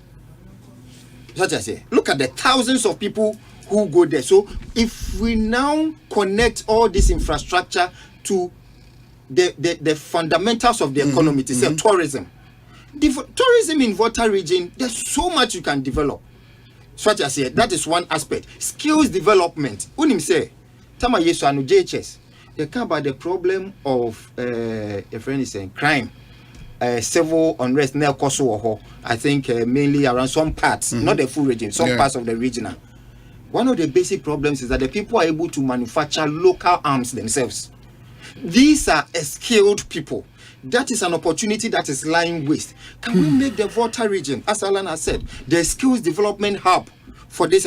[SPEAKER 14] such as say, look at the thousands of people who go there. So if we now connect all this infrastructure to the fundamentals of the economy, to say tourism. Tourism in water region, there's so much you can develop. Such as here, that is one aspect. Skills development. Unim say, Tama Yesu anu JHS. They come about the problem of a friend is saying crime, civil unrest. I think mainly around some parts, not the full region, some parts of the regional. One of the basic problems is that the people are able to manufacture local arms themselves. These are skilled people. That is an opportunity that is lying waste. Can we make the water region, as Alan has said, the skills development hub for this?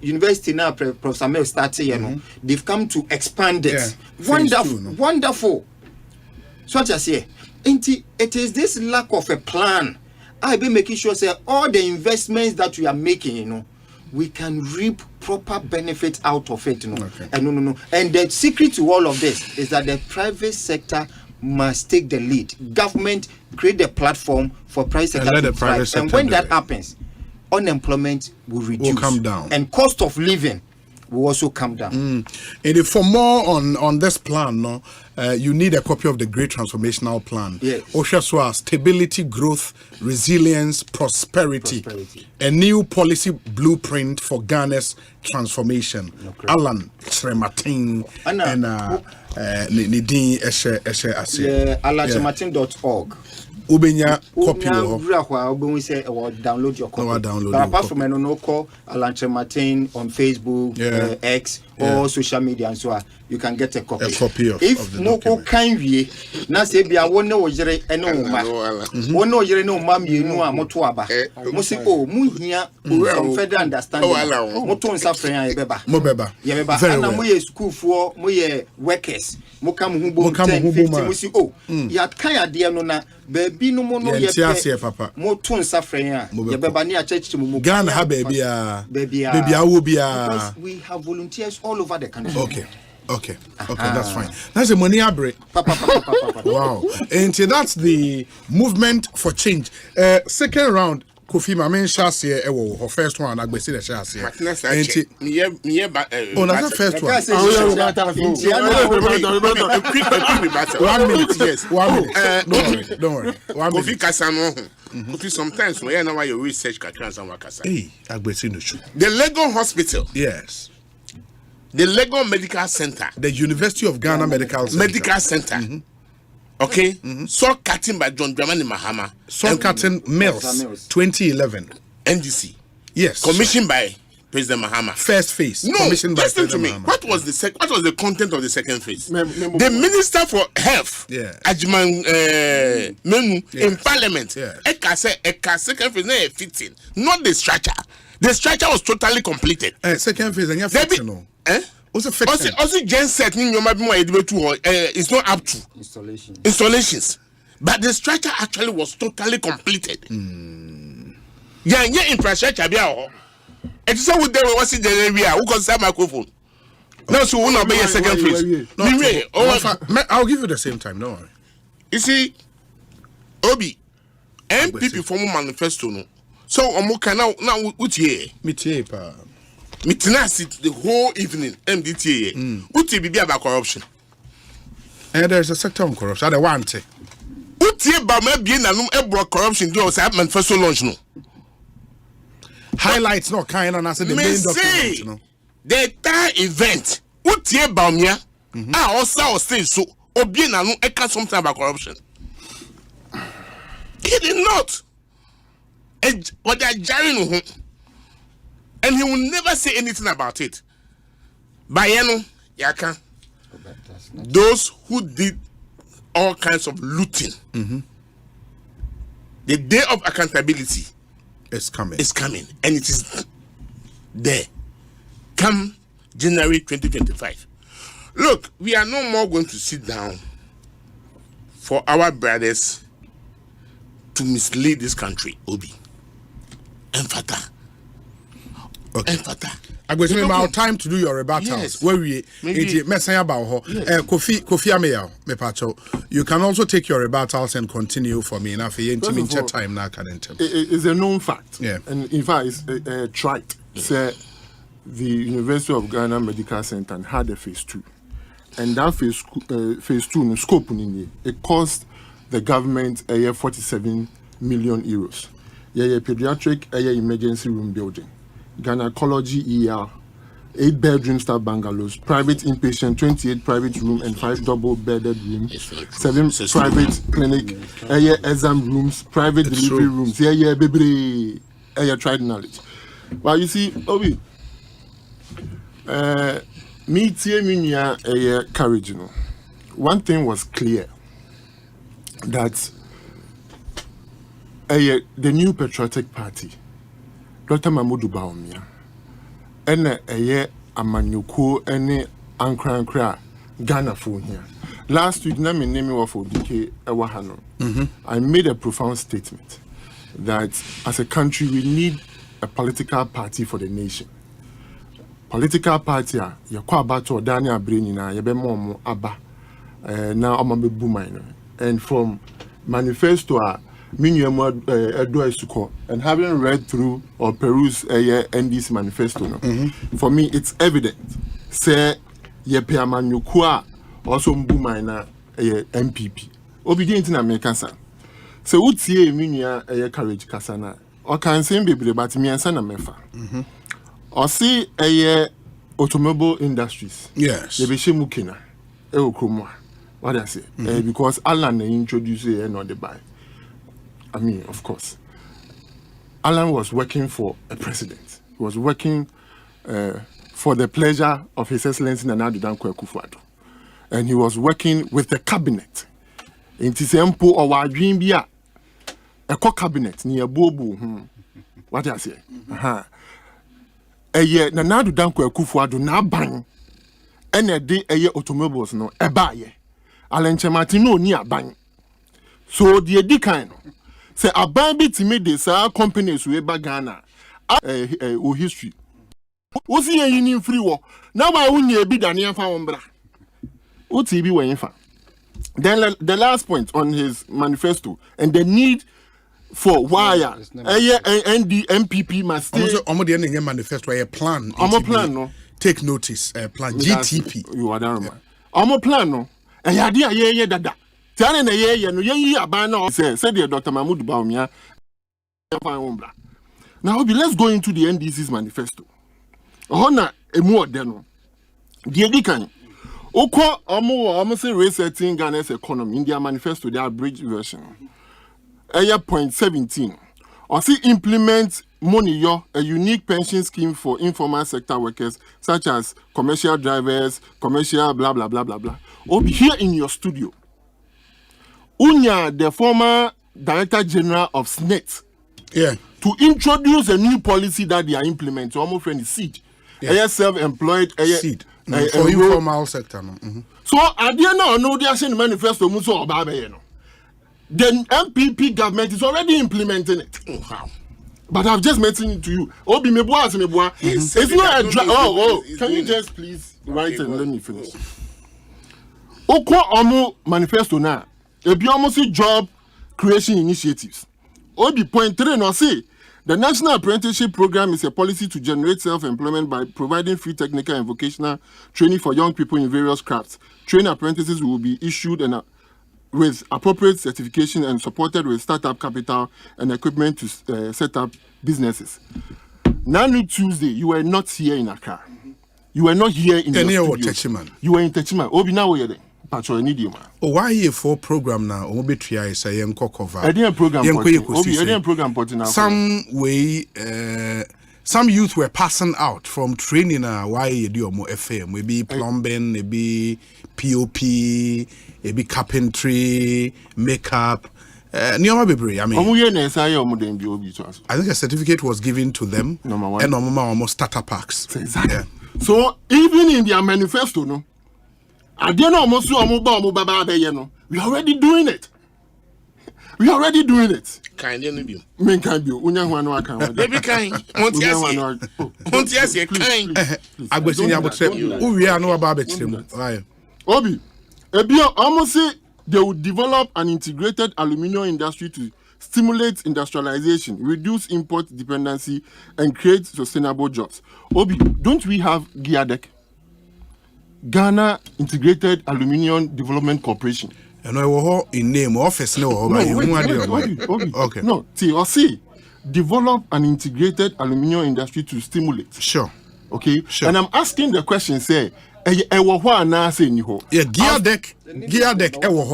[SPEAKER 14] University now, Professor Mel started, they've come to expand it. Wonderful. Such as here, it is this lack of a plan. I've been making sure say all the investments that we are making, we can reap proper benefit out of it. And the secret to all of this is that the private sector must take the lead. Government create the platform for private sector to thrive. And when that happens, unemployment will reduce,
[SPEAKER 2] will come down,
[SPEAKER 14] and cost of living will also come down.
[SPEAKER 2] And for more on this plan, you need a copy of the Great Transformational Plan.
[SPEAKER 14] Yes.
[SPEAKER 2] Oshaswa, stability, growth, resilience, prosperity. A new policy blueprint for Ghana's transformation. Alan Trematin and Nidin Eshe Ase.
[SPEAKER 14] alantrematin.org.
[SPEAKER 2] Ubenya copy
[SPEAKER 14] download your copy. But apart from call Alan Trematin on Facebook, X, or social media and so on, you can get a copy. If Moko can we na say bia won no yere eno ma. Won no yere no ma mienu a moto aba. Mo say mu hia some federal understanding. Moto nsa friend yebeba.
[SPEAKER 2] Mo beba.
[SPEAKER 14] Yebeba. Ana mo ye school for mo ye workers. Mo kam hu bom 10 50 mo say ya kan ade no na baby no mo no ye
[SPEAKER 2] papa.
[SPEAKER 14] Moto nsa friend a yebeba ni a church mo.
[SPEAKER 2] Ghana ha baby a. Baby a wo bia.
[SPEAKER 14] Because we have volunteers all over the country.
[SPEAKER 2] Okay, that's fine. That's a money break. Wow. And that's the movement for change. Second round, Kofi Mamen Shasia, her first one, I see the Shasia. Oh, that's the first one. 1 minute, yes. 1 minute. Don't worry. 1 minute.
[SPEAKER 12] Kofi, sometimes when you know why you research Katran Wakasa.
[SPEAKER 2] Hey, Agbesi no show.
[SPEAKER 12] The Lego Hospital.
[SPEAKER 2] Yes.
[SPEAKER 12] The Lego Medical Center.
[SPEAKER 2] The University of Ghana Medical Center. Okay? So cutting by John Dramani Mahama. So cutting Mills, 2011.
[SPEAKER 12] NDC.
[SPEAKER 2] Yes.
[SPEAKER 12] Commissioned by President Mahama.
[SPEAKER 2] First phase.
[SPEAKER 12] No,
[SPEAKER 2] commissioned by
[SPEAKER 12] listen to me.
[SPEAKER 2] Mahama.
[SPEAKER 12] What was the content of the second phase? The Minister for Health, Ajman Menu, in Parliament, Eka second phase, 15. Not the structure. The structure was totally completed.
[SPEAKER 2] Second phase, and you have fictional. Also,
[SPEAKER 12] Jen said, it's not up to installations. But the structure actually was totally completed. Yeah, infrastructure. It's so with them was in the area who can sell microphone. No, so will not be a second phase.
[SPEAKER 2] I'll give you the same time, don't worry.
[SPEAKER 12] You see, Obi, MPP from Manifesto. So, Omoka now, Utie. Mitinasi the whole evening, MDTA. Utie be about corruption.
[SPEAKER 2] And there's a sector of corruption. I want it.
[SPEAKER 12] Utie ba me bien na num ebro corruption do say Manifesto launch no.
[SPEAKER 2] highlights not kind on as the main document, you know.
[SPEAKER 12] The entire event, what ye Bamia, I also say so, Obiena no eka something about corruption. He did not. What they are jarring him, and he will never say anything about it. Bayano, Yaka, those who did all kinds of looting, the day of accountability
[SPEAKER 2] is coming.
[SPEAKER 12] And it is there. Come January 2025. Look, we are no more going to sit down for our brothers to mislead this country, Obi. Enfata.
[SPEAKER 2] Okay. I'm going to make my time to do your rebattals.
[SPEAKER 12] Yes.
[SPEAKER 2] Where we messing about Kofi Ameya, Mepacho. You can also take your rebattals and continue for me. Now, for you, time now,
[SPEAKER 27] it's a known fact.
[SPEAKER 2] Yeah.
[SPEAKER 27] And in fact, it's trite. Say the University of Ghana Medical Center had a phase 2, and that phase 2 no scope in it cost the government a year 47 million euros. Yeah, pediatric emergency room building, gynecology ER, 8 bedroom staff bungalows, private inpatient, 28 private room and 5 double bedded rooms, 7 private clinic, exam rooms, private delivery rooms. Yeah, baby, tried knowledge. But you see, Obi, me courage, you know. One thing was clear, that the new patriotic party, Dr. Mahmoud Bawumia, and Amanyoko and Ankra Ghana phone here. Last week, na me name of ODK Ewahano. I made a profound statement that as a country we need a political party for the nation. Political party ya kwa abato Dani Abrini na yebe momo aba na omabe bumaino. And from Manifesto and having read through or peruse NDC Manifesto, for me it's evident. Say yepe amanyukua also mbumaina MPP. Obedient in American san. So utie minya courage kasana. Or can say baby but me and sana mefa. Or see automobile industries.
[SPEAKER 2] Yes.
[SPEAKER 27] Yebeshe mukina. Eokromwa. What I say? Because Alan introduced not the buy. I mean, of course. Alan was working for a president. He was working for the pleasure of His Excellency Nana Addo Dankwa Akufo-Addo. And he was working with the cabinet. In Tisempo or Wadrimbia, a cabinet near Bobu. What I say? Nana Addo Dankwa Akufo-Addo na ban. And a day automobiles no a buy. Alan Chematino ni aban. So the edikan say aban bi timi de sa companies we ba Ghana o history. Wo si yin free wo. Na ma wunye bi dane afa wombra. O ti bi wen fa. Then the last point on his manifesto and the need for wire NDMPP must stay.
[SPEAKER 2] Almost the manifesto a plan.
[SPEAKER 27] Plan no.
[SPEAKER 2] Take notice plan GTP.
[SPEAKER 27] You are down. Plan no. And yadi dada. Tiane na no ye abana say the Dr. Mahmoud Bawumia. Now let's go into the NDC's manifesto. Hona emu odeno. The edikan. Oko omo say resetting Ghana's economy in their manifesto, their abridged version. Point 17. Or see implement Moniyo, a unique pension scheme for informal sector workers such as commercial drivers, commercial blah blah blah blah blah. Obi here in your studio. Unya, the former Director General of SNET, to introduce a new policy that they are implementing. Almost friendly seed. Self-employed
[SPEAKER 2] seed for informal sector.
[SPEAKER 27] So at the end no they are saying manifesto muso obabe no. The MPP government is already implementing it. Wow. But I've just mentioned it to you. Obi meboa. It's not a can you just please write and let me finish? Oko omo manifesto na ebi almost job creation initiatives. Obi point 3 no say the National Apprenticeship Program is a policy to generate self-employment by providing free technical and vocational training for young people in various crafts. Trained apprentices will be issued and with appropriate certification and supported with startup capital and equipment to set up businesses. Nanu Tuesday, you were not here in Accra. You were not here in the studio. You were in Techiman. Obi now we there. Patro need
[SPEAKER 2] Oh, why here for program now? Obi tria is a young cover.
[SPEAKER 27] I didn't program. Obi, I didn't program.
[SPEAKER 2] Some way, some youth were passing out from training. Why you do more FM? Maybe plumbing, maybe POP, maybe carpentry, makeup. I mean, I think a certificate was given to them. Number one. And almost starter packs.
[SPEAKER 27] Exactly. Yeah. So even in their manifesto, no, I didn't almost we are already doing it. We are already doing it.
[SPEAKER 12] Kind of you.
[SPEAKER 27] Men can be.
[SPEAKER 12] Baby kind. Montiasi kind.
[SPEAKER 2] I go see about who we are know about it.
[SPEAKER 27] Obi, Ebio almost say they would develop an integrated aluminium industry to stimulate industrialization, reduce import dependency, and create sustainable jobs. Obi, don't we have GIADEC? Ghana Integrated Aluminium Development Corporation.
[SPEAKER 2] And I was in name office no.
[SPEAKER 27] Okay. No, see, develop an integrated aluminium industry to stimulate.
[SPEAKER 2] Sure.
[SPEAKER 27] Okay.
[SPEAKER 2] Sure.
[SPEAKER 27] And I'm asking the question, say,
[SPEAKER 2] GIADEC,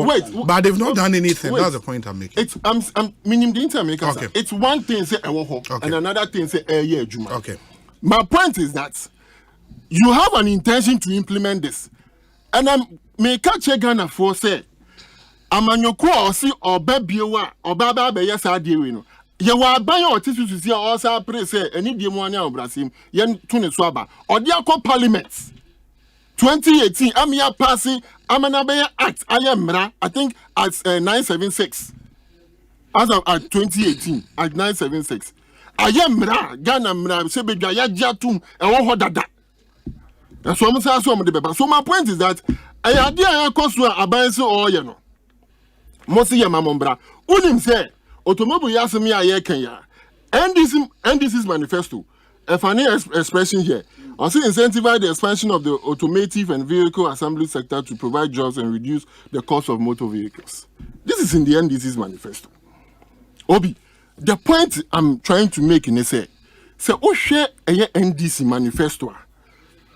[SPEAKER 2] wait, but they've not done anything. That's the point I'm making.
[SPEAKER 27] It's I'm meaning the intermaker.
[SPEAKER 2] Okay.
[SPEAKER 27] It's one thing say and another thing say Juma.
[SPEAKER 2] Okay.
[SPEAKER 27] My point is that you have an intention to implement this, and I'm make a Ghana for say amanyoko or see or babiewa or baba be yes adiwe. You were buying or to see also pray say any demonia of Brasim yen tune swaba or their parliaments. 2018, Amia passing Amanabe Act, I think at 976. As of at 2018, at 976. Ayamra, Ghana Mra, Sebegaya Jatum, and what that. That's what I'm saying. So my point is that I idea cost to Abanso or Yano. Mosi Yamamombra. Unim say, Automobile Yasami Aye Kenya. And this is manifesto. A funny expression here. Also incentivize the expansion of the automotive and vehicle assembly sector to provide jobs and reduce the cost of motor vehicles. This is in the NDC's manifesto. Obi, the point I'm trying to make in say share a NDC manifesto.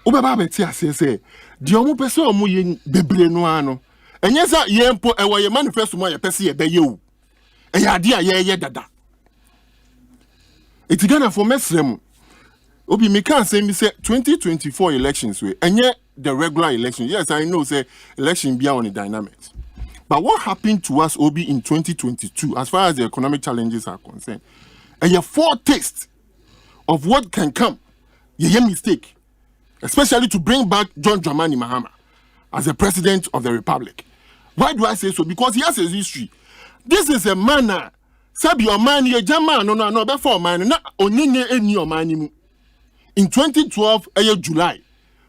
[SPEAKER 27] Obaba beti say the omo pese omo ye bebre no ano. Enye sa ye mpo ewo ye manifesto mo ye pese ye be ye o. E ya ade a ye dada. It's Ghana for mesrem. Obi me can say me say 2024 elections we enye the regular election. Yes, I know say election be on the dynamics. But what happened to us Obi in 2022 as far as the economic challenges are concerned? And your foretaste of what can come. Ye mistake. Especially to bring back John Dramani Mahama as the president of the republic. Why do I say so? Because he has a history. This is a man sabi your man ye jama no before man na onyenye eni your man. In 2012, July,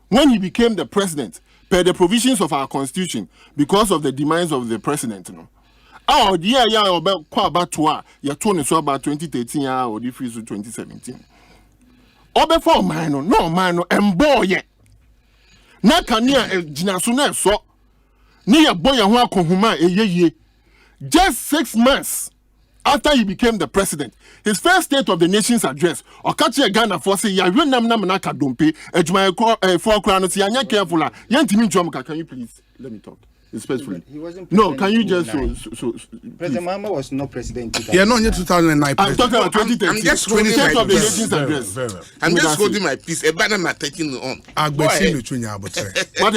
[SPEAKER 27] when he became the president, per the provisions of our constitution, because of the demands of the president, about Kwabena, your tone is about 2013 or the freeze 2017. Or before mine, no man, and boy, na kania jinasuna so near boy and wakohuma a ye. Just 6 months after he became the president, his first State of the Nation's address, or catch Ghana for say, ya nam naka dompe, for crowns, ya careful, yantimi drumka. Can you please let me talk? Respectfully.
[SPEAKER 14] He wasn't
[SPEAKER 27] no, can you just
[SPEAKER 14] so President Mahama was not president.
[SPEAKER 2] Yeah, no, in 2009.
[SPEAKER 27] I'm talking about 2013.
[SPEAKER 12] I'm just holding
[SPEAKER 27] State
[SPEAKER 12] my
[SPEAKER 27] of the
[SPEAKER 12] peace.
[SPEAKER 27] Nation's address.
[SPEAKER 12] I'm just holding my peace. A banner my taking on.
[SPEAKER 27] What I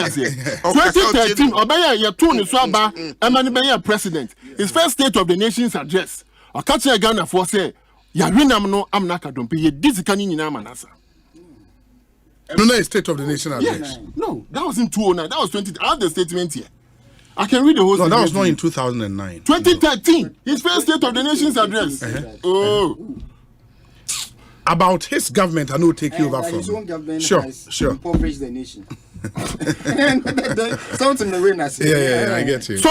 [SPEAKER 27] say? 2013, Obaya ya tune swaba, Emmanuel president. His first State of the Nation's address. I catch a Ghana for say, ya winam no am naka dompe ye dizikani nyina manasa.
[SPEAKER 2] No, State of the Nation address.
[SPEAKER 27] No, that was in 2009. That was 20. I have the statement here. I can read the whole.
[SPEAKER 2] No, that was not in 2009.
[SPEAKER 27] 2013. His first State of the Nation's address. Oh.
[SPEAKER 2] About his government, I know take you over from.
[SPEAKER 14] His own government
[SPEAKER 2] sure.
[SPEAKER 14] impoverished the nation. Something the way I say.
[SPEAKER 2] Yeah, I get you.
[SPEAKER 27] So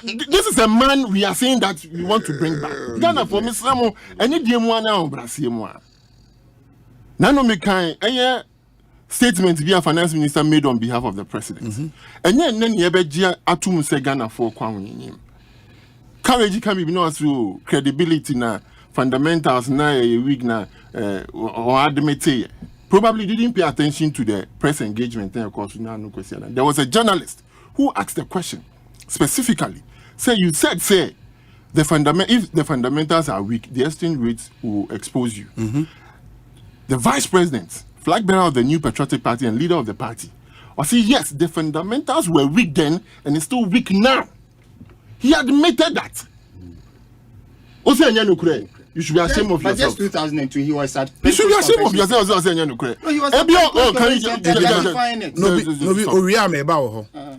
[SPEAKER 27] this is a man we are saying that we want to bring back. Ghana for Miss Samo, any DM1 now, Brazil. Nano Mekai, statement via finance minister made on behalf of the president. And then Yebejia Atum se Ghana for Kwang. Courage can be known as credibility now fundamentals now a week now or admit probably didn't pay attention to the press engagement. There was a journalist who asked the question specifically. You said if the fundamentals are weak, the exchange rates will expose you. The vice president, flag bearer of the New Patriotic Party and leader of the party, or say yes, the fundamentals were weak then and it's still weak now. He admitted that. Osei, you should be ashamed of yourself.
[SPEAKER 14] But just 2002, he was at.
[SPEAKER 27] You should be ashamed of yourself. No,
[SPEAKER 14] he was at.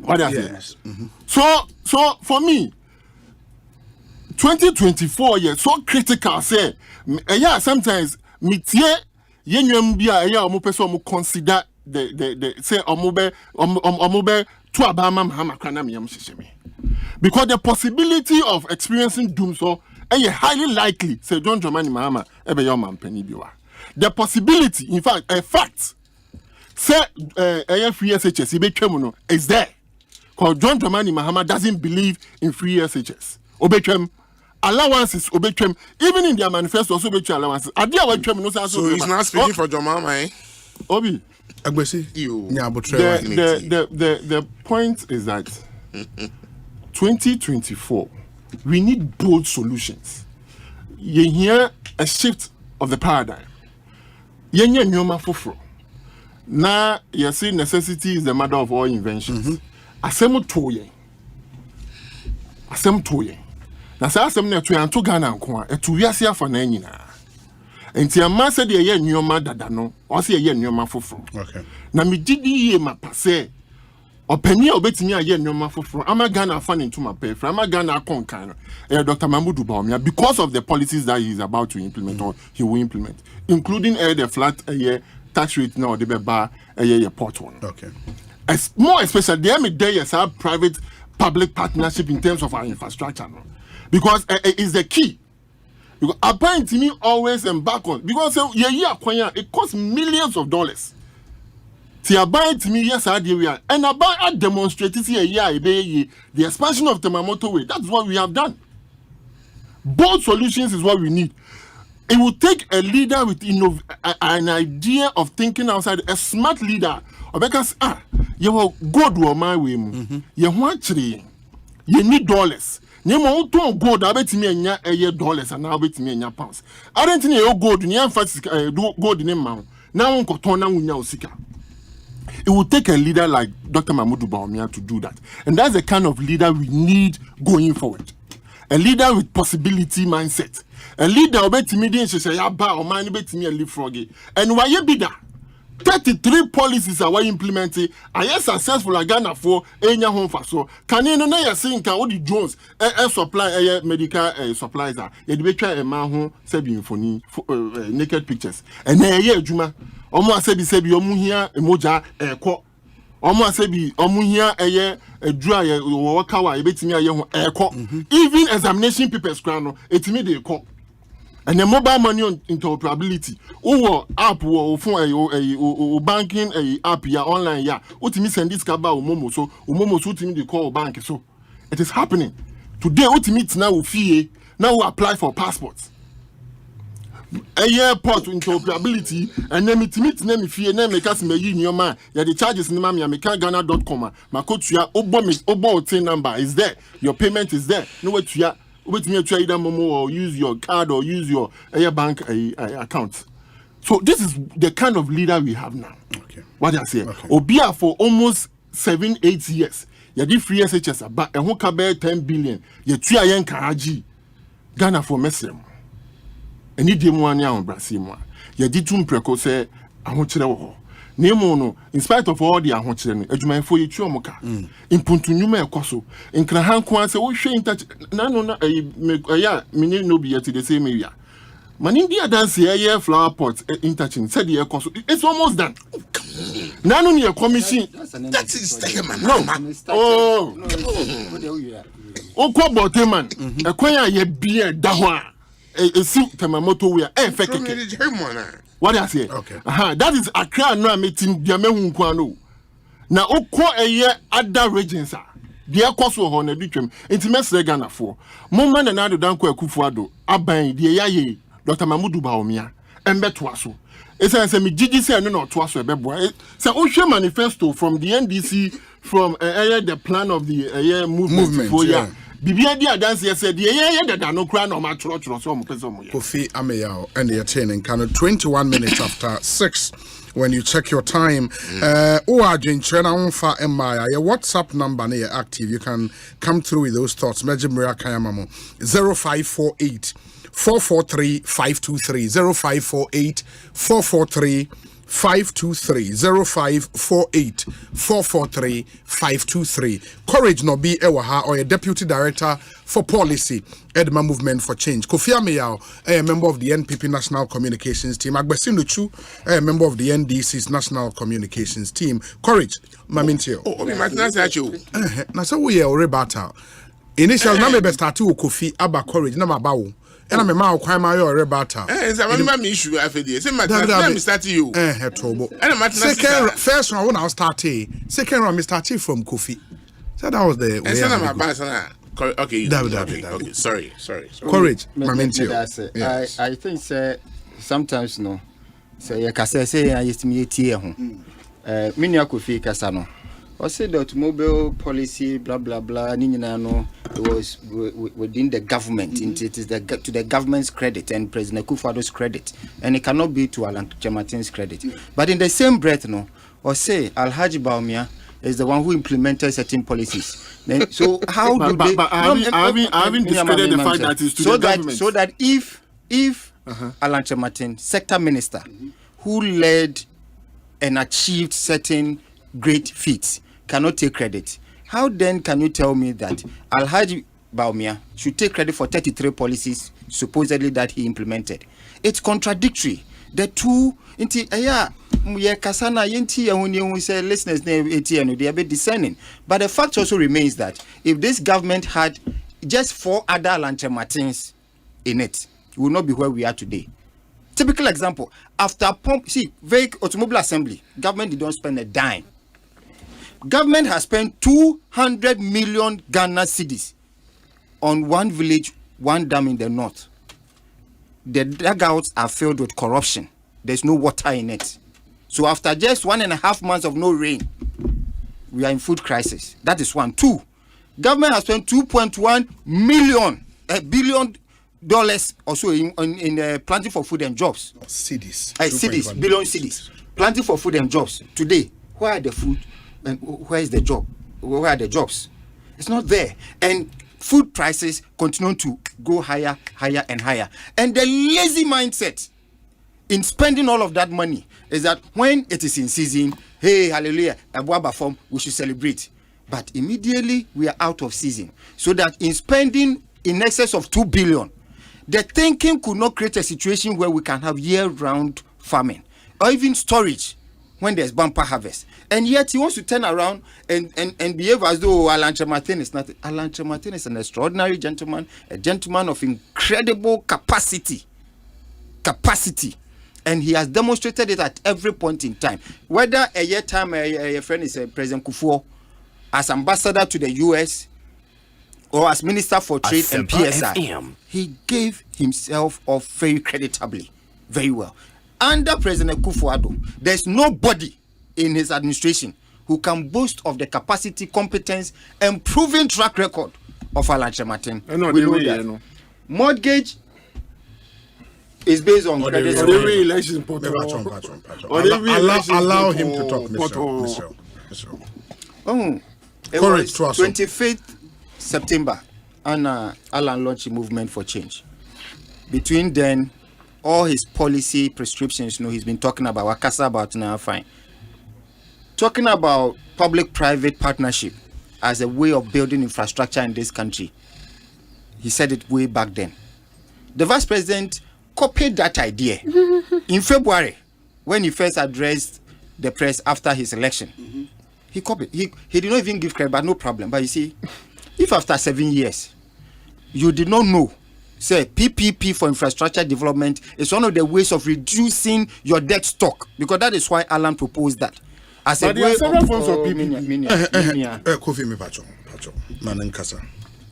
[SPEAKER 27] What are you saying? So for me, 2024 years so critical. Say, yeah, sometimes metie yenyam bia yeah omo person omo consider the say omobe to abama mahama kana me yam hiheme, because the possibility of experiencing doom so highly likely say John Dramani Mahama ebe your man penny biwa. The possibility, in fact, a fact, say free SHS ibe twem no is there, because John Dramani Mahama doesn't believe in free SHS. Obetwem allowances obetwem, even in their manifesto also obetwem allowances. Adia wetwem no say
[SPEAKER 12] so he's not speaking for John Mahama, eh?
[SPEAKER 27] Obi
[SPEAKER 2] Agbesi
[SPEAKER 27] you the point is that 2024 we need bold solutions. You hear a shift of the paradigm. You hear nyoma foforo. Now you see necessity is the mother of all inventions. Asem toye. Na sa asem na to yanto Ghana nko a etu wiase afa na nyina. Enti ama se de ye nyoma dada no, o se ye nyoma foforo.
[SPEAKER 2] Okay.
[SPEAKER 27] Na me didi ye mapase openia obetimi aye nyoma foforo. Ama Ghana afa into my pay. Ama Ghana konkan no. Dr. Mahmoud Bawumia, because of the policies that he is about to implement or he will implement, including the flat tax rate now the beba port one.
[SPEAKER 2] Okay.
[SPEAKER 27] More especially there is a private public partnership in terms of our infrastructure no? Because it's the key. Because apparently me always embark on, because it costs millions of dollars. To me, yes, I do. And I demonstrated the expansion of the motorway. That's what we have done. Bold solutions is what we need. It will take a leader with an idea of thinking outside, a smart leader. Because you will go to my way. You want you need dollars. You want to go to $1 and now bet me pounds. I don't think you go to emphasis gold in amount. Now it will take a leader like Dr. Mahmoud Bawumia to do that. And that's the kind of leader we need going forward. A leader with possibility mindset. A leader and why you be that? 33 policies are implemented. I am successful at Ghana for Enya home for so. Can you know you're saying all the drones supply medical supplies are you try a man who said for naked pictures. And then Juma almost said omuhia emoja eko. Almost said omuhia a dry wakawa betimi eko. Even examination papers crown it me they call. And the mobile money interoperability. App or phone banking app ya online ya. Utimi send this kaba umomo so umomo so utimi they call bank so. It is happening. Today utimi now fee now we apply for passports. Airport interoperability and then it name fee and then make us me in your man. Yeah, the charges in my Ghana.com. My code to your obo number is there. Your payment is there. No way to ya. With me try either Momo or use your card or use your bank account. So this is the kind of leader we have now.
[SPEAKER 2] Okay.
[SPEAKER 27] What I say. Okay. Obia for almost 7-8 years. You did free SHS about and who can 10 billion. You try yen karaji. Ghana for Mesem. And you did one year on Brasil. You did two preco say I want to Nemo in spite of all the ahochere adwuma for you chuomoka impuntu nyuma ekoso nkrahan kwa se wo hwe intach na ya mini no be yet the same area man India dance here flower pot intaching said the ekoso it's almost done na no ne commission
[SPEAKER 12] that is take man
[SPEAKER 27] no okwo bote man ekwan ya ye bia da ho a esi temamoto we e fekeke. What I say?
[SPEAKER 2] Okay.
[SPEAKER 27] That is Accra no meeting dia mehu kwano. Na okọ other regions a dia koso ho na ditwem. Enti mesre Ghana for. Momma na nado danko akufuado aban dia yaye Dr. Mahmoud Bawumia embeto aso. Esa say me gigi say no to aso ebeboa. Say ohwe manifesto from the NDC from the plan of the movement for ya. Bibia dia dance said the no cry no ma choro so mo pese mo.
[SPEAKER 2] Kofi Ameyao and the attending kind 21 minutes after 6 when you check your time. Your WhatsApp number near active. You can come through with those thoughts. 0548 443 523 0548 443 523 0548 443 523. Courage no be Ewaha or a deputy director for policy Edma Movement for Change. Kofi Ameyao, a member of the NPP National Communications Team. Agbesinu Chu, a member of the NDC's National Communications Team. Courage, Mamintio.
[SPEAKER 12] Obi Martinez Achu.
[SPEAKER 2] Na so we are rebata. Initial na me be start with Kofi Aba Courage na mabawo. And I'm a man who my rebata.
[SPEAKER 12] It's a man issue. Say my time start you.
[SPEAKER 2] Second, first round when I started. Second round, I started from Kofi. So that was the way.
[SPEAKER 12] Okay, okay. Sorry.
[SPEAKER 2] Courage,
[SPEAKER 14] yes. I think sometimes no. Say you can say I estimate here. Many Kofi Kasano. I said the automobile policy, blah blah blah. No, it was within the government. It is to the government's credit and President Kufuor's credit, and it cannot be to Alan Chamatin's credit. But in the same breath, no, or say Alhaji Bawumia is the one who implemented certain policies. Then, so how do they?
[SPEAKER 27] Having discredited the fact that it's to the government.
[SPEAKER 14] So that if Alan Chamatin, sector minister, who led and achieved certain great feats, cannot take credit, how then can you tell me that Alhaji Bawumia should take credit for 33 policies supposedly that he implemented? It's contradictory. The two kasana we say listeners they are a bit discerning. But the fact also remains that if this government had just 4 other Alanche Martins in it, we would not be where we are today. Typical example, after automobile assembly, government did not spend a dime. Government has spent 200 million Ghana cedis on one village, one dam in the north. The dugouts are filled with corruption. There's no water in it. So after just 1.5 months of no rain, we are in food crisis. That is one. 2, government has spent $2.1 billion or so in planting for food and jobs.
[SPEAKER 2] Cedis.
[SPEAKER 14] Billion cedis. Planting for food and jobs. Today, where are the food and where is the job? Where are the jobs? It's not there. And food prices continue to go higher, and higher. And the lazy mindset in spending all of that money is that when it is in season, hey, hallelujah, we should celebrate. But immediately we are out of season. So that in spending in excess of 2 billion, the thinking could not create a situation where we can have year-round farming or even storage when there's bumper harvest. And yet he wants to turn around and behave as though Alan Chamatin is nothing. Alan Chamatin is an extraordinary gentleman, a gentleman of incredible capacity. And he has demonstrated it at every point in time. Whether a year time a friend is President Kufuor, as ambassador to the US, or as Minister for Trade and PSI, he gave himself off very creditably, very well. Under President Kufuor, there's nobody in his administration who can boast of the capacity, competence, and proven track record of Alan Chamatin. We know that. Mortgage is based on credit.
[SPEAKER 2] Allow him to talk, Mr.
[SPEAKER 14] It was 25th September, and Alan launched a movement for change. Between then, all his policy prescriptions, he's been talking about Wakasa about now, fine. Talking about public-private partnership as a way of building infrastructure in this country. He said it way back then. The vice president copied that idea in February when he first addressed the press after his election. He copied. He did not even give credit, but no problem. But you see, if after 7 years you did not know, say PPP for infrastructure development is one of the ways of reducing your debt stock, because that is why Alan proposed that. As a way of
[SPEAKER 2] Kofi me pacho Manenkasa.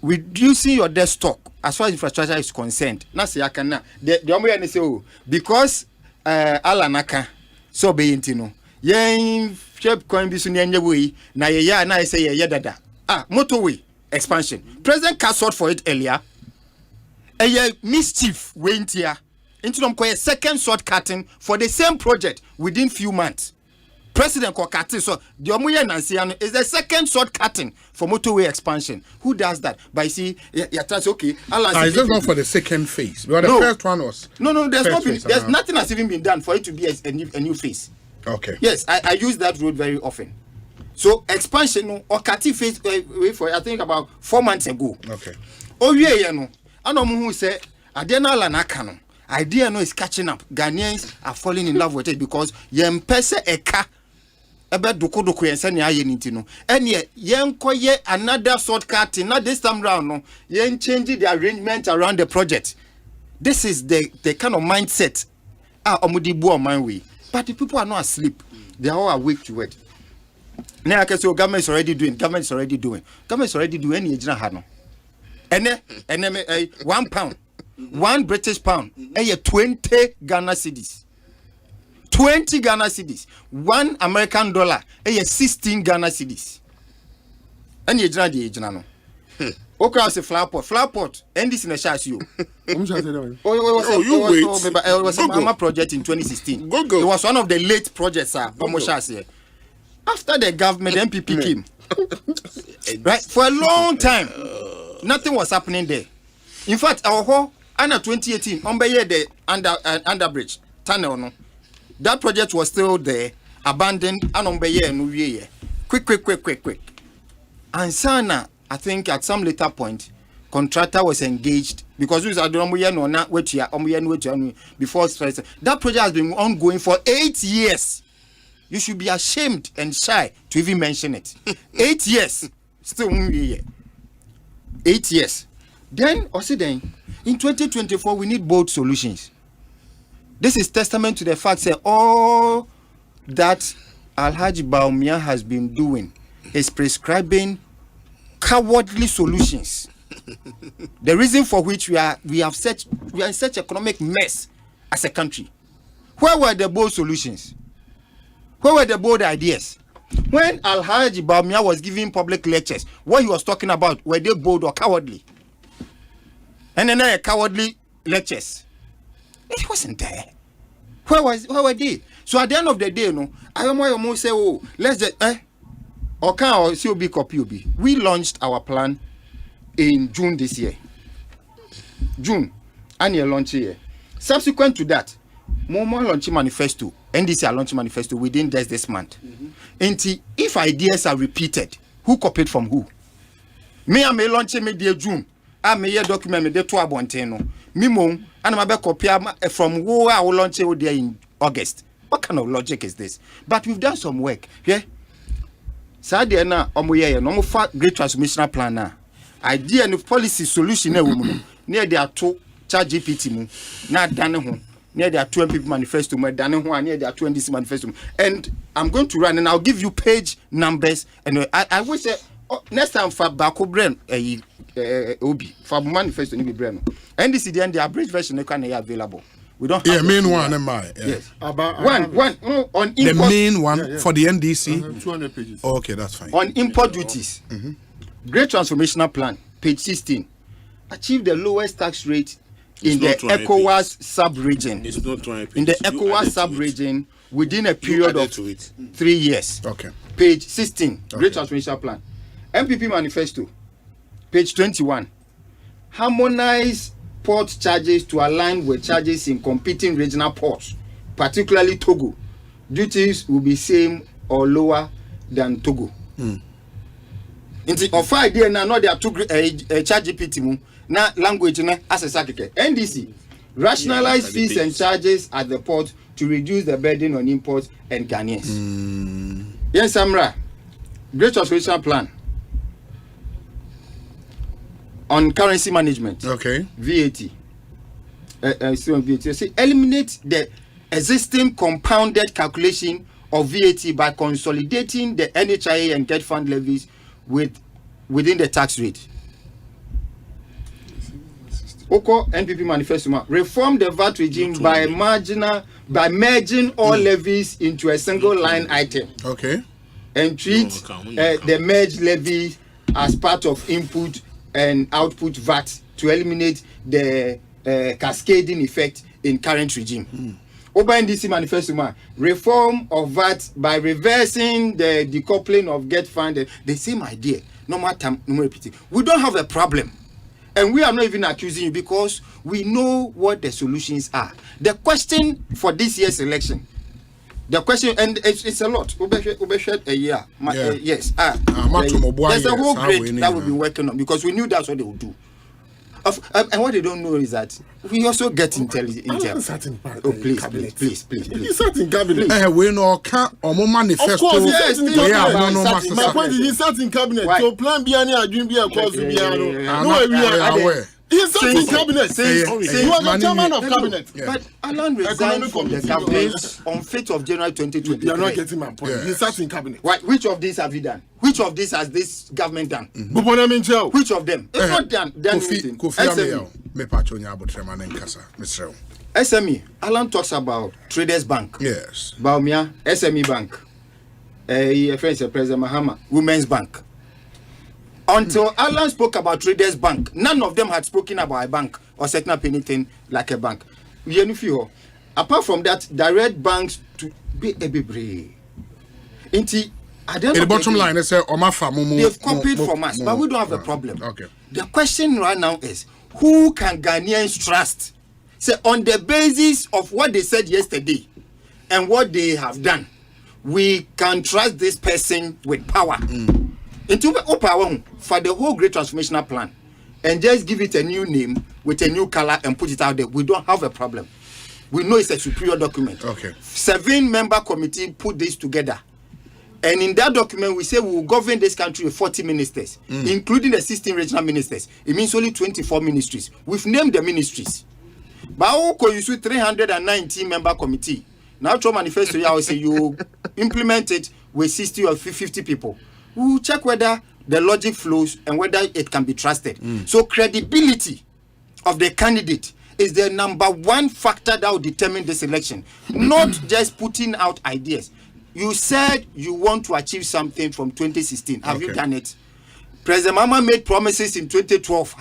[SPEAKER 14] reducing your debt stock as far as infrastructure is concerned. Na say akana the omo say oh because alanaka so be intino yen shape coin bi so nye we na ye ya na say ye dada motorway expansion. President cast for it earlier. A mischief went here into a second shortcutting for the same project within few months. President Kokati, so the Omuye Nansiano is the second shortcutting for motorway expansion. Who does that? By see, okay.
[SPEAKER 2] It's just not for the second phase. Because the first one was.
[SPEAKER 14] No. There's nothing has even been done for it to be a new phase.
[SPEAKER 2] Okay.
[SPEAKER 14] Yes, I use that road very often. So expansion or Kati phase for I think about 4 months ago.
[SPEAKER 2] Okay.
[SPEAKER 14] Oh yeah, no. I know who say Adena Lanakano. Idea no is catching up. Ghanaians are falling in love with it because yem pese eka ebe doko yen sani aye nintino. And yen koye another shortcut, not this time round no. Yen changing the arrangement around the project. This is the kind of mindset omudibu on my way. But the people are not asleep. They are all awake to it. Now I can say government is already doing. Government is already doing any hano. And £1. 1 British pound, 20 Ghana cedis. 20 Ghana cedis. 1 American dollar, 16 Ghana cedis. And you drag the no. Okay, I say flower pot. And this in a shas you. It was a Mama project in 2016. It was one of the late projects. After the government, MPP came. Right for a long time, nothing was happening there. In fact, our whole under 2018, the underbridge tunnel, no, that project was still there, abandoned, and quick. And Sana, I think at some later point, contractor was engaged because before that project has been ongoing for 8 years. You should be ashamed and shy to even mention it. 8 years, still 8 years. Then, in 2024, we need bold solutions. This is testament to the fact that all that Alhaji Baumia has been doing is prescribing cowardly solutions. The reason for which we are in such economic mess as a country. Where were the bold solutions? Where were the bold ideas? When Alhaji Baumia was giving public lectures, what he was talking about, were they bold or cowardly? And then cowardly lectures. It wasn't there. Where were they? So at the end of the day, I almost say, oh, let's just or can or COB copy. We launched our plan in June this year. June, annual launch year. Subsequent to that, Momo launching manifesto. NDC are launching manifesto within this month. And if ideas are repeated, who copied from who? Me, I may launch me dear June. I may document me the 2 abonteno. Mimo, and my copy from who I will launch there in August. What kind of logic is this? But we've done some work. Yeah. Sadia na omoye no mo fa great transformational plan na. Idea and policy solution na wo mu. Near there to chat GPT mu. Na dane ho. Near there 2 MPP manifesto mu dane ho near there 2 NDC manifesto. And I'm going to run and I'll give you page numbers and I will say next time for Bako Brain Obi for manifesto ni be brain. NDC the average version they can available. We don't have
[SPEAKER 2] main one am I?
[SPEAKER 14] Yes.
[SPEAKER 2] About
[SPEAKER 14] one on import.
[SPEAKER 2] The main one for the NDC
[SPEAKER 27] 200 pages.
[SPEAKER 2] Oh, okay, that's fine.
[SPEAKER 14] On import duties. Great transformational plan, page 16. Achieve the lowest tax rate in the ECOWAS sub-region.
[SPEAKER 12] It's not 20 pages.
[SPEAKER 14] In the ECOWAS sub-region within a period of 3 years.
[SPEAKER 2] Okay.
[SPEAKER 14] Page 16. Great transformational plan. MPP manifesto. Page 21. Harmonize port charges to align with charges in competing regional ports, particularly Togo. Duties will be same or lower than Togo. Of idea now, not there are 2 charge GPT mu na language na assessor keke. NDC rationalize fees and charges at the port to reduce the burden on imports and Ghanaians. Yes, Samra. Great transformation plan on currency management.
[SPEAKER 2] Okay.
[SPEAKER 14] VAT. Still on VAT. See, eliminate the existing compounded calculation of VAT by consolidating the NHIA and debt fund levies within the tax rate. Oko NPP manifesto, reform the VAT regime by merging all levies into a single line item.
[SPEAKER 2] Okay.
[SPEAKER 14] And treat the merged levy as part of input and output VAT to eliminate the cascading effect in current regime. Oba NDC manifesto, reform of VAT by reversing the decoupling of get fund, the same idea. No matter, no repeating. We don't have a problem. And we are not even accusing you because we know what the solutions are. The question for this year's election, the question, and it's a lot. A year. Yes. There's a whole grade that we've been working on because we knew that's what they would do. And what they don't know is that we also get intelligence. Oh, please.
[SPEAKER 27] He sat in cabinet.
[SPEAKER 2] We know can't manifesto.
[SPEAKER 27] Of course, yes. My point is, he sat in cabinet. So plan B and a dream B across the piano. He sat in cabinet. You are the chairman of cabinet.
[SPEAKER 14] But Alan resigned from the cabinet on 5th of January 2020.
[SPEAKER 27] You are not getting my point. He sat in cabinet.
[SPEAKER 14] Which of these have you done? Which of these has this government done?
[SPEAKER 27] Which
[SPEAKER 14] of them? It's not done. SME. Alan talks about Traders Bank.
[SPEAKER 2] Yes.
[SPEAKER 14] Baumia, SME Bank. President Mahama, Women's Bank. Until Alan spoke about Traders Bank, none of them had spoken about a bank or setting up anything like a bank. Apart from that, direct banks to be a brave.
[SPEAKER 2] The bottom line is
[SPEAKER 14] they've copied from us, but we don't have a problem.
[SPEAKER 2] Okay.
[SPEAKER 14] The question right now is, who can Ghanaians trust? Say, on the basis of what they said yesterday and what they have done, we can trust this person with power. Into power for the whole great transformational plan and just give it a new name with a new color and put it out there. We don't have a problem. We know it's a superior document.
[SPEAKER 2] Okay.
[SPEAKER 14] 7-member committee put this together. And in that document, we say we will govern this country with 40 ministers, including the 16 regional ministers. It means only 24 ministries. We've named the ministries. But you see 319-member committee. Now, to manifesto, I will say you implement it with 60 or 50 people. We will check whether the logic flows and whether it can be trusted. So credibility of the candidate is the number one factor that will determine this election. Not just putting out ideas. You said you want to achieve something from 2016. Have you done it? President Mama made promises in 2012.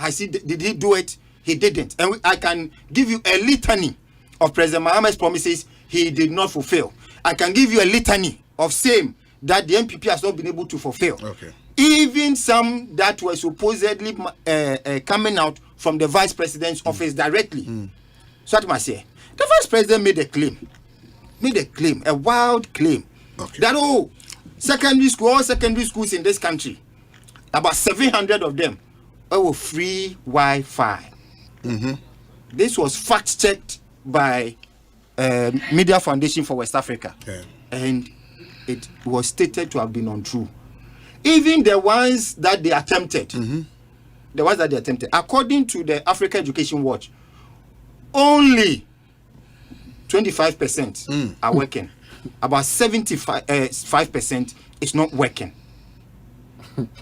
[SPEAKER 14] Did he do it? He didn't. And I can give you a litany of President Mahama's promises he did not fulfill. I can give you a litany of same that the MPP has not been able to fulfill.
[SPEAKER 2] Okay.
[SPEAKER 14] Even some that were supposedly coming out from the vice president's office directly. So what must say? The vice president made a claim, a wild claim, that all secondary schools in this country, about 700 of them, were free Wi-Fi. This was fact-checked by Media Foundation for West Africa. And it was stated to have been untrue. Even the ones that they attempted, according to the Africa Education Watch, only 25% are working. About 75% is not working.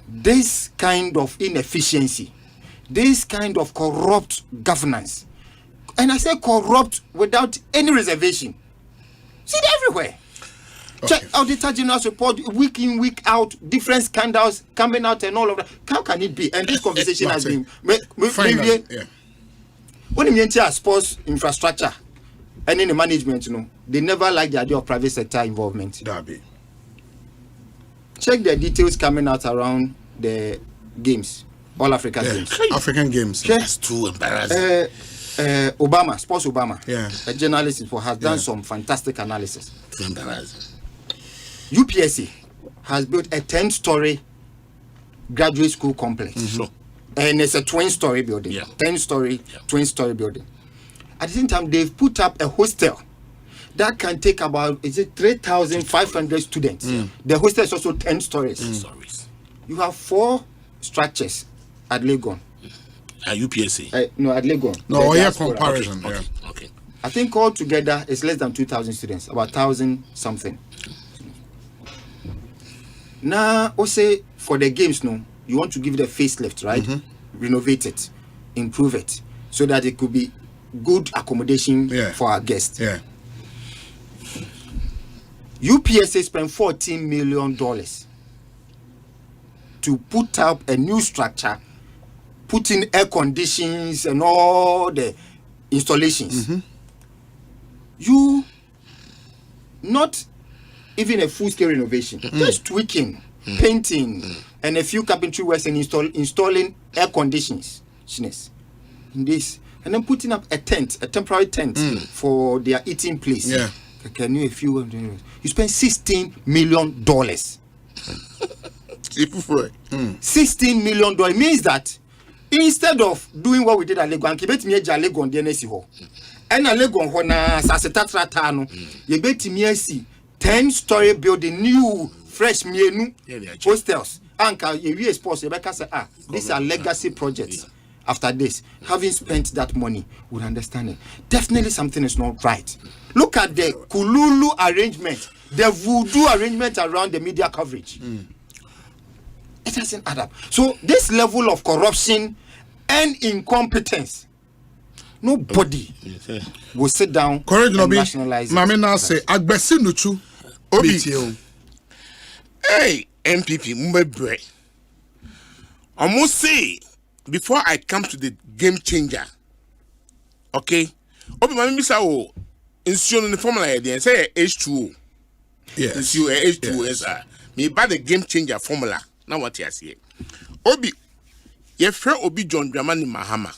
[SPEAKER 14] This kind of inefficiency, this kind of corrupt governance, and I say corrupt without any reservation, see it everywhere. Check Auditor General's report, week in, week out, different scandals coming out and all of that. How can it be? And this conversation has been when you enter sports infrastructure and in the management, they never like the idea of private sector involvement. Check the details coming out around the games, all African games.
[SPEAKER 2] African games.
[SPEAKER 12] That's too embarrassing.
[SPEAKER 14] Sports Obama, a journalist has done some fantastic analysis.
[SPEAKER 12] Too embarrassing.
[SPEAKER 14] UPSC has built a 10-story graduate school complex. And it's a twin-story building. 10-story, twin-story building. At the same time, they've put up a hostel that can take about 3,500 students. The hostel is also 10 stories. You have 4 structures at Legon.
[SPEAKER 12] At UPSC?
[SPEAKER 14] No, at Legon.
[SPEAKER 2] No, comparison.
[SPEAKER 12] Okay.
[SPEAKER 14] I think altogether it's less than 2,000 students, about 1,000 something. Now, Osei, for the games, you want to give it a facelift, right? Renovate it, improve it, so that it could be good accommodation for our guests.
[SPEAKER 2] Yeah.
[SPEAKER 14] UPSA spent $14 million to put up a new structure, put in air conditions and all the installations. You, not even a full-scale renovation, just tweaking, painting, and a few carpentry works and installing air conditions in this, and then putting up a temporary tent for their eating place.
[SPEAKER 2] Yeah.
[SPEAKER 14] Can you you spend $16 million. $16 million means that instead of doing what we did at Legon, kibet me ja Legon DNC ho. And a Legon ho na saseta tano. You bet me see 10-story building, new, fresh mienu hostels. Anka ye sports. Rebecca say these are legacy projects. After this, having spent that money, would understand it. Definitely something is not right. Look at the Kululu arrangement, the voodoo arrangement around the media coverage. It doesn't add up. So this level of corruption and incompetence, nobody will sit down and nationalize it.
[SPEAKER 2] Mamina say, Agbesi Nuchu,
[SPEAKER 12] Obi. Hey, MPP, Mbebre. Almost say, before I come to the game changer, okay? Obi mami bisa o insuo no formula here say H2O.
[SPEAKER 2] Yes.
[SPEAKER 12] Insuo H2O me buy the game changer formula. Now what you say? Obi ye frɛ Obi John Dramani Mahama.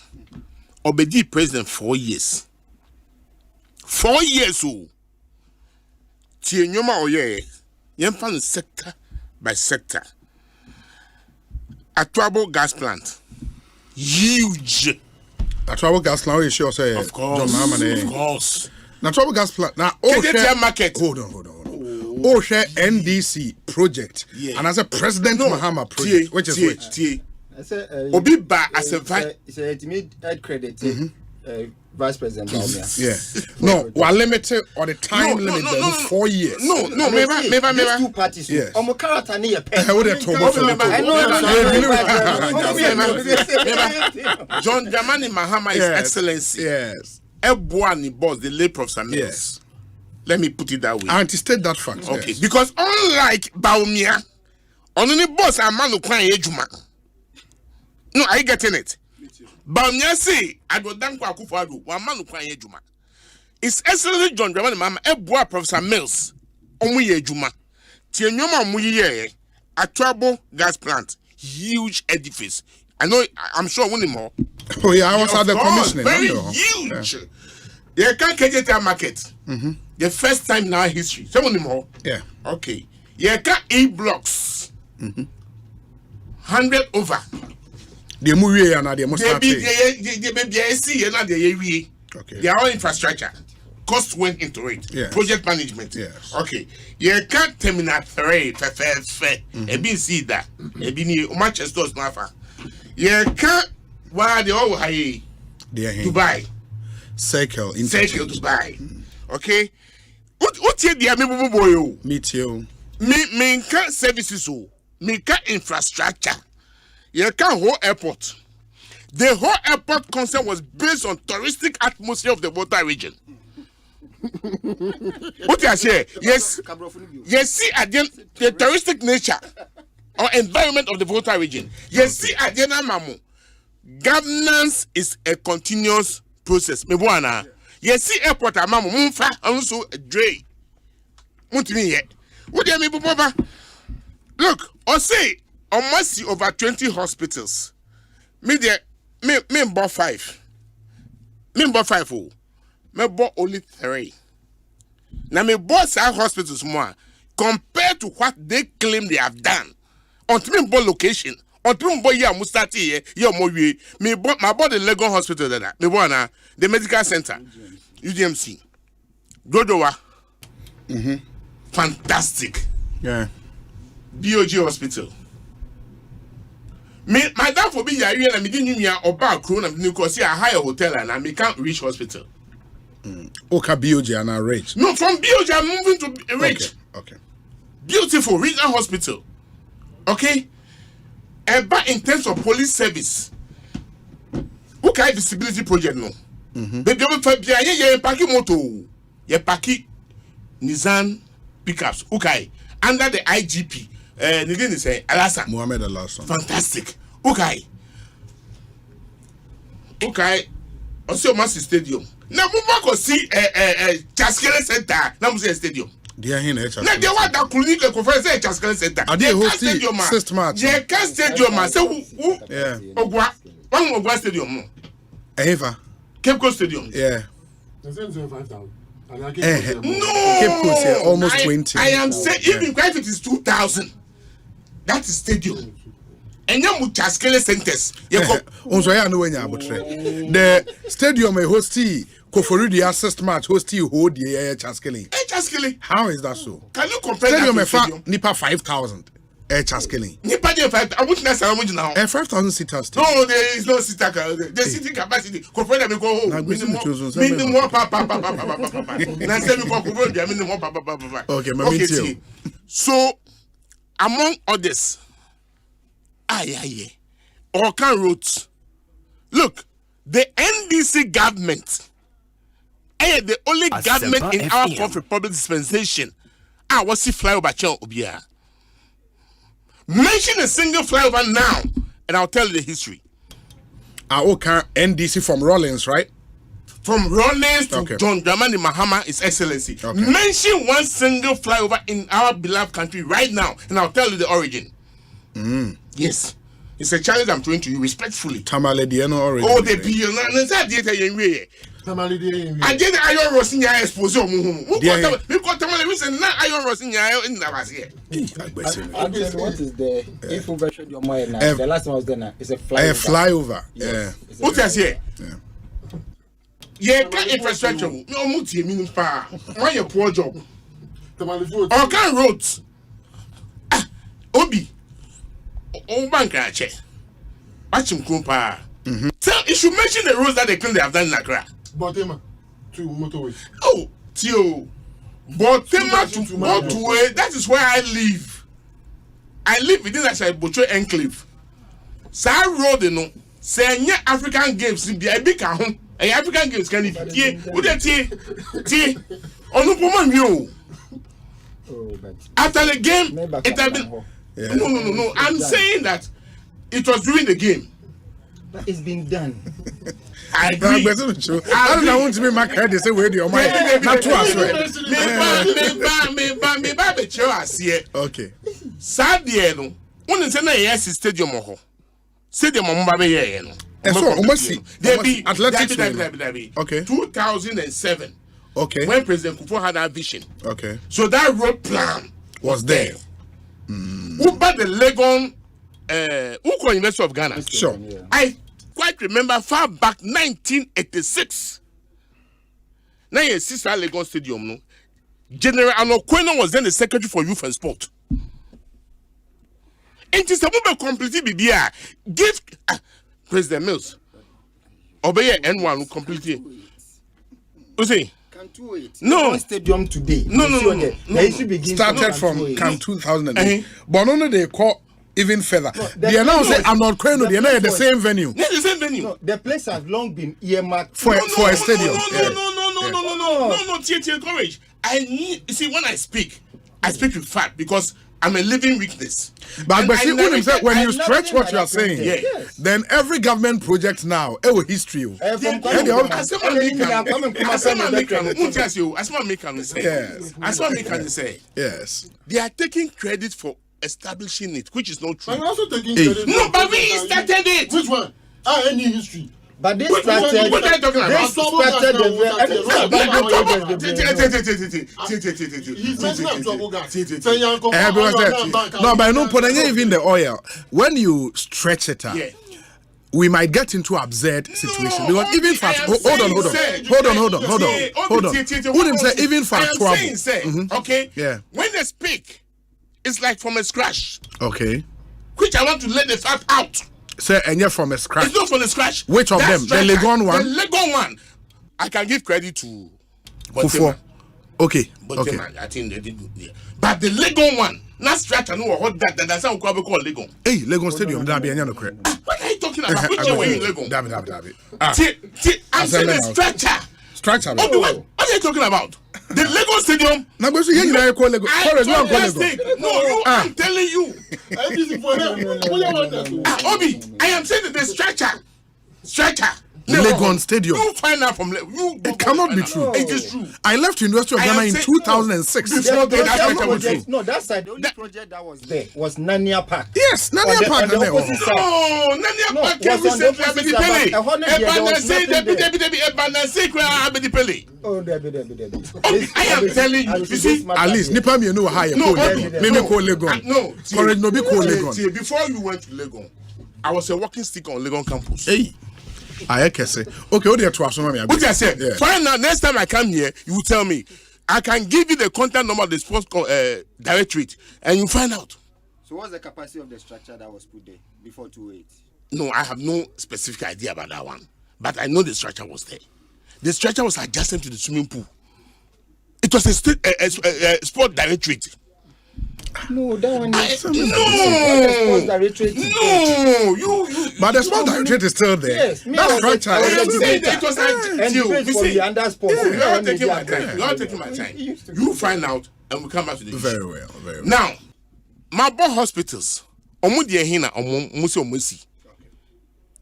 [SPEAKER 12] Obedi president 4 years. 4 years o. Tie nyoma oye. Yemfa no sector by sector. Atuabo gas plant. Huge.
[SPEAKER 2] Atuabo gas plant is sure say
[SPEAKER 12] of course.
[SPEAKER 2] John Mahama.
[SPEAKER 12] Of course.
[SPEAKER 2] Atuabo gas plant. Now
[SPEAKER 12] market.
[SPEAKER 2] Hold on. Share NDC project. Yeah. And as a President Mahama project, which is which?
[SPEAKER 14] Obi ba as a head credit. Vice President
[SPEAKER 2] Yeah. No, we're limited on the time limit. No, 4 years.
[SPEAKER 12] No.
[SPEAKER 14] These two parties.
[SPEAKER 2] Yes.
[SPEAKER 12] John Dramani Mahama is excellency.
[SPEAKER 2] Yes.
[SPEAKER 12] Ebwani boss, the late Professor Mills.
[SPEAKER 2] Yes.
[SPEAKER 12] Let me put it that way.
[SPEAKER 2] I anticipate that fact.
[SPEAKER 12] Okay.
[SPEAKER 2] Yes.
[SPEAKER 12] Because unlike Baumia, only boss a man who cry ejuma. No, are you getting it? Baumia say, I go down kwa kufadu, one man who cry ejuma. It's excellent John Dramani Mahama, Ebwa Professor Mills, omuye ejuma. Tienyoma omuye Atuabo gas plant, huge edifice. I'm sure one more.
[SPEAKER 2] Oh yeah, I was at the commissioning.
[SPEAKER 12] Very huge. Yeah. They can't get a market. The first time in our history. Someone more.
[SPEAKER 2] Yeah.
[SPEAKER 12] Okay. Yeah, can 8 blocks. 100 over.
[SPEAKER 2] The movie and the most.
[SPEAKER 12] Okay. They are all infrastructure. Cost went into it.
[SPEAKER 2] Yes.
[SPEAKER 12] Project management.
[SPEAKER 2] Yes.
[SPEAKER 12] Okay. Yeah, can't terminal 3. Ebi see that. Ebi ni Manchester's nafa. Yeah, can't. Why they all high? Dubai.
[SPEAKER 2] Circle
[SPEAKER 12] Dubai. Okay. What you there me boy?
[SPEAKER 2] Meet you.
[SPEAKER 12] Me can services o. Me can infrastructure. You can whole airport. The whole airport concept was based on touristic atmosphere of the Volta region. What you say? Yes. You see again the touristic nature or environment of the Volta region. You see again mamu. Governance is a continuous process. Me buana. You see airport amamu mumfa also dre. Muntimi yet. What do you mean, Papa? Look, Osei, almost see over 20 hospitals. Me bought 5. Me bought 5. Me bought only 3. Now me bought 5 hospitals more compared to what they claim they have done. Until me bought location. Until me bought here mustati here more we. Me bought the Legon Hospital there. Me bought the medical center, UDMC, Dodowa. Fantastic.
[SPEAKER 2] Yeah.
[SPEAKER 12] BOG Hospital. Me, my dad for be here and me didn't know about Crown and because I hire a hotel and I can't reach hospital.
[SPEAKER 2] Okay, BOG and I rich.
[SPEAKER 12] No, from BOG I'm moving to rich.
[SPEAKER 2] Okay.
[SPEAKER 12] Beautiful regional hospital. Okay. But in terms of police service, who Okay, visibility project no. Baby, ye paki moto. Ye paki Nissan pickups. Okay, under the IGP. Nigga is Alasan.
[SPEAKER 2] Mohammed Alasan.
[SPEAKER 12] Fantastic. Okay. Also, Master Stadium. Now, we see Chaskele Center. Now, we see a stadium.
[SPEAKER 2] They are here.
[SPEAKER 12] Now, they want that clinic conference at Chaskele Center.
[SPEAKER 2] Are they hosting sixth match?
[SPEAKER 12] Yeah, can stadium. So,
[SPEAKER 2] yeah.
[SPEAKER 12] Ogwa Stadium.
[SPEAKER 2] Eva.
[SPEAKER 12] Cape Coast Stadium.
[SPEAKER 2] Yeah.
[SPEAKER 12] No,
[SPEAKER 2] Cape Coast here, almost 20.
[SPEAKER 12] I am saying, even if it is 2,000, that is stadium. And you have Chaskele centers.
[SPEAKER 2] The stadium hosting Koforudi assist match hosting hold the Chaskele.
[SPEAKER 12] Chaskele.
[SPEAKER 2] How is that so?
[SPEAKER 12] Can you compare
[SPEAKER 2] stadium
[SPEAKER 12] that to stadium?
[SPEAKER 2] Nipa 5,000. Chaskele.
[SPEAKER 12] Nipa 5,000. I wouldn't necessarily now.
[SPEAKER 2] 5,000 seaters.
[SPEAKER 12] No, there is no seater. The seating capacity. Koforudi me go home. Minimum papa. Okay, so among others. Orkan roads. Look, the NDC government the only government in our Fourth Republic dispensation. What's the flyover channel obia? Mention a single flyover now, and I'll tell you the history.
[SPEAKER 2] NDC from Rollins, right?
[SPEAKER 12] From Rollins to John Dramani Mahama, His Excellency. Mention one single flyover in our beloved country right now, and I'll tell you the origin. Yes, it's a challenge I'm throwing to you respectfully.
[SPEAKER 2] Tamale Diano origin.
[SPEAKER 12] Oh, the billionaire. Tamale Diano. I did Iron Rossinia exposure. We got Tamale. We said not Iron Rossinia in Navasia.
[SPEAKER 14] What is the info version your mind now? The last one was there. It's a flyover.
[SPEAKER 2] A flyover. Yeah.
[SPEAKER 12] What is here? Yeah, infrastructure. No muti meaning pa. Why your poor job? Orkan roads. Obi. Banka check. Watching Kumpa. So you should mention the roads that they claim they have done in Accra.
[SPEAKER 27] Botema to motorway.
[SPEAKER 12] Oh, Tio. Botema to motorway. That is where I live. I live within that Bocho enclave. Sa road, you know. Say African games be a big home. African games can be. Would they tea? On after the game, it had been. No. I'm saying that it was during the game.
[SPEAKER 14] But it's been done.
[SPEAKER 12] I agree.
[SPEAKER 2] I don't want to be my credit. Say where do my not to us. Okay.
[SPEAKER 12] Sadia no. One say na yes stadium ho. Stadium mo ba be here no.
[SPEAKER 2] So almost
[SPEAKER 12] there be
[SPEAKER 2] athletics.
[SPEAKER 12] Okay. 2007.
[SPEAKER 2] Okay.
[SPEAKER 12] When President Kufuor had that vision.
[SPEAKER 2] Okay.
[SPEAKER 12] So that road plan
[SPEAKER 2] was there.
[SPEAKER 12] Who bought the Legon Uko University of Ghana?
[SPEAKER 2] Sure.
[SPEAKER 12] I quite remember far back 1986. Now you see Legon Stadium, no? General Anokweno was then the Secretary for Youth and Sport. And it's a moment completely BBR. Give President Mills. Obey N1 who completely. Osei. No
[SPEAKER 14] stadium today.
[SPEAKER 12] No.
[SPEAKER 2] Started from Camp 2008. But only they call even further. They are now saying I'm not Kweno. They are not at the same venue.
[SPEAKER 12] Yeah, the same venue.
[SPEAKER 14] No, the place has long been earmarked
[SPEAKER 2] for a stadium.
[SPEAKER 12] No. TT courage. I need. You see, when I speak with fact because I'm a living witness.
[SPEAKER 2] But see, when you stretch what you are saying, then every government project now, history. Yes.
[SPEAKER 12] They are taking credit for establishing it, which is not true.
[SPEAKER 27] I'm also taking credit.
[SPEAKER 12] No, but we started it.
[SPEAKER 27] Which one? Any history.
[SPEAKER 14] But this started.
[SPEAKER 12] What are you talking about?
[SPEAKER 2] No, but no, but even the oil. When you stretch it up, we might get into absurd situation because even for hold on. Wouldn't say even for trouble.
[SPEAKER 12] Okay. Yeah. When they speak, it's like from a scratch.
[SPEAKER 2] Okay.
[SPEAKER 12] Which I want to let the fact out.
[SPEAKER 2] Say, and you're from a scratch.
[SPEAKER 12] It's not from a scratch.
[SPEAKER 2] Which of them? The Legon one?
[SPEAKER 12] The Legon one. I can give credit to
[SPEAKER 2] Kufuor. Okay.
[SPEAKER 12] I think they did good there. But the Legon one, not scratch and what that's how we call Legon.
[SPEAKER 2] Hey, Legon Stadium, that be any other credit.
[SPEAKER 12] What are you talking talking about? Which one were you in Lagos?
[SPEAKER 2] Damn it.
[SPEAKER 12] I'm saying the structure.
[SPEAKER 2] Structure.
[SPEAKER 12] Obi, what are you talking about? The Lagos Stadium.
[SPEAKER 2] No,
[SPEAKER 12] I'm telling you. Obi, I am saying that the structure.
[SPEAKER 2] Legon Stadium.
[SPEAKER 12] You find out from you.
[SPEAKER 2] It cannot be true.
[SPEAKER 12] It is true.
[SPEAKER 2] I left University of Ghana in 2006.
[SPEAKER 14] No, that side, the only project that was there was Nania Park.
[SPEAKER 2] Yes, Nania Park.
[SPEAKER 12] No, Nania Park came recently. I am telling you. You see,
[SPEAKER 2] at least Nipa me know how you call Legon.
[SPEAKER 12] No,
[SPEAKER 2] courage no be call Legon.
[SPEAKER 12] Before you went to Legon, I was a walking stick on Legon campus.
[SPEAKER 2] Hey. I can say, okay, what do you to ask me?
[SPEAKER 12] What I said, fine now, next time I come here, you will tell me. I can give you the contact number of the sports directorate and you find out.
[SPEAKER 14] So what's the capacity of the structure that was put there before 2008?
[SPEAKER 12] No, I have no specific idea about that one. But I know the structure was there. The structure was adjacent to the swimming pool. It was a sport directorate.
[SPEAKER 14] No, that one is
[SPEAKER 12] no. You.
[SPEAKER 2] But the sport directorate is still there.
[SPEAKER 14] Yes,
[SPEAKER 2] that structure.
[SPEAKER 12] You're taking my time. You find out, and we come back to the
[SPEAKER 2] very well.
[SPEAKER 12] Now, my boy hospitals.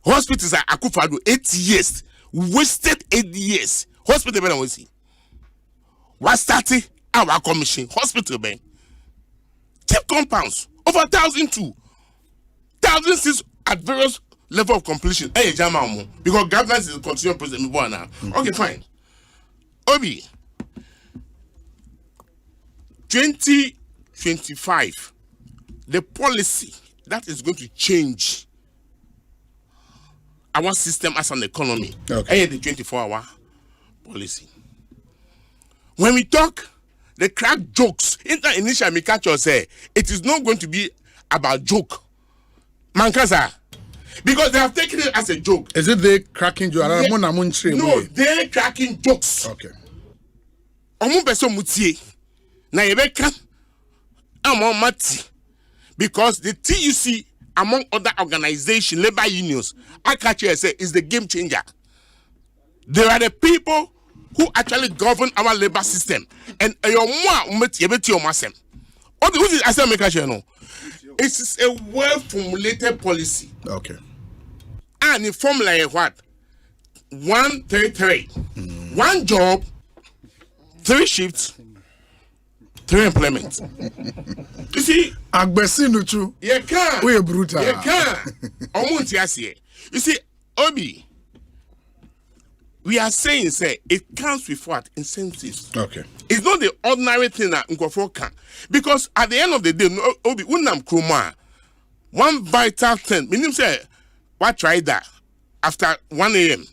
[SPEAKER 12] Hospitals are Akufado 8 years. Wasted 8 years. Hospital ben we what started our commission hospital ben. Cheap compounds over 1,002, 1,006 at various level of completion. Hey, Jama, because governance is a continuous process. Now, okay, fine. Obi, 2025, the policy that is going to change our system as an economy. Okay, the 24-hour policy. When we talk. The crack jokes. Initially, me catch you say it is not going to be about joke. Mankaza. Because they have taken it as a joke.
[SPEAKER 2] Is it they cracking jokes?
[SPEAKER 12] No, they're cracking jokes.
[SPEAKER 2] Okay.
[SPEAKER 12] Because the TUC, among other organizations, labor unions, I catch you say is the game changer. There are the people who actually govern our labor system. And your what is Asempa? It is a well-formulated policy.
[SPEAKER 2] Okay.
[SPEAKER 12] And in formula what? 133. One job, 3 shifts, 3 employment. You see?
[SPEAKER 2] Agbesinuchu.
[SPEAKER 12] You can't.
[SPEAKER 2] We are brutal.
[SPEAKER 12] You can't. You see, Obi. We are saying, say, it comes with what? Incentives.
[SPEAKER 2] Okay.
[SPEAKER 12] It's not the ordinary thing that Nkofo can. Because at the end of the day, Obi, Unam Kroma, one vital thing, meaning say, what try that after 1 a.m.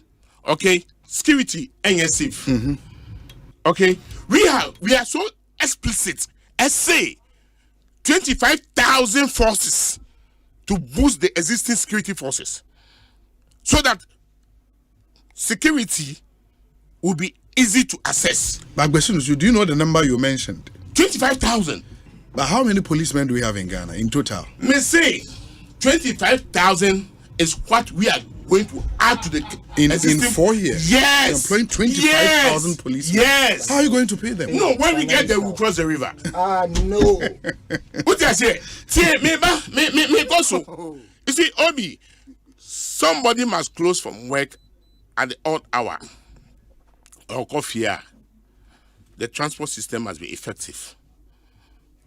[SPEAKER 12] Okay? Security and safe. Okay? We are so explicit as say 25,000 forces to boost the existing security forces. So that security will be easy to access.
[SPEAKER 2] But do you know the number you mentioned?
[SPEAKER 12] 25,000.
[SPEAKER 2] But how many policemen do we have in Ghana in total?
[SPEAKER 12] Me say 25,000 is what we are going to add to the
[SPEAKER 2] in 4 years.
[SPEAKER 12] Yes.
[SPEAKER 2] Employing 25,000 policemen.
[SPEAKER 12] Yes.
[SPEAKER 2] How are you going to pay them?
[SPEAKER 12] No, when we get there, we'll cross the river.
[SPEAKER 14] No.
[SPEAKER 12] What I say? Me Bonsu. You see, Obi, somebody must close from work at the odd hour or coffee. The transport system must be effective.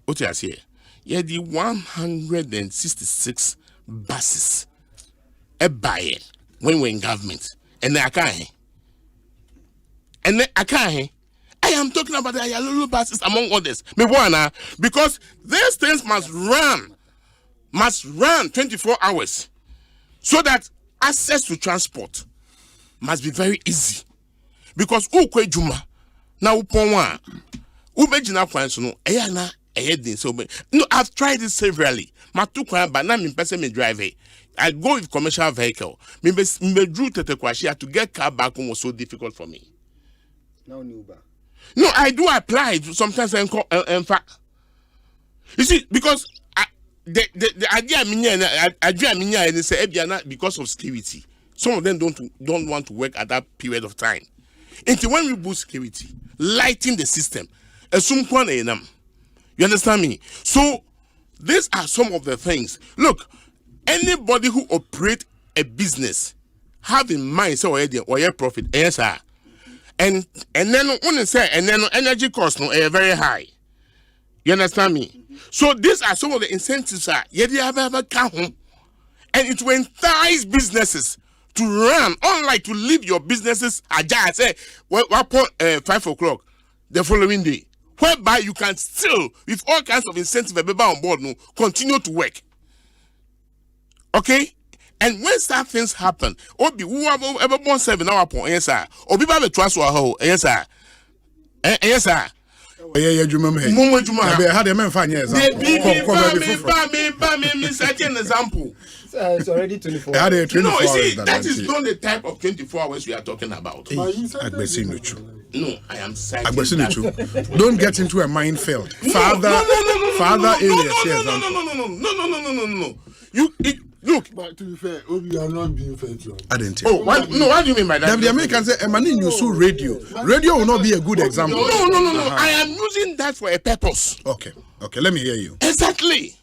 [SPEAKER 12] What I say? Yeah, the 166 buses a buy when we're in government, and I can't. I am talking about the little buses among others. Because these things must run 24 hours, so that access to transport must be very easy. Because ukwe juma na uponwa ubejina kwanso no eyana eyedin so no, I've tried it severally. Matukwa ba na me person me drive. I go with commercial vehicle. Me drew Tetekwashi to get car back home was so difficult for me.
[SPEAKER 14] Now Uber.
[SPEAKER 12] No, I do apply sometimes in fact. You see, because the idea and say because of security. Some of them don't want to work at that period of time. Until when we boost security, lighting the system, you understand me? So these are some of the things. Look, anybody who operate a business have in mind say or your profit, yes sir. And then when say and then energy costs no very high. You understand me? So these are some of the incentives and it will entice businesses to run, unlike to leave your businesses ajar say 5 o'clock the following day, whereby you can still, with all kinds of incentives on board, continue to work. Okay? And when such things happen, Obi who ever born 7 hours point, yes sir. Obi ba be trust wa ho, yes sir. Yes sir.
[SPEAKER 2] Yeah, you remember. How the men find yes.
[SPEAKER 12] Me set an example.
[SPEAKER 14] It's already 24
[SPEAKER 12] hours.
[SPEAKER 2] You
[SPEAKER 12] see, that is not the type of 24 hours we are talking about.
[SPEAKER 2] No, I
[SPEAKER 12] am saying
[SPEAKER 2] don't get into a minefield. Father areas, yes.
[SPEAKER 12] No. Look,
[SPEAKER 27] but to be fair, Obi are not being fair to us.
[SPEAKER 2] I didn't.
[SPEAKER 12] What do you mean by that?
[SPEAKER 2] The Americans say, "Emani, you saw radio. Radio will not be a good example."
[SPEAKER 12] No. I am using that for a purpose.
[SPEAKER 2] Okay. Let me hear you.
[SPEAKER 12] Exactly.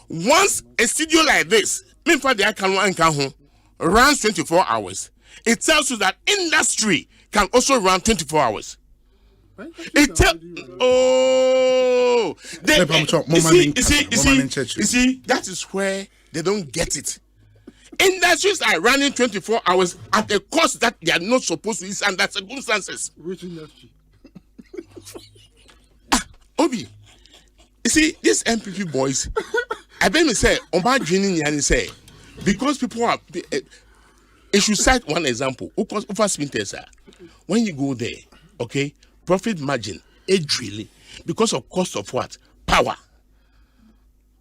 [SPEAKER 12] Once a studio like this, runs 24 hours, it tells you that industry can also run 24 hours. You see, that is where they don't get it. Industries are running 24 hours at a cost that they are not supposed to use under circumstances.
[SPEAKER 27] Which industry?
[SPEAKER 12] Obi, you see, these MPP boys, I bet me say, because people are, I should cite one example. When you go there, okay, profit margin, really, because of cost of what? Power.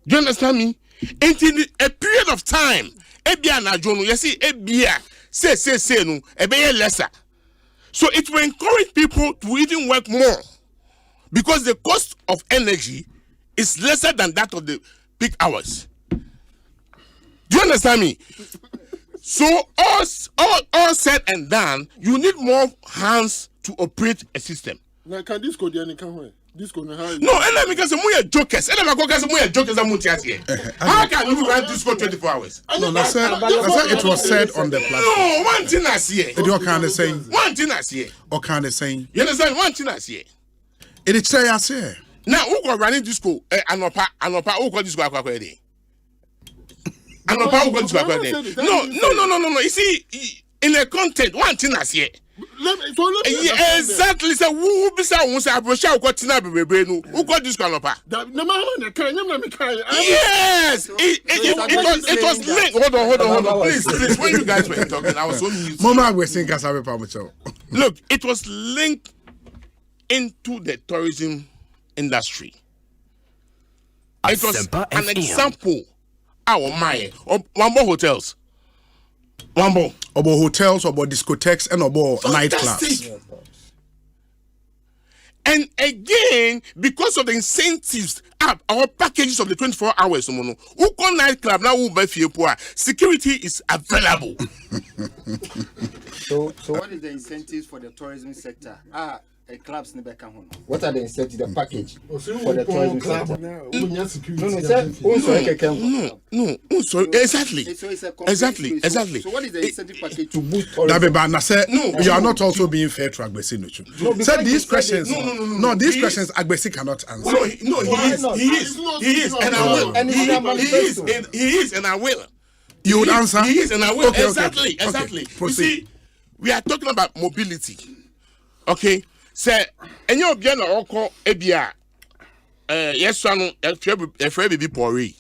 [SPEAKER 12] Do you understand me? Until a period of time, lesser. So it will encourage people to even work more because the cost of energy is lesser than that of the peak hours. Do you understand me? So all said and done, you need more hands to operate a system.
[SPEAKER 27] Now can this go there? This go
[SPEAKER 12] no, and then because we are jokers. And then because we are jokers, how can you run this for 24 hours?
[SPEAKER 2] No, that's it was said on the platform.
[SPEAKER 12] No, one thing I see.
[SPEAKER 2] What kind of saying?
[SPEAKER 12] One thing I see.
[SPEAKER 2] What kind of saying?
[SPEAKER 12] You understand? One thing I see.
[SPEAKER 2] It say I say.
[SPEAKER 12] Now who go running this school? Anopa who go this school akwa dey? Anopa who go this school akwa dey? No. You see, in the content, one thing I see. Exactly. So who be say who say abrosha uko tina bebre no uko this kanopa. Yes, it was linked. Hold on. Please. When you guys were talking, I was so mused.
[SPEAKER 2] Mama, we're saying Kasabe Pamucho.
[SPEAKER 12] Look, it was linked into the tourism industry. It was an example. Our Maya or Wambo hotels. Wambo.
[SPEAKER 2] About hotels, about discotheques, and about nightclubs.
[SPEAKER 12] And again, because of the incentives, our packages of the 24 hours, who call nightclub now, security is available.
[SPEAKER 14] So what is the incentives for the tourism sector? Clubs what are the incentives, the package for the tourism sector?
[SPEAKER 12] No, exactly.
[SPEAKER 14] So what is the incentive package to boost tourism?
[SPEAKER 2] You are not also being fair to Agbesi. Said these questions. No, these questions Agbesi cannot answer.
[SPEAKER 12] No, he is, and I will. He is, and I will.
[SPEAKER 2] You would answer?
[SPEAKER 12] He is, and I will.
[SPEAKER 2] Okay,
[SPEAKER 12] exactly.
[SPEAKER 2] Okay,
[SPEAKER 12] you see, we are talking about mobility. Okay? Say, and you're being a oko ebia. Yes, son, if you be pori.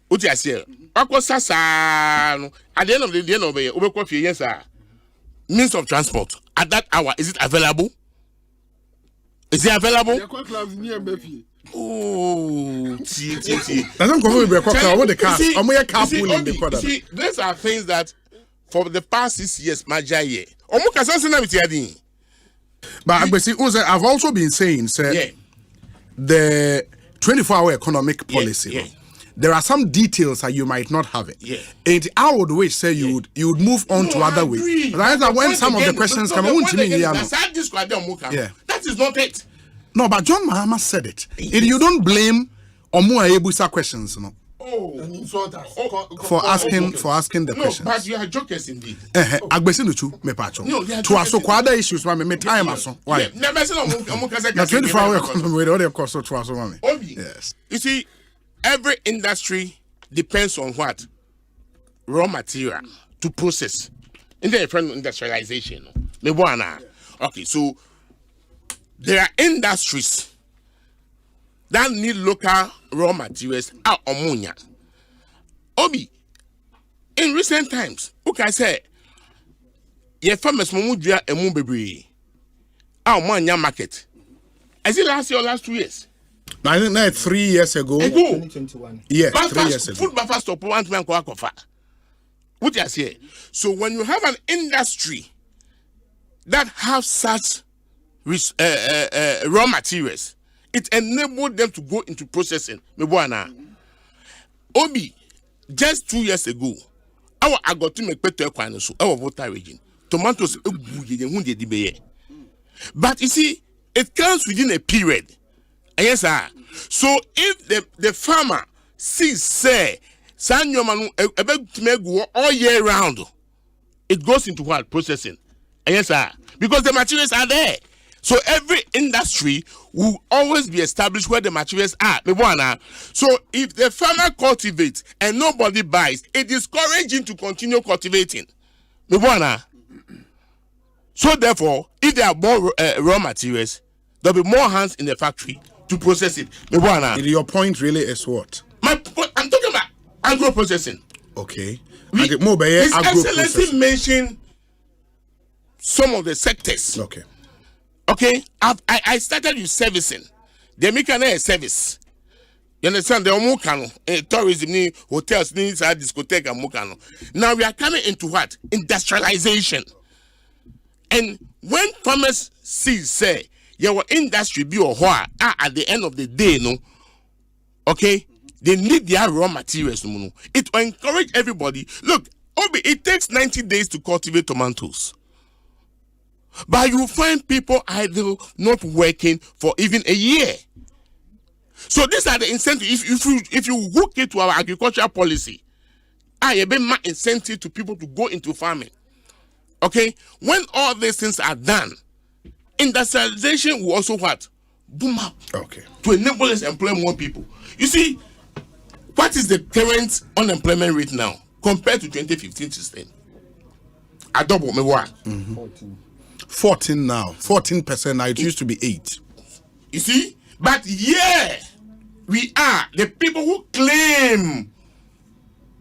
[SPEAKER 12] What you say? Ako sasa. At the end of the day, yes, sir. Means of transport at that hour, is it available? Is it available? Oh, see.
[SPEAKER 2] I don't go with the car. I'm going to carpool in the corner.
[SPEAKER 12] See, these are things that for the past 6 years, Majaye. Omuka sansa with yadi.
[SPEAKER 2] But I've also been saying, sir, the 24-hour economic policy. there are some details that you might not have it.
[SPEAKER 12] Yeah.
[SPEAKER 2] And I would wish say you would move on to other ways. But when some of the questions come,
[SPEAKER 12] that is not it.
[SPEAKER 2] No, but John Mahama said it. If you don't blame Omu Ayebusa questions, no. For asking the questions.
[SPEAKER 12] No, but you are jokers indeed.
[SPEAKER 2] Agbesinuchu me pacho. To aso kwa other issues me time aso. Why?
[SPEAKER 12] Never seen
[SPEAKER 2] na 24-hour economy we dey cost to aso mami.
[SPEAKER 12] Yes. You see, every industry depends on what? Raw material to process. In the industrialization. Okay, so there are industries that need local raw materials are ammonia. Obi, in recent times, okay, I say, your farmers Mamudia and Mumbebre, our ammonia market. Is it last year or last 2 years?
[SPEAKER 2] I think that's 3 years ago.
[SPEAKER 14] 2021.
[SPEAKER 2] Yes, 3 years ago.
[SPEAKER 12] Food buffer stop one man kofa. What you say? So when you have an industry that have such raw materials, it enabled them to go into processing. Obi, just 2 years ago, I got to make better so our water region. Tomatoes, but you see, it comes within a period. Yes, sir. So if the farmer sees, say, all year round, it goes into what? Processing. Yes, sir. Because the materials are there. So every industry will always be established where the materials are. So if the farmer cultivates and nobody buys, it discourages him to continue cultivating. So therefore, if there are more raw materials, there'll be more hands in the factory to process it.
[SPEAKER 2] Your point really is what?
[SPEAKER 12] I'm talking about agro-processing.
[SPEAKER 2] Okay.
[SPEAKER 12] His Excellency mentioned some of the sectors. Okay, I started with servicing. They make a service. You understand? The Omukano, tourism, hotels, discotheque, and Mukano. Now we are coming into what? Industrialization. And when farmers say, your industry be or what, at the end of the day, no, okay, they need their raw materials. It will encourage everybody. Look, Obi, it takes 90 days to cultivate tomatoes. But you find people idle, not working for even a year. So these are the incentives. If you hook it to our agricultural policy, I be more incentive to people to go into farming. Okay, when all these things are done, industrialization will also what? Boom up.
[SPEAKER 2] Okay.
[SPEAKER 12] To enable us to employ more people. You see, what is the current unemployment rate now compared to 2015 system? I double me what?
[SPEAKER 2] 14 now. 14% now. It used to be 8.
[SPEAKER 12] You see? But yeah, we are the people who claim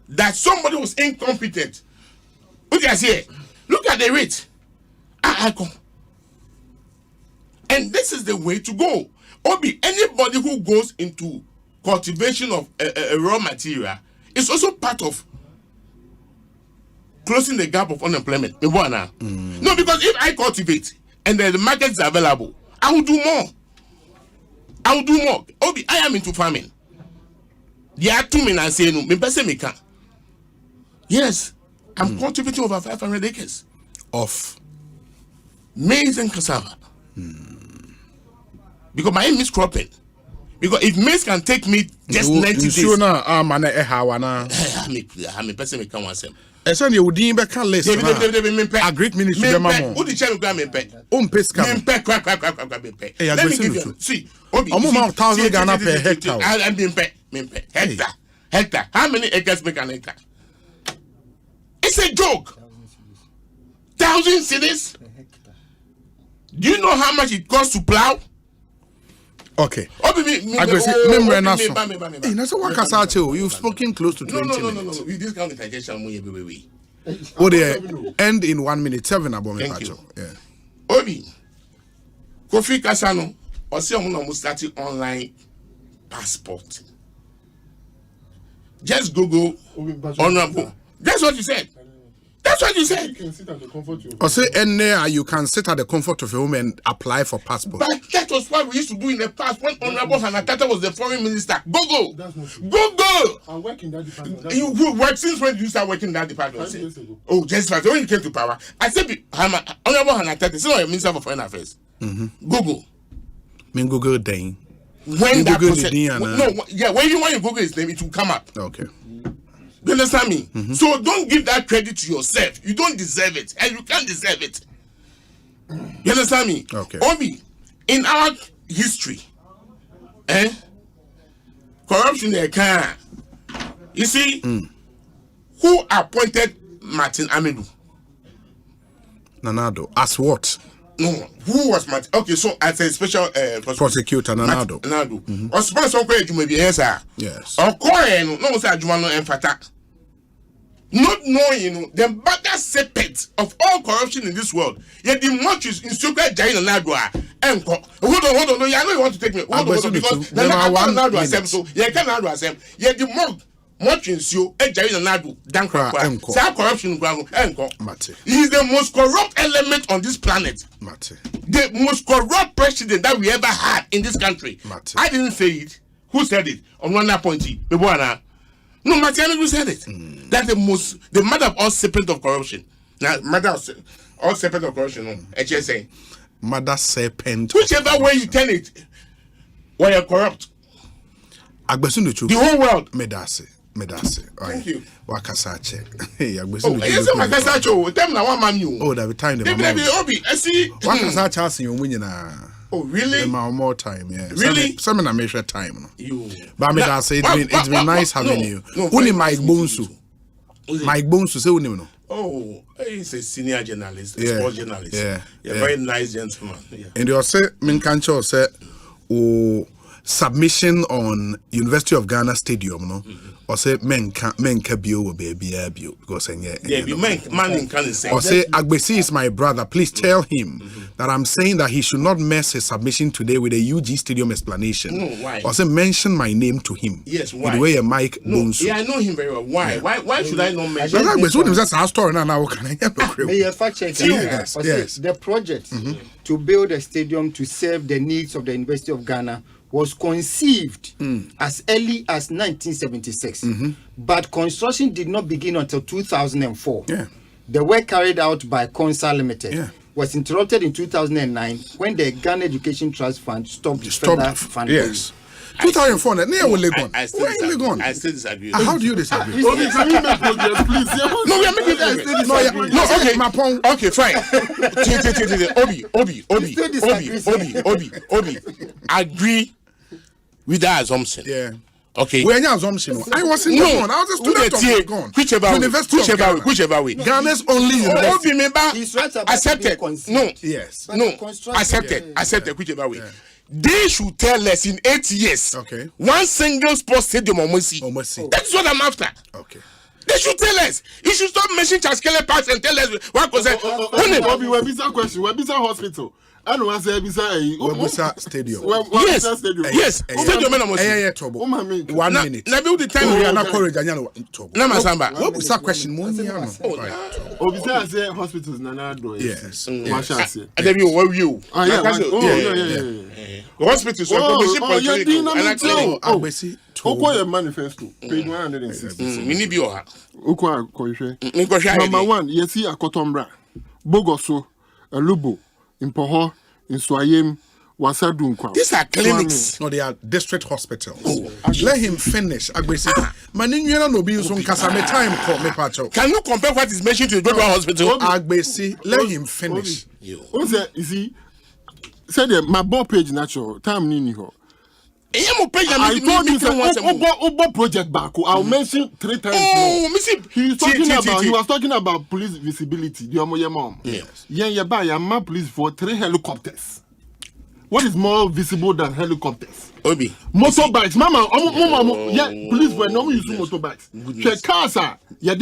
[SPEAKER 12] that somebody was incompetent. Look at here. Look at the rate. And this is the way to go. Obi, anybody who goes into cultivation of a raw material is also part of closing the gap of unemployment. No, because if I cultivate and the markets are available, I will do more. Obi, I am into farming. There are 2 men and say no, me person me can. Yes, I'm cultivating over 500 acres
[SPEAKER 2] of
[SPEAKER 12] maize and cassava. Because my aim is cropping. Because if maize can take me just 90 days.
[SPEAKER 2] I'm
[SPEAKER 12] person me can want
[SPEAKER 2] Esani udin be kan list na. Agric ministry be mamo.
[SPEAKER 12] Who the chair go me pay?
[SPEAKER 2] Pesca.
[SPEAKER 12] Let me give you. See, Obi.
[SPEAKER 2] 1,000 Ghana per hectare.
[SPEAKER 12] I'm being pay. Hectare. How many acres make an hectare? It's a joke. 1,000 cedis. Do you know how much it costs to plow?
[SPEAKER 2] Okay. You've spoken close to 20 minutes.
[SPEAKER 12] No. We discount the digestion.
[SPEAKER 2] Oh, they end in 1 minute. 7 about me. Yeah.
[SPEAKER 12] Obi. Kofi Kasano. Osei Omunamo started online passport. Just Google honorable. That's what you said. That's what you said.
[SPEAKER 27] You can sit at the comfort of your home.
[SPEAKER 2] Or say, and there you can sit at the comfort of your home and apply for passport.
[SPEAKER 12] But that was what we used to do in the past when Honorable Hanatata was the foreign minister. Go.
[SPEAKER 27] I work in that department.
[SPEAKER 12] You work since when did you start working in that department?
[SPEAKER 27] 5 years ago.
[SPEAKER 12] Oh, just like when you came to power. I said, Honorable Hanatata, still a minister for foreign affairs. Google.
[SPEAKER 2] Mean Google Dane.
[SPEAKER 12] When that
[SPEAKER 2] Google
[SPEAKER 12] process,
[SPEAKER 2] when
[SPEAKER 12] you Google his name, it will come up.
[SPEAKER 2] Okay.
[SPEAKER 12] You understand me? So don't give that credit to yourself. You don't deserve it, and you can't deserve it. You understand me?
[SPEAKER 2] Okay.
[SPEAKER 12] Obi, in our history, corruption they can. You see, who appointed Martin Amedu?
[SPEAKER 2] Nanado. As what?
[SPEAKER 12] No, who was Martin? Okay, so as a special
[SPEAKER 2] prosecutor, Nanado.
[SPEAKER 12] Nanado. Or sponsor you may be answer.
[SPEAKER 2] Yes.
[SPEAKER 12] Or coin, no say Jumano and Fata. Not knowing the bigger serpent of all corruption in this world. Yet the much is in secret giant and Nadua. Hold on. No, I know you want to take me. Hold on, because then I want to Asem. So you can Asem. Yet the much in you, a giant and Nadu, Dankra, corruption. He is the most corrupt element on this planet. The most corrupt president that we ever had in this country. I didn't say it. Who said it? On one appointee. No, Martin said it. That's the mother of all serpent of corruption. Now, mother of all serpent of corruption. No, HSA.
[SPEAKER 2] Mother serpent.
[SPEAKER 12] Whichever way you turn it, when you're corrupt.
[SPEAKER 2] The
[SPEAKER 12] whole world.
[SPEAKER 2] Medase.
[SPEAKER 12] Thank you.
[SPEAKER 2] Wakasache.
[SPEAKER 12] Yes, Wakasache. Tell me now, one man you.
[SPEAKER 2] Oh, that be time.
[SPEAKER 12] I see.
[SPEAKER 2] Wakasache in your winning.
[SPEAKER 12] Oh, really?
[SPEAKER 2] More time, yeah.
[SPEAKER 12] Really?
[SPEAKER 2] Some in a measure time. No?
[SPEAKER 12] You.
[SPEAKER 2] But I say it's been nice having you. Only Mike Bonsu. Mike Bonsu, say no.
[SPEAKER 12] Oh, he's a senior journalist, a sports journalist.
[SPEAKER 2] Yeah.
[SPEAKER 12] Very nice gentleman. Yeah.
[SPEAKER 2] And you say, Minkancho said, submission on University of Ghana Stadium, no? Or say men can bio will be a bio because man
[SPEAKER 12] can say.
[SPEAKER 2] Or say Agbesi is my brother. Please tell him that I'm saying that he should not mess his submission today with a UG Stadium explanation.
[SPEAKER 12] No, why?
[SPEAKER 2] Or say mention my name to him.
[SPEAKER 12] Yes, why?
[SPEAKER 2] With the way a Mike Bonsu.
[SPEAKER 12] Yeah, I know him very well. Why? Yeah. Why should I not mention?
[SPEAKER 2] That's our story now. Can I
[SPEAKER 14] may fact check?
[SPEAKER 2] Yes.
[SPEAKER 14] The project to build a stadium to serve the needs of the University of Ghana was conceived as early as 1976, but construction did not begin until 2004.
[SPEAKER 2] Yeah.
[SPEAKER 14] The work carried out by Consa Limited was interrupted in 2009 when the Ghana Education Trust Fund stopped further funding.
[SPEAKER 2] Yes. 2004,
[SPEAKER 12] I still disagree.
[SPEAKER 2] How do you disagree?
[SPEAKER 27] Can you make progress, please?
[SPEAKER 12] No, we are making progress. Okay, my point. Okay, fine. Obi. Agree with that assumption.
[SPEAKER 2] Yeah.
[SPEAKER 12] Okay.
[SPEAKER 2] We're not assumption. I was in the I was a student of the
[SPEAKER 12] Whichever way.
[SPEAKER 2] Ghana's only university.
[SPEAKER 14] He's right about
[SPEAKER 12] accepted. No.
[SPEAKER 2] Yes.
[SPEAKER 12] No. Accepted. Whichever way. They should tell us in 8 years.
[SPEAKER 2] Okay.
[SPEAKER 12] One single sports stadium almost. That's what I'm after.
[SPEAKER 2] Okay.
[SPEAKER 12] They should tell us. You should stop mentioning Chaskele Parks and tell us what was it.
[SPEAKER 27] Webisa question. Webisa hospital. I don't want to say
[SPEAKER 2] Webisa stadium.
[SPEAKER 12] Yes. Stadium almost.
[SPEAKER 2] Trouble.
[SPEAKER 27] 1
[SPEAKER 2] minute.
[SPEAKER 12] Now build the time.
[SPEAKER 2] We are not courage.
[SPEAKER 12] Nama Samba.
[SPEAKER 2] Webisa question.
[SPEAKER 27] Webisa say hospitals nanado.
[SPEAKER 2] Yes.
[SPEAKER 12] There you were you. Hospitals.
[SPEAKER 27] Agbesi. Okoye Manifesto. Page 160.
[SPEAKER 12] Mini bioha.
[SPEAKER 27] Okwa kohwe. Number 1, yesi akotombra. Bogoso, Lubo, Impoho, Inswayem, Wasadunkwa.
[SPEAKER 12] These are clinics.
[SPEAKER 2] No, they are district hospitals. Let him finish. Agbesi. Maninwera no bi so nkasa me time call me pacho.
[SPEAKER 12] Can you compare what is mentioned to the Global Hospital?
[SPEAKER 2] Agbesi, let him finish.
[SPEAKER 27] You see, said my ball page natural time nini ho. I told you Obo project back. I'll mention 3 times more. He was talking about police visibility. Yes. Yeah, police for 3 helicopters. What is more visible than helicopters?
[SPEAKER 12] Obi.
[SPEAKER 27] Motorbikes. Mama, police were not using motorbikes. Cars are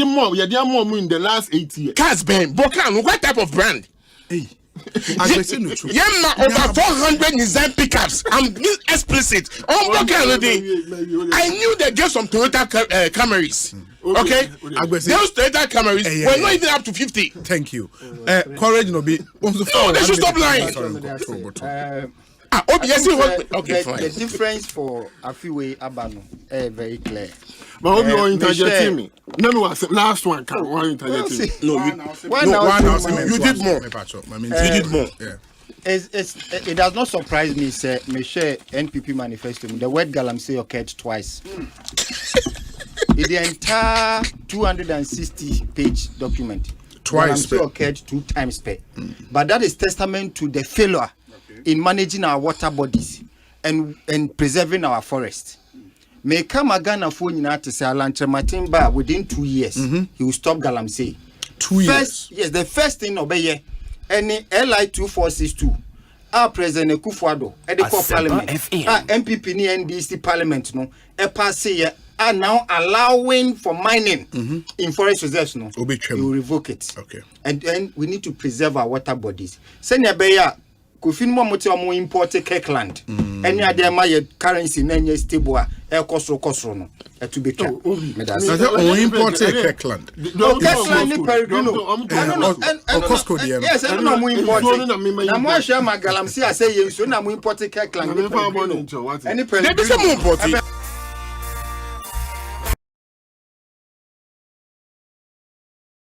[SPEAKER 27] more in the last 8 years.
[SPEAKER 12] Cars, Ben. Bokan, what type of brand?
[SPEAKER 27] Hey.
[SPEAKER 12] Yemma over 400 Nissan pickups. I'm being explicit. I knew they gave some Toyota Camaries. Okay? Those Toyota Camaries were not even up to 50.
[SPEAKER 2] Thank you. Courage no be.
[SPEAKER 12] No, they should stop lying.
[SPEAKER 14] The difference for Afiwe Abano very clear.
[SPEAKER 27] But hope you interjecting me. No, last one. Why interjecting me?
[SPEAKER 12] No, you did more. You did more.
[SPEAKER 2] Yeah.
[SPEAKER 14] It does not surprise me, sir. Me share NPP manifesto. The word galamsey occurred twice. In the entire 260-page document,
[SPEAKER 2] twice
[SPEAKER 14] occurred 2 times per. But that is testament to the failure in managing our water bodies and preserving our forests. May come a Ghana phone in Artis Alantre Matimba within 2 years. He will stop galamsey.
[SPEAKER 2] 2 years.
[SPEAKER 14] Yes, the first thing obey any LI 2462. Our President Kufuado, Edeko Parliament, MPP ni NDC Parliament, no, EPAC are now allowing for mining in forest reserves. No, you will revoke it.
[SPEAKER 2] Okay.
[SPEAKER 14] And then we need to preserve our water bodies. Senya Beya, Kufin Momote imported Kirkland. Any other my currency, Nanya stable, Kosro no. To be kept.
[SPEAKER 2] Imported Kirkland.
[SPEAKER 14] Kirkland, Peregrino.
[SPEAKER 2] Costco,
[SPEAKER 14] yes, I don't know more important. I'm more sure my galamsey, I say, you soon I'm imported Kirkland.
[SPEAKER 27] Any
[SPEAKER 12] There is some more important.